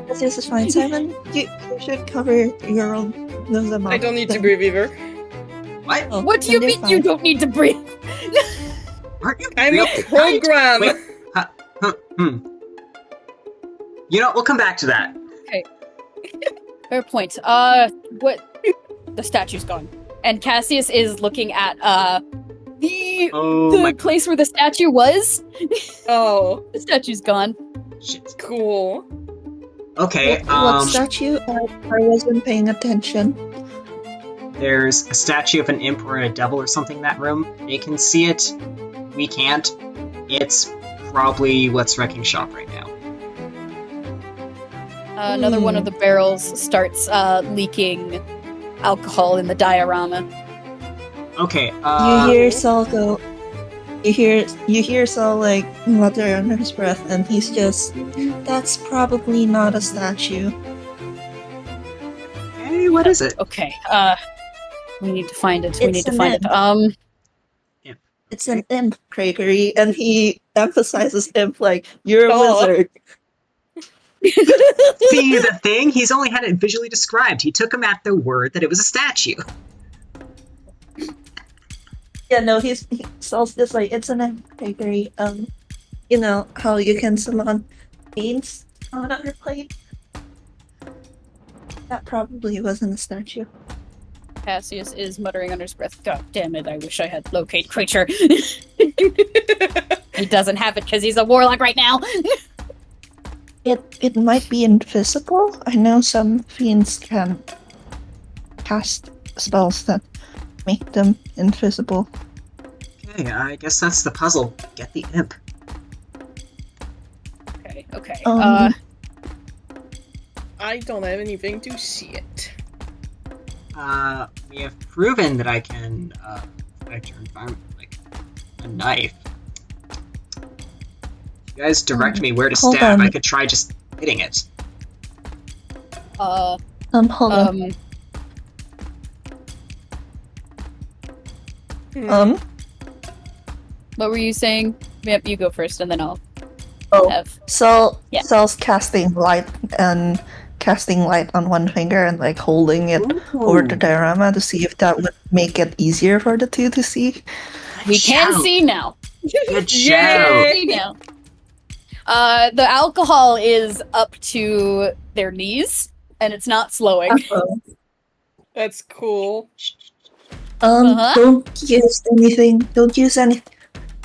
Cassius is fine. Simon, you should cover your own nose and mouth. I don't need to breathe either. What? Oh, What do you then mean you're you fine. don't need to breathe? Aren't you I'm real a program. Wait. You know, we'll come back to that. Fair point. What? The statue's gone. And Cassius is looking at, Oh the my place where the statue was. Oh, The statue's gone. shit. cool. Okay, What statue? I wasn't paying attention. there's a statue of an imp or a devil or something in that room. They can see it. We can't. It's probably what's wrecking shop right now. Another one of the barrels starts leaking alcohol in the diorama. Okay, You hear Cell go, You hear Saul like mutter under his breath, and he's just, "That's probably not a statue." Hey, what is it? Okay, we need to find it. It's an imp. It's an imp, Criagory, and he emphasizes imp like, "You're a Oh. wizard." See, the thing? He's only had it visually described. He took him at the word that it was a statue. Yeah, no, Saul's just like, "It's an imp, Criagory." You know how you can summon beans on another plate? That probably wasn't a statue. Cassius is muttering under his breath, "God damn it, I wish I had locate creature." He doesn't have it because he's a warlock right now. It might be invisible. I know some fiends can cast spells that make them invisible. Okay, I guess that's the puzzle. Get the imp. Okay. I don't have anything to see it. We have proven that I can affect your environment like a knife. If you guys direct me where to Hold stab, on. I could try just hitting it. Hold on. What were you saying? Yep, you go first, and then I'll Oh, have. Saul's Yeah. casting light on one finger and like holding it over the diorama to see if that would make it easier for the two to see. We can Shout. see now. Good We show. can see now. The alcohol is up to their knees, and it's not slowing. That's cool. Don't use anything. Don't use any.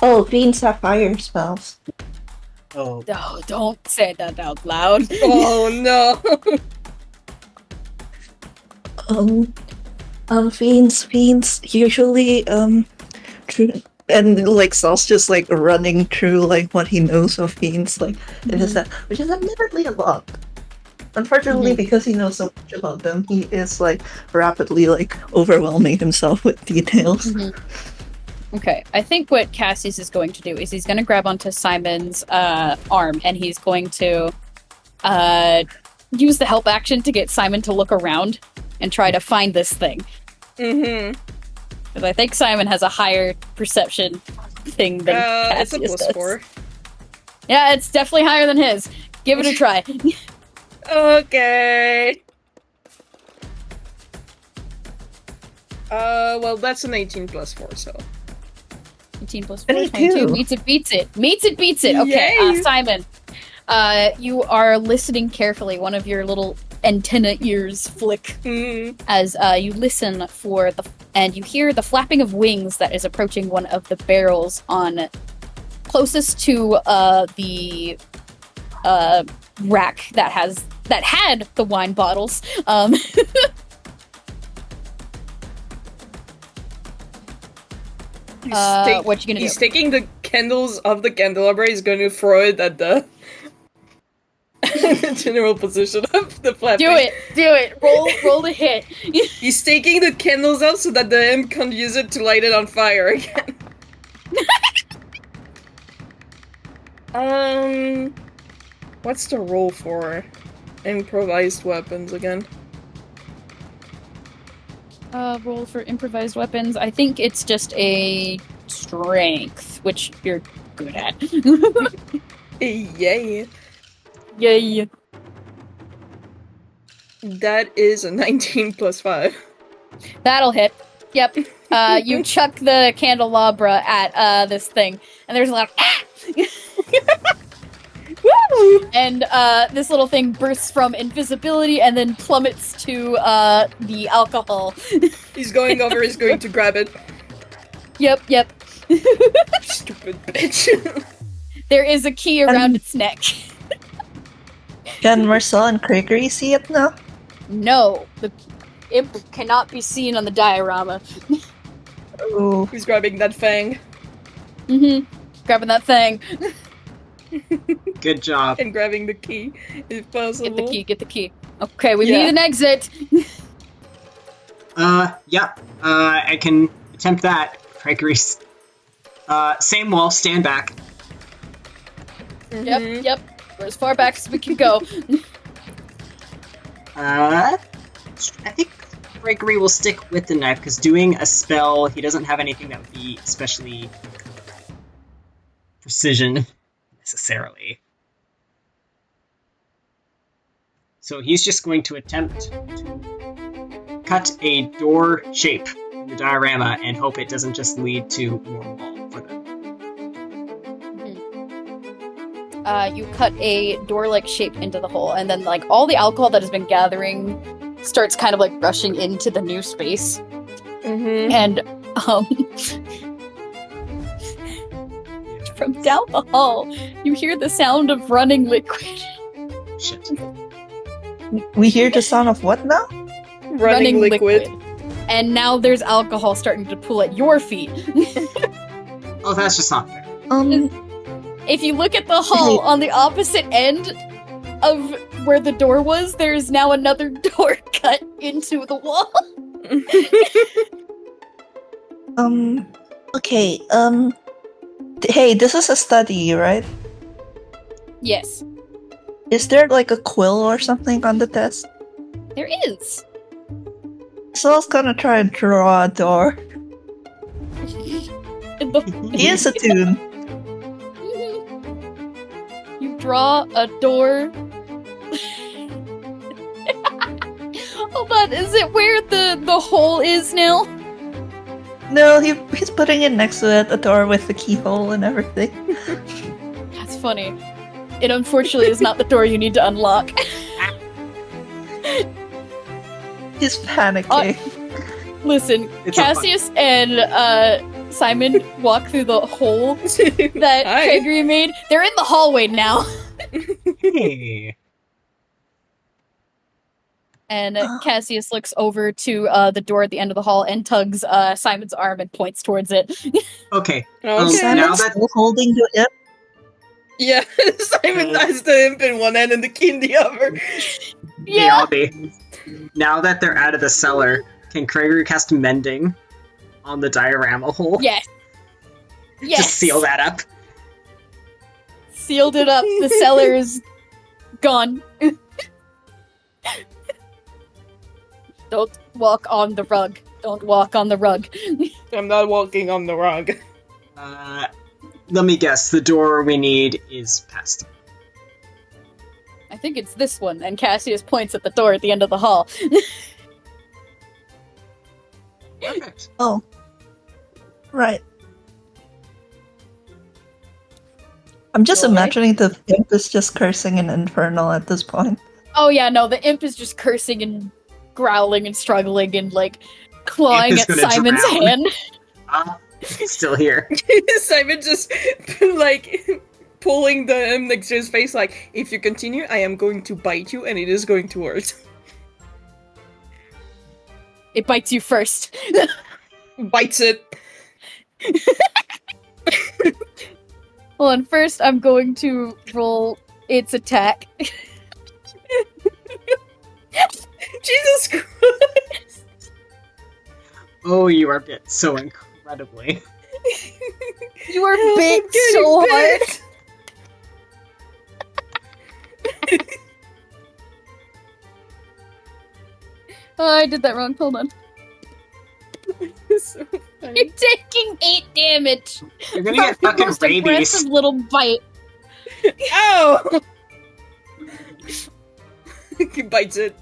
Oh, fiends have fire spells. Oh, Oh, don't say that out loud. Oh no. Fiends usually and like Saul's just like running through like what he knows of fiends, like it is that, which is admittedly a lot. Unfortunately, because he knows so much about them, he is like rapidly like overwhelming himself with details. Okay, I think what Cassius is going to do is he's going to grab onto Simon's arm, and he's going to use the help action to get Simon to look around and try to find this thing. Mm-hmm. Because I think Simon has a higher perception thing than It's a Cassius does. +4. Yeah, it's definitely higher than his. Give it a try. Okay. Well, that's an 18 +4, so. 18 plus 4, 22. 22. Meets it, beats it. Meets it, beats it. Okay, Yay. Simon. You are listening carefully. One of your little antenna ears flick as you listen for and you hear the flapping of wings that is approaching one of the barrels on closest to the rack that had the wine bottles. What you gonna do? He's taking the candles of the candelabra. He's going to throw it at the the general position of the flapping. Do it. Roll the hit. He's taking the candles out so that the imp can use it to light it on fire again. What's the roll for improvised weapons again? Roll for improvised weapons. I think it's just a strength, which you're good at. Yay. Yay. That is a 19 +5. That'll hit. Yep. You chuck the candelabra at this thing, and there's a loud ah! Woo! And this little thing bursts from invisibility and then plummets to the alcohol. He's going over, he's going to grab it. Yep. Stupid bitch. There is a key around its neck. Can Mersel and Criagory see it now? No, the imp cannot be seen on the diorama. Oh, Who's grabbing that fang? Grabbing that thing. good job. And grabbing the key, if possible. Get the key. Okay, we need an exit. Yeah. I can attempt that. Criagory's Same wall, stand back. Yep. We're as far back as we can go. I think Criagory will stick with the knife, because doing a spell, he doesn't have anything that would be especially precision, necessarily. So he's just going to attempt to cut a door shape in the diorama and hope it doesn't just lead to more wall for them. You cut a door-like shape into the hole, and then like all the alcohol that has been gathering starts kind of like rushing into the new space. And from down the hall, you hear the sound of running liquid. Shit. We hear the sound of what now? Running liquid. And now there's alcohol starting to pool at your feet. Oh, that's just not fair. If you look at the hall on the opposite end of where the door was, there's now another door cut into the wall. Okay, hey, this is a study, right? Yes, Is there like a quill or something on the desk? there is. So I was gonna try and draw a door. Here's a tune. You draw a door. Hold on, is it where the hole is now? No, he's putting it next to it, a door with the keyhole and everything. That's funny. It unfortunately is not the door you need to unlock. He's panicking. Listen, It's Cassius and Simon walk through the hole that Hi. Criagory made. They're in the hallway now. Hey. And Cassius looks over to the door at the end of the hall and tugs Simon's arm and points towards it. Okay. Okay. Now Simon's that still holding the imp. Yeah, Simon has the imp in one hand and the key in the other. they all be. Now that they're out of the cellar, can Criagory cast mending on the diorama hole? Yes. Yes. Just seal that up. Sealed it up. The cellar's gone. Don't walk on the rug. Don't walk on the rug. I'm not walking on the rug. Let me guess, the door we need is past. I think it's this one, and Cassius points at the door at the end of the hall. Perfect. Oh. Right. I'm just Alright. imagining the imp is just cursing in Infernal at this point. Oh yeah, no, the imp is just cursing and growling and struggling and like clawing Imp at is gonna Simon's drown. hand. He's still here. Simon just, like, pulling the imp next to his face like, if you continue, I am going to bite you and it is going to hurt. It bites you first. Bites it. Hold on, first I'm going to roll its attack. Jesus Christ. Oh, you are bit so incredibly. You are I'm bit getting so hard. bit. Oh, I did that wrong. Hold on. So funny. You're taking 8 damage. You're gonna get from the fucking most rabies. aggressive little bite. Ow! He bites it.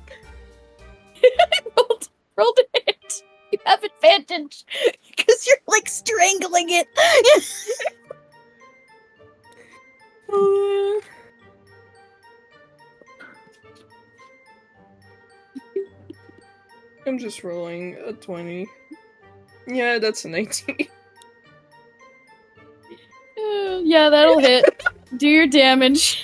Rolled it. You have advantage because you're like strangling it. I'm just rolling a 20. Yeah, that's an 18. Yeah, that'll hit. Do your damage.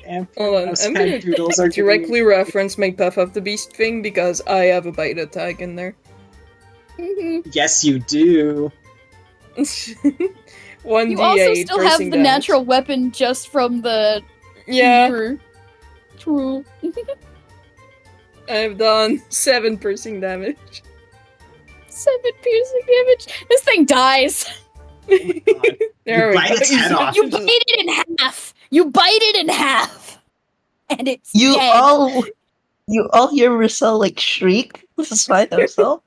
And Hold on, those I'm gonna doodles are directly reference my Puff of the Beast thing because I have a bite attack in there. Yes, you do. 1d8 You also still have piercing the damage. natural weapon just from the Yeah. Reaper True. I've done 7 piercing damage. 7 piercing damage. This thing dies. Oh my god. There we bite go. its head off. You bite it in half. You bite it in half, and it's You dead. all hear Mersel like shriek despite himself.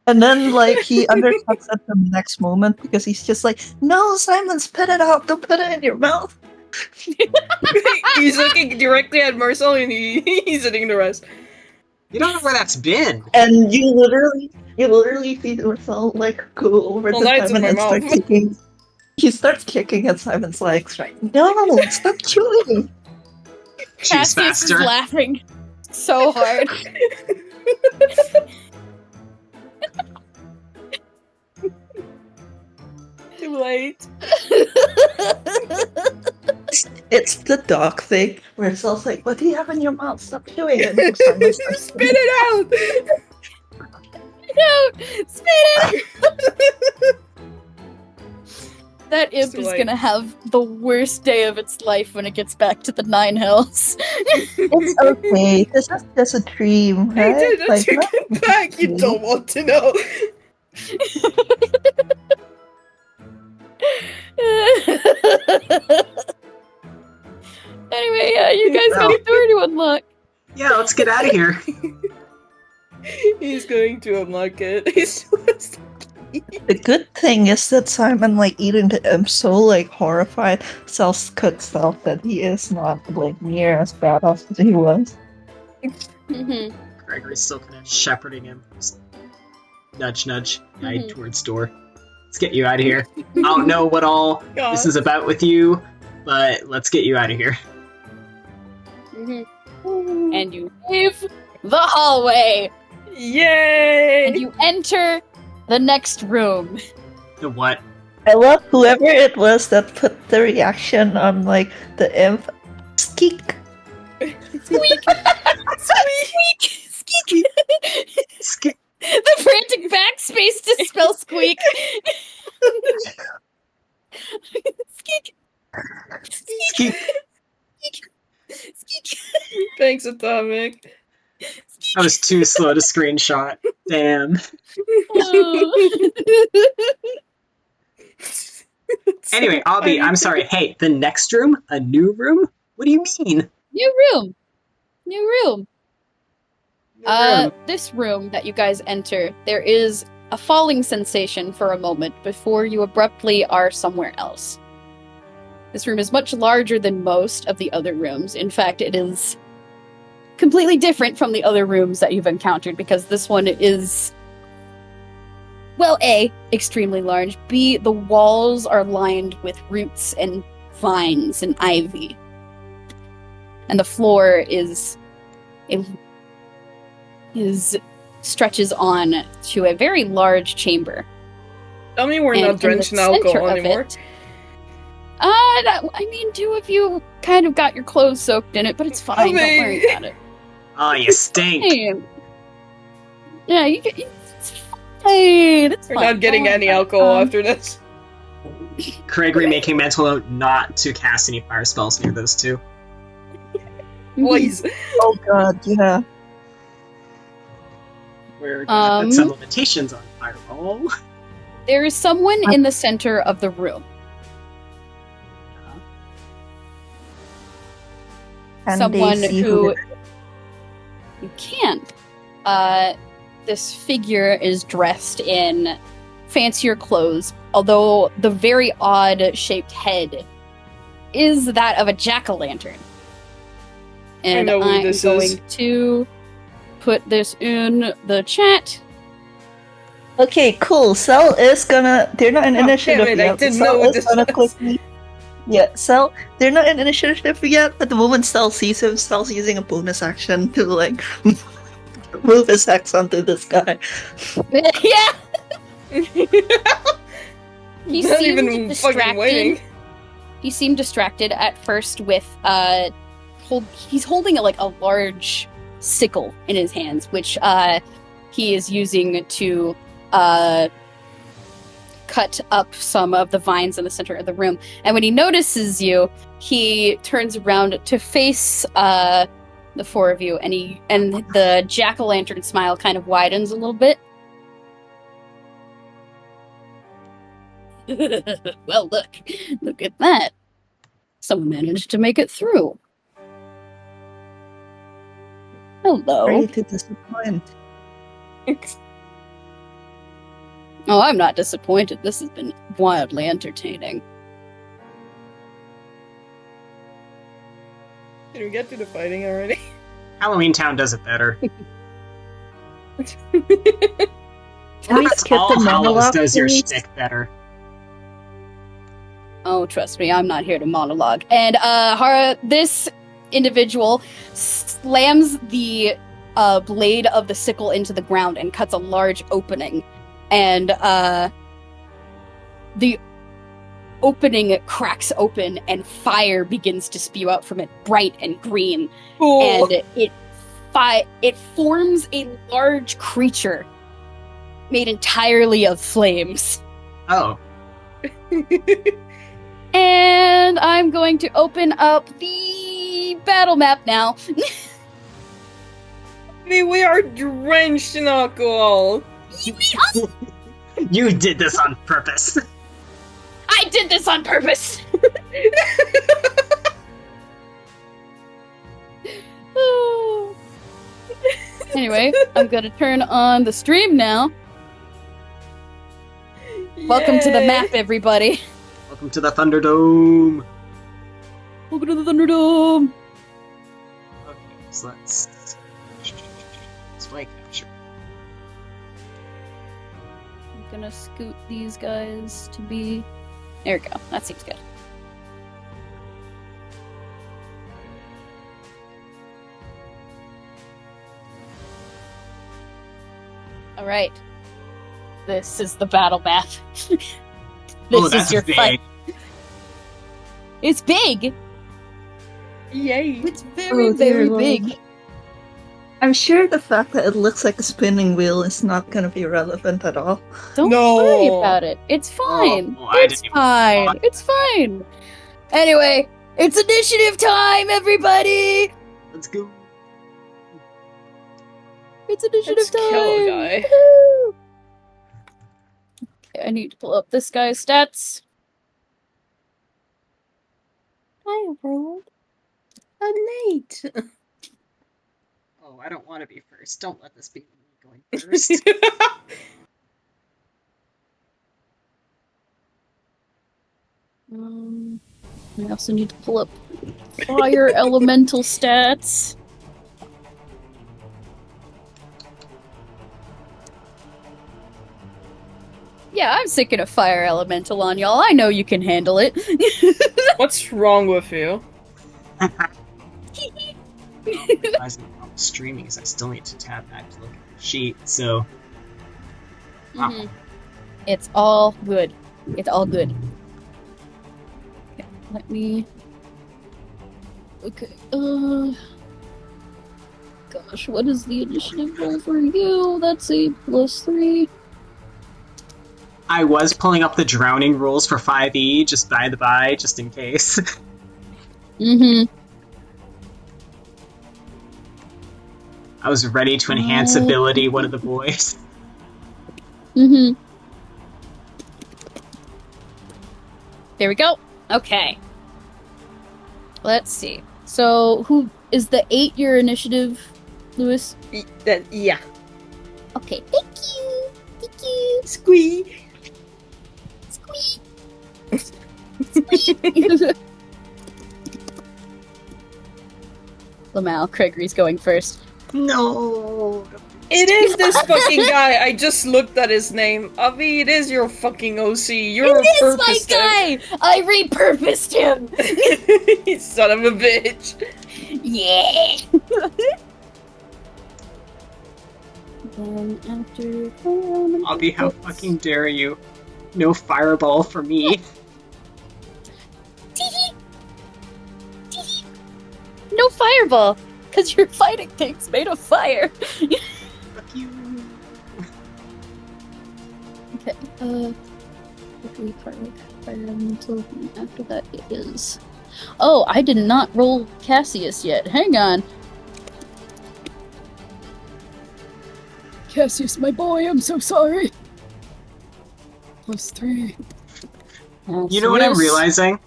And then like he undercuts at the next moment because he's just like, no, Simon, spit it out, don't put it in your mouth. He's looking directly at Mersel and he's hitting the rest. You don't know where that's been. And you literally see Mersel like go over Well, to now it's in Simon my and start mouth. kicking. He starts kicking at Simon's legs, right? No, stop chewing. Choose Cassius is faster. laughing so hard. Too late. It's the dog thing where Mersel's like, what do you have in your mouth? Stop chewing. And then Simon starts Spit it out! No, spit it. That imp Too is late. gonna have the worst day of its life when it gets back to the Nine Hells. It's okay. This is just a dream, Hey, right? dude, that's your get back. You don't want to know. Anyway, you guys got a door to unlock. Yeah, let's get out of here. He's going to unlock it. He's just... The good thing is that Simon, like, eating the imp so, like, horrified, self-cut self that he is not, like, near as bad as he was. Mm-hmm. Gregory's still kind of shepherding him. Just nudge, nudge, guide Mhm. towards door. Let's get you out of here. I don't know what all God. this is about with you, but let's get you out of here. Mm-hmm. And you leave the hallway, Yay! and you enter the next room. The what? I love whoever it was that put the reaction on, like, the imp. Skeek! Squeak! Squeak! Squeak! Skip. The frantic backspace to spell squeak. Squeak! Skeek. Squeak! Thanks, Atomic. I was too slow to screenshot. Damn. Oh. Anyway, I'm sorry. Hey, the next room? A new room? What do you mean? New room. New room. This room that you guys enter, there is a falling sensation for a moment before you abruptly are somewhere else. This room is much larger than most of the other rooms. In fact, it is completely different from the other rooms that you've encountered because this one is, well, A, extremely large, B, the walls are lined with roots and vines and ivy. And the floor stretches on to a very large chamber. Tell me we're And not drenched in the center alcohol of anymore. it- I mean, 2 of you kind of got your clothes soaked in it, but it's fine. Don't worry about it. Oh, you stink. Hey. Yeah, it's fine. It's We're fine. not getting Don't any worry about it. alcohol after this. Criagory making mental note not to cast any fire spells near those two. Please. Oh god, yeah. We're gonna Um, put some limitations on fireball. There is someone in the center of the room. And Someone they see who it you can't. This figure is dressed in fancier clothes, although the very odd shaped head is that of a jack-o'-lantern. And know who I'm this going is. to put this in the chat. Okay, cool. Cell is gonna. They're not in Oh, initiative damn it, I yet. didn't Cell know what is this gonna was. quickly. Yeah, Cell. They're not in initiative yet, but the moment Cell sees him, Cell's using a bonus action to like move his axe onto this guy. Yeah, he Not seemed even distracted. fucking waiting. He seemed distracted at first with he's holding like a large sickle in his hands, which he is using to cut up some of the vines in the center of the room. And when he notices you, he turns around to face the four of you, and the jack-o'-lantern smile kind of widens a little bit. Well, look at that. Someone managed to make it through. Hello. Ready to disappoint. Oh, I'm not disappointed. This has been wildly entertaining. Did we get to the fighting already? Halloween Town does it better. Can we skip All the Hallows monologue, does your please? shtick better. Oh, trust me, I'm not here to monologue. And this individual slams the blade of the sickle into the ground and cuts a large opening. And the opening cracks open and fire begins to spew out from it, bright and green. Cool. And it forms a large creature made entirely of flames. Oh. And I'm going to open up the battle map now. We are drenched in alcohol. You did this on purpose. I did this on purpose. Anyway, I'm gonna turn on the stream now. Welcome to the Yay. map, everybody. Welcome to the Thunderdome. Welcome to the Thunderdome. Okay, so let's display capture. I'm gonna scoot these guys to be... There we go. That seems good. Alright. This is the battle map. This that's is your big. fight. It's big! Yay. It's very, Oh, dear very Lord. big. I'm sure the fact that it looks like a spinning wheel is not going to be relevant at all. Don't No. worry about it. It's fine. Oh, I It's didn't even fine. thought It's fine. Anyway, it's initiative time, everybody! Let's go. It's initiative Let's time! kill a guy. Woohoo! Okay, I need to pull up this guy's stats. I rolled a late. Oh, I don't want to be first. Don't let this be me going first. I also need to pull up fire elemental stats. Yeah, I'm sicking a fire elemental on y'all. I know you can handle it. What's wrong with you? I'm streaming because I still need to tab back to look at the sheet, so... Mhm. It's all good. It's all good. Okay, let me... Okay, gosh, what is the initiative roll for you? That's a +3. I was pulling up the drowning rules for 5e, just by the by, just in case. Mm-hmm. I was ready to enhance ability one of the boys. Mm-hmm. There we go. Okay. Let's see. So, who is the 8 your initiative, Lewis? Yeah. Okay, thank you. Thank you. Squee. Squeak. Squeak. Lamal, Criagory's going first. No! It is this fucking guy. I just looked at his name. Avi, it is your fucking OC. You're It is my repurposed him. guy! I repurposed him! You son of a bitch. Yeah! Then after Avi, how fucking dare you? No fireball for me. No fireball! Because you're fighting things made of fire! Fuck you. Okay, After that, it is. Oh, I did not roll Cassius yet. Hang on. Cassius, my boy, I'm so sorry. +3. You know what I'm realizing?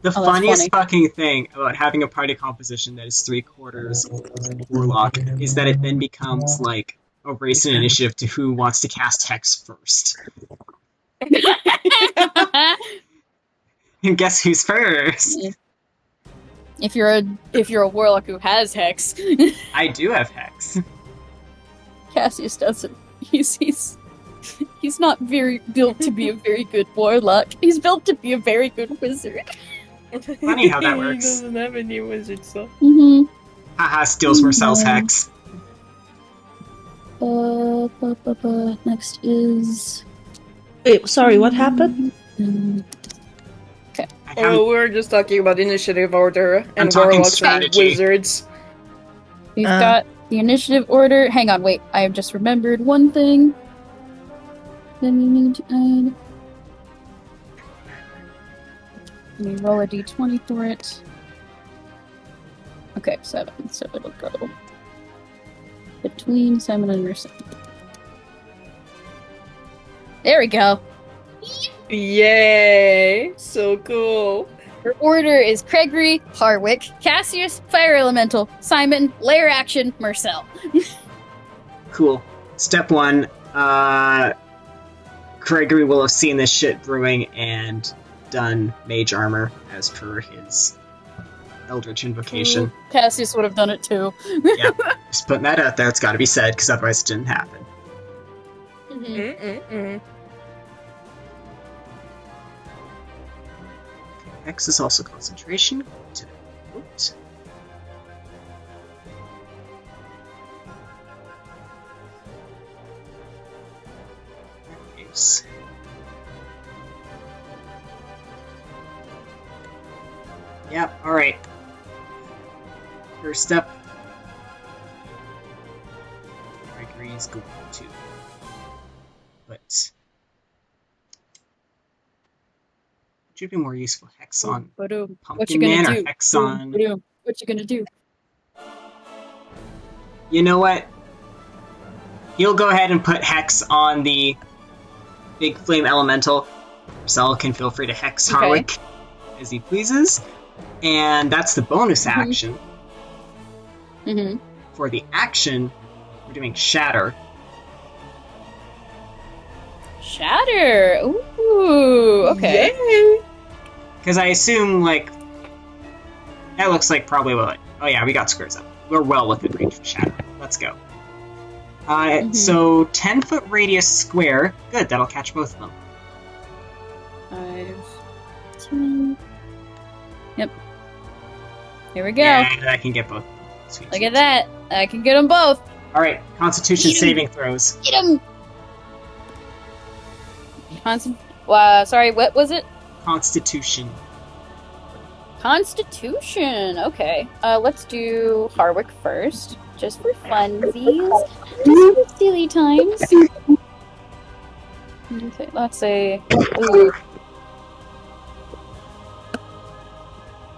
The Oh, that's funniest funny. fucking thing about having a party composition that is 3/4 warlock is that it then becomes like a race and initiative to who wants to cast Hex first. And guess who's first? If you're a warlock who has Hex, I do have Hex. Cassius doesn't. He's not very built to be a very good warlock. He's built to be a very good wizard. Funny how that He works. doesn't have any wizard stuff. Mm-hmm. Haha, steals Mersel's Hex. Next is. Wait, sorry, what happened? Okay. I have- Oh, we're just talking about initiative order and talking warlocks and strategy. wizards. We've got the initiative order. Hang on, wait. I have just remembered one thing. Then we need to add. Let me roll a d20 for it. Okay, 7. So it'll go between Simon and Mersel. There we go. Yay! So cool. Her order is Criagory, Harwick, Cassius, Fire Elemental, Simon, Lair Action, Mersel. Cool. Step 1, Criagory will have seen this shit brewing and done mage armor as per his eldritch invocation. Cassius would have done it too. Yep. Just putting that out there, it's gotta be said, because otherwise it didn't happen. Mm-mm-mm. X is also concentration. To note. Nice. Yep, alright. First up, Gregory's going to put. Would you be more useful Hex on Ba-doom. What you Pumpkin Man gonna or do? Hex on? Ba-doom. What you gonna do? You know what? He'll go ahead and put Hex on the Big Flame Elemental. Mersel can feel free to Hex Okay. Harwick as he pleases. And that's the bonus action. Mm-hmm. For the action, we're doing Shatter. Shatter. Ooh. Okay. Yay! Because I assume, like, that looks like probably what. Oh yeah, we got squares up. We're well within range of Shatter. Let's go. So 10-foot radius square. Good, that'll catch both of them. 5, 10. Yep. Here we go. Yeah, I can get both. Sweet. Look at that. I can get them both. Alright, Constitution Get 'em. saving throws. Get them. Sorry, what was it? Constitution. Constitution. Okay. Let's do Harwick first, just for funsies, just for silly times. Let's say. Ooh.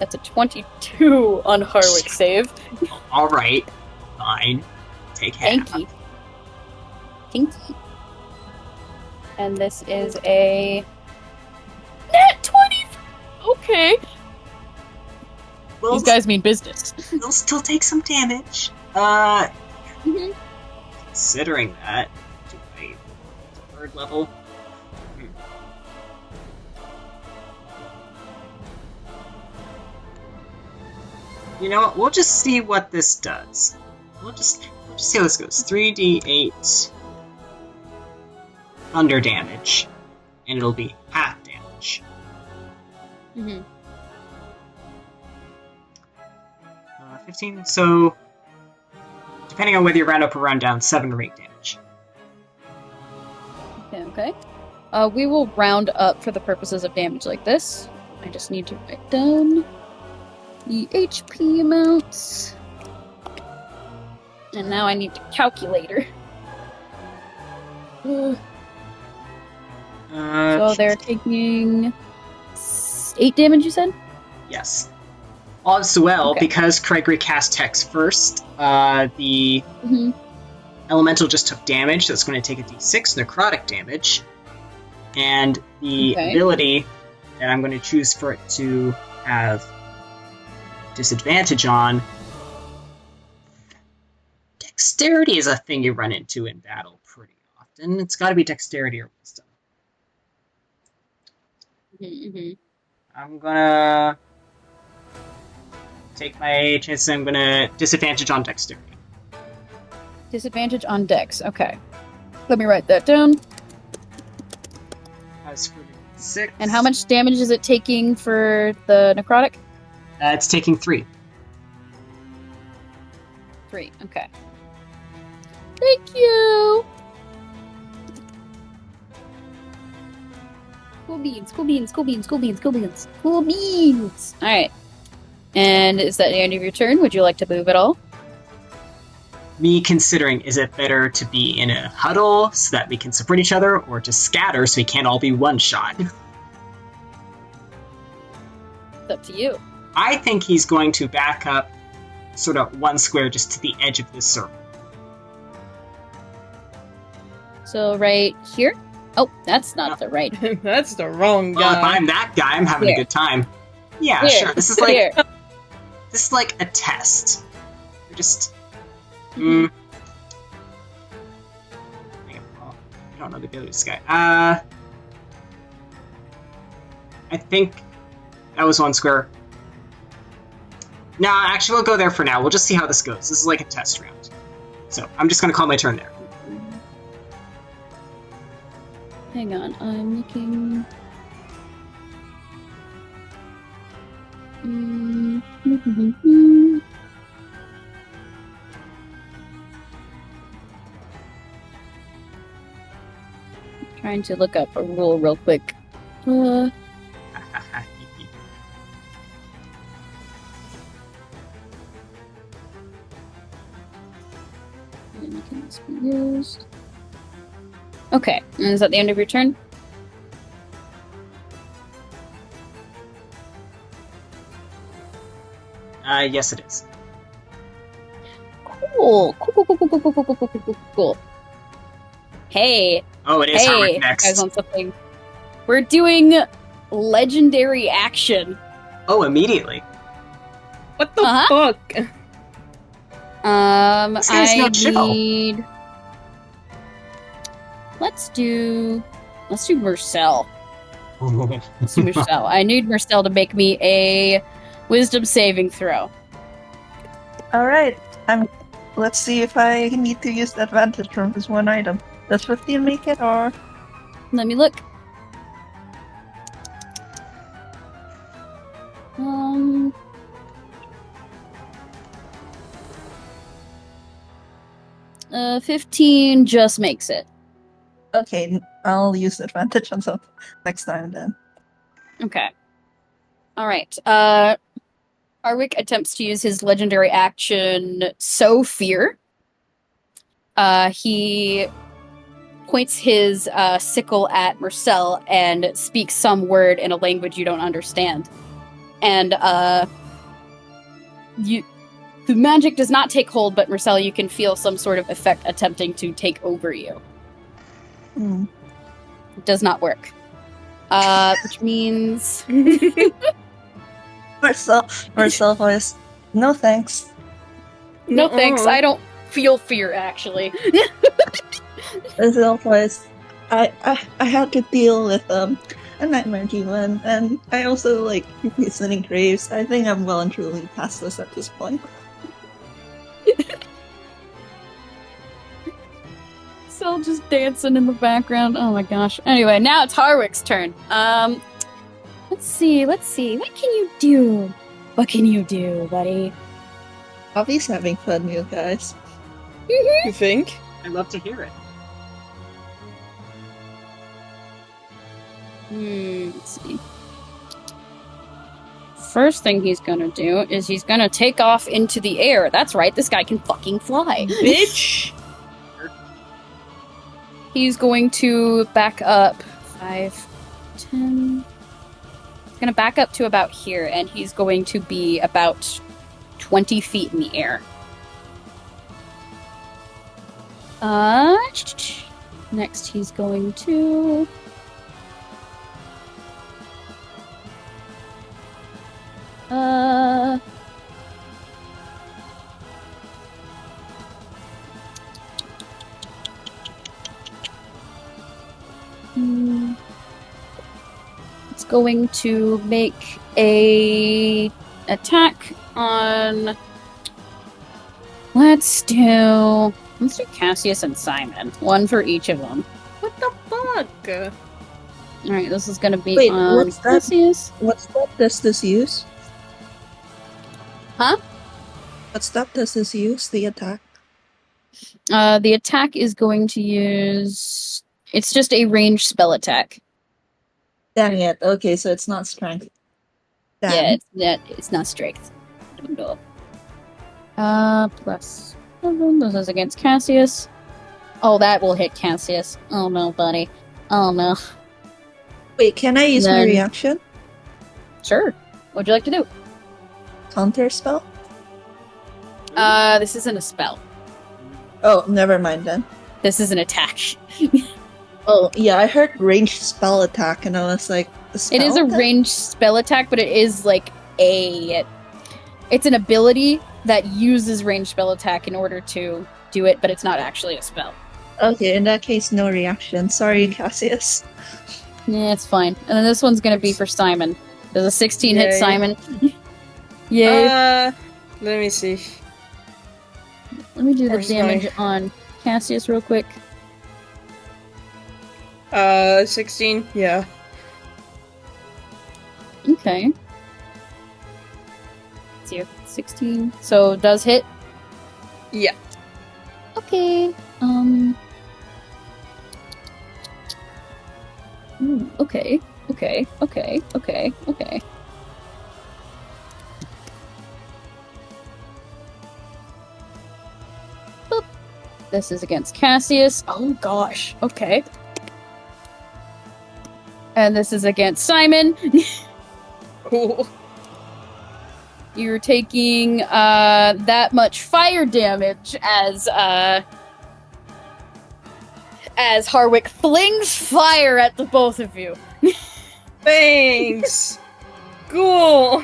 That's a 22 on Harwick save. Alright, fine. Take half. Thank you. Tinky. And this is a net 20. Okay. Well, These guys mean business. they'll still take some damage. Mhm. Considering that, do I third level? You know what? We'll just see what this does. We'll just see how this goes. 3d8 thunder damage, and it'll be half damage. Mm-hmm. 15. So, depending on whether you round up or round down, 7 or 8 damage. Okay. We will round up for the purposes of damage like this. I just need to write down the HP amounts. And now I need a calculator. So they're taking 8 damage, you said? Yes. Also, well, Okay. because Criagory cast Hex first, the Mm-hmm. Elemental just took damage, so it's going to take a d6 necrotic damage. And the Okay. ability that I'm going to choose for it to have disadvantage on... Dexterity is a thing you run into in battle pretty often. It's got to be Dexterity or Wisdom. Mm-hmm. I'm gonna take my chances. I'm gonna disadvantage on Dexterity. Disadvantage on Dex. Okay. Let me write that down. As for the 6. And how much damage is it taking for the necrotic? It's taking 3. 3. Okay. Thank you! Cool beans, cool beans, cool beans, cool beans, cool beans, cool beans! Alright. And is that the end of your turn? Would you like to move at all? Me considering, is it better to be in a huddle so that we can support each other, or to scatter so we can't all be one-shot? It's up to you. I think he's going to back up sort of one square just to the edge of this circle. So right here? Oh, that's not the right. That's the wrong Well, if guy. I'm that guy, I'm having Here. a good time. Yeah, Here. sure. This is like Here. this is like a test. We're just Mhm. Hang on, oh, I don't know the ability of this guy. I think that was one square. No, actually, we'll go there for now. We'll just see how this goes. This is like a test round. So I'm just going to call my turn there. Hang on, I'm looking. Trying to look up a rule real quick. When can this be used? Okay, and is that the end of your turn? Yes, it is. Cool. Cool. Hey, Oh, it is hey, Howard you next. guys want something? We're doing legendary action. Oh, immediately. What the Uh-huh. fuck? This guy's no I chill. need. Let's do Mersel. Let's do Mersel. I need Mersel to make me a wisdom saving throw. All right, let's see if I need to use the advantage from this one item. Does 15 make it, or Let me look. 15 just makes it. okay? I'll use the advantage on some next time then. Okay. All right. Arwick attempts to use his legendary action, Sow Fear. He points his sickle at Mersel and speaks some word in a language you don't understand. And the magic does not take hold, but Mersel, you can feel some sort of effect attempting to take over you. Hmm. It does not work. Which means... Mersel voice. No thanks. No thanks, Uh-uh. I don't feel fear, actually. Mersel voice. I had to deal with a nightmare demon, and I also like visiting graves. I think I'm well and truly past this at this point. Still just dancing in the background. Oh my gosh. Anyway, now it's Harwick's turn. Let's see. What can you do? What can you do, buddy? Bobby's having fun, you guys. You think? I'd love to hear it. Let's see. First thing he's gonna do is he's gonna take off into the air. That's right, this guy can fucking fly. Bitch! He's going to back up 5, 10. He's going to back up to about here, and he's going to be about 20 feet in the air. Next he's going to... It's going to make a attack on... Let's do Cassius and Simon. One for each of them. What the fuck? Alright, this is gonna be Wait, on what's that? Cassius. What stat does this use? Huh? What stat does this use, the attack? The attack is going to use... It's just a ranged spell attack. Dang it. Okay, so it's not strength. Damn. Yeah, it's not strength. No. Plus... This is against Cassius. Oh, that will hit Cassius. Oh no, buddy. Oh no. Wait, can I use my Then- reaction? Sure. What'd you like to do? Counter spell? This isn't a spell. Oh, never mind then. This is an attack. Oh, yeah, I heard ranged spell attack, and I was like, It is a ranged spell attack, but it is like it's an ability that uses ranged spell attack in order to do it, but it's not actually a spell. Okay, in that case, no reaction. Sorry, Cassius. Yeah, it's fine. And then this one's gonna be for Simon. Does a 16 hit Yay. Simon? Yay. Let me see. Let me do the where's damage my- on Cassius real quick. 16, yeah. Okay. Let's see, 16. So does hit? Yeah. Okay. Okay. Boop. This is against Cassius. Oh gosh. Okay. And this is against Simon. Cool. You're taking that much fire damage as Harwick flings fire at the both of you. Thanks! Cool!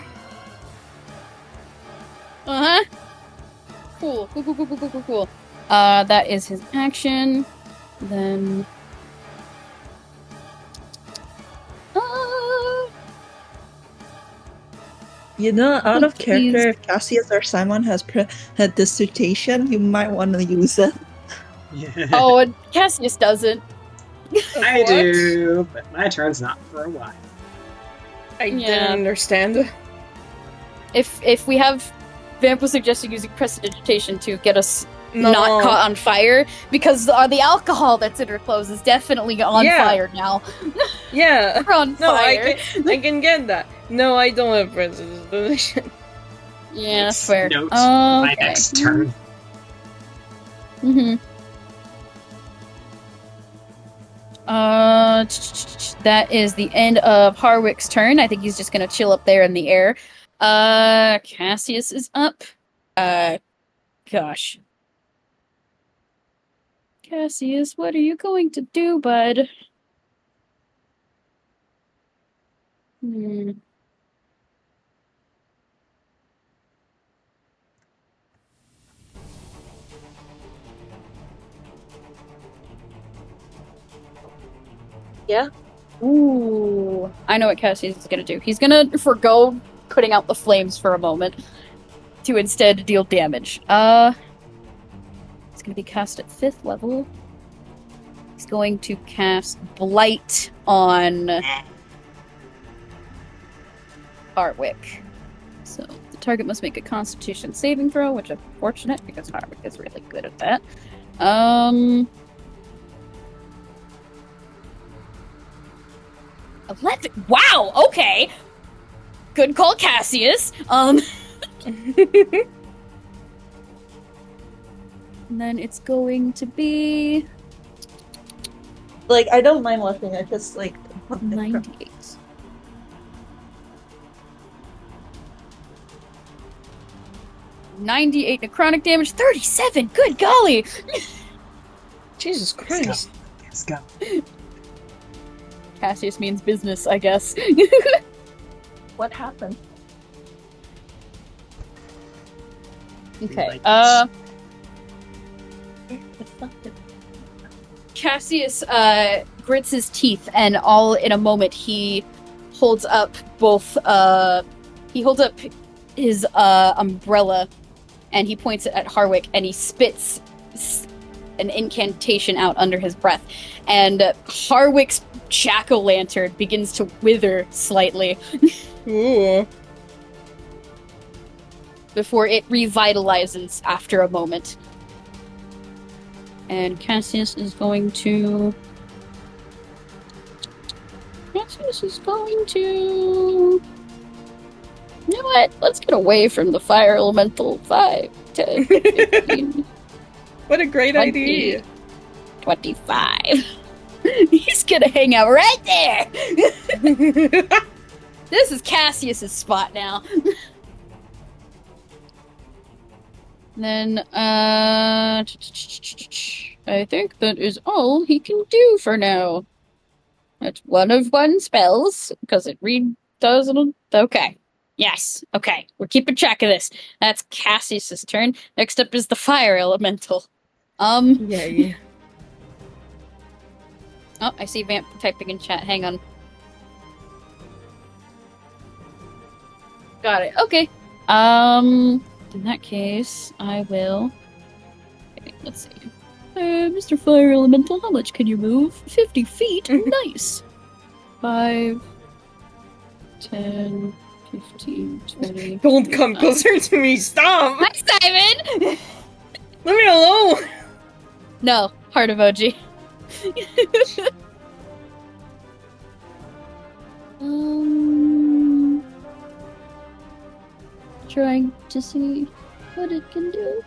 Uh-huh. Cool. That is his action. Then... You know, out of Please. character, if Cassius or Simon has had dissertation, you might want to use it. Oh, and Cassius doesn't. I What? do, but my turn's not for a while. I Yeah. didn't understand. If we have Vamp was suggesting using prestidigitation to get us No. not caught on fire, because the alcohol that's in her clothes is definitely on Yeah. fire now. Yeah. We're on No, fire. I can get that. No, I don't have prestidigitation. Yeah, that's fair. Note Oh, my okay. next turn. Mm-hmm. That is the end of Harwick's turn. I think he's just gonna chill up there in the air. Cassius is up. Gosh. Cassius, what are you going to do, bud? Hmm. Yeah? Ooh. I know what Cassius is gonna do. He's gonna forgo putting out the flames for a moment to instead deal damage. It's gonna be cast at 5th level. He's going to cast Blight on Harwick. So the target must make a Constitution saving throw, which is unfortunate because Harwick is really good at that. 11. Wow. Okay. Good call, Cassius. And then it's going to be. Like, I don't mind watching, I just, like, 98. $98 necrotic damage, 37! Good golly! Jesus Christ. Let's go. Cassius means business, I guess. What happened? Okay, Like Cassius grits his teeth, and all in a moment he holds up his umbrella, and he points it at Harwick, and he spits an incantation out under his breath, and Harwick's jack-o'-lantern begins to wither slightly Ooh. before it revitalizes after a moment. And Cassius is going to... You know what? Let's get away from the fire elemental. 5, 10, 15, What a great 20, idea. 25. He's gonna hang out right there! This is Cassius's spot now. Then, I think that is all he can do for now. That's one of one spells, because it does. Okay. Yes. Okay. We're keeping track of this. That's Cassius's turn. Next up is the fire elemental. Yay. Oh, I see Vamp typing in chat. Hang on. Got it. Okay. In that case, I will... Okay, let's see. Mr. Fire Elemental, how much can you move? 50 feet? Nice! 5, 10, 15, 20... Don't come closer to me, stop! Hi, Simon! Leave me alone! No, heart emoji. Trying to see what it can do.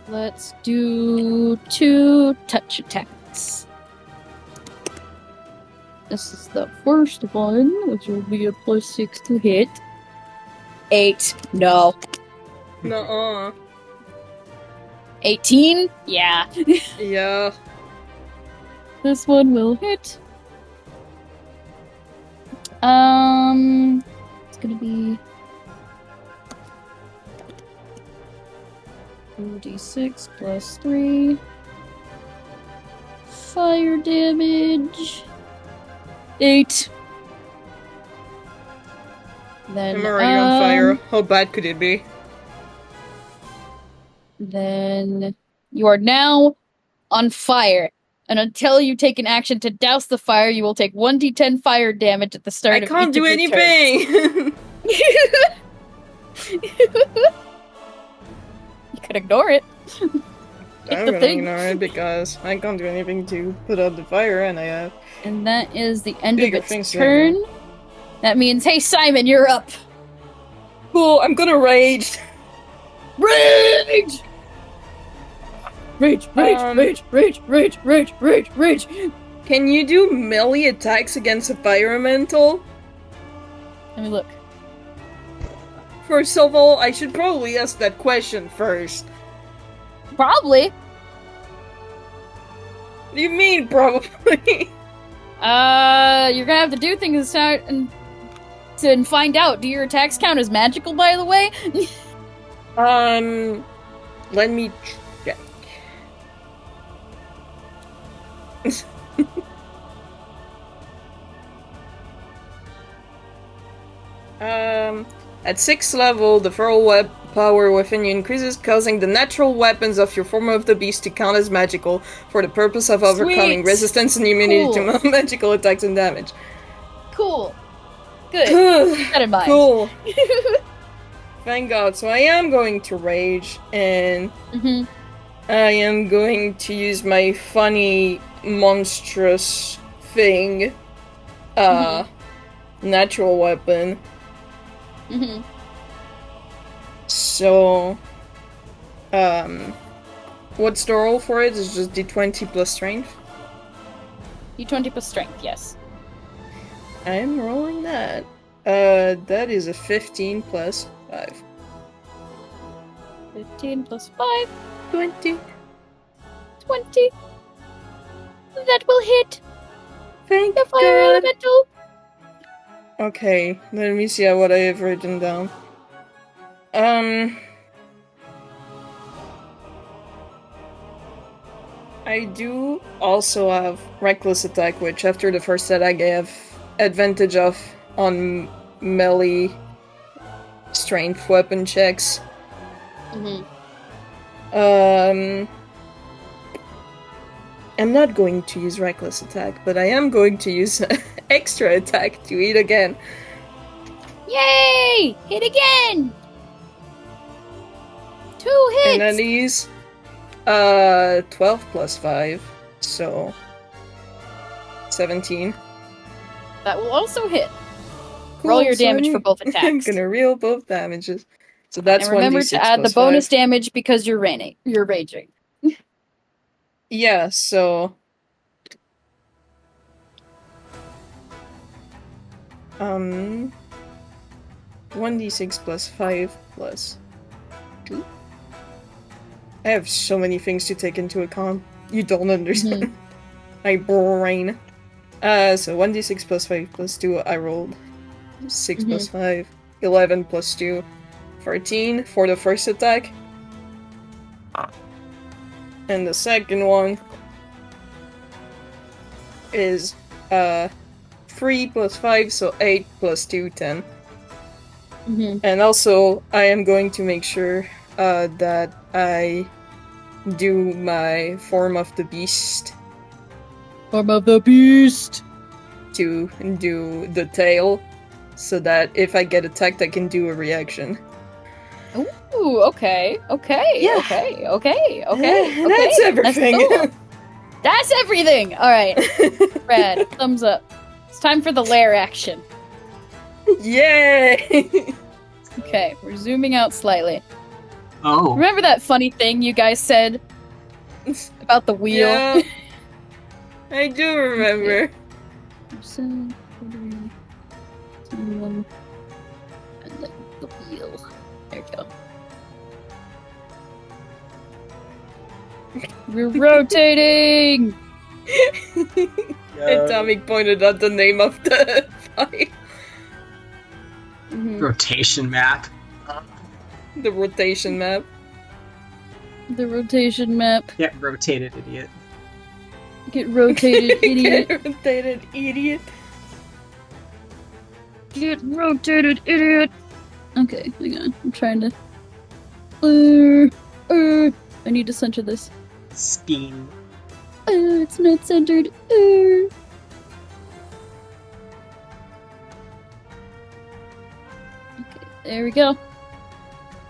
Let's do 2 touch attacks. This is the first one, which will be a +6 to hit. 8. No. Nuh-uh. 18? Yeah. Yeah. This one will hit. It's gonna be 2d6 plus 3. Fire damage. 8. Then, I'm already on fire. How bad could it be? Then you are now on fire. And until you take an action to douse the fire, you will take 1d10 fire damage at the start I of can't each do of your turns. anything! You could ignore it. I'm the gonna thing. ignore it because I can't do anything to put out the fire, and I have... And that is the end Bigger of things its to turn. That means, hey Simon, you're up. Cool, I'm gonna rage! Rage! Rage, rage, Um, rage, rage, rage, rage, rage, rage. Can you do melee attacks against a fire elemental? Let me look. First of all, I should probably ask that question first. Probably. What do you mean, probably? You're gonna have to do things and find out. Do your attacks count as magical, by the way? Let me check. At 6th level, the feral web power within you increases, causing the natural weapons of your form of the beast to count as magical for the purpose of overcoming Sweet. resistance and immunity Cool. to magical attacks and damage. Cool. Good. Keep that in mind. Cool. Thank God. So I am going to rage, and Mm-hmm. I am going to use my funny, monstrous thing, natural weapon. Mm-hmm. So, what's the roll for it? It's just d20 plus strength. D20 plus strength, yes. I'm rolling that. That is a 15 plus 5. 15 plus 5, 20. 20. That will hit Thank the fire God. elemental. Okay, let me see what I have written down. I do also have reckless attack, which after the first attack I have advantage of on melee strength weapon checks. Mm-hmm. I'm not going to use reckless attack, but I am going to use extra attack to hit again. Yay! Hit again! 2 hits! And that is 12 plus 5, so 17. That will also hit. Cool, Roll your so damage for both I'm attacks. gonna roll both damages. So that's And remember 1d6 to add the plus bonus 5. damage because you're raging. Yeah, so 1d6 plus 5 plus 2. I have so many things to take into account. You don't understand. My brain. So 1d6 plus 5 plus 2, I rolled 6 plus 5, 11 plus 2, 13 for the first attack. And the second one is 3 plus 5, so 8 plus 2, 10. And also, I am going to make sure that I do my Form of the Beast Form of the beast! to do the tail, so that if I get attacked, I can do a reaction. Ooh, okay. Yeah. Okay. That's everything. That's cool. That's everything! Alright. Rad. Thumbs up. It's time for the lair action. Yay! Okay, we're zooming out slightly. Oh. Remember that funny thing you guys said about the wheel? Yeah, I do remember. And then the wheel. There we go. We're rotating! And Tommy pointed out the name of the fight. Rotation map. The rotation map. The rotation map. Get rotated, idiot. Get rotated, idiot. Get rotated, idiot. Get rotated, idiot. Okay, hang on. I'm trying to. I need to center this. Scheme. It's not centered. Okay, there we go.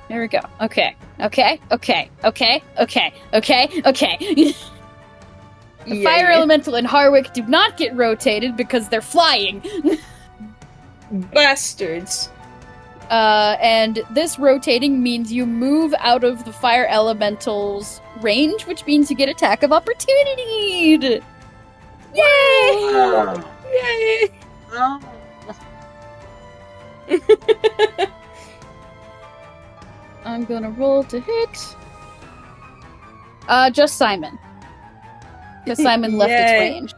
There we go. Okay. The fire elemental and Harwick do not get rotated because they're flying. Bastards. And this rotating means you move out of the fire elemental's range, which means you get attack of opportunity. Yay! Yay! Oh. I'm gonna roll to hit. Just Simon. Because Simon left its Yay. range.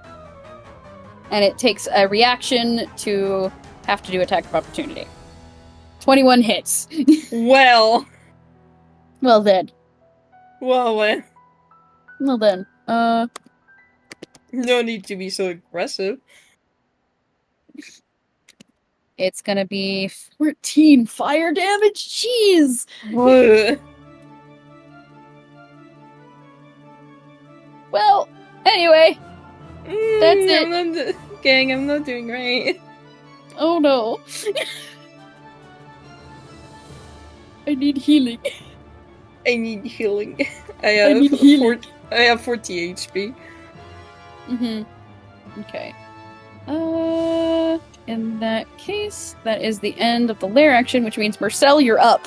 And it takes a reaction to have to do attack of opportunity. 21 hits. Well. Well then. Well, Well then. no need to be so aggressive. It's gonna be 14 fire damage? Jeez! What? Well, anyway. That's it. Gang, I'm not doing right. Oh no. I need healing. I need healing. I need healing. I have 40 HP. Okay. In that case, that is the end of the lair action, which means Mersel, you're up.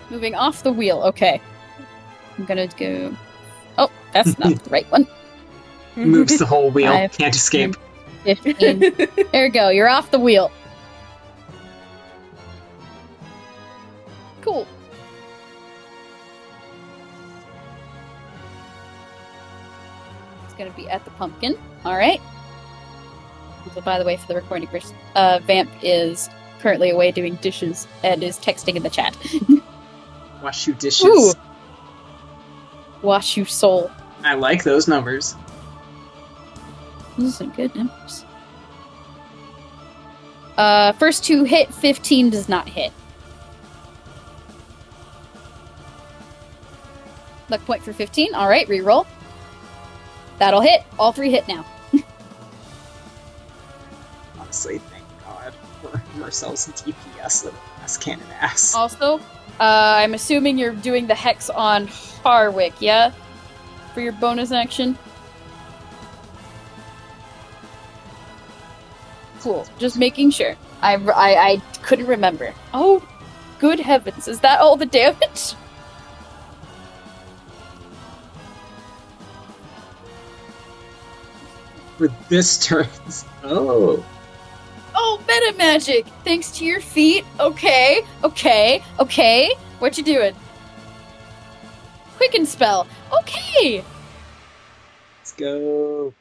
Moving off the wheel. Okay. I'm gonna go. Oh, that's not the right one. Moves the whole wheel. 5, Can't escape. 15. There you go. You're off the wheel. Cool. It's gonna be at the pumpkin. All right. So, by the way, for the recording, Vamp is currently away doing dishes and is texting in the chat. Wash you dishes. Ooh. Wash you soul. I like those numbers. Those are some good numbers. First 2 hit, 15 does not hit. Luck point for 15. Alright, reroll. That'll hit. All 3 hit now. Honestly, thank God for Mersel's DPS little ass cannon ass. Also, I'm assuming you're doing the hex on Harwick, yeah? For your bonus action? Cool. Just making sure. I couldn't remember. Oh, good heavens. Is that all the damage? For this turn. Oh. Oh, meta magic! Thanks to your feet. Okay. What you doing? Quicken spell. Okay. Let's go.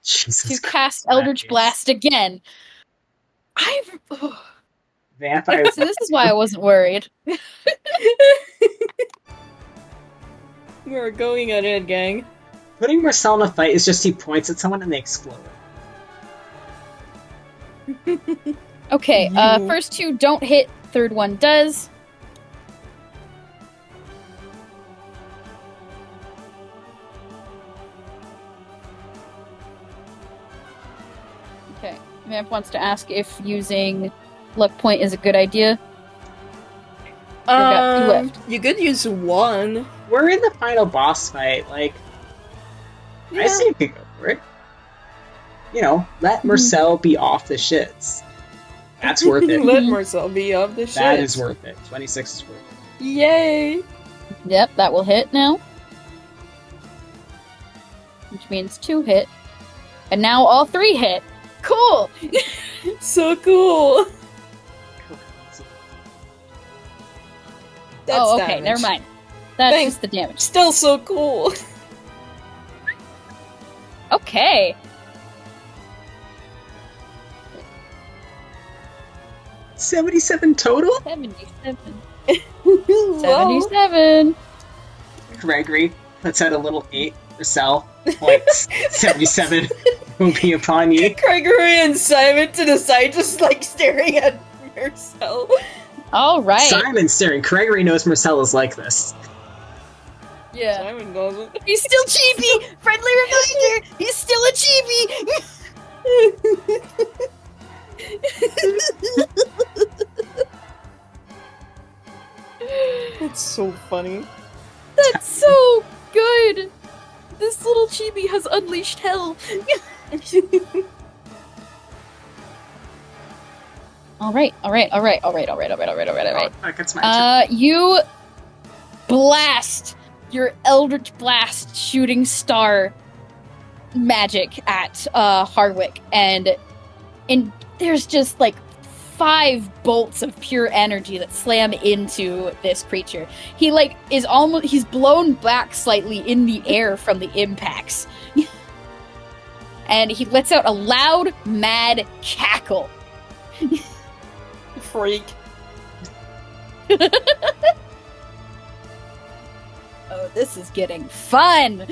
Jesus To cast Eldritch Christ. Blast again. Vampire. So this is why I wasn't worried. We're going at it, gang. Putting Mersel in a fight is just he points at someone and they explode. Okay, first 2 don't hit, third one does. Okay, Vamp wants to ask if using Luck Point is a good idea. We've got 2 left. You could use 1. We're in the final boss fight. Like, I say you could go for it. You know, let Mersel be off the shits. That's worth it. Let Mersel be off the shit. That is worth it. 26 is worth it. Yay! Yep, that will hit now. Which means 2 hit. And now all 3 hit. Cool! So cool! That's oh, okay, damage. never mind. That's Thanks. just the damage. Still so cool. Okay. 77 total? 77. Whoa. 77. Gregory puts out a little 8. Mersel points. 77 will be upon you. Criagory and Simon to the side, just like staring at Mersel. All right. Simon's staring. Gregory knows Mersel is like this. Yeah. Simon doesn't. He's still cheapy! Friendly reminder! He's still a cheapy! It's so funny. That's so good! This little chibi has unleashed hell. Alright. Oh, that's my turn. You blast your Eldritch Blast shooting star magic at Harwick, and there's just like 5 bolts of pure energy that slam into this creature. He he's blown back slightly in the air from the impacts. And he lets out a loud, mad cackle. Freak. Oh, this is getting fun!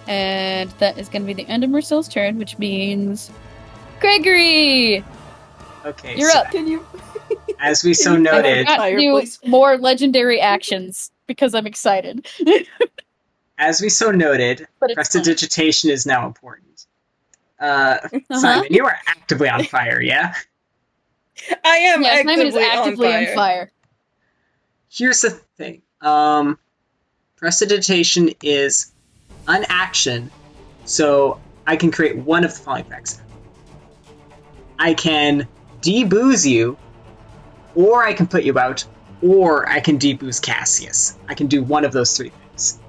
And that is going to be the end of Mersel's turn, which means Gregory! Okay, You're so up. Can you? as we so I noted, forgot to do Fireplace. more legendary actions because I'm excited. as we so noted, But it's fun. prestidigitation is now important. Simon, you are actively on fire, yeah? I am Yeah, Simon is actively on fire. Here's the thing. Prestidigitation is an action, so I can create one of the following effects. I can debooze you, or I can put you out, or I can debooze Cassius. I can do one of those three things.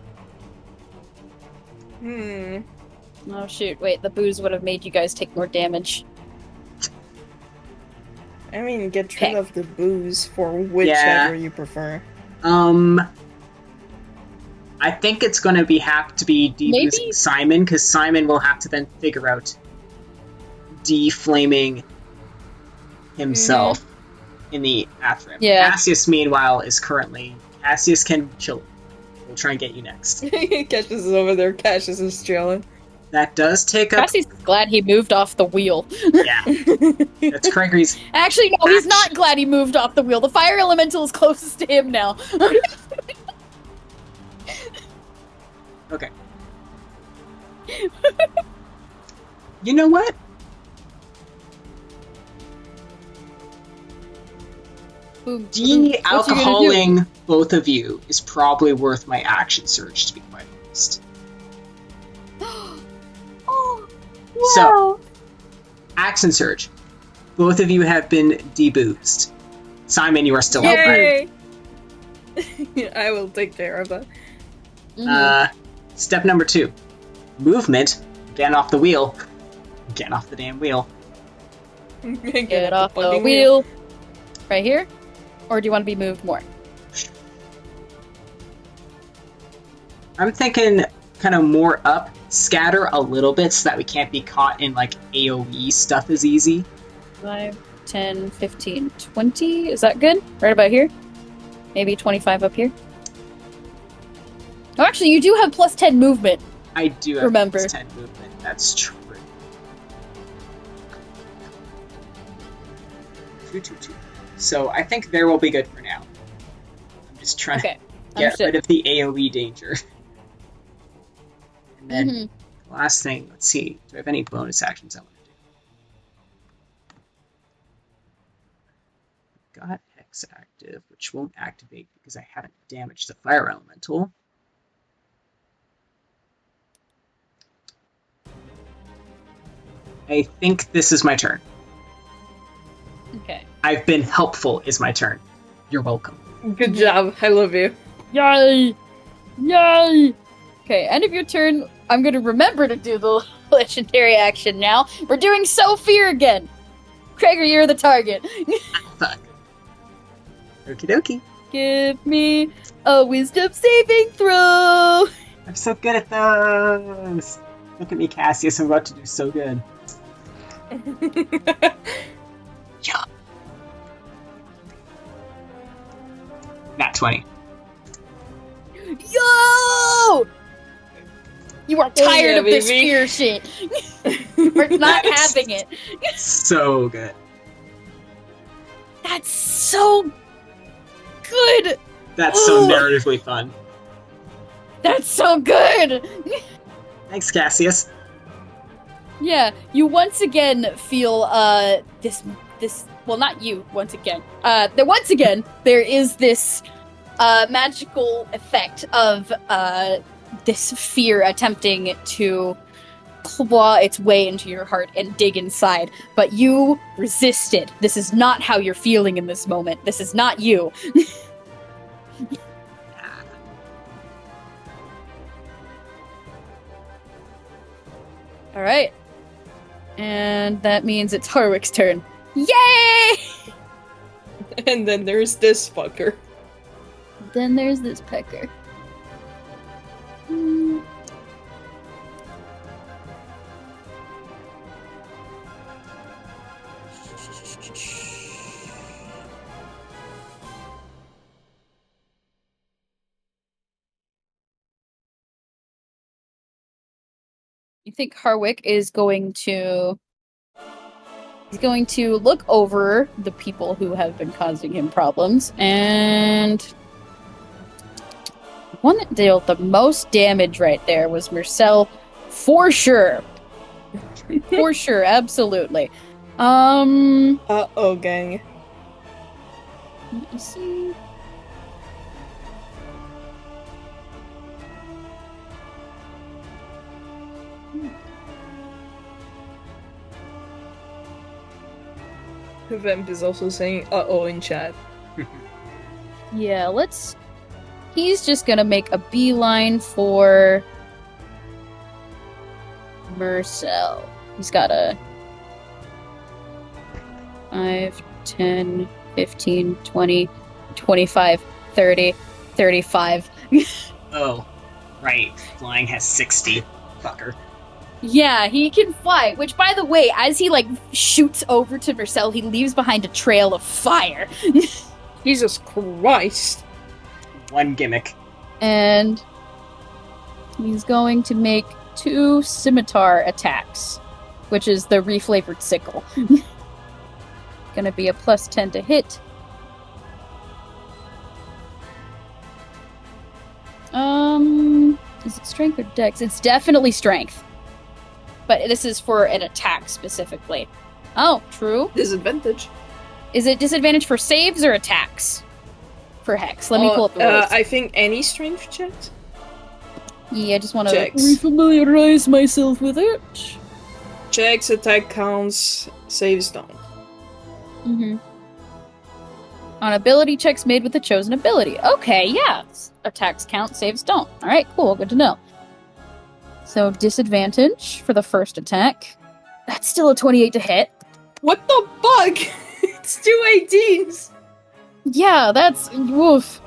Oh shoot, wait, the booze would have made you guys take more damage. I mean, get Okay. rid of the booze for whichever you prefer. I think it's going to have to be deboozing Simon, because Simon will have to then figure out deflaming himself in the aftermath. Yeah. Cassius, meanwhile, is currently... Cassius can chill. We'll try and get you next. Cassius is over there. Cassius is chilling. That does take up... Cassie's glad he moved off the wheel. Yeah. That's Criagory's... Actually, no, he's not glad he moved off the wheel. The fire elemental is closest to him now. Okay. You know what? De-alcoholing both of you is probably worth my action surge, to be quite honest. Oh, So, action surge. Both of you have been deboozed. Simon, you are still on fire. Yay! I will take care of that. Step number 2. Movement. Get off the wheel. Get off the damn wheel. Get off the wheel. Right here? Or do you want to be moved more? I'm thinking kind of more up, scatter a little bit so that we can't be caught in like AoE stuff as easy. 5, 10, 15, 20. Is that good? Right about here? Maybe 25 up here? Oh, actually, you do have plus 10 movement. I do have Remember. plus 10 movement. That's true. 2. So I think there will be good for now. I'm just trying to get rid of the AoE danger. And then the last thing, let's see. Do I have any bonus actions I want to do? Got Hex active, which won't activate because I haven't damaged the fire elemental. I think this is my turn. Okay. I've been helpful is my turn. You're welcome. Good job. I love you. Yay! Yay! Okay, end of your turn. I'm gonna remember to do the legendary action now. We're doing So Fear again! Krager, you're the target. Fuck. Okie dokie. Give me a wisdom saving throw! I'm so good at those! Look at me, Cassius. I'm about to do so good. Yeah. Nat 20. Yo! You are tired of this baby. fear shit. We're not having it. So good. That's so good. That's so narratively fun. That's so good. Thanks, Cassius. Yeah, you once again feel this well, not you once again. Once again there is this magical effect of this fear attempting to claw its way into your heart and dig inside, but you resisted. This is not how you're feeling in this moment. This is not you. All right. And that means it's Harwick's turn. Yay! And then there's this fucker. Then there's this pecker. You think Harwick is going to... He's going to look over the people who have been causing him problems, and... one that dealt the most damage right there was Mersel, for sure. For sure, absolutely. Uh-oh, gang. Let me see. Vamp is also saying uh-oh in chat. Yeah, he's just gonna make a beeline for Mersel. He's got a 5, 10, 15, 20, 25, 30, 35. Oh, right. Flying has 60. Fucker. Yeah, he can fly, which, by the way, as he, shoots over to Mersel, he leaves behind a trail of fire. Jesus Christ. One gimmick. And he's going to make 2 scimitar attacks, which is the reflavored sickle. Gonna be a +10 to hit. Is it strength or dex? It's definitely strength. But this is for an attack specifically. Oh, true. Disadvantage. Is it disadvantage for saves or attacks? For Hex. Let me pull up the rules. I think any strength check? Yeah, I just want to Checks. refamiliarize myself with it. Checks, attack counts, saves don't. Mm-hmm. On ability checks made with the chosen ability. Okay, yeah. Attacks count, saves don't. Alright, cool, good to know. So, disadvantage for the first attack. That's still a 28 to hit. What the fuck? It's 2 18s! Yeah, that's... woof.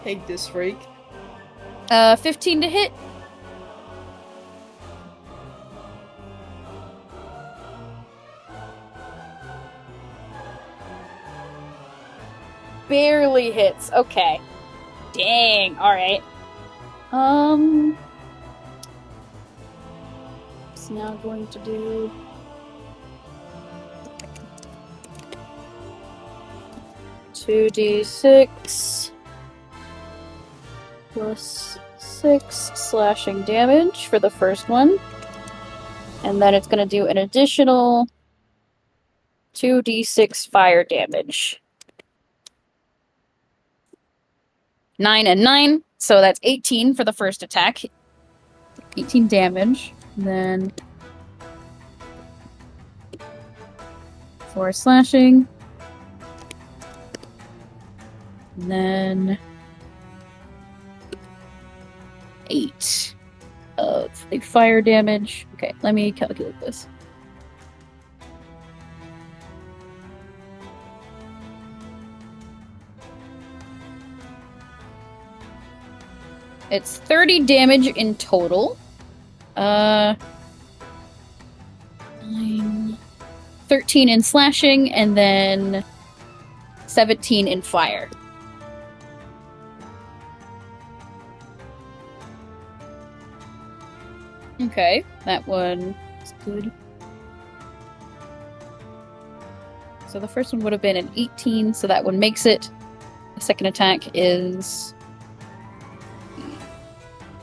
Take this, freak. 15 to hit. Barely hits. Okay. Dang. Alright. It's now going to do... 2d6 plus 6 slashing damage for the first one. And then it's going to do an additional 2d6 fire damage. 9 and 9, so that's 18 for the first attack. 18 damage. And then 4 slashing. And then 8 of the fire damage. Okay, let me calculate this. It's 30 damage in total. 9, 13 in slashing, and then 17 in fire. Okay, that one is good. So the first one would have been an 18, so that one makes it. The second attack is...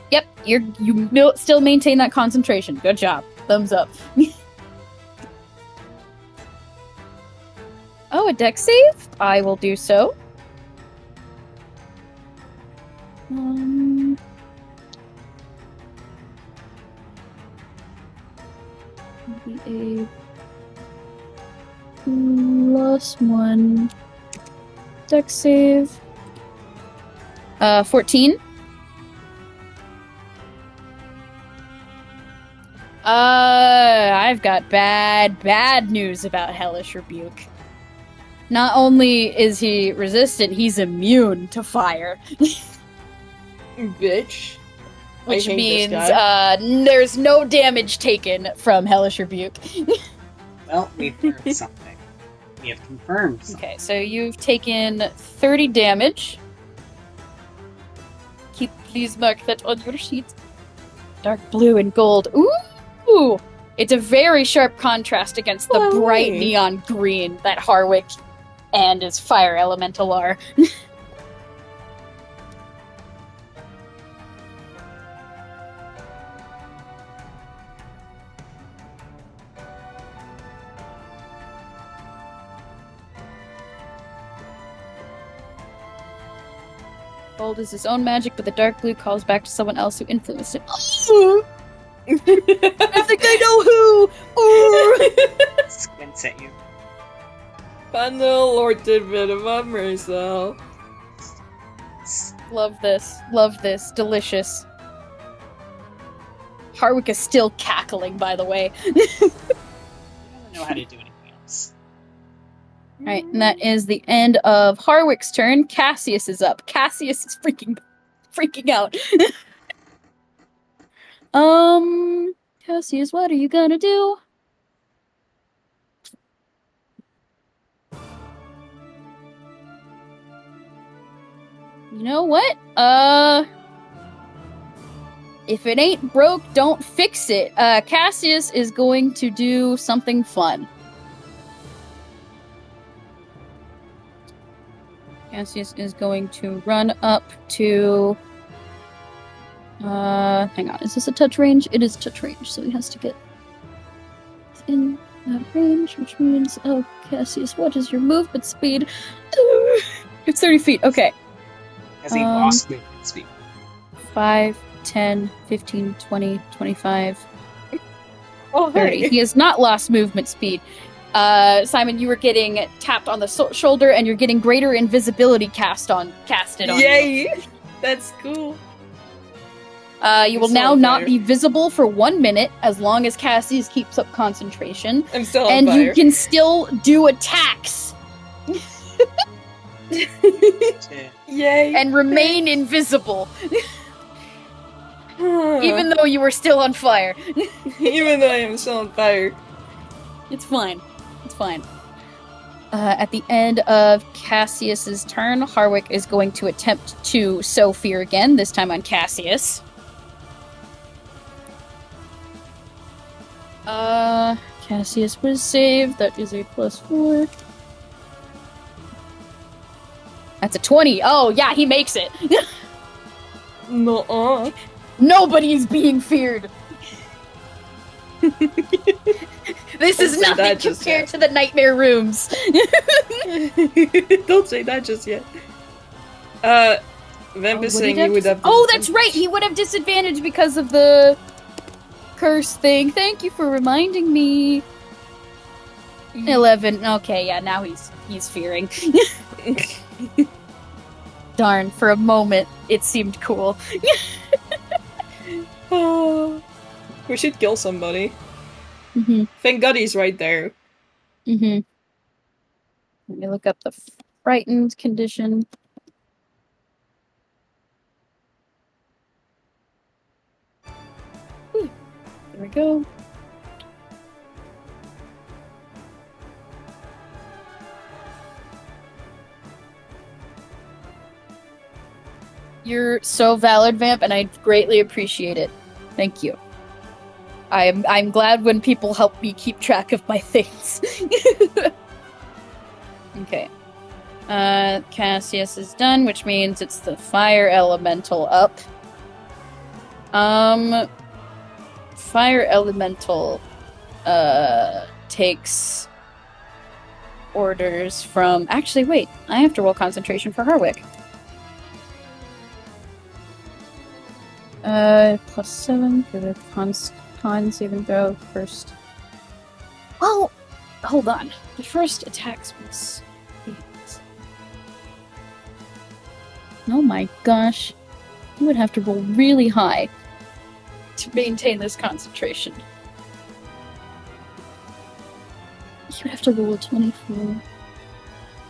Yep, you still maintain that concentration. Good job. Thumbs up. Oh, a dex save? I will do so. A +1 dex save. 14. I've got bad news about Hellish Rebuke. Not only is he resistant, he's immune to fire. Bitch. Which means there's no damage taken from Hellish Rebuke. Well, we've learned something. We have confirmed something. Okay, so you've taken 30 damage. Please mark that on your sheet. Dark blue and gold. Ooh! It's a very sharp contrast against the bright neon green that Harwick and his fire elemental are. Gold is his own magic, but the dark blue calls back to someone else who influenced it. I think I know who! Squints at you. Final Lord tidbit about Mersel. Love this. Love this. Delicious. Harwick is still cackling, by the way. I don't know how to do anything else. Alright, and that is the end of Harwick's turn. Cassius is up. Cassius is freaking out. Cassius, what are you gonna do? You know what? If it ain't broke, don't fix it. Cassius is going to do something fun. Cassius is going to run up to... hang on, is this a touch range? It is touch range, so he has to get in that range, which means... Oh, Cassius, what is your movement speed? It's 30 feet, okay. Has he lost movement speed? 5, 10, 15, 20, 25, Oh, 30. hey. He has not lost movement speed. Simon, you were getting tapped on the shoulder, and you're getting greater invisibility casted on you. Yay! That's cool. You will I'm now still on not fire. be visible for 1 minute, as long as Cassius keeps up concentration. I'm still on And fire. you can still do attacks Yay! and remain invisible, even though you were still on fire. Even though I am still on fire. It's fine. It's fine. At the end of Cassius's turn, Harwick is going to attempt to sow fear again, this time on Cassius. Cassius was saved. That is a +4. That's a 20. Oh, yeah, he makes it. Nuh-uh. Nobody's being feared. This is Don't say nothing that just compared yet. to the nightmare rooms. Don't say that just yet. Vamp is saying you would have... Oh, that's right! He would have disadvantage because of the curse thing. Thank you for reminding me. 11. Okay, yeah, now he's fearing. Darn, for a moment, it seemed cool. Oh, we should kill somebody. Mm-hmm. Thank God he's right there. Mm-hmm. Let me look up the frightened condition. There we go. You're so valid, Vamp, and I greatly appreciate it. Thank you. I'm glad when people help me keep track of my things. Okay. Cassius is done, which means it's the fire elemental up. Fire elemental takes orders from... Actually, wait. I have to roll concentration for Harwick. +7 for the con saving throw first. Oh! Hold on. The first attack's was... Oh my gosh. You would have to roll really high to maintain this concentration. You would have to roll a 24.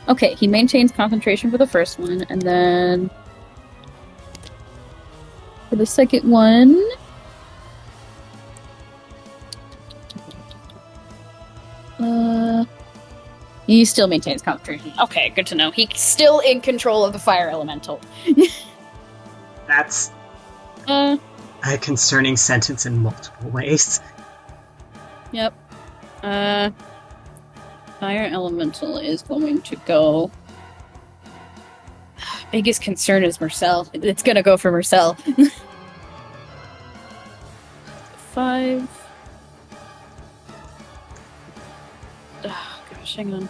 Okay, he maintains concentration for the first one, and then... For the second one... He still maintains concentration. Okay, good to know. He's still in control of the fire elemental. That's Uh, a concerning sentence in multiple ways. Yep. Fire elemental is going to go... Biggest concern is Mersel. It's gonna go for Mersel. 5. Oh, gosh, hang on.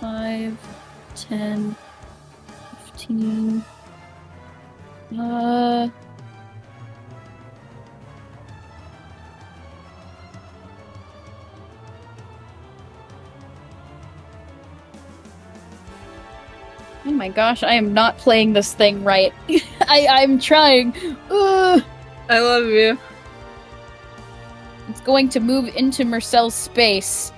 5, 10, 15. Oh my gosh, I am not playing this thing right. I'm trying. Ugh. I love you. It's going to move into Mersel's space.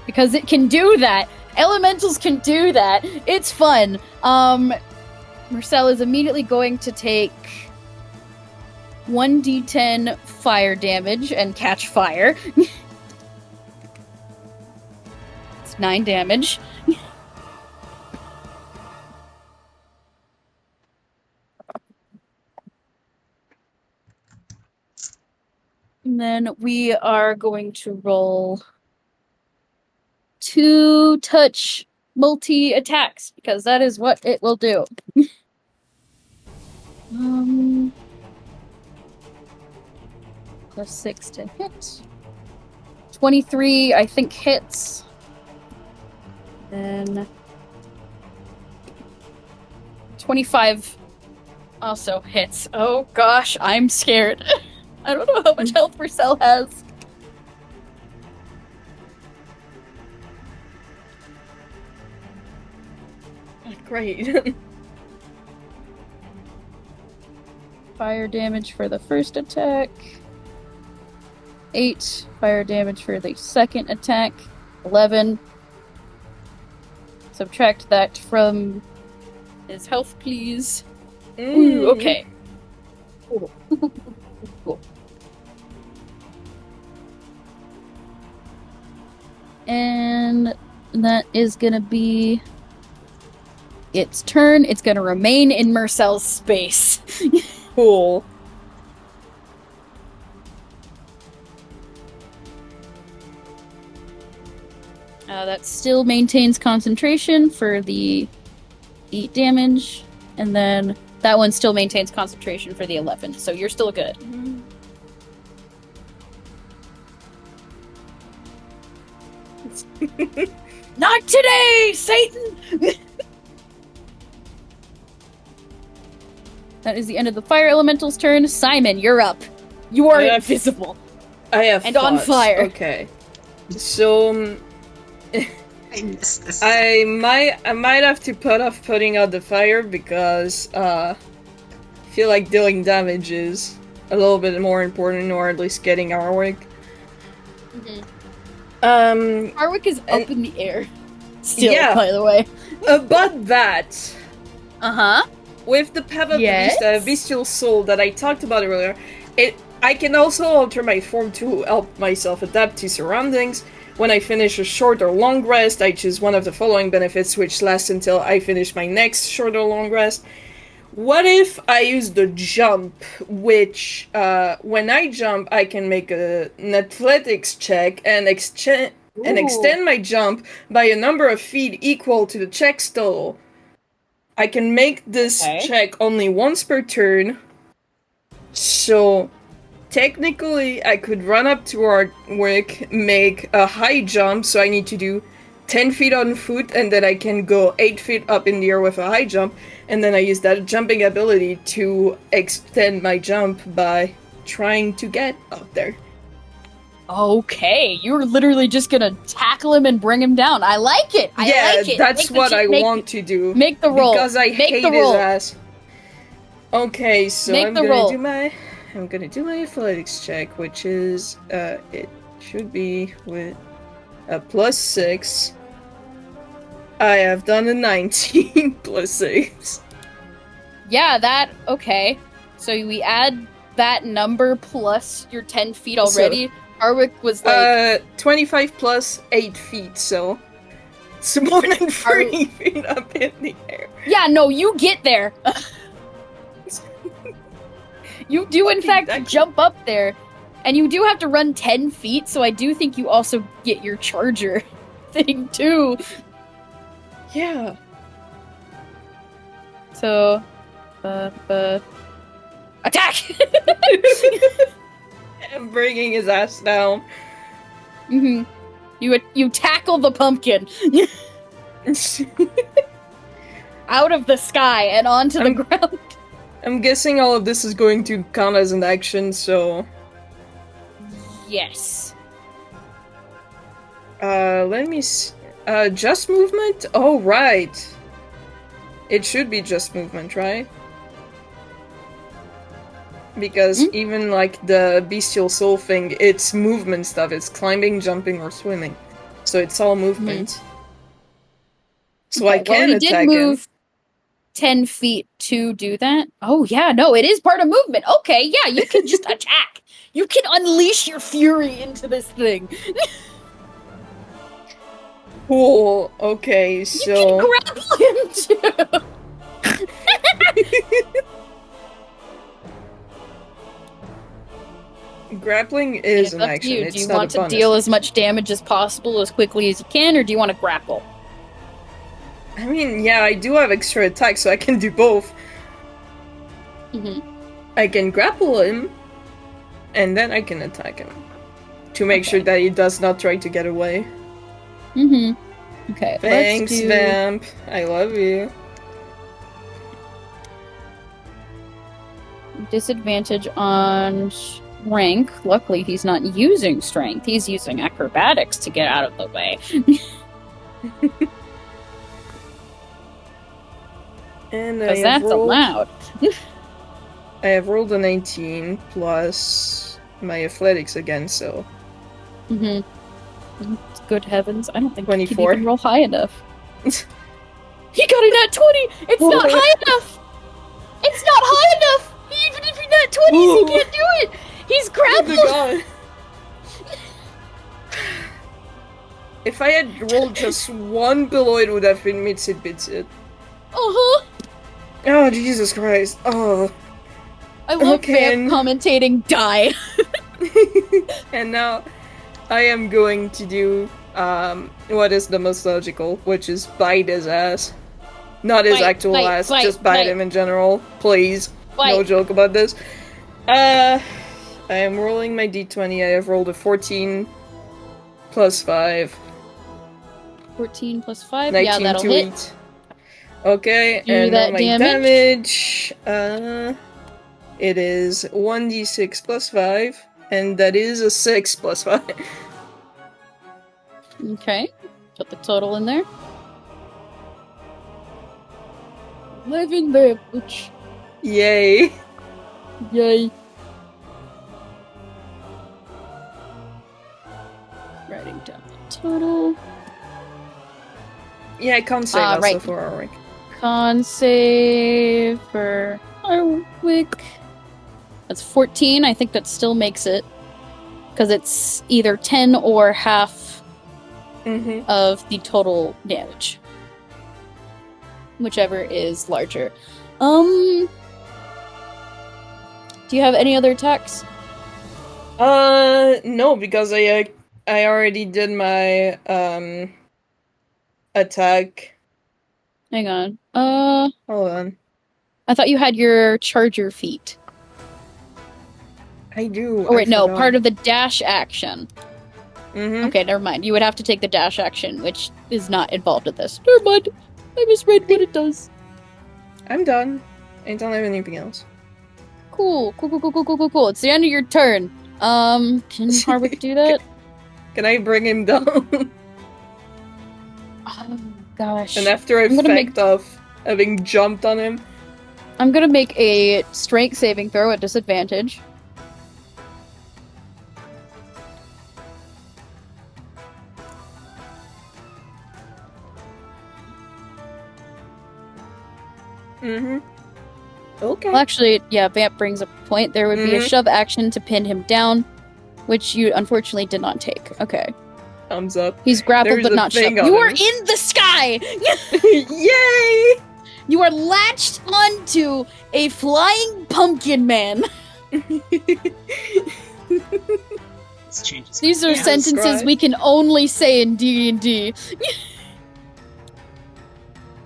Because it can do that. Elementals can do that. It's fun. Mersel is immediately going to take 1d10 fire damage and catch fire. It's 9 damage. And then we are going to roll 2 touch multi-attacks, because that is what it will do. Plus 6 to hit. 23, I think, hits. Then 25 also hits. Oh gosh, I'm scared. I don't know how much health Mersel has. Great. Fire damage for the first attack. 8 fire damage for the second attack. 11. Subtract that from his health, please. Ooh, okay. Cool. Cool. And that is gonna be its turn. It's gonna remain in Mersel's space. Cool. That still maintains concentration for the 8 damage, and then that one still maintains concentration for the 11, so you're still good. Not today, Satan! That is the end of the fire elemental's turn. Simon, you're up. You are invisible. I have and on thoughts. fire. Okay. So I missed this. I might have to put off putting out the fire because I feel like dealing damage is a little bit more important, or at least getting Arwick. Arwick is up in the air. Still, yeah. by the way. About that, Uh-huh. with the Path of Yes? the Bestial Soul that I talked about earlier, I can also alter my form to help myself adapt to surroundings. When I finish a short or long rest, I choose one of the following benefits, which lasts until I finish my next short or long rest. What if I use the jump, which, when I jump, I can make an athletics check and extend my jump by a number of feet equal to the check's total. I can make this check only once per turn, so technically I could run up to Arwick, make a high jump, so I need to do 10 feet on foot, and then I can go 8 feet up in the air with a high jump, and then I use that jumping ability to extend my jump by trying to get up there. Okay, you're literally just gonna tackle him and bring him down. I like it. I like it. That's what I want to do. Make the roll. Because I hate his ass. Okay, so I'm gonna do my athletics check, which is it should be with a +6. I have done a 19 +6. Yeah, okay. So we add that number plus your 10 feet already. So, Arwick was like 25 plus 8 feet, so it's more than 30 feet up in the air. Yeah, no, you get there. You do in fact jump up there, and you do have to run 10 feet, so I do think you also get your charger thing too. Yeah. So, attack! I'm bringing his ass down. You tackle the pumpkin. Out of the sky and onto the ground. I'm guessing all of this is going to count as an action, so... Yes. Let me see. Just movement? Oh, right. It should be just movement, right? Because even, like, the bestial soul thing, it's movement stuff. It's climbing, jumping, or swimming. So it's all movement. So I can he attack did move 10 feet to do that. Oh, yeah, no, it is part of movement. Okay, yeah, you can just attack. You can unleash your fury into this thing. Cool. Okay, so... You can grapple him, too. Grappling is It's an up to action. you. It's Do you not want a to bonus. deal as much damage as possible as quickly as you can, or do you want to grapple? I mean, yeah, I do have extra attack, so I can do both. I can grapple him, and then I can attack him. To make sure that he does not try to get away. Okay, Thanks, let's do... Vamp. I love you. Disadvantage on strength. Luckily, he's not using strength. He's using acrobatics to get out of the way. And Because that's allowed. I have rolled a 19 plus my athletics again, so... Good heavens, I don't think 24. he can even roll high enough. He got it at 20! It's not high enough! It's not high enough! Even if you're not 20s, he can't do it! He's grappled! Oh my god. If I had rolled just one below, it would have been Mitsit Bitsit. Uh-huh! Oh, Jesus Christ. Oh. I love Okay. Vamp commentating die. And now I am going to do what is the most logical, which is bite his ass. Not his actual ass, just bite him in general. Please. No joke about this. I am rolling my d20. I have rolled a 14 plus 5. 14 plus 5? 19 Yeah, that'll to hit. eat. Okay, Do and that now my damage. It is 1d6 plus 5, and that is a 6 plus 5. Okay. Put the total in there. 11 damage. Yay. Yay. Writing down the total. Yeah, I can't save also right. for Auric. Con save for Harwick. That's 14. I think that still makes it. Because it's either 10 or half of the total damage. Whichever is larger. Do you have any other attacks? No, because I already did my attack. Hang on. Hold on. I thought you had your charger feat. I do. Oh wait, no, part of the dash action. Mm-hmm. Okay, never mind. You would have to take the dash action, which is not involved in this. Never mind. I misread what it does. I'm done. I don't have anything else. Cool. It's the end of your turn. Can Harwick do that? Can I bring him down? Oh gosh. And after effect of having jumped on him? I'm gonna make a strength saving throw at disadvantage. Mm-hmm. Okay. Well, actually, yeah, Vamp brings up a point. There would be a shove action to pin him down, which you unfortunately did not take. Okay. Thumbs up. He's grappled There's but a not thing shoved. on You are him. in the sky! Yay! You are latched onto a flying pumpkin man. This changes. These are Jesus sentences Christ. we can only say in D&D.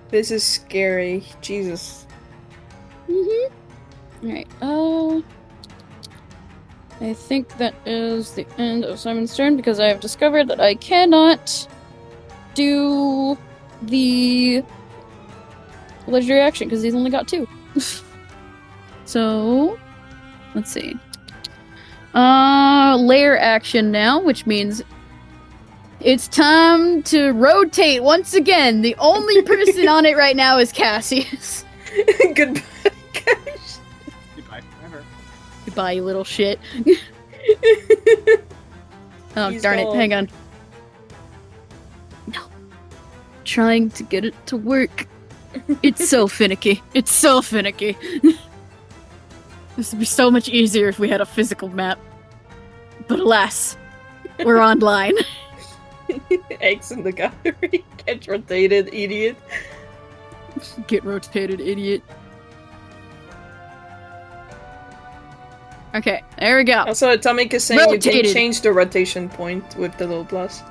This is scary. Jesus. Alright, I think that is the end of Simon's turn because I have discovered that I cannot do the legendary action because he's only got 2. So, let's see. Lair action now, which means it's time to rotate once again. The only person on it right now is Cassius. Goodbye, guys. Goodbye forever. Goodbye, you little shit. Oh, He's darn it. gone. Hang on. No. Trying to get it to work. It's so finicky. It's so finicky. This would be so much easier if we had a physical map. But alas, we're online. Eggs in the gallery. Get rotated, idiot. Get rotated, idiot. Okay, there we go. Also, Atomic is saying you Rotated. can change the rotation point with the little plus.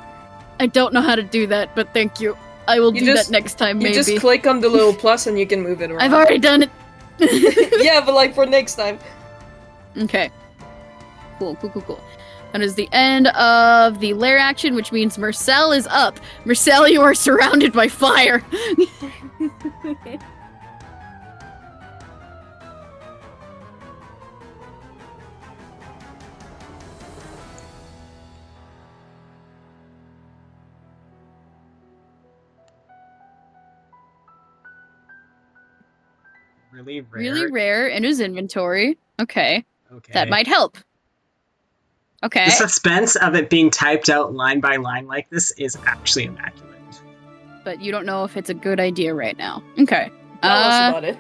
I don't know how to do that, but thank you. I will You do just- that next time, You maybe. just click on the little plus and you can move it around. I've already done it. Yeah, but like for next time. Okay. Cool. That is the end of the lair action, which means Mersel is up. Mersel, you are surrounded by fire. Really rare. Really rare in his inventory. Okay. Okay. That might help. Okay. The suspense of it being typed out line by line like this is actually immaculate. But you don't know if it's a good idea right now. Okay. Tell us about it.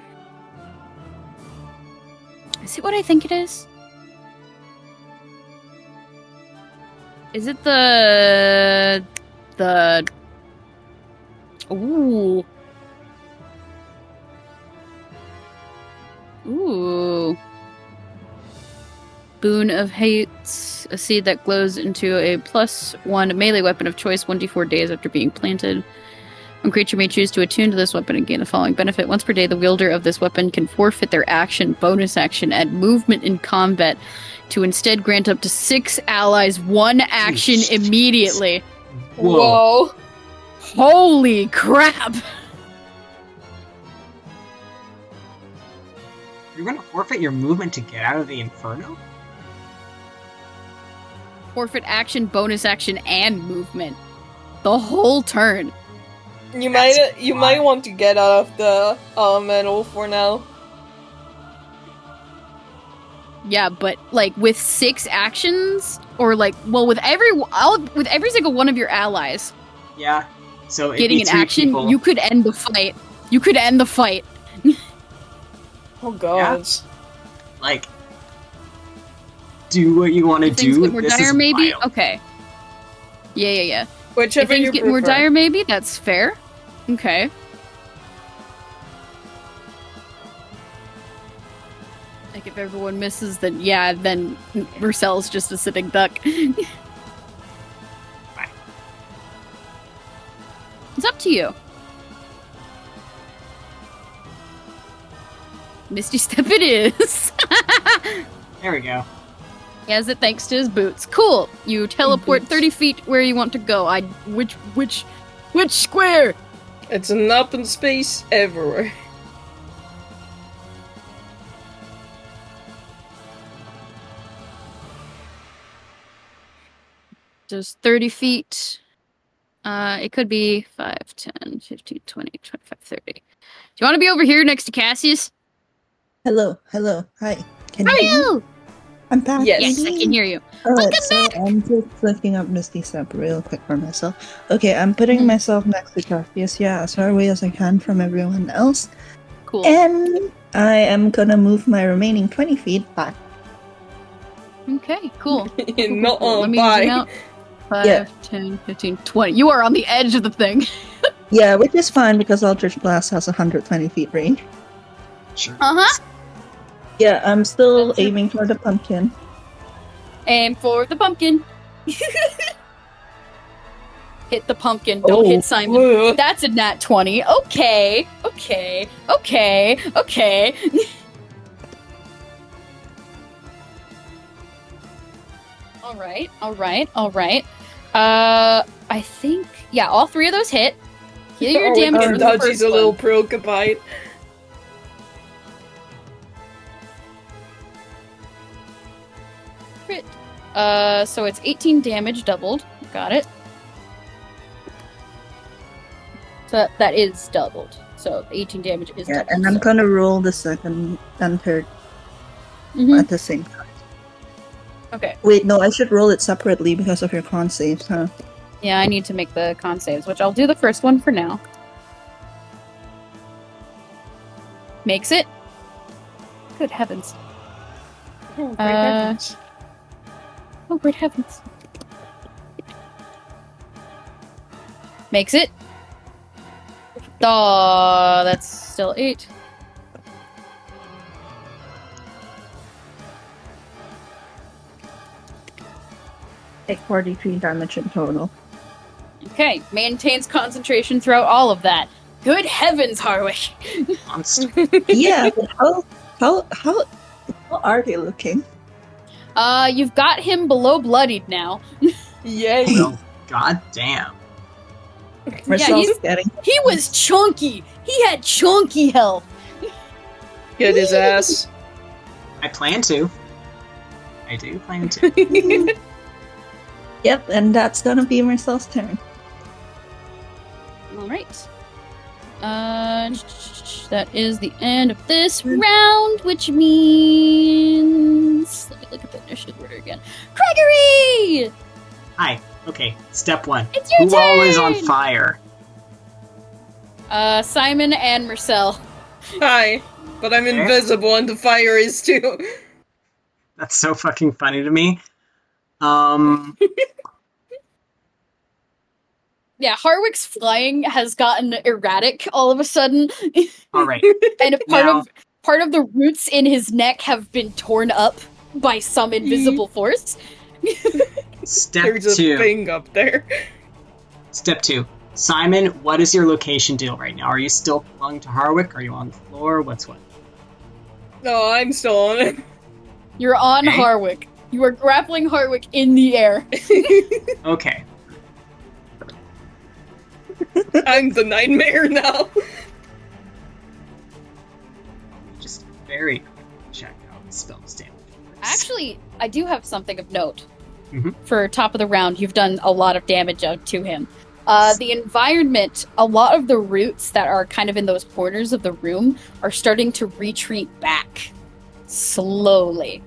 Is it what I think it is? Is it the... Ooh. Ooh. Boon of Hate, a seed that glows into a +1 melee weapon of choice 1d4 days after being planted. One creature may choose to attune to this weapon and gain the following benefit. Once per day, the wielder of this weapon can forfeit their action, bonus action, and movement in combat to instead grant up to 6 allies 1 action Jeez. immediately. Whoa. Holy crap! You're gonna forfeit your movement to get out of the inferno? Forfeit action, bonus action, and movement. The whole turn. You That's might want to get out of the elemental for now. Yeah, but like with 6 actions, or like, well, with every single one of your allies Yeah. So it'd getting be an 3 action, people. you could end the fight. You could end the fight. Oh god. like do what you want to If things do. get more This dire, is maybe. wild. Okay. Yeah. If Whichever things you get more prefer. dire, maybe that's fair. Okay. Like if everyone misses, then yeah, then Mercel's just a sitting duck. It's up to you. Misty Step it is. There we go. He has it thanks to his boots. Cool. You teleport Boots. 30 feet where you want to go. Which square? It's an open space everywhere. Just 30 feet. It could be 5, 10, 15, 20, 25, 30. Do you want to be over here next to Cassius? Hello, hi. Can you hear me? Hello! I'm back. Yes. Yes, I can hear you. Alright, Welcome so back! I'm just looking up Misty Step real quick for myself. Okay, I'm putting Mhm. myself next to Cassius, as far away as I can from everyone else. Cool. And I am gonna move my remaining 20 feet back. Okay, cool. No, Let me bye. zoom out. 5, Yeah. 10, 15, 20. You are on the edge of the thing. Yeah, which is fine because Eldritch Blast has 120 feet range. Sure. Uh-huh. Yeah, I'm still That's it. aiming for the pumpkin. Aim for the pumpkin. Hit the pumpkin. Don't Oh. hit Simon. Ugh. That's a nat 20. Okay. All right. I think, yeah, all 3 of those hit. Heal your damage from the Dodgy's first a little one. preoccupied. Crit. So it's 18 damage doubled. Got it. So that is doubled. So 18 damage is Yeah, doubled. and I'm so. gonna roll the second and third Mhm. at the same time. Okay. Wait, no, I should roll it separately because of your con saves, huh? Yeah, I need to make the con saves, which I'll do the first one for now. Makes it. Good heavens. Oh, great Uh, heavens. Oh, great heavens. Makes it. Oh, that's still 8. Take 43 damage in total. Okay, maintains concentration throughout all of that. Good heavens, Harwick. Monster. Yeah, but how are they looking? You've got him below bloodied now. Yay! Well, goddamn. Marcel's he's- getting He was chunky. He had chunky health. Get his ass. I plan to. I do plan to. Yep, and that's gonna be Marcel's turn. All right. That is the end of this round, which means let me look at the initiative order again. Criagory, Hi. Okay, step 1. it's your Who turn. all is on fire? Simon and Mersel. Hi. But I'm invisible and the fire is too. That's so fucking funny to me. Yeah, Harwick's flying has gotten erratic all of a sudden, Alright. and Now- part of the roots in his neck have been torn up by some invisible force. Step There's a 2. thing up there. Step 2. Simon, what is your location deal right now? Are you still clung to Harwick? Are you on the floor? What's what? No, I'm still on it. You're on Okay. Harwick. You are grappling Harwick in the air. Okay. I'm the nightmare now. Just very quickly check out the spell's damage. Actually, I do have something of note. Mhm. For top of the round, you've done a lot of damage to him. The environment, a lot of the roots that are kind of in those corners of the room are starting to retreat back. Slowly.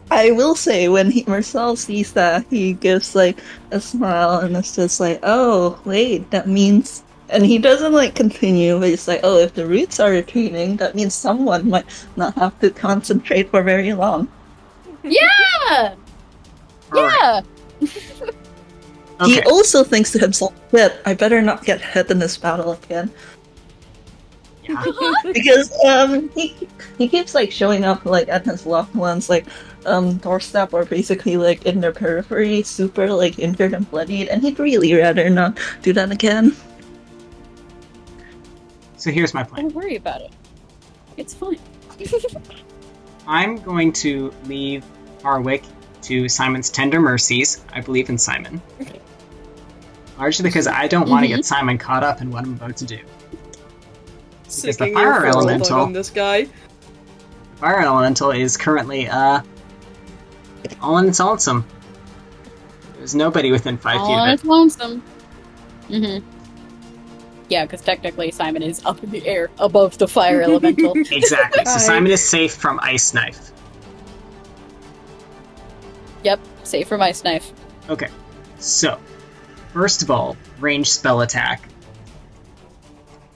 I will say, when Marcel sees that, he gives like a smile and it's just like, oh, wait, that means. And he doesn't like continue, but it's like, oh, if the roots are retreating, that means someone might not have to concentrate for very long. Yeah! Alright. Yeah! He Okay. also thinks to himself, shit, I better not get hit in this battle again. Yeah. Because he keeps like showing up like at his loved ones like doorstep or basically like in their periphery, super like injured and bloodied, and he'd really rather not do that again. So here's my plan. Don't worry about it. It's fine. I'm going to leave Harwick to Simon's tender mercies. I believe in Simon. Largely because I don't want to get Simon caught up in what I'm about to do. the Sicking fire your full elemental- on this guy. Fire Elemental is currently, all in its lonesome. There's nobody within 5 All feet on of its lonesome. Yeah, because technically Simon is up in the air above the fire elemental. it. Exactly. So Hi. Simon is safe from Ice Knife. Yep, safe from Ice Knife. Okay. So, first of all, ranged spell attack.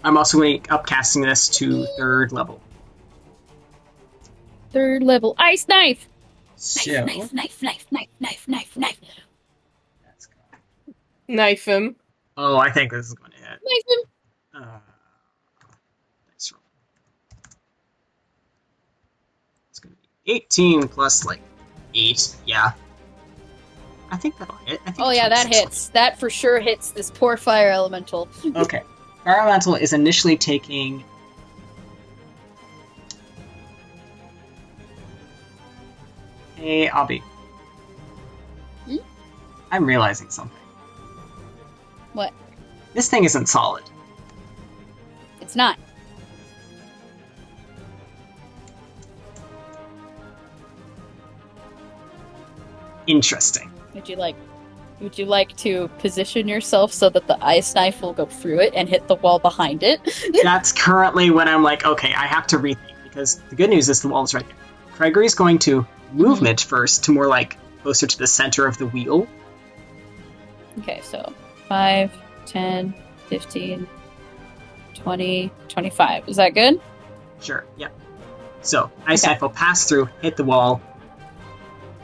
I'm also going to upcasting this to 3rd level. 3rd level Ice Knife! So, Knife, knife, knife, knife, knife, knife, knife. that's going. Knife him. Oh, I think this is going to hit. Knife him! Nice roll. It's going to be 18 plus like 8. Yeah. I think that'll hit. I think Oh yeah, that 26. hits. That for sure hits this poor fire elemental. Okay. Fire Elemental is initially taking. Hey, Abby. Hmm? I'm realizing something. What? This thing isn't solid. It's not. Interesting. Would you like to position yourself so that the ice knife will go through it and hit the wall behind it? That's currently when I'm like, okay, I have to rethink, because the good news is the wall is right there. Criagory's going to movement first to more like closer to the center of the wheel. Okay, so 5, 10, 15, 20, 25. Is that good? Sure, yeah. So, ice Okay. knife will pass through, hit the wall.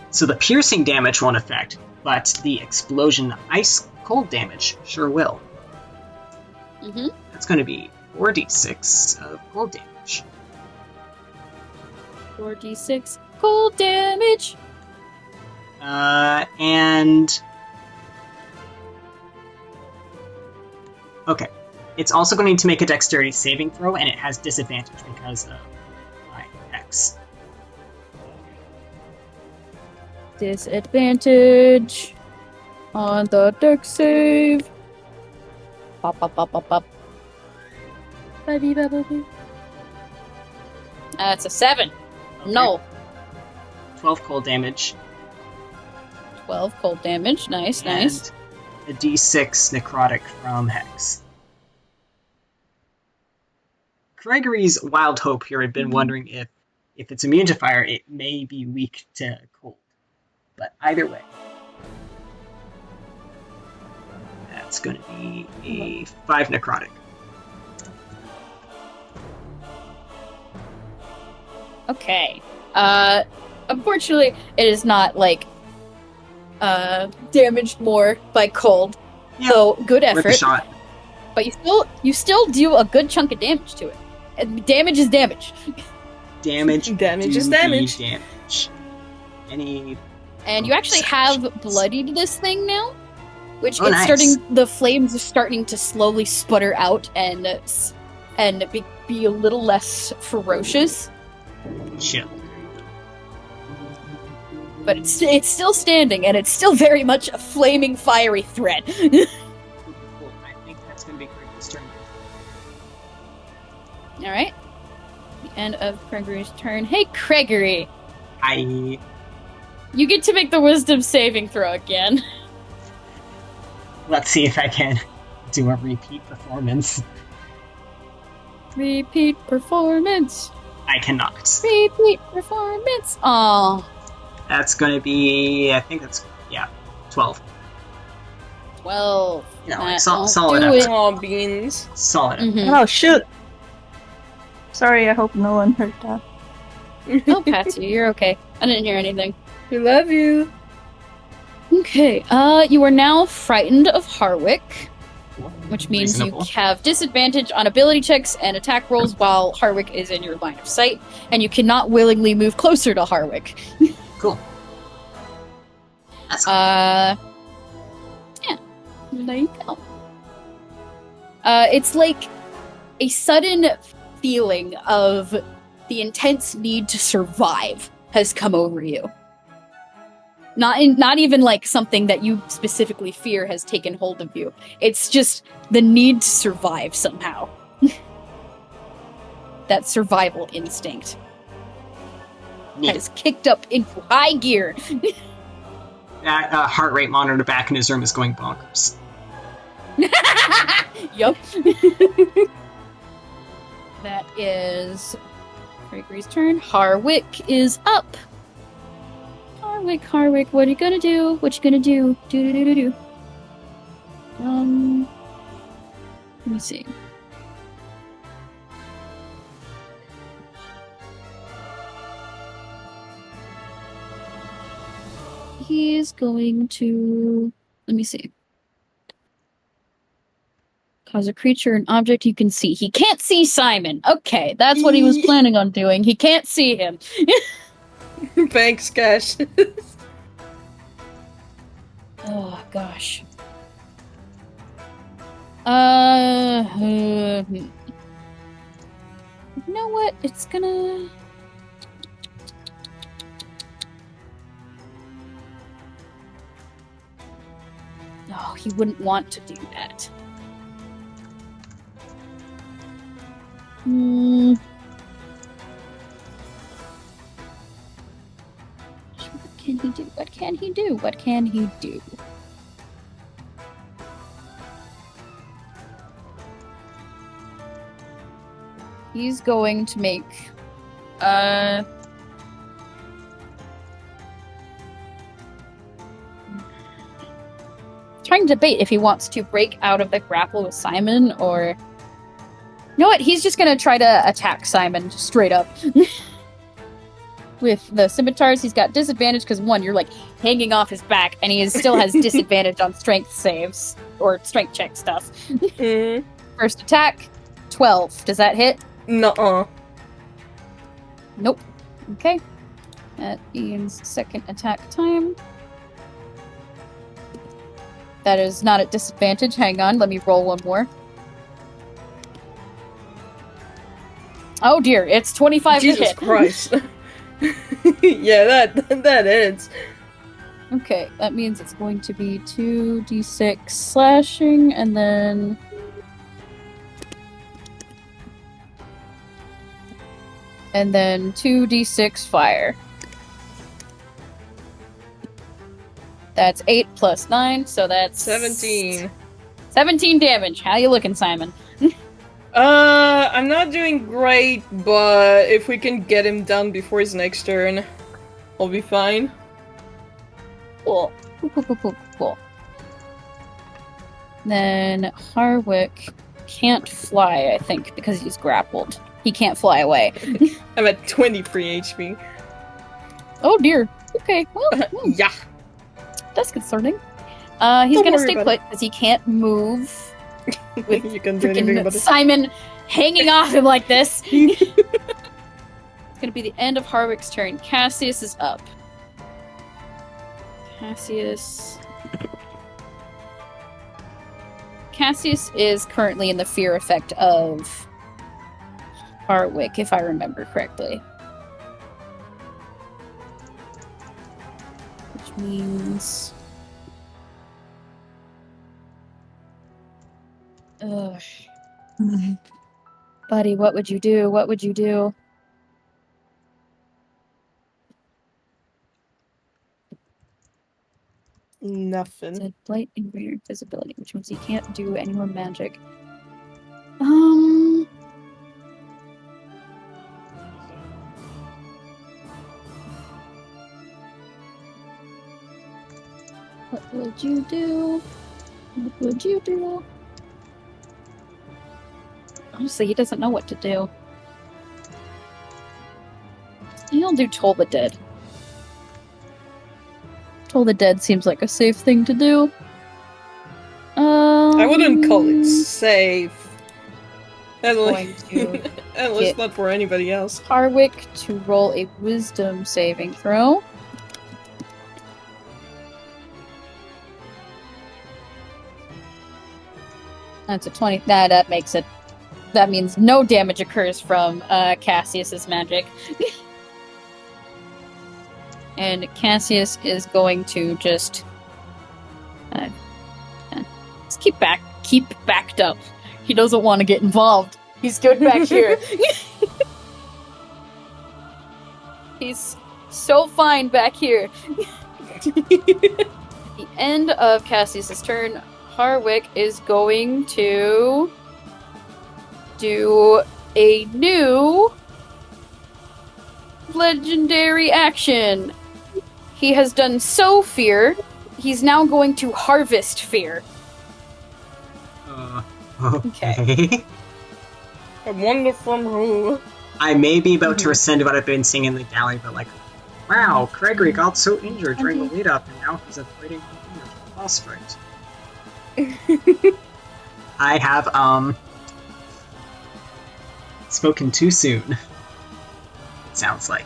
So the piercing damage won't affect, but the explosion ice cold damage sure will. Mm-hmm. That's going to be 4d6 of cold damage. 4d6 cold damage. And... Okay. It's also going to need to make a dexterity saving throw, and it has disadvantage because of my X. Disadvantage on the dex save. Pop, pop, pop, pop, pop. That's a 7. Okay. No. 12 cold damage. 12 cold damage. Nice, nice. And a d6 necrotic from Hex. Criagory's wild hope here had been wondering if it's immune to fire, it may be weak to cold. But either way, that's going to be a 5 necrotic. Okay. Unfortunately, it is not, damaged more by cold. Yeah, So, good worth a effort. shot. But you still do a good chunk of damage to it. And damage is damage. Damage. Damage do is damage. be damage. Any. And you actually have bloodied this thing now, which Oh, it's nice. the flames are starting to slowly sputter out and be a little less ferocious, Chill. but it's still standing and it's still very much a flaming fiery thread. Cool. I think that's going to be Criagory's turn. All right, the end of Criagory's turn. Hey, Criagory, you get to make the wisdom saving throw again. Let's see if I can do a repeat performance. Repeat performance. I cannot. Repeat performance. Oh, That's going to be, I think that's, 12. 12. No, That solid won't do effort. Aw, beans. Solid effort. Mhm. Oh shoot! Sorry, I hope no one heard that. Oh, Patsy, you're okay. I didn't hear anything. We love you. Okay, you are now frightened of Harwick, which means Reasonable. you have disadvantage on ability checks and attack rolls while Harwick is in your line of sight, and you cannot willingly move closer to Harwick. Cool. That's Yeah. There you go. It's like a sudden feeling of the intense need to survive has come over you. Not even like something that you specifically fear has taken hold of you. It's just the need to survive somehow. That survival instinct neat. has kicked up into high gear. That heart rate monitor back in his room is going bonkers. Yup. That is Gregory's turn. Harwick is up. Harwick, what are you gonna do? What you gonna do? Do. Let me see. He's going to... Let me see. Cause a creature, an object you can see. He can't see Simon. Okay, that's what he was planning on doing. He can't see him. Thanks, Cash. Oh, gosh. You know what? It's gonna... No, he wouldn't want to do that. What can he do? What can he do? What can he do? He's going to make trying to debate if he wants to break out of the grapple with Simon or... You know what? He's just gonna try to attack Simon just straight up. With the scimitars, he's got disadvantage because, one, you're like hanging off his back, and he still has disadvantage on strength saves or strength check stuff. First attack, 12. Does that hit? Nuh-uh. Nope. Okay. That means second attack time. That is not at disadvantage. Hang on, let me roll one more. Oh dear, it's 25 to Jesus hit. Christ. Yeah, that hits. Okay, that means it's going to be 2d6 slashing, and then... And then 2d6 fire. That's 8 plus 9, so that's... 17. 17 damage. How you looking, Simon? I'm not doing great, but if we can get him done before his next turn, I'll be fine. Cool. Cool. Then Harwick can't fly, I think, because he's grappled. He can't fly away. I'm at 23 HP. Oh dear. Okay, well, Yeah. that's concerning. He's Don't gonna worry stay about put because he can't move. With You can do anything about freaking it. Simon hanging off him like this. It's gonna be the end of Harwick's turn. Cassius is up. Cassius is currently in the fear effect of Harwick, if I remember correctly. Which means... Ugh. Buddy, what would you do? What would you do? Nothing. Said blight and greater invisibility, which means he can't do any more magic. What would you do? What would you do? Honestly, he doesn't know what to do. He'll do Toll the Dead. Toll the Dead seems like a safe thing to do. I wouldn't call it safe. At Going least, to at least not for anybody else. Harwick to roll a Wisdom saving throw. That's a 20. That makes it. That means no damage occurs from Cassius's magic. And Cassius is going to just keep backed up. He doesn't want to get involved. He's good back here. He's so fine back here. The end of Cassius's turn, Harwick is going to do a new legendary action. He has done Sow Fear. He's now going to Harvest Fear. Okay. I wonder from who. I may be about to rescind what I've been seeing in the galley, but like, wow, Criagory got so injured during the lead up, and now he's avoiding boss fight. I have spoken too soon. It sounds like.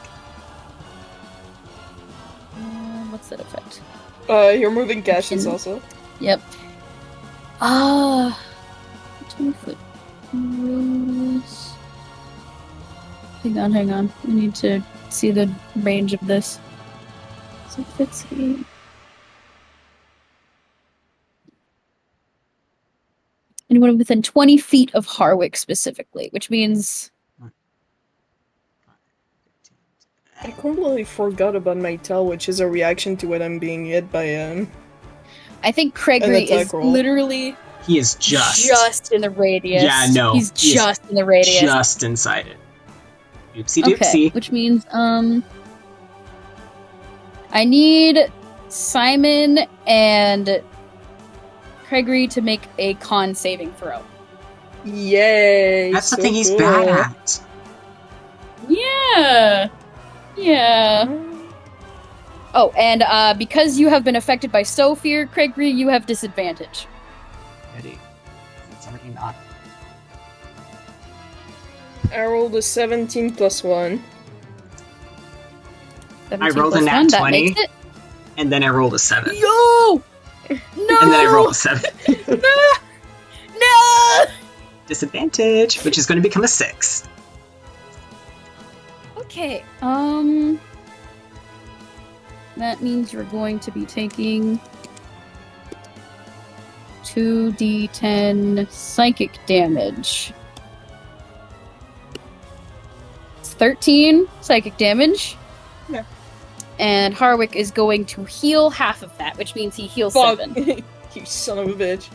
What's that effect? You're moving gashes also. Yep. 20 foot radius. Hang on. I need to see the range of this. So fits anyone within 20 feet of Harwick specifically, which means I completely forgot about my tell, which is a reaction to when I'm being hit by I think Criagory attack is roll. literally He is just in the radius. Yeah, no, He's he is just in the radius. just inside it. Oopsie Okay, doopsie. which means I need Simon and Criagory to make a con saving throw. Yay! That's the so thing he's cool. bad at. Yeah. Oh, and because you have been affected by Sophia, Criagory, you have disadvantage. Ready? It's already not. I rolled a 17 plus 1. 17 rolled a plus nat 1, that 20. makes it. And then I rolled a 7. Yo! No! And then I rolled a 7. No! Disadvantage, which is going to become a 6. Okay, that means you're going to be taking 2d10 psychic damage. It's 13 psychic damage. Yeah. And Harwick is going to heal half of that, which means he heals Fuck! 7. You son of a bitch.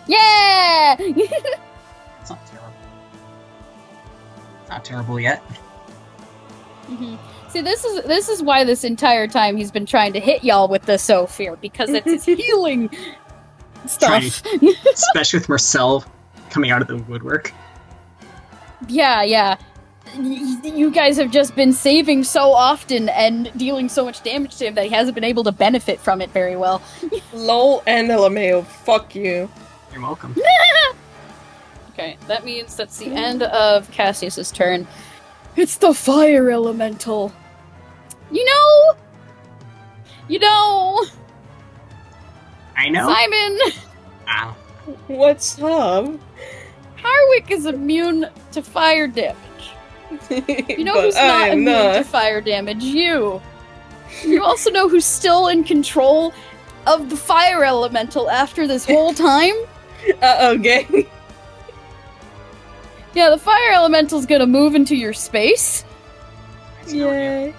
Yeah! It's not terrible. It's not terrible yet. See, this is why this entire time he's been trying to hit y'all with the Sophia, because it's his healing stuff. Especially with Mersel coming out of the woodwork. Yeah. You guys have just been saving so often and dealing so much damage to him that he hasn't been able to benefit from it very well. LOL and LMAO, fuck you. You're welcome. Okay, that means that's the end of Cassius's turn. It's the fire elemental. You know, I know. Simon, Ow. What's up? Harwick is immune to fire damage. You know But who's I not am immune to not. fire damage? You. You also know who's still in control of the fire elemental after this whole time? Okay. Yeah, the fire elemental's gonna move into your space. Yay.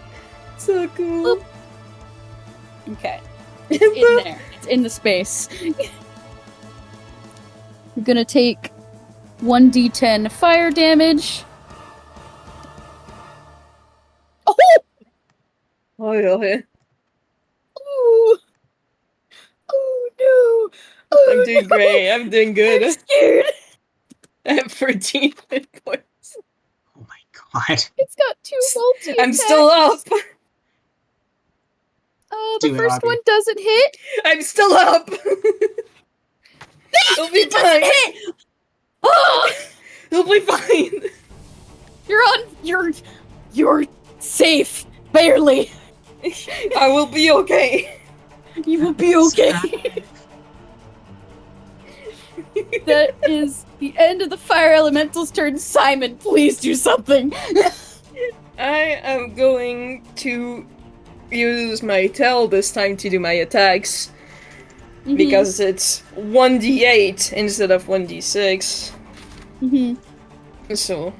So cool. Okay. It's in there. It's in the space. I'm gonna take 1d10 fire damage. Oh! Oh, yeah. Ooh! Oh no! Oh, I'm doing no. great. I'm doing I'm good. scared. I have 13 hit points. Oh my god. It's got 2 multi I'm still up. The Do it, first Abby. one doesn't hit. I'm still up. It'll be It doesn't fine. hit. Oh! It'll be fine. You're safe. Barely. I will be okay. You will be okay. That is the end of the fire elemental's turn. Simon, please do something. I am going to use my tail this time to do my attacks. Because it's 1d8 instead of 1d6. So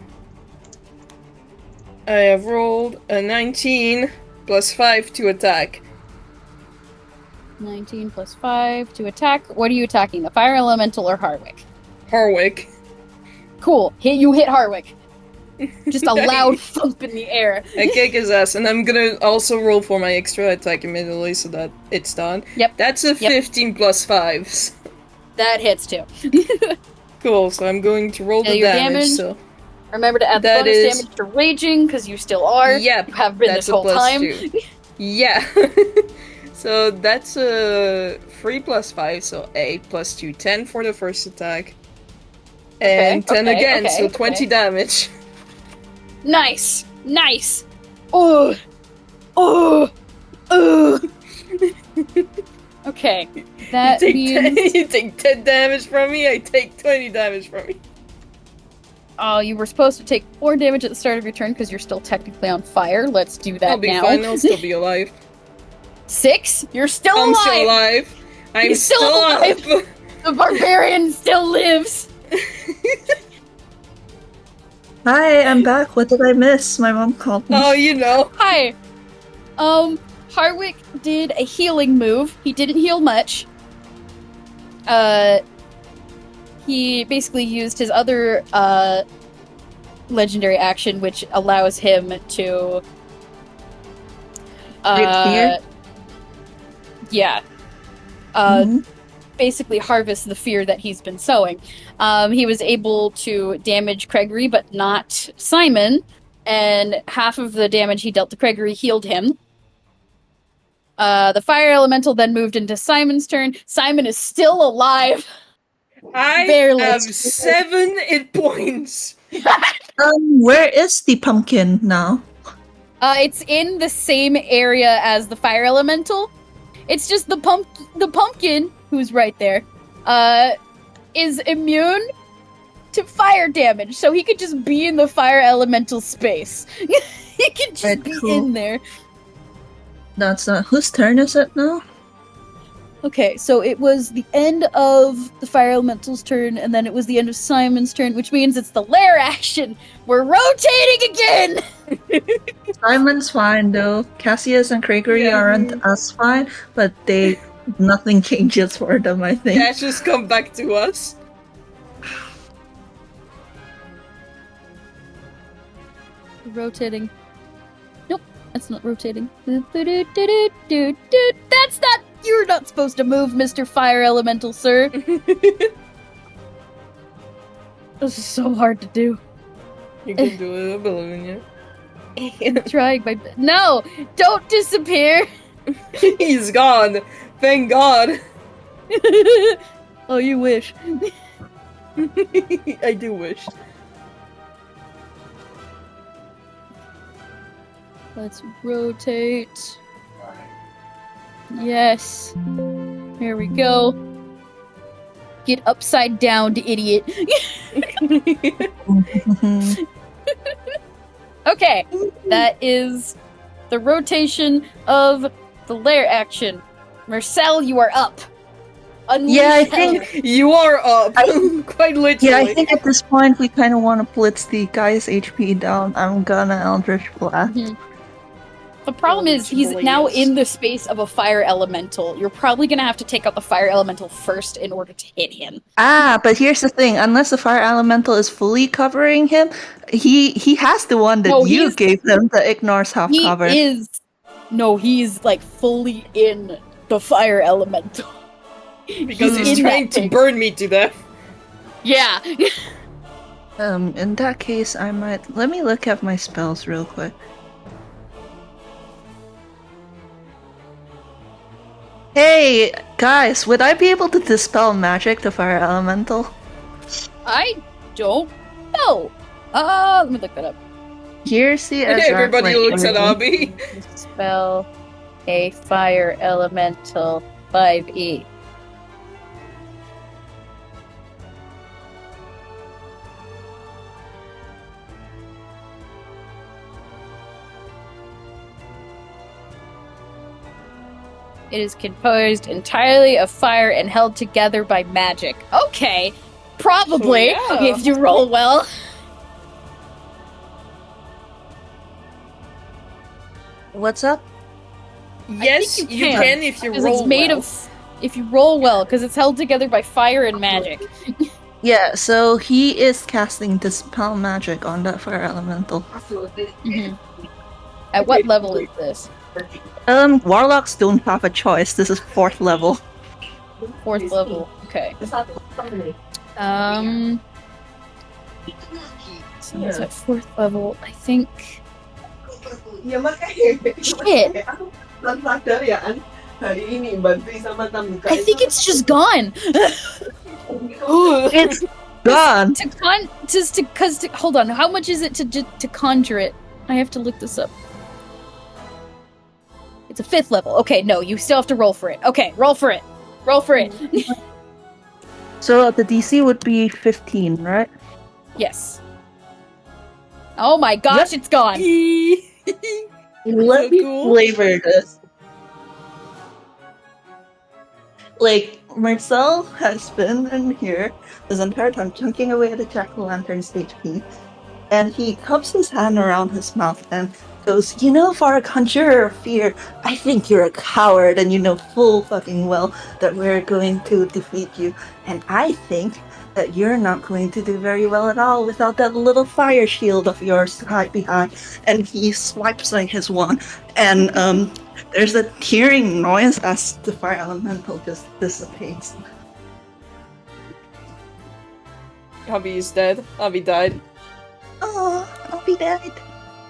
I have rolled a 19 plus 5 to attack. 19 plus 5 to attack. What are you attacking? The fire elemental or Harwick? Harwick. Cool. You hit Harwick. Just a loud thump in the air. I kick his ass, and I'm gonna also roll for my extra attack immediately so that it's done. Yep. That's a 15 plus 5. That hits too. Cool, so I'm going to roll And the your damage, damage? so... Remember to add the That bonus is- damage to raging, because you still are. Yep, You have been that's this whole a plus time. 2. Yeah. So that's a 3 plus 5, so 8 plus 2, 10 for the first attack. And 10 again, so 20 damage. Nice! Nice! Oh! Oh! Oh! Okay, that means... You take 10 damage from me, I take 20 damage from me. Oh, you were supposed to take 4 damage at the start of your turn because you're still technically on fire. Let's do that I'll be now. fine, I'll still be alive. 6? You're still I'm alive! still alive. I'm He's still still alive. up. The barbarian still lives. Hi, I'm back. What did I miss? My mom called me. Oh, you know. Hi. Hardwick did a healing move. He didn't heal much. He basically used his other legendary action, which allows him to Fear? Yeah. Mhm. Basically harvest the fear that he's been sowing. He was able to damage Criagory, but not Simon, and half of the damage he dealt to Criagory healed him. The fire elemental then moved into Simon's turn. Simon is still alive. I Barely. have 7 hit points. Where is the pumpkin now? It's in the same area as the fire elemental. It's just the pumpkin, who's right there, is immune to fire damage, so he could just be in the fire elemental space. He could just Right, be cool. in there. That's not. Whose turn is it now? Okay, so it was the end of the fire elemental's turn, and then it was the end of Simon's turn, which means it's the lair action. We're rotating again. Simon's fine though. Cassius and Criagory aren't as fine, but nothing changes for them, I think. Yeah, just come back to us. Rotating. Nope, that's not rotating. That's not. You're not supposed to move, Mr. Fire Elemental, sir. This is so hard to do. You can do it, I believe in you. I'm trying my best. No! Don't disappear! He's gone. Thank God. Oh, you wish. I do wish. Let's rotate. Yes. Here we go. Get upside down, idiot. Okay, that is the rotation of the lair action. Mersel, you are up. Unleash Yeah, I hell. think- You are up. Quite literally. Yeah, I think at this point we kind of want to blitz the guy's HP down. I'm gonna Eldritch Blast. Mhm. The problem is he's Eldritch now Blaze. in the space of a fire elemental. You're probably gonna have to take out the fire elemental first in order to hit him. Ah, but here's the thing: unless the fire elemental is fully covering him, he has the one that No, you he's- gave him that ignores half He cover. is. No, he's like fully in the fire elemental. Because He's he's in trying that to thing. burn me to death. Yeah. In that case, I might let me look at my spells real quick. Hey guys, would I be able to dispel magic to fire elemental? I don't know. Let me look that up. Here's the exact Everybody looks at language. Abby. Spell a fire elemental 5e. It is composed entirely of fire and held together by magic. Okay, probably, So, yeah. if you roll well. What's up? Yes, think you you can, can, if you Because roll it's made well. of... If you roll well, because it's held together by fire and magic. Yeah, so he is casting dispel magic on that fire elemental. Mhm. At what level is this? Warlocks don't have a choice. This is 4th level. 4th level. Okay. So it's at 4th level. I think. Shit. I think it's just gone. It's gone. Hold on. How much is it to conjure it? I have to look this up. It's a 5th level. Okay, no, you still have to roll for it. Okay, roll for it. Roll for it. So the DC would be 15, right? Yes. Oh my gosh, it's gone. Let So me cool. flavor this. Like, Mersel has been in here this entire time, chunking away at the jack-o'-lantern's HP, and he cups his hand around his mouth and goes, "You know, for a conjurer of fear, I think you're a coward, and you know full fucking well that we're going to defeat you, and I think that you're not going to do very well at all without that little fire shield of yours to hide behind." And he swipes like his wand, and there's a tearing noise as the fire elemental just dissipates. Abby is dead. Abby died. Oh, I'll be dead.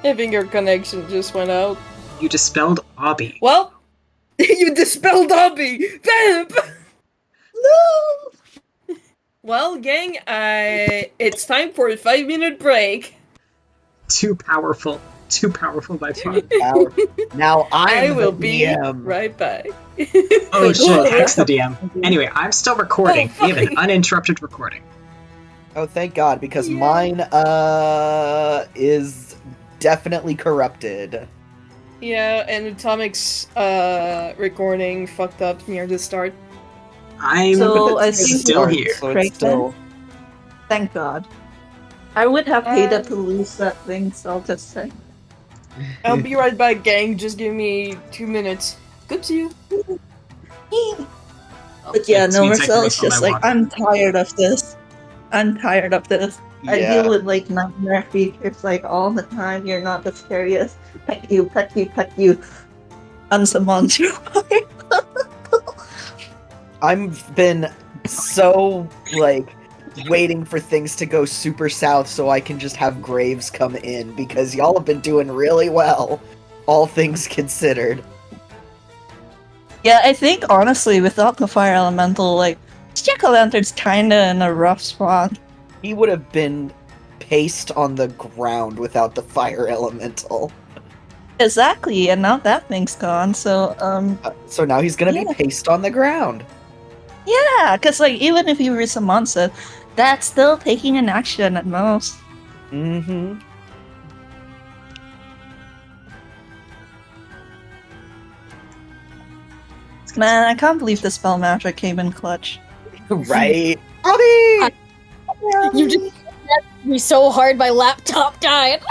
I think your connection just went out. You dispelled Abby. Well, you dispelled Abby! Vamp! No! Well, gang, it's time for a 5-minute break. Too powerful by far. Now I will the be DM. right back. Oh shit, Oh, Hex the DM. Anyway, I'm still recording. Oh, We have an fuck. uninterrupted recording. Oh, thank God, because Yeah. mine is definitely corrupted. Yeah, and Atomic's recording fucked up near the start. I'm So, I think still we're- here. So Kraken? it's still. Thank God. I would have hated to lose that thing, so I'll just say. I'll be right back, gang. Just give me 2 minutes. Good to you. But yeah, It no, means I can Mersel is refill just my like, water. I'm tired of this. I Yeah. deal with like nightmare features like all the time. You're not the scariest. Pet you. Unsummons you. I've been so, like, waiting for things to go super south so I can just have Graves come in, because y'all have been doing really well, all things considered. Yeah, I think honestly, without the fire elemental, like, Jack-o'-lantern's kinda in a rough spot. He would have been paced on the ground without the fire elemental. Exactly, and now that thing's gone, so, So now he's gonna Yeah. be paced on the ground. yeah, because, like, even if you resummons it, that's still taking an action at most. Mm-hmm. Man, I can't believe the spell magic came in clutch. Right? Abby! You just me so hard my laptop died.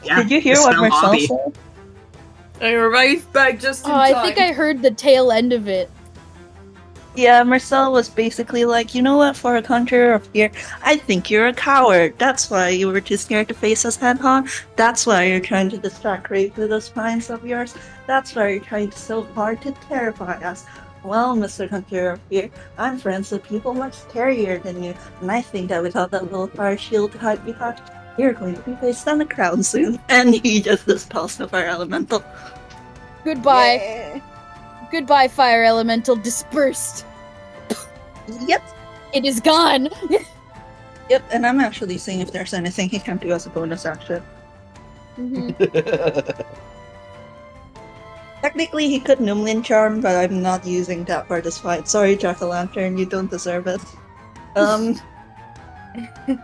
Yeah, Did you hear what dispel Mersel Abby. said? I arrived back just in Oh, time. I think I heard the tail end of it. Yeah, Mersel was basically like, you know what, for a conjurer of fear, I think you're a coward. That's why you were too scared to face us head on. That's why you're trying to distract Graves with those spines of yours. That's why you're trying so hard to terrify us. Well, Mr. Conjurer of Fear, I'm friends with people much scarier than you, and I think that without that little fire shield to hide behind, you're going to be faced on the crown soon. And he just dispels the fire elemental. Goodbye. Goodbye, fire elemental dispersed. Yep. It is gone. Yep, and I'm actually seeing if there's anything he can do as a bonus action. Technically, he could Numlin Charm, but I'm not using that for this fight. Sorry, Jack-o'-lantern, you don't deserve it.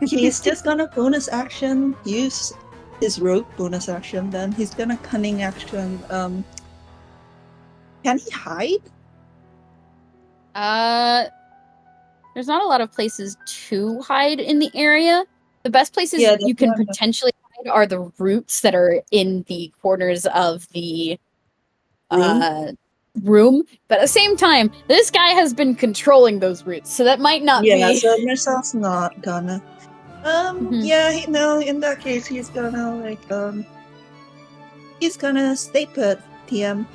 He's just gonna bonus action, use his rogue bonus action, then he's gonna cunning action, can he hide? There's not a lot of places to hide in the area. The best places Yeah, you that's can what I'm- potentially hide are the roots that are in the corners of the room. But at the same time, this guy has been controlling those roots, so that might not Yeah, be. so Mersel's not gonna. Mhm. Yeah, no, in that case, he's gonna, like, he's gonna stay put, TM.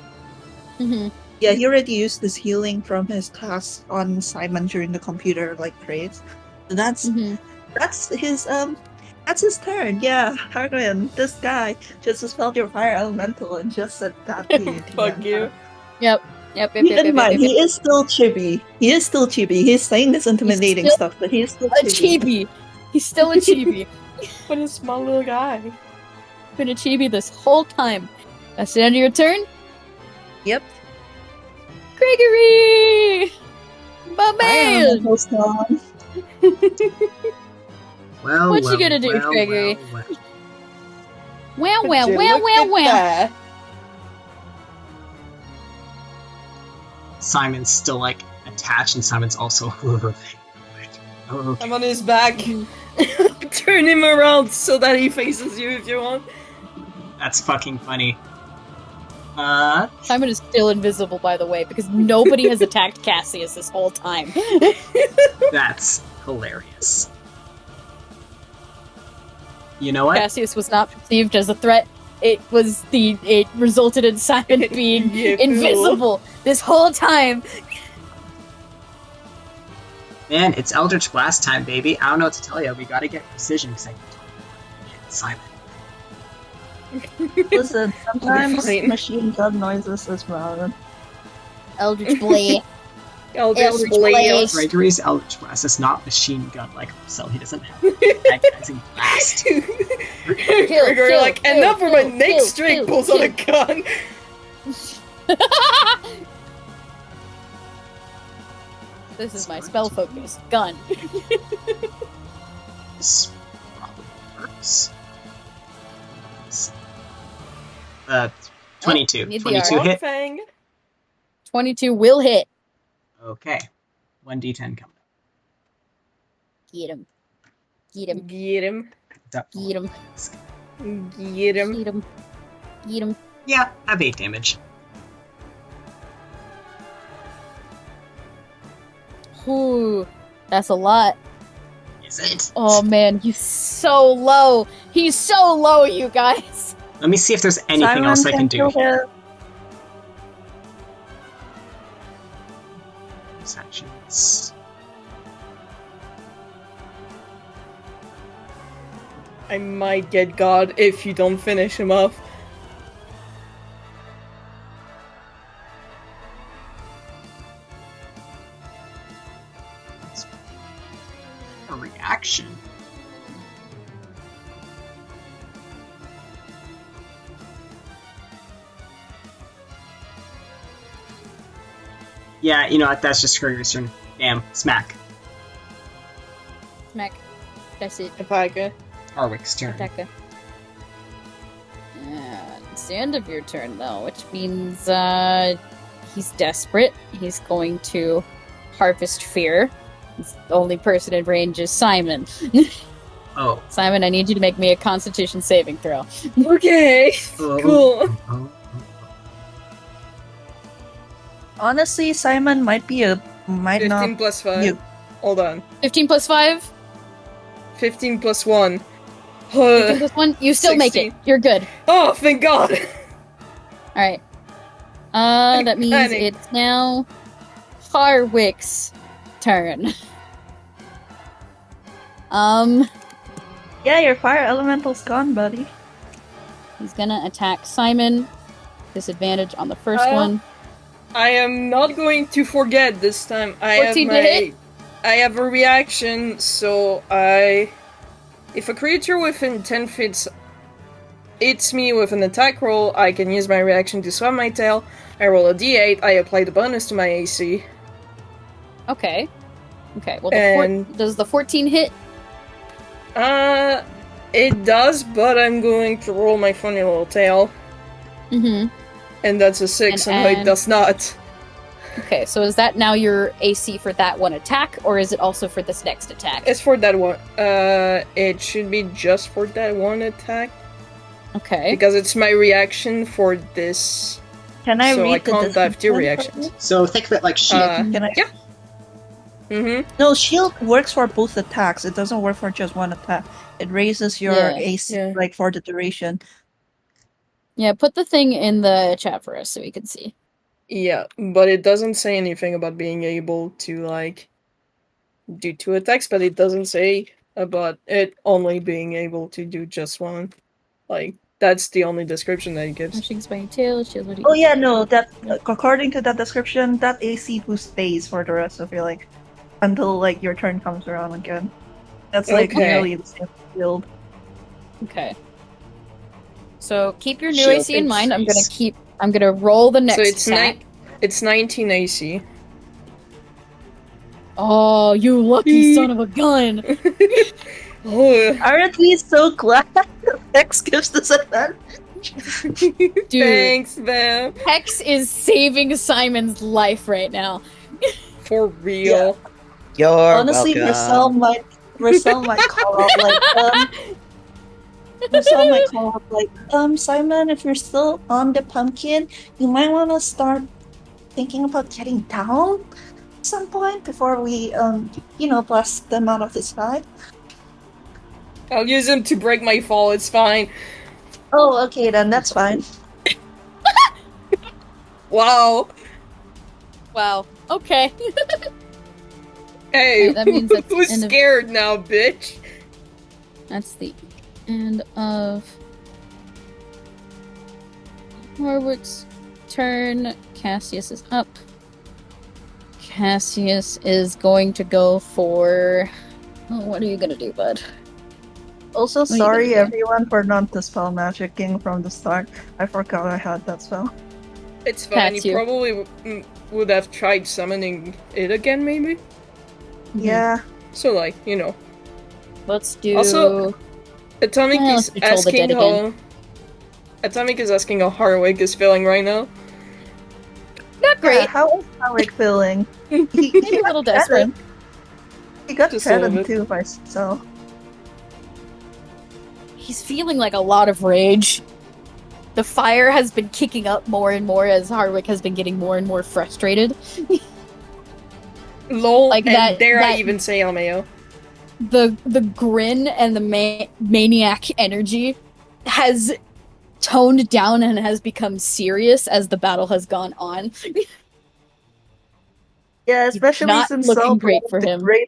Mhm. Yeah, he already used this healing from his task on Simon during the computer, like, trades. So that's Mhm. that's his turn. Yeah, Hargren, this guy just dispelled your fire elemental and just said that to you. Fuck you. Yep. Keep in mind, he is still chibi. He's saying this intimidating still stuff, but he is still A chibi. chibi. He's still a chibi. What a small little guy. Been a chibi this whole time. That's the end of your turn? Yep. Criagory! My Fire man! elemental's gone. Well, What you well, gonna do, well, Criagory? well. Wow, wow, Would you wow, look wow, at wow. that? Simon's still like attached, and Simon's also. Oh, I'm on his back. Turn him around so that he faces you if you want. that's fucking funny. Simon is still invisible, by the way, because nobody has attacked Cassius this whole time. That's hilarious. You know what? Cassius was not perceived as a threat. It resulted in Simon being Yeah, invisible this whole time. Man, it's Eldritch Blast time, baby. I don't know what to tell you. We gotta get precision because I can talk about Simon. Listen, sometimes Fine. machine gun noises is relevant. Eldritch Blade. Eldritch Blade. Blade. Gregory's Eldritch Blast is not machine gun like Mersel. He doesn't have agonizing blast. Criagory, like, and now for my next drink, pulls out a gun. This is my spell focus. Gun. This probably works. 22. need the 22 arrow. hit. Fang. 22 will hit. Okay. 1d10 coming up. Get him. Get him. Get him. Get him. Get him. Get him. Get him. Yeah, I have 8 damage. Ooh, that's a lot. Is it? Oh man, he's so low. He's so low, you guys. Let me see if there's anything Simon else I can do kill here. him. Actions. I might get God if you don't finish him off. A reaction. Yeah, you know what? That's just Criagory's turn. Damn, smack. Smack. That's it. Attacker. Harwick's turn. Attacker. It's the end of your turn, though, which means he's desperate. He's going to harvest fear. The only person in range is Simon. Oh. Simon, I need you to make me a Constitution saving throw. Okay. Oh. Cool. Oh. Honestly, Simon might 15 not. plus 5. you- Hold on. 15 plus 5. 15 plus 1. 15 plus 1. You still make it. 16. You're good. Oh, thank God. Alright. That means Panic. it's now Harwick's turn. Yeah, your fire elemental's gone, buddy. He's gonna attack Simon. Disadvantage on the first Oh. one. I am not going to forget this time. I 14 to hit? have a reaction, so if a creature within 10 feet hits me with an attack roll, I can use my reaction to swap my tail. I roll a d8, I apply the bonus to my AC. Okay. Okay, well, And- does the 14 hit? It does, but I'm going to roll my funny little tail, Mm-hmm. and that's a 6, And and it add- does not. Okay, so is that now your AC for that one attack, or is it also for this next attack? It's for that one. It should be just for that one attack, Okay. because it's my reaction for this. Can I So read I the can't have two description? reactions. So think of it like shield. Can I? Yeah. Mm-hmm. No, shield works for both attacks. It doesn't work for just one attack. It raises your Yeah, AC yeah. like for the duration. Yeah, put the thing in the chat for us so we can see. Yeah, but it doesn't say anything about being able to, like, do 2 attacks, but it doesn't say about it only being able to do just one. Like, that's the only description that it gives. Slashings by your tail, shield what Oh yeah, no, that according to that description, that AC boost stays for the rest of your like until like your turn comes around again. That's like Okay. nearly the same shield. Okay. So keep your new Shield AC in mind. increase. I'm gonna roll the next So it's attack. It's 19 AC. Oh, you lucky son of a gun! Oh, Aren't we so glad X gives this advantage? Dude. Thanks, man. Hex is saving Simon's life right now. For real. You're Honestly, welcome. Marcel might call out like, Marcel might call out like, Simon, if you're still on the pumpkin, you might want to start thinking about getting down at some point before we, blast them out of the sky. I'll use him to break my fall, it's fine. Oh, okay, then that's fine. Wow. Wow. Okay. Hey, Right, that means that's who's the end of- scared now, bitch? That's the end of Warwick's turn. Cassius is up. Cassius is going to go for... Oh, what are you gonna do, bud? Also, are you sorry gonna do? everyone for not dispel magicking from the start. I forgot I had that spell. It's fine, That's you you. probably would have tried summoning it again, maybe? Yeah. So, like, you know. Let's do... Also, Atomic Well, is let's control the dead asking how... Atomic is asking how Harwick is feeling right now. Not great. Yeah, how is Howard feeling? Maybe a little desperate. He got Just a little threatened bit. too by so. He's feeling like a lot of rage. The fire has been kicking up more and more as Harwick has been getting more and more frustrated. Lol, Like and that- dare I that- even say LMAO. The grin and the maniac energy has toned down and has become serious as the battle has gone on. Yeah, especially Not since looking Saul great brought for up the him.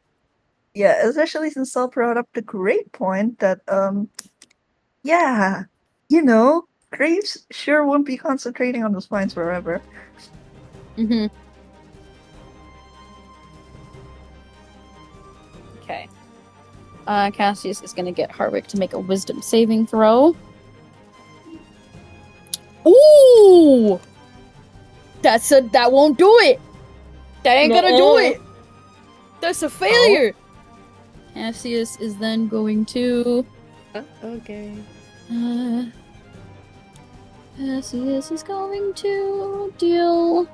Yeah, especially since Saul brought up the great point that Graves sure won't be concentrating on the spines forever. Mm-hmm. Okay. Cassius is gonna get Harwick to make a wisdom saving throw. Ooh! That won't do it! That ain't gonna do No. it! That's a failure! Cassius is then going to... Okay. Cassius is going to deal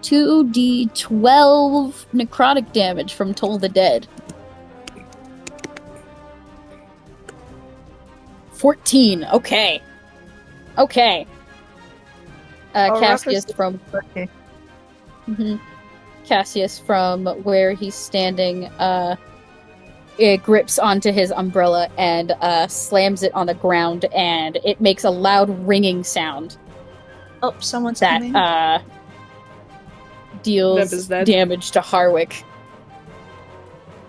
2d12 necrotic damage from Toll the Dead. 14. Okay. Okay. Cassius reference- from Okay. Cassius from where he's standing it grips onto his umbrella and slams it on the ground, and it makes a loud ringing sound Oh, someone's that coming. That deals is that. damage to Harwick.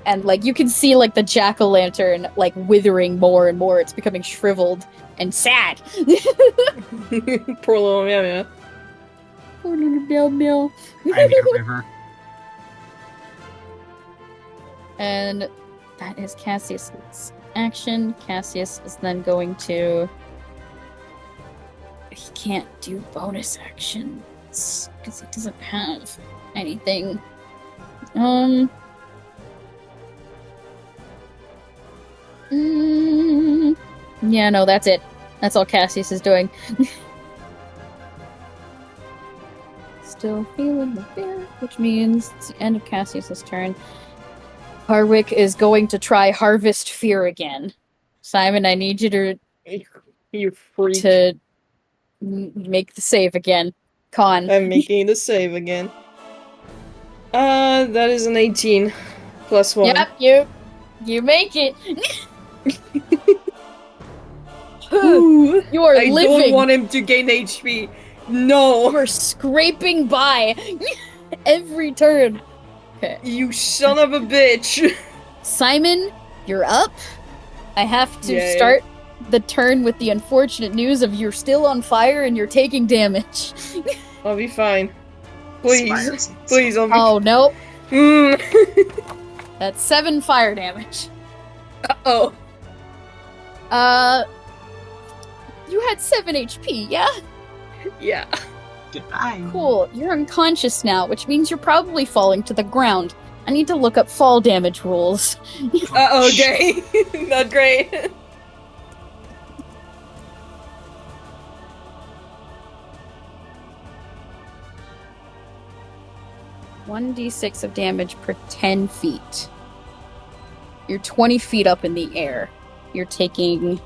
And like you can see like the jack-o'-lantern like withering more and more. It's becoming shriveled and sad. Poor little meow. Poor little Meow Meow. I'm your river. And that is Cassius's action. Cassius is then going to... He can't do bonus actions because he doesn't have anything. Yeah, no, that's it. That's all Cassius is doing. Still feeling the fear, which means it's the end of Cassius's turn. Harwick is going to try Harvest Fear again. Simon, I need you to You freak. make the save again. Con. I'm making the save again. That is an 18. Plus 1. Yep, you make it. Ooh, You are I don't living. want him to gain HP. No! You are scraping by every turn. Okay. You son of a bitch! Simon, you're up. I have to Yay. start the turn with the unfortunate news of you're still on fire and you're taking damage. I'll be fine. Please. Spires. Please, I'll be Oh, nope. Mm. That's 7 fire damage. Uh-oh. You had 7 HP, yeah? Yeah. Goodbye. Cool. You're unconscious now, which means you're probably falling to the ground. I need to look up fall damage rules. Uh-oh, okay. Not great. 1d6 of damage per 10 feet. You're 20 feet up in the air. You're taking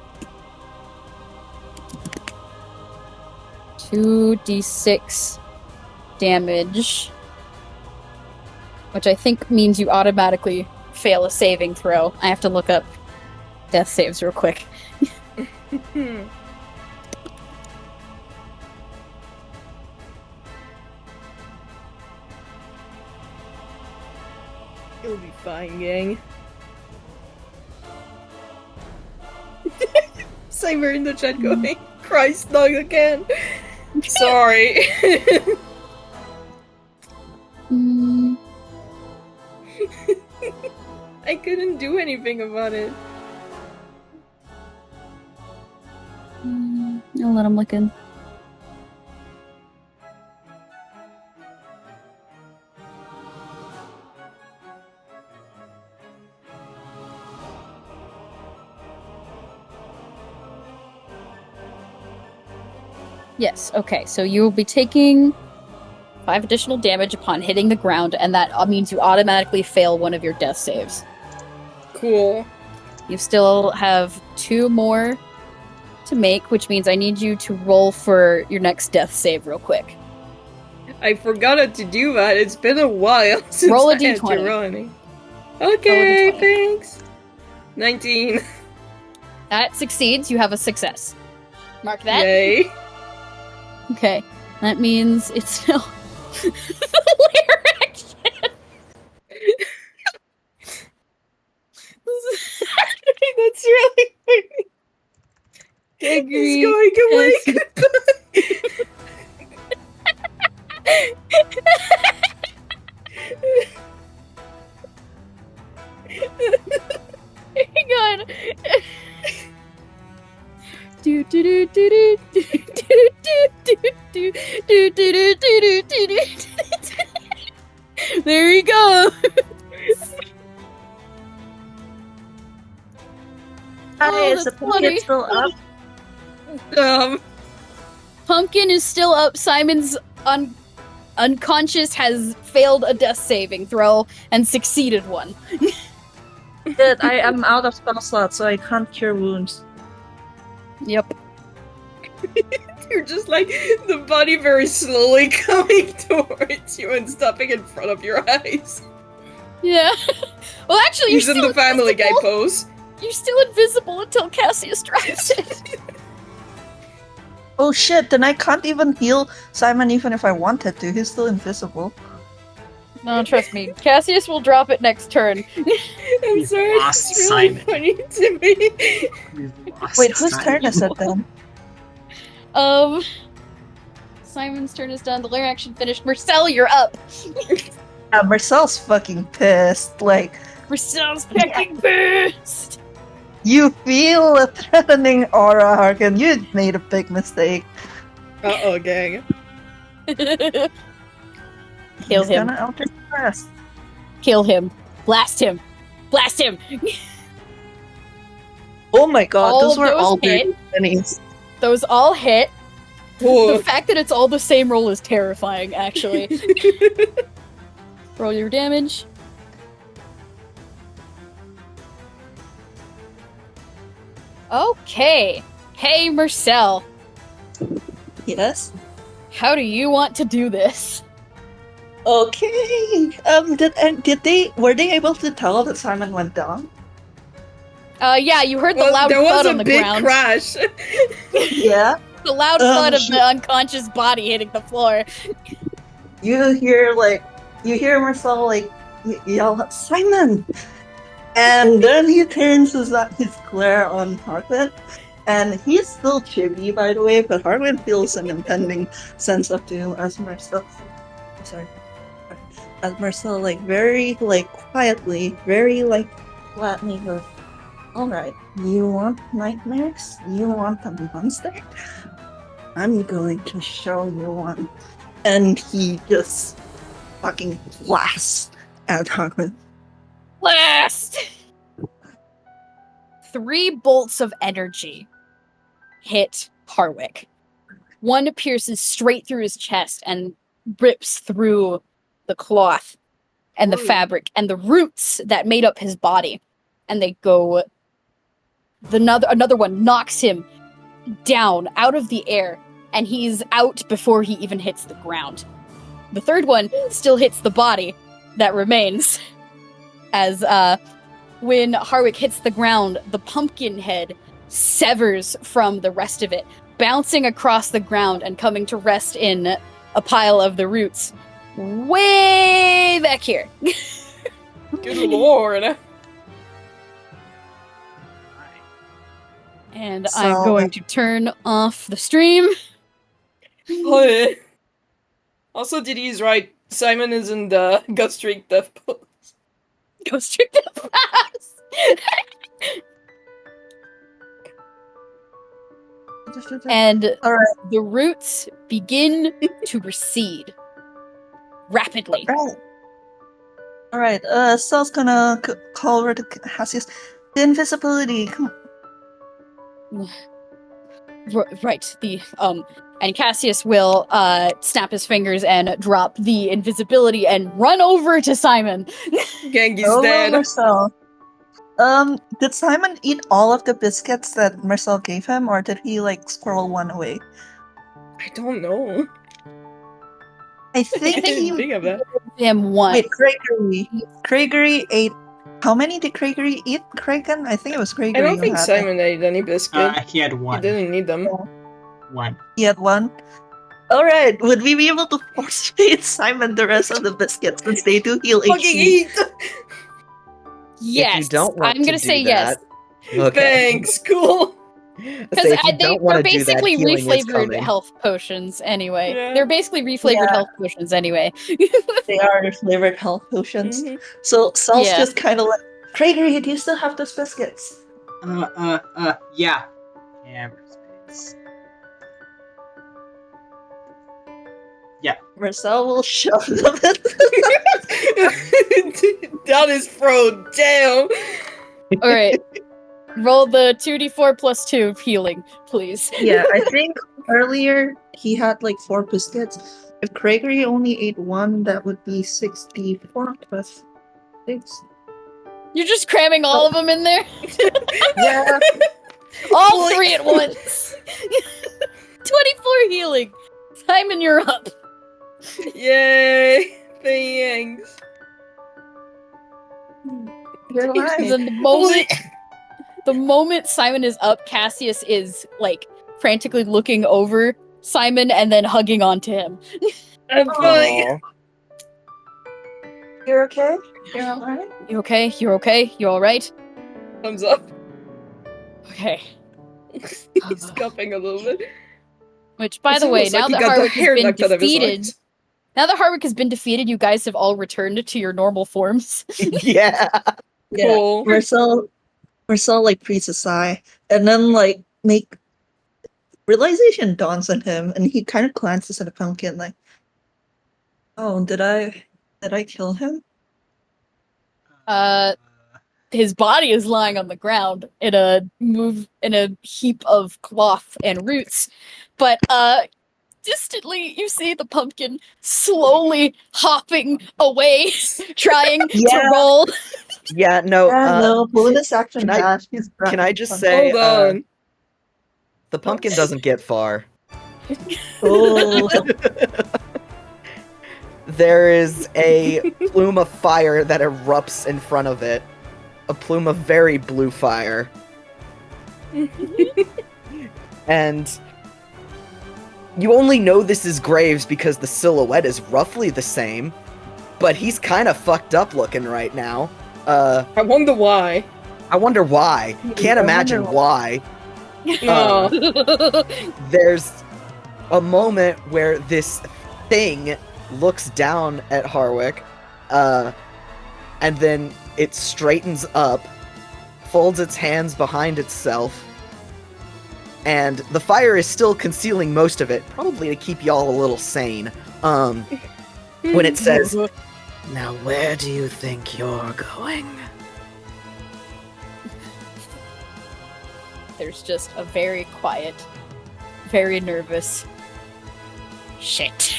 2d6 damage, which I think means you automatically fail a saving throw. I have to look up death saves real quick. You'll be fine, gang. Cyber in the chat going, Christ, not again. Sorry. I couldn't do anything about it. I'll let him look in. Yes, okay, so you will be taking 5 additional damage upon hitting the ground, and that means you automatically fail one of your death saves. Cool. You still have 2 more to make, which means I need you to roll for your next death save real quick. I forgot to do that. It's been a while since Roll a I had d20. to run. Okay, D20. thanks. 19. That succeeds, you have a success. Mark that. Yay. Okay, that means it's still the lair action. That's really funny. He's going away. Hang on. Do do do do do do do do do do do do do. There you go. Hi, is the that's pumpkin funny. still up? Pumpkin is still up. Simon's unconscious, has failed a death saving throw and succeeded one. Good, I am out of spell slots, so I can't cure wounds. Yep. You're just like the body very slowly coming towards you and stopping in front of your eyes. Yeah. Well, actually, you're He's in still the Family Guy invisible. pose. You're still invisible until Cassius drives it. Oh shit, then I can't even heal Simon even if I wanted to. He's still invisible. No, trust me. Cassius will drop it next turn. I'm We've sorry, lost it's really Simon. funny to me. We've lost Wait, whose Simon. turn is it then? Simon's turn is done. The lair action finished. Mersel, you're up. Marcel's fucking pissed. Like, Mercel's fucking pissed. you feel a threatening aura, Harkin. You made a big mistake. Uh-oh, gang. Kill He's him. gonna outspress. Kill him. Blast him. Blast him. Oh my god, All those of were those all hit. big pennies. Those all hit. Whoa. The fact that it's all the same roll is terrifying, actually. Roll your damage. Okay. Hey, Mersel. Yes? How do you want to do this? Okay. Were they able to tell that Simon went down? Yeah, you heard the Well, loud there was thud a on the big ground. crash. Yeah. The loud thud of shit. the unconscious body hitting the floor. You hear Marcel yell, Simon! And then he turns his glare on Harkin. And he's still chibi, by the way, but Harkin feels an impending sense of doom as Marcel very quietly, very flatly goes, alright, you want nightmares? You want a monster? I'm going to show you one. And he just fucking blasts at Harkin. Blast! 3 bolts of energy hit Harwick. One pierces straight through his chest and rips through the cloth and the Ooh. fabric and the roots that made up his body. And they go... Another one knocks him down out of the air, and he's out before he even hits the ground. The third one still hits the body that remains. As when Harwick hits the ground, the pumpkin head severs from the rest of it, bouncing across the ground and coming to rest in a pile of the roots way back here. Good lord. And So- I'm going to turn off the stream. Oh, also, did he's right. Simon is in the Ghost Streak Death Pose. Go straight to the pass. And All right. the roots begin to recede rapidly. Right. All right. Sal's gonna call over to Cassius. The invisibility. Right. And Cassius will snap his fingers and drop the invisibility and run over to Simon. Gengi's Over dead. Mersel. Did Simon eat all of the biscuits that Mersel gave him, or did he like squirrel one away? I don't know. I I think didn't he. think of that. Him one. Wait, Criagory. Criagory ate. How many did Criagory eat? Kraken? I think it was Criagory. I don't who think had Simon ate any biscuit. He had He one. didn't need them. One. He had one. All right. Would we be able to force feed Simon the rest of the biscuits since they do heal Fucking HP? eat! Yes. If you don't want I'm gonna to say do yes. that, okay. Thanks, cool. Because Say, if you don't they're wanna do that, basically healing is reflavored coming. health potions anyway. Yeah. They're basically reflavored Yeah. health potions anyway. They are flavored health potions. Mhm. So Sal's Yeah. just kind of like, Criagory, do you still have those biscuits? Yeah. Camera space. Mersel will shove them in. Down his throat, damn! Alright. Roll the 2d4 plus 2 of healing, please. Yeah, I think earlier he had like 4 biscuits. If Criagory only ate one, that would be 64 plus 6. You're just cramming all of them in there? Yeah. All 3 at once! 24 healing! Simon, you're up. Yay! Thanks. You're And right. then the moment Simon is up, Cassius is like frantically looking over Simon and then hugging onto him. I'm fine. Aw. You're okay? You're alright? You okay? You're okay? You alright? Thumbs up. Okay. He's cupping a little bit. Which, by It's the way, almost like now he that got the Harwick hair has been knocked out of his defeated, eyes. now that Harwick has been defeated, you guys have all returned to your normal forms. Yeah. Yeah. Cool. Mersel like breathes a sigh, and then like realization dawns on him, and he kind of glances at the pumpkin like, "Oh, did I kill him?" His body is lying on the ground in a heap of cloth and roots, but distantly you see the pumpkin slowly hopping away, trying to Yeah. roll. Yeah, no, no, bonus action can I- dash. He's can I just pumpkin. say, Hold on. the pumpkin doesn't get far. Oh, There is a plume of fire that erupts in front of it. A plume of very blue fire. And you only know this is Graves because the silhouette is roughly the same, but he's kind of fucked up looking right now. I wonder why. I wonder why. Can't I imagine wonder why. No. There's a moment where this thing looks down at Harwick, and then it straightens up, folds its hands behind itself, and the fire is still concealing most of it, probably to keep y'all a little sane. When it says, "Now where do you think you're going?" There's just a very quiet, very nervous shit.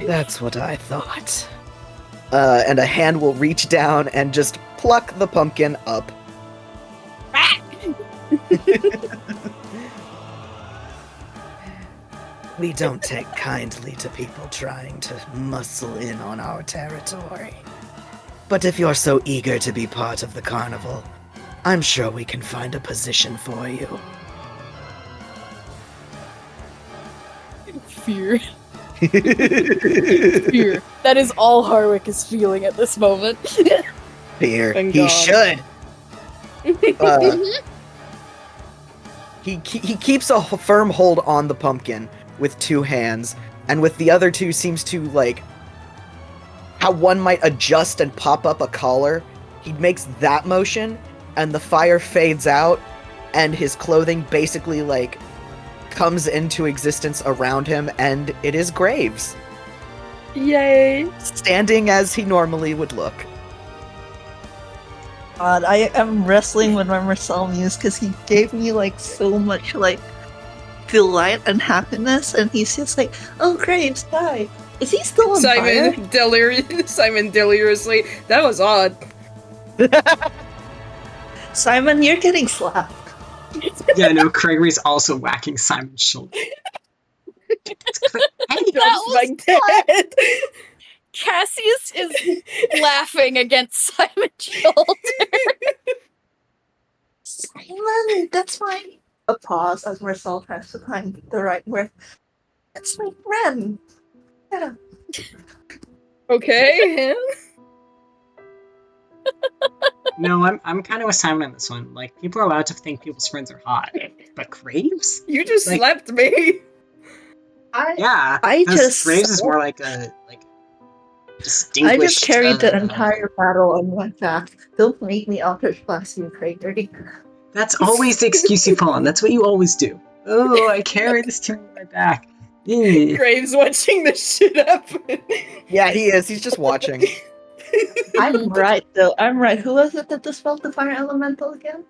That's what I thought. And a hand will reach down and just pluck the pumpkin up. We don't take kindly to people trying to muscle in on our territory. But if you're so eager to be part of the carnival, I'm sure we can find a position for you. Fear. Fear. That is all Harwick is feeling at this moment. Fear. Thank He God. should. He keeps a firm hold on the pumpkin with two hands, and with the other two seems to, like, how one might adjust and pop up a collar. He makes that motion, and the fire fades out, and his clothing basically, like, comes into existence around him, and it is Graves, Yay! standing as he normally would look. God, I am wrestling with my Mersel muse because he gave me like so much like delight and happiness, and he's just like, "Oh, Graves, die." Is he still on fire? Simon deliriously. That was odd. Simon, you're getting slapped. Yeah, no, Criagory's also whacking Simon's shoulder. That was dead. Cassius is laughing against Simon's shoulder. Simon, that's fine. A pause as Mersel tries to find the right word. That's my friend. Yeah. Okay. No, I'm kind of with Simon on this one. Like, people are allowed to think people's friends are hot, but Graves? You just Like- slapped me. Yeah, I 'cause just- Graves is more like a distinguished. I just carried the entire battle on my back. Don't make me outclass you, Criagory. That's always the excuse you pull on. That's what you always do. Oh, I carry this team on my back. Yeah. Graves watching this shit happen. Yeah, he is. He's just watching. I'm right, though. I'm right. Who was it that dispelled the fire elemental again?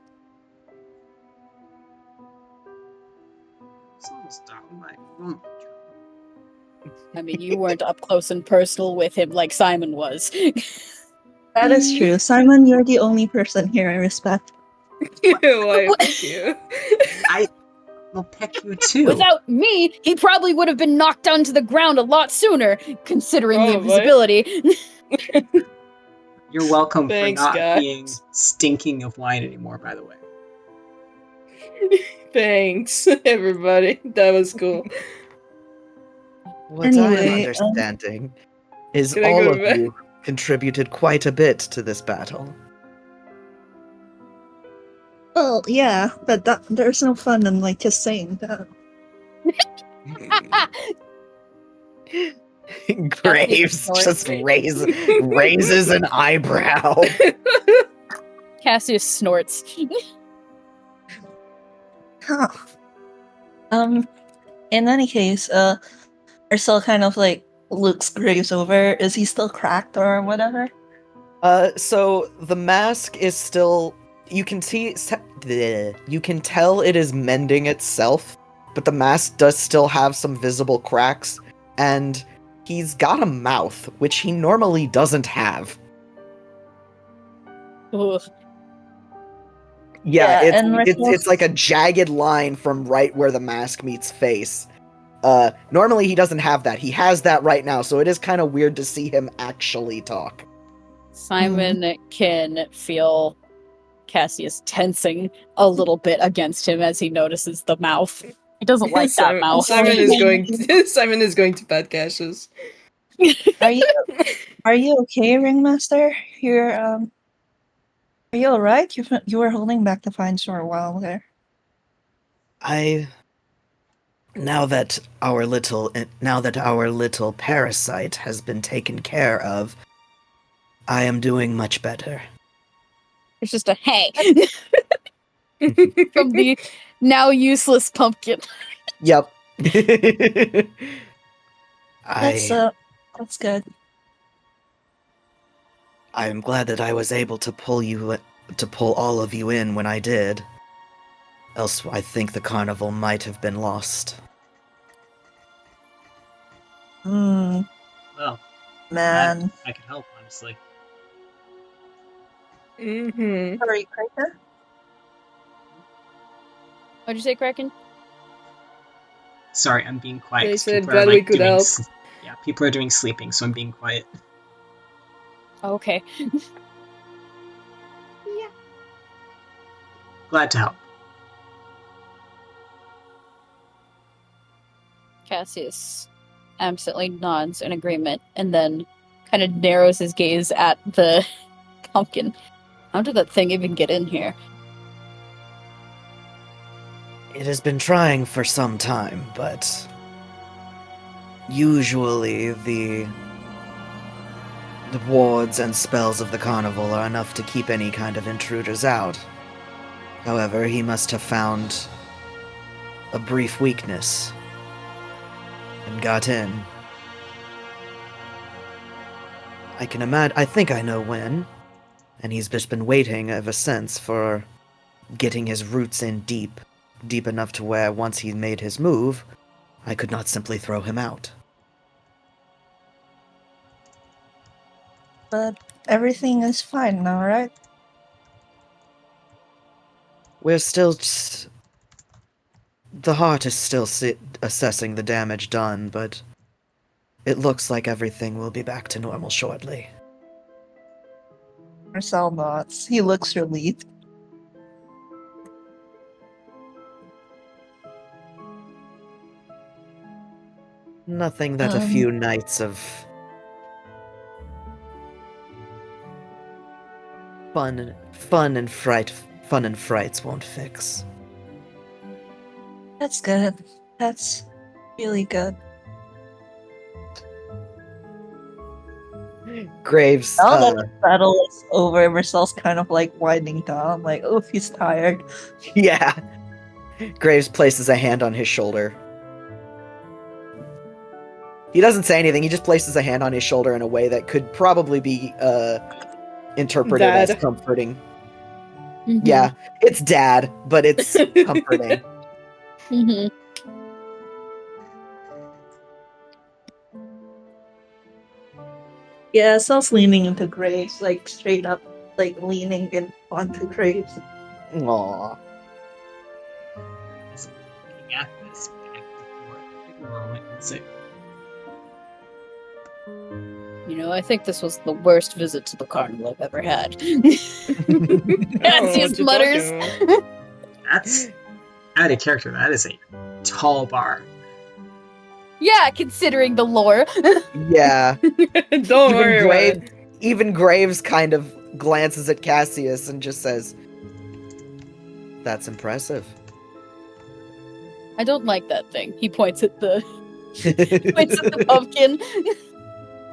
It's almost down my room. I mean, you weren't up close and personal with him like Simon was. That is true. Simon, you're the only person here I respect. Why, thank you. I'll pick you too. Without me, he probably would have been knocked down to the ground a lot sooner, considering the Probably. invisibility. You're welcome Thanks, for not guys. being stinking of wine anymore, by the way. Thanks, everybody. That was cool. What I'm Anyway, understanding is Can I all go of back? you contributed quite a bit to this battle. Well, yeah, but there's no fun in like just saying that. Graves just raises an eyebrow. Cassius snorts. Huh. In any case, Mersel kind of like looks Graves over. Is he still cracked or whatever? So the mask is still. You can tell it is mending itself, but the mask does still have some visible cracks, and he's got a mouth, which he normally doesn't have. Ugh. Yeah, Yeah, and it's like a jagged line from right where the mask meets face. Normally he doesn't have that. He has that right now, so it is kind of weird to see him actually talk. Simon can feel Cassius tensing a little bit against him as he notices the mouth. He doesn't like that mouth. Simon is going to bad caches. Are you okay, Ringmaster? Are you alright? You were holding back the vines for a while there. Now that our little parasite has been taken care of, I am doing much better. It's just a hey from the now useless pumpkin. Yep. That's that's good. I'm glad that I was able to pull all of you in when I did. Else, I think the carnival might have been lost. Hmm, Well, man. I could help, honestly. Mm-hmm. Sorry, Kraken? What'd you say, Kraken? Sorry, I'm being quiet. They 'Cause said people glad are, we like, could doing help. Yeah, people are doing sleeping, so I'm being quiet. Okay. Glad to help. Cassius absently nods in agreement and then kind of narrows his gaze at the pumpkin. How did that thing even get in here? It has been trying for some time, but usually the wards and spells of the carnival are enough to keep any kind of intruders out. However, he must have found a brief weakness and got in. I think I know when, and he's just been waiting ever since for getting his roots in deep enough to where once he made his move, I could not simply throw him out. But everything is fine now, right? We're still the heart is still assessing the damage done, but it looks like everything will be back to normal shortly. Mersel nods. He looks relieved. Nothing that a Um. few nights of fun and frights won't fix. That's good. That's really good. Graves, Now that the battle is over, Mercel's kind of like winding down, like, oh, he's tired. yeah. Graves places a hand on his shoulder. He doesn't say anything, he just places a hand on his shoulder in a way that could probably be interpreted as Dad. comforting. Mm-hmm. Yeah, it's dad, but it's comforting. Mm-hmm. Yeah, Sel's leaning into Graves, like straight up, like leaning in onto Graves. Aww. Just looking at this back and forth. Roll it and say, You know, I think this was the worst visit to the carnival I've ever had. I don't know Cassius what you're mutters. talking about. That's out of character. That is a tall bar. Yeah, considering the lore. Yeah. Don't worry about it. Even Graves kind of glances at Cassius and just says, "That's impressive." I don't like that thing. He points at the pumpkin.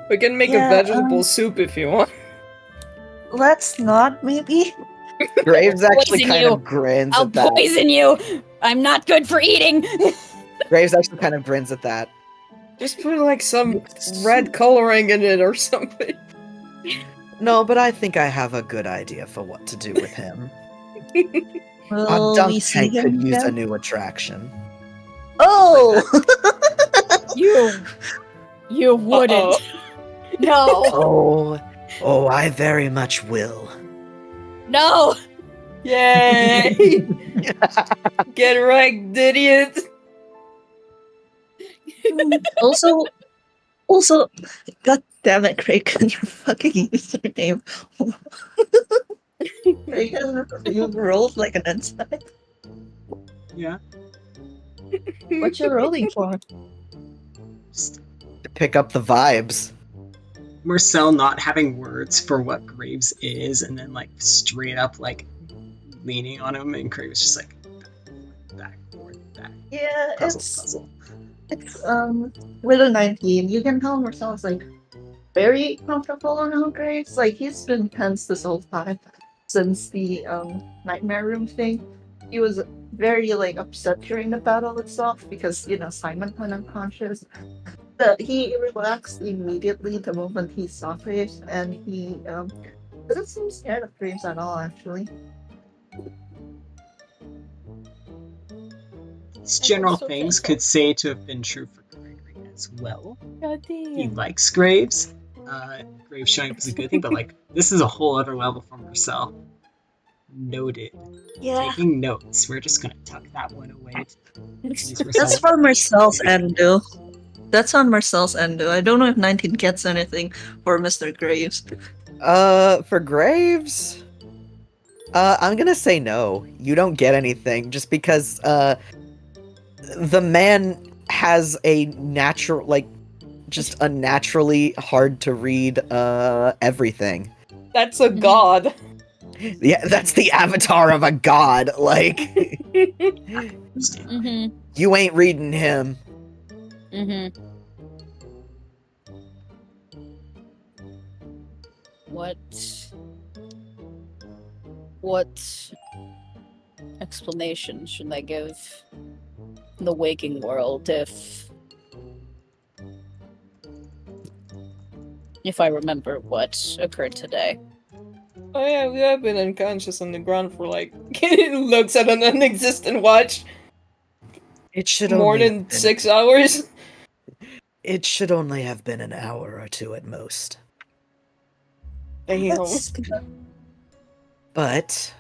We can make Yeah, a vegetable soup if you want. Let's not, maybe? Graves actually Poison kind you. of grins I'll at that. poison you. I'm not good for eating. Graves actually kind of grins at that. Just put like some red coloring in it or something. No, but I think I have a good idea for what to do with him. Our Will dunk we see tank him could use a again? new attraction. Oh! You wouldn't. No. Oh, I very much will. No. Yay! Get wrecked, idiot! also, god damn it, Kraken, your fucking username. Kraken, you rolled like an inside. Yeah. What you rolling for? Just To pick up the vibes. Mersel not having words for what Graves is, and then like straight up like leaning on him, and Graves just like back, forward, back, Yeah, puzzle. it's with a 19, you can tell Marcel's like very comfortable on how Graves. Like he's been tense this whole time since the nightmare room thing. He was very like upset during the battle itself because Simon went unconscious. He relaxed immediately the moment he saw Graves, and he doesn't seem scared of Graves at all, actually. These I general hope so, things Phantom. could say to have been true for Criagory as well. God He damn. likes Graves. Graves showing up is a good thing, but like this is a whole other level for Mersel. Noted. Yeah. Taking notes. We're just gonna tuck that one away. Use That's Mersel. for Marcel's end, though. That's on Marcel's end, though. I don't know if 19 gets anything for Mr. Graves. For Graves, I'm gonna say no. You don't get anything just because the man has a natural, like, just a naturally hard to read everything. That's a god. Yeah, that's the avatar of a god. Like, Mm-hmm. you ain't reading him. Mm-hmm. What explanation should I give the waking world if I remember what occurred today? Oh yeah, we have been unconscious on the ground for like looks at an non-existent watch. It should More only than have been, 6 hours. It should only have been an hour or two at most. Damn. But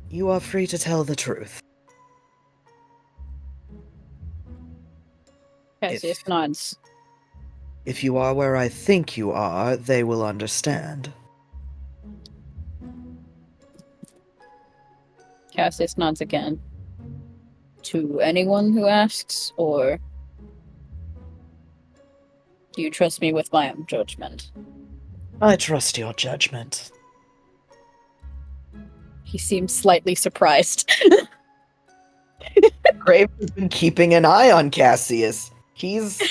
you are free to tell the truth. Cassius nods. If you are where I think you are, they will understand. Cassius nods again. To anyone who asks, or do you trust me with my own judgment? I trust your judgment. He seems slightly surprised. Graves has been keeping an eye on Cassius. He's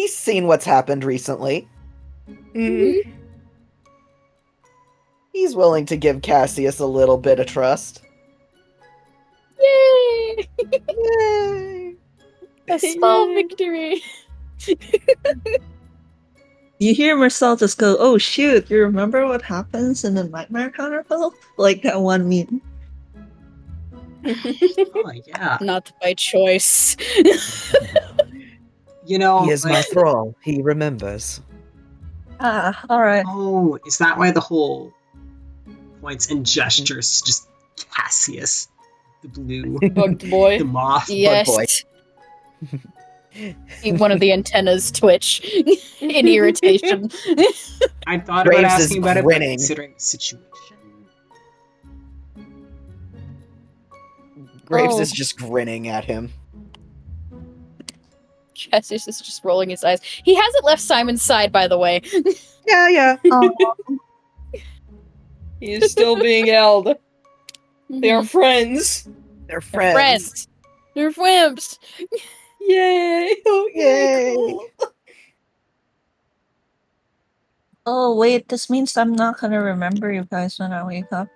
seen what's happened recently. Mhm. He's willing to give Cassius a little bit of trust. Yay! Yay! A small Yay. victory! You hear Marcel just go, "Oh shoot, you remember what happens in the Nightmare Counterpart?" Like that one meme. Oh yeah. Not by choice. You know, He is my like, thrall. He remembers. Ah, alright. oh, is that why the whole points and gestures just Cassius, the blue, Bugged boy. the moth? Yes. boy. See one of the antennas twitch in irritation. I thought Graves about is asking about it, but grinning. considering the situation. Graves Oh. is just grinning at him. Cassius is just rolling his eyes. He hasn't left Simon's side, by the way. Yeah. Oh, He is still being held. They are friends. They're They're friends. friends. They're wimps. Yay! Oh, Yay! cool. oh wait, this means I'm not gonna remember you guys when I wake up.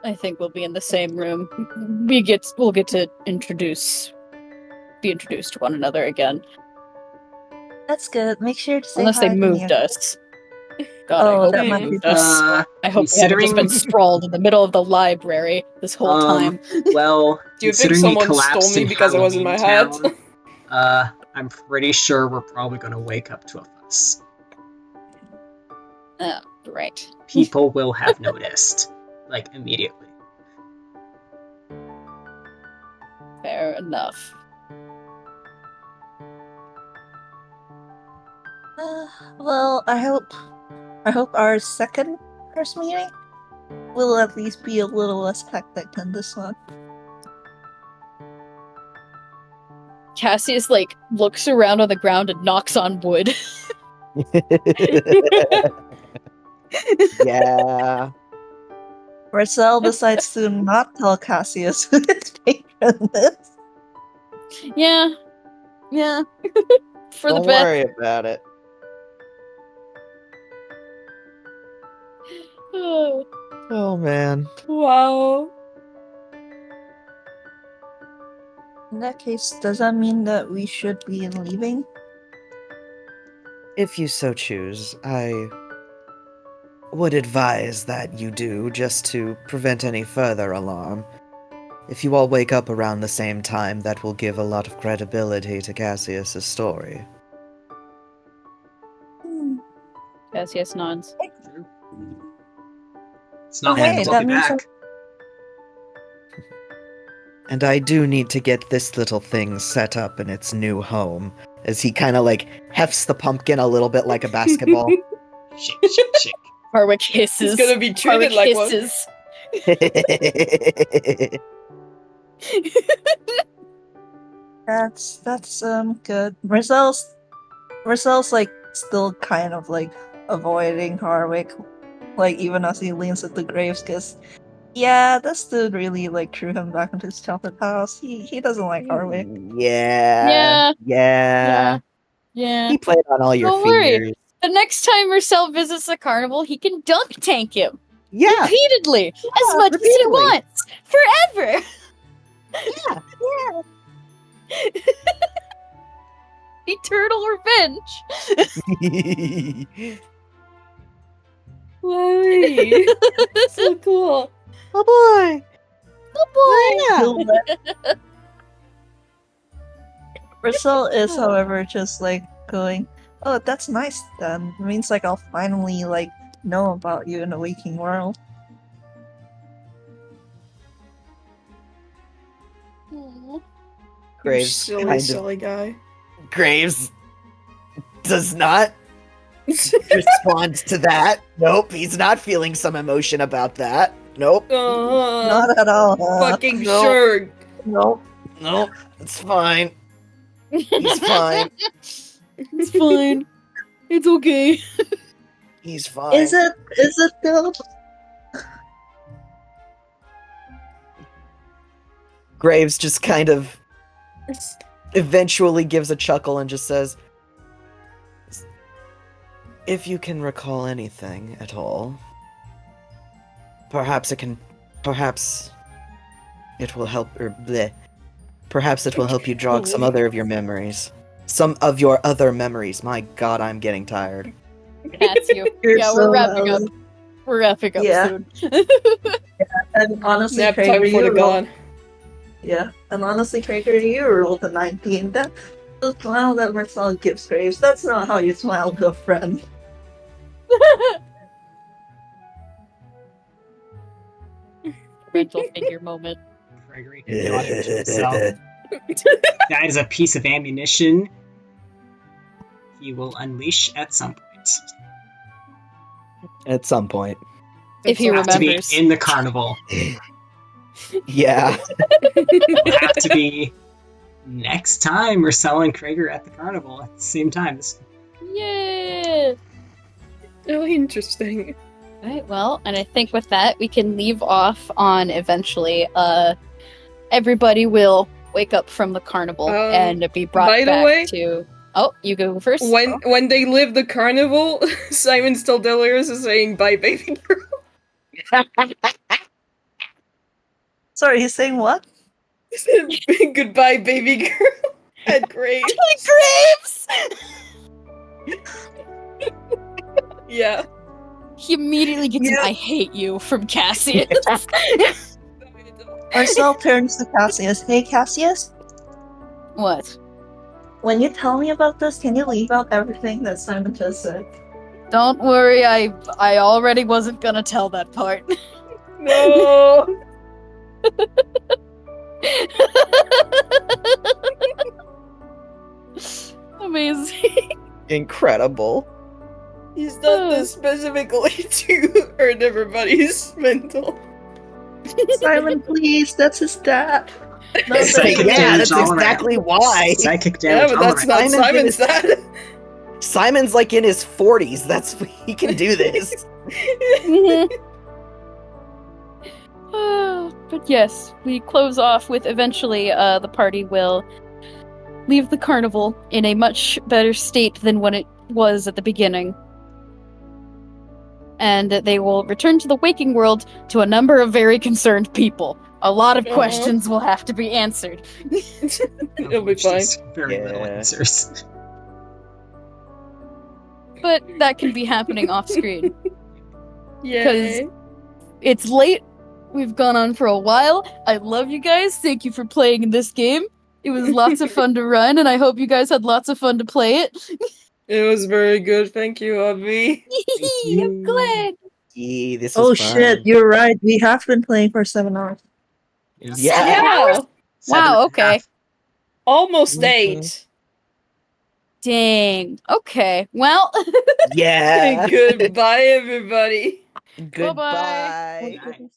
I think we'll be in the same room. We'll get to be introduced to one another again. That's good. Make sure to say Unless they hi to moved me. us. God, I Oh, hope that they might be moved us. I hope we haven't just been Considering, sprawled in the middle of the library this whole time. well, Do you think considering someone the stole collapse me in because I was in my Halloween hat? Town, I'm pretty sure we're probably gonna wake up to a fuss. Oh, right. People will have noticed, like, immediately. Fair enough. Well, I hope our second first meeting will at least be a little less hectic than this one. Cassius, looks around on the ground and knocks on wood. Yeah. Marcel decides to not tell Cassius who his patron is. Yeah. For Don't the best. worry about it. Oh. Oh man. Wow. In that case, does that mean that we should be leaving? If you so choose, I would advise that you do, just to prevent any further alarm. If you all wake up around the same time, that will give a lot of credibility to Cassius's story. Hmm. Cassius nods. It's not Okay, like that to means back. And I do need to get this little thing set up in its new home, as he kind of like hefts the pumpkin a little bit like a basketball. Shake, shake, shake. Harwick hisses. He's gonna be treated Harwick like one. hisses. That's good. Mersel's like still kind of like avoiding Harwick, like even as he leans at the graves, because yeah, this dude really like threw him back into his childhood house. He doesn't like Harwick. Yeah. Yeah. Yeah. He played on all your Don't worry. fears. The next time Mersel visits the carnival, he can dunk tank him Yeah. repeatedly, as much as he repeatedly. wants, forever. Yeah. Eternal revenge. Why? So cool. Oh boy. Oh boy. Yeah. Mersel is, however, just like going, "Oh, that's nice. Then it means like I'll finally like know about you in the waking world." Aw. Graves Silly, kind of silly guy. Graves does not respond to that. Nope, he's not feeling some emotion about that. Nope. Not at all. Fucking no. sure. Nope. Nope. It's fine. He's fine. It's fine. It's okay. He's fine. Is it though? Graves just kind of eventually gives a chuckle and just says, "If you can recall anything at all, perhaps it will help, or bleh. Perhaps it will help you jog some other of your memories. Some of your other memories. My god, I'm getting tired." That's you. You're Yeah, so we're wrapping up. We're wrapping up Yeah. soon. And honestly, Nap Krager, time for the you rolled, god. yeah. And honestly, Krager, you rolled a 19. That the smile that Mersel gives Graves. That's not how you smile to a friend. Rental figure moment. Gregory nodded to himself. That is a piece of ammunition he will unleash at some point. At some point. If he It'll have to be remembers. in the carnival. Yeah. It'll have to be next time Mersel and Krager at the carnival at the same time. Yeah. Really interesting. Right, well, and I think with that we can leave off on eventually everybody will wake up from the carnival and be brought by the back way- to Oh, you go first. When they live the carnival, Simon still delirious is saying bye baby girl. Sorry, he's saying what? He said goodbye baby girl at Graves. Graves! Yeah. He immediately gets an Yeah. I hate you from Cassius. Mersel turns to Cassius. Hey, Cassius, What? when you tell me about this, can you leave out everything that Simon just said? Don't worry, I already wasn't gonna tell that part. No. Amazing. Incredible. He's done this specifically to hurt everybody's mental. Simon, please, that's his dad. No, It's like- thank you. Yeah, that's Damage all exactly why. Psychic Yeah, damage. but all that's around. not Simon's in Simon's his- dad. Simon's like in his 40s. That's he can do this. But yes, we close off with eventually the party will leave the carnival in a much better state than when it was at the beginning. And they will return to the waking world to a number of very concerned people. A lot of Uh-huh. questions will have to be answered. It'll be fine. Just very little Yeah. answers. But that can be happening off screen. Yay. It's late. We've gone on for a while. I love you guys. Thank you for playing in this game. It was lots of fun to run, and I hope you guys had lots of fun to play it. It was very good. Thank you, Abby. I'm glad. Yee, this Oh was fun. shit, you're right. We have been playing for 7 hours. Yes. Yeah. Yeah. Seven Wow, and a okay. half. Almost Mhm. 8. Dang. Okay. Well. Yeah. Goodbye, everybody. Goodbye. Oh, goodness.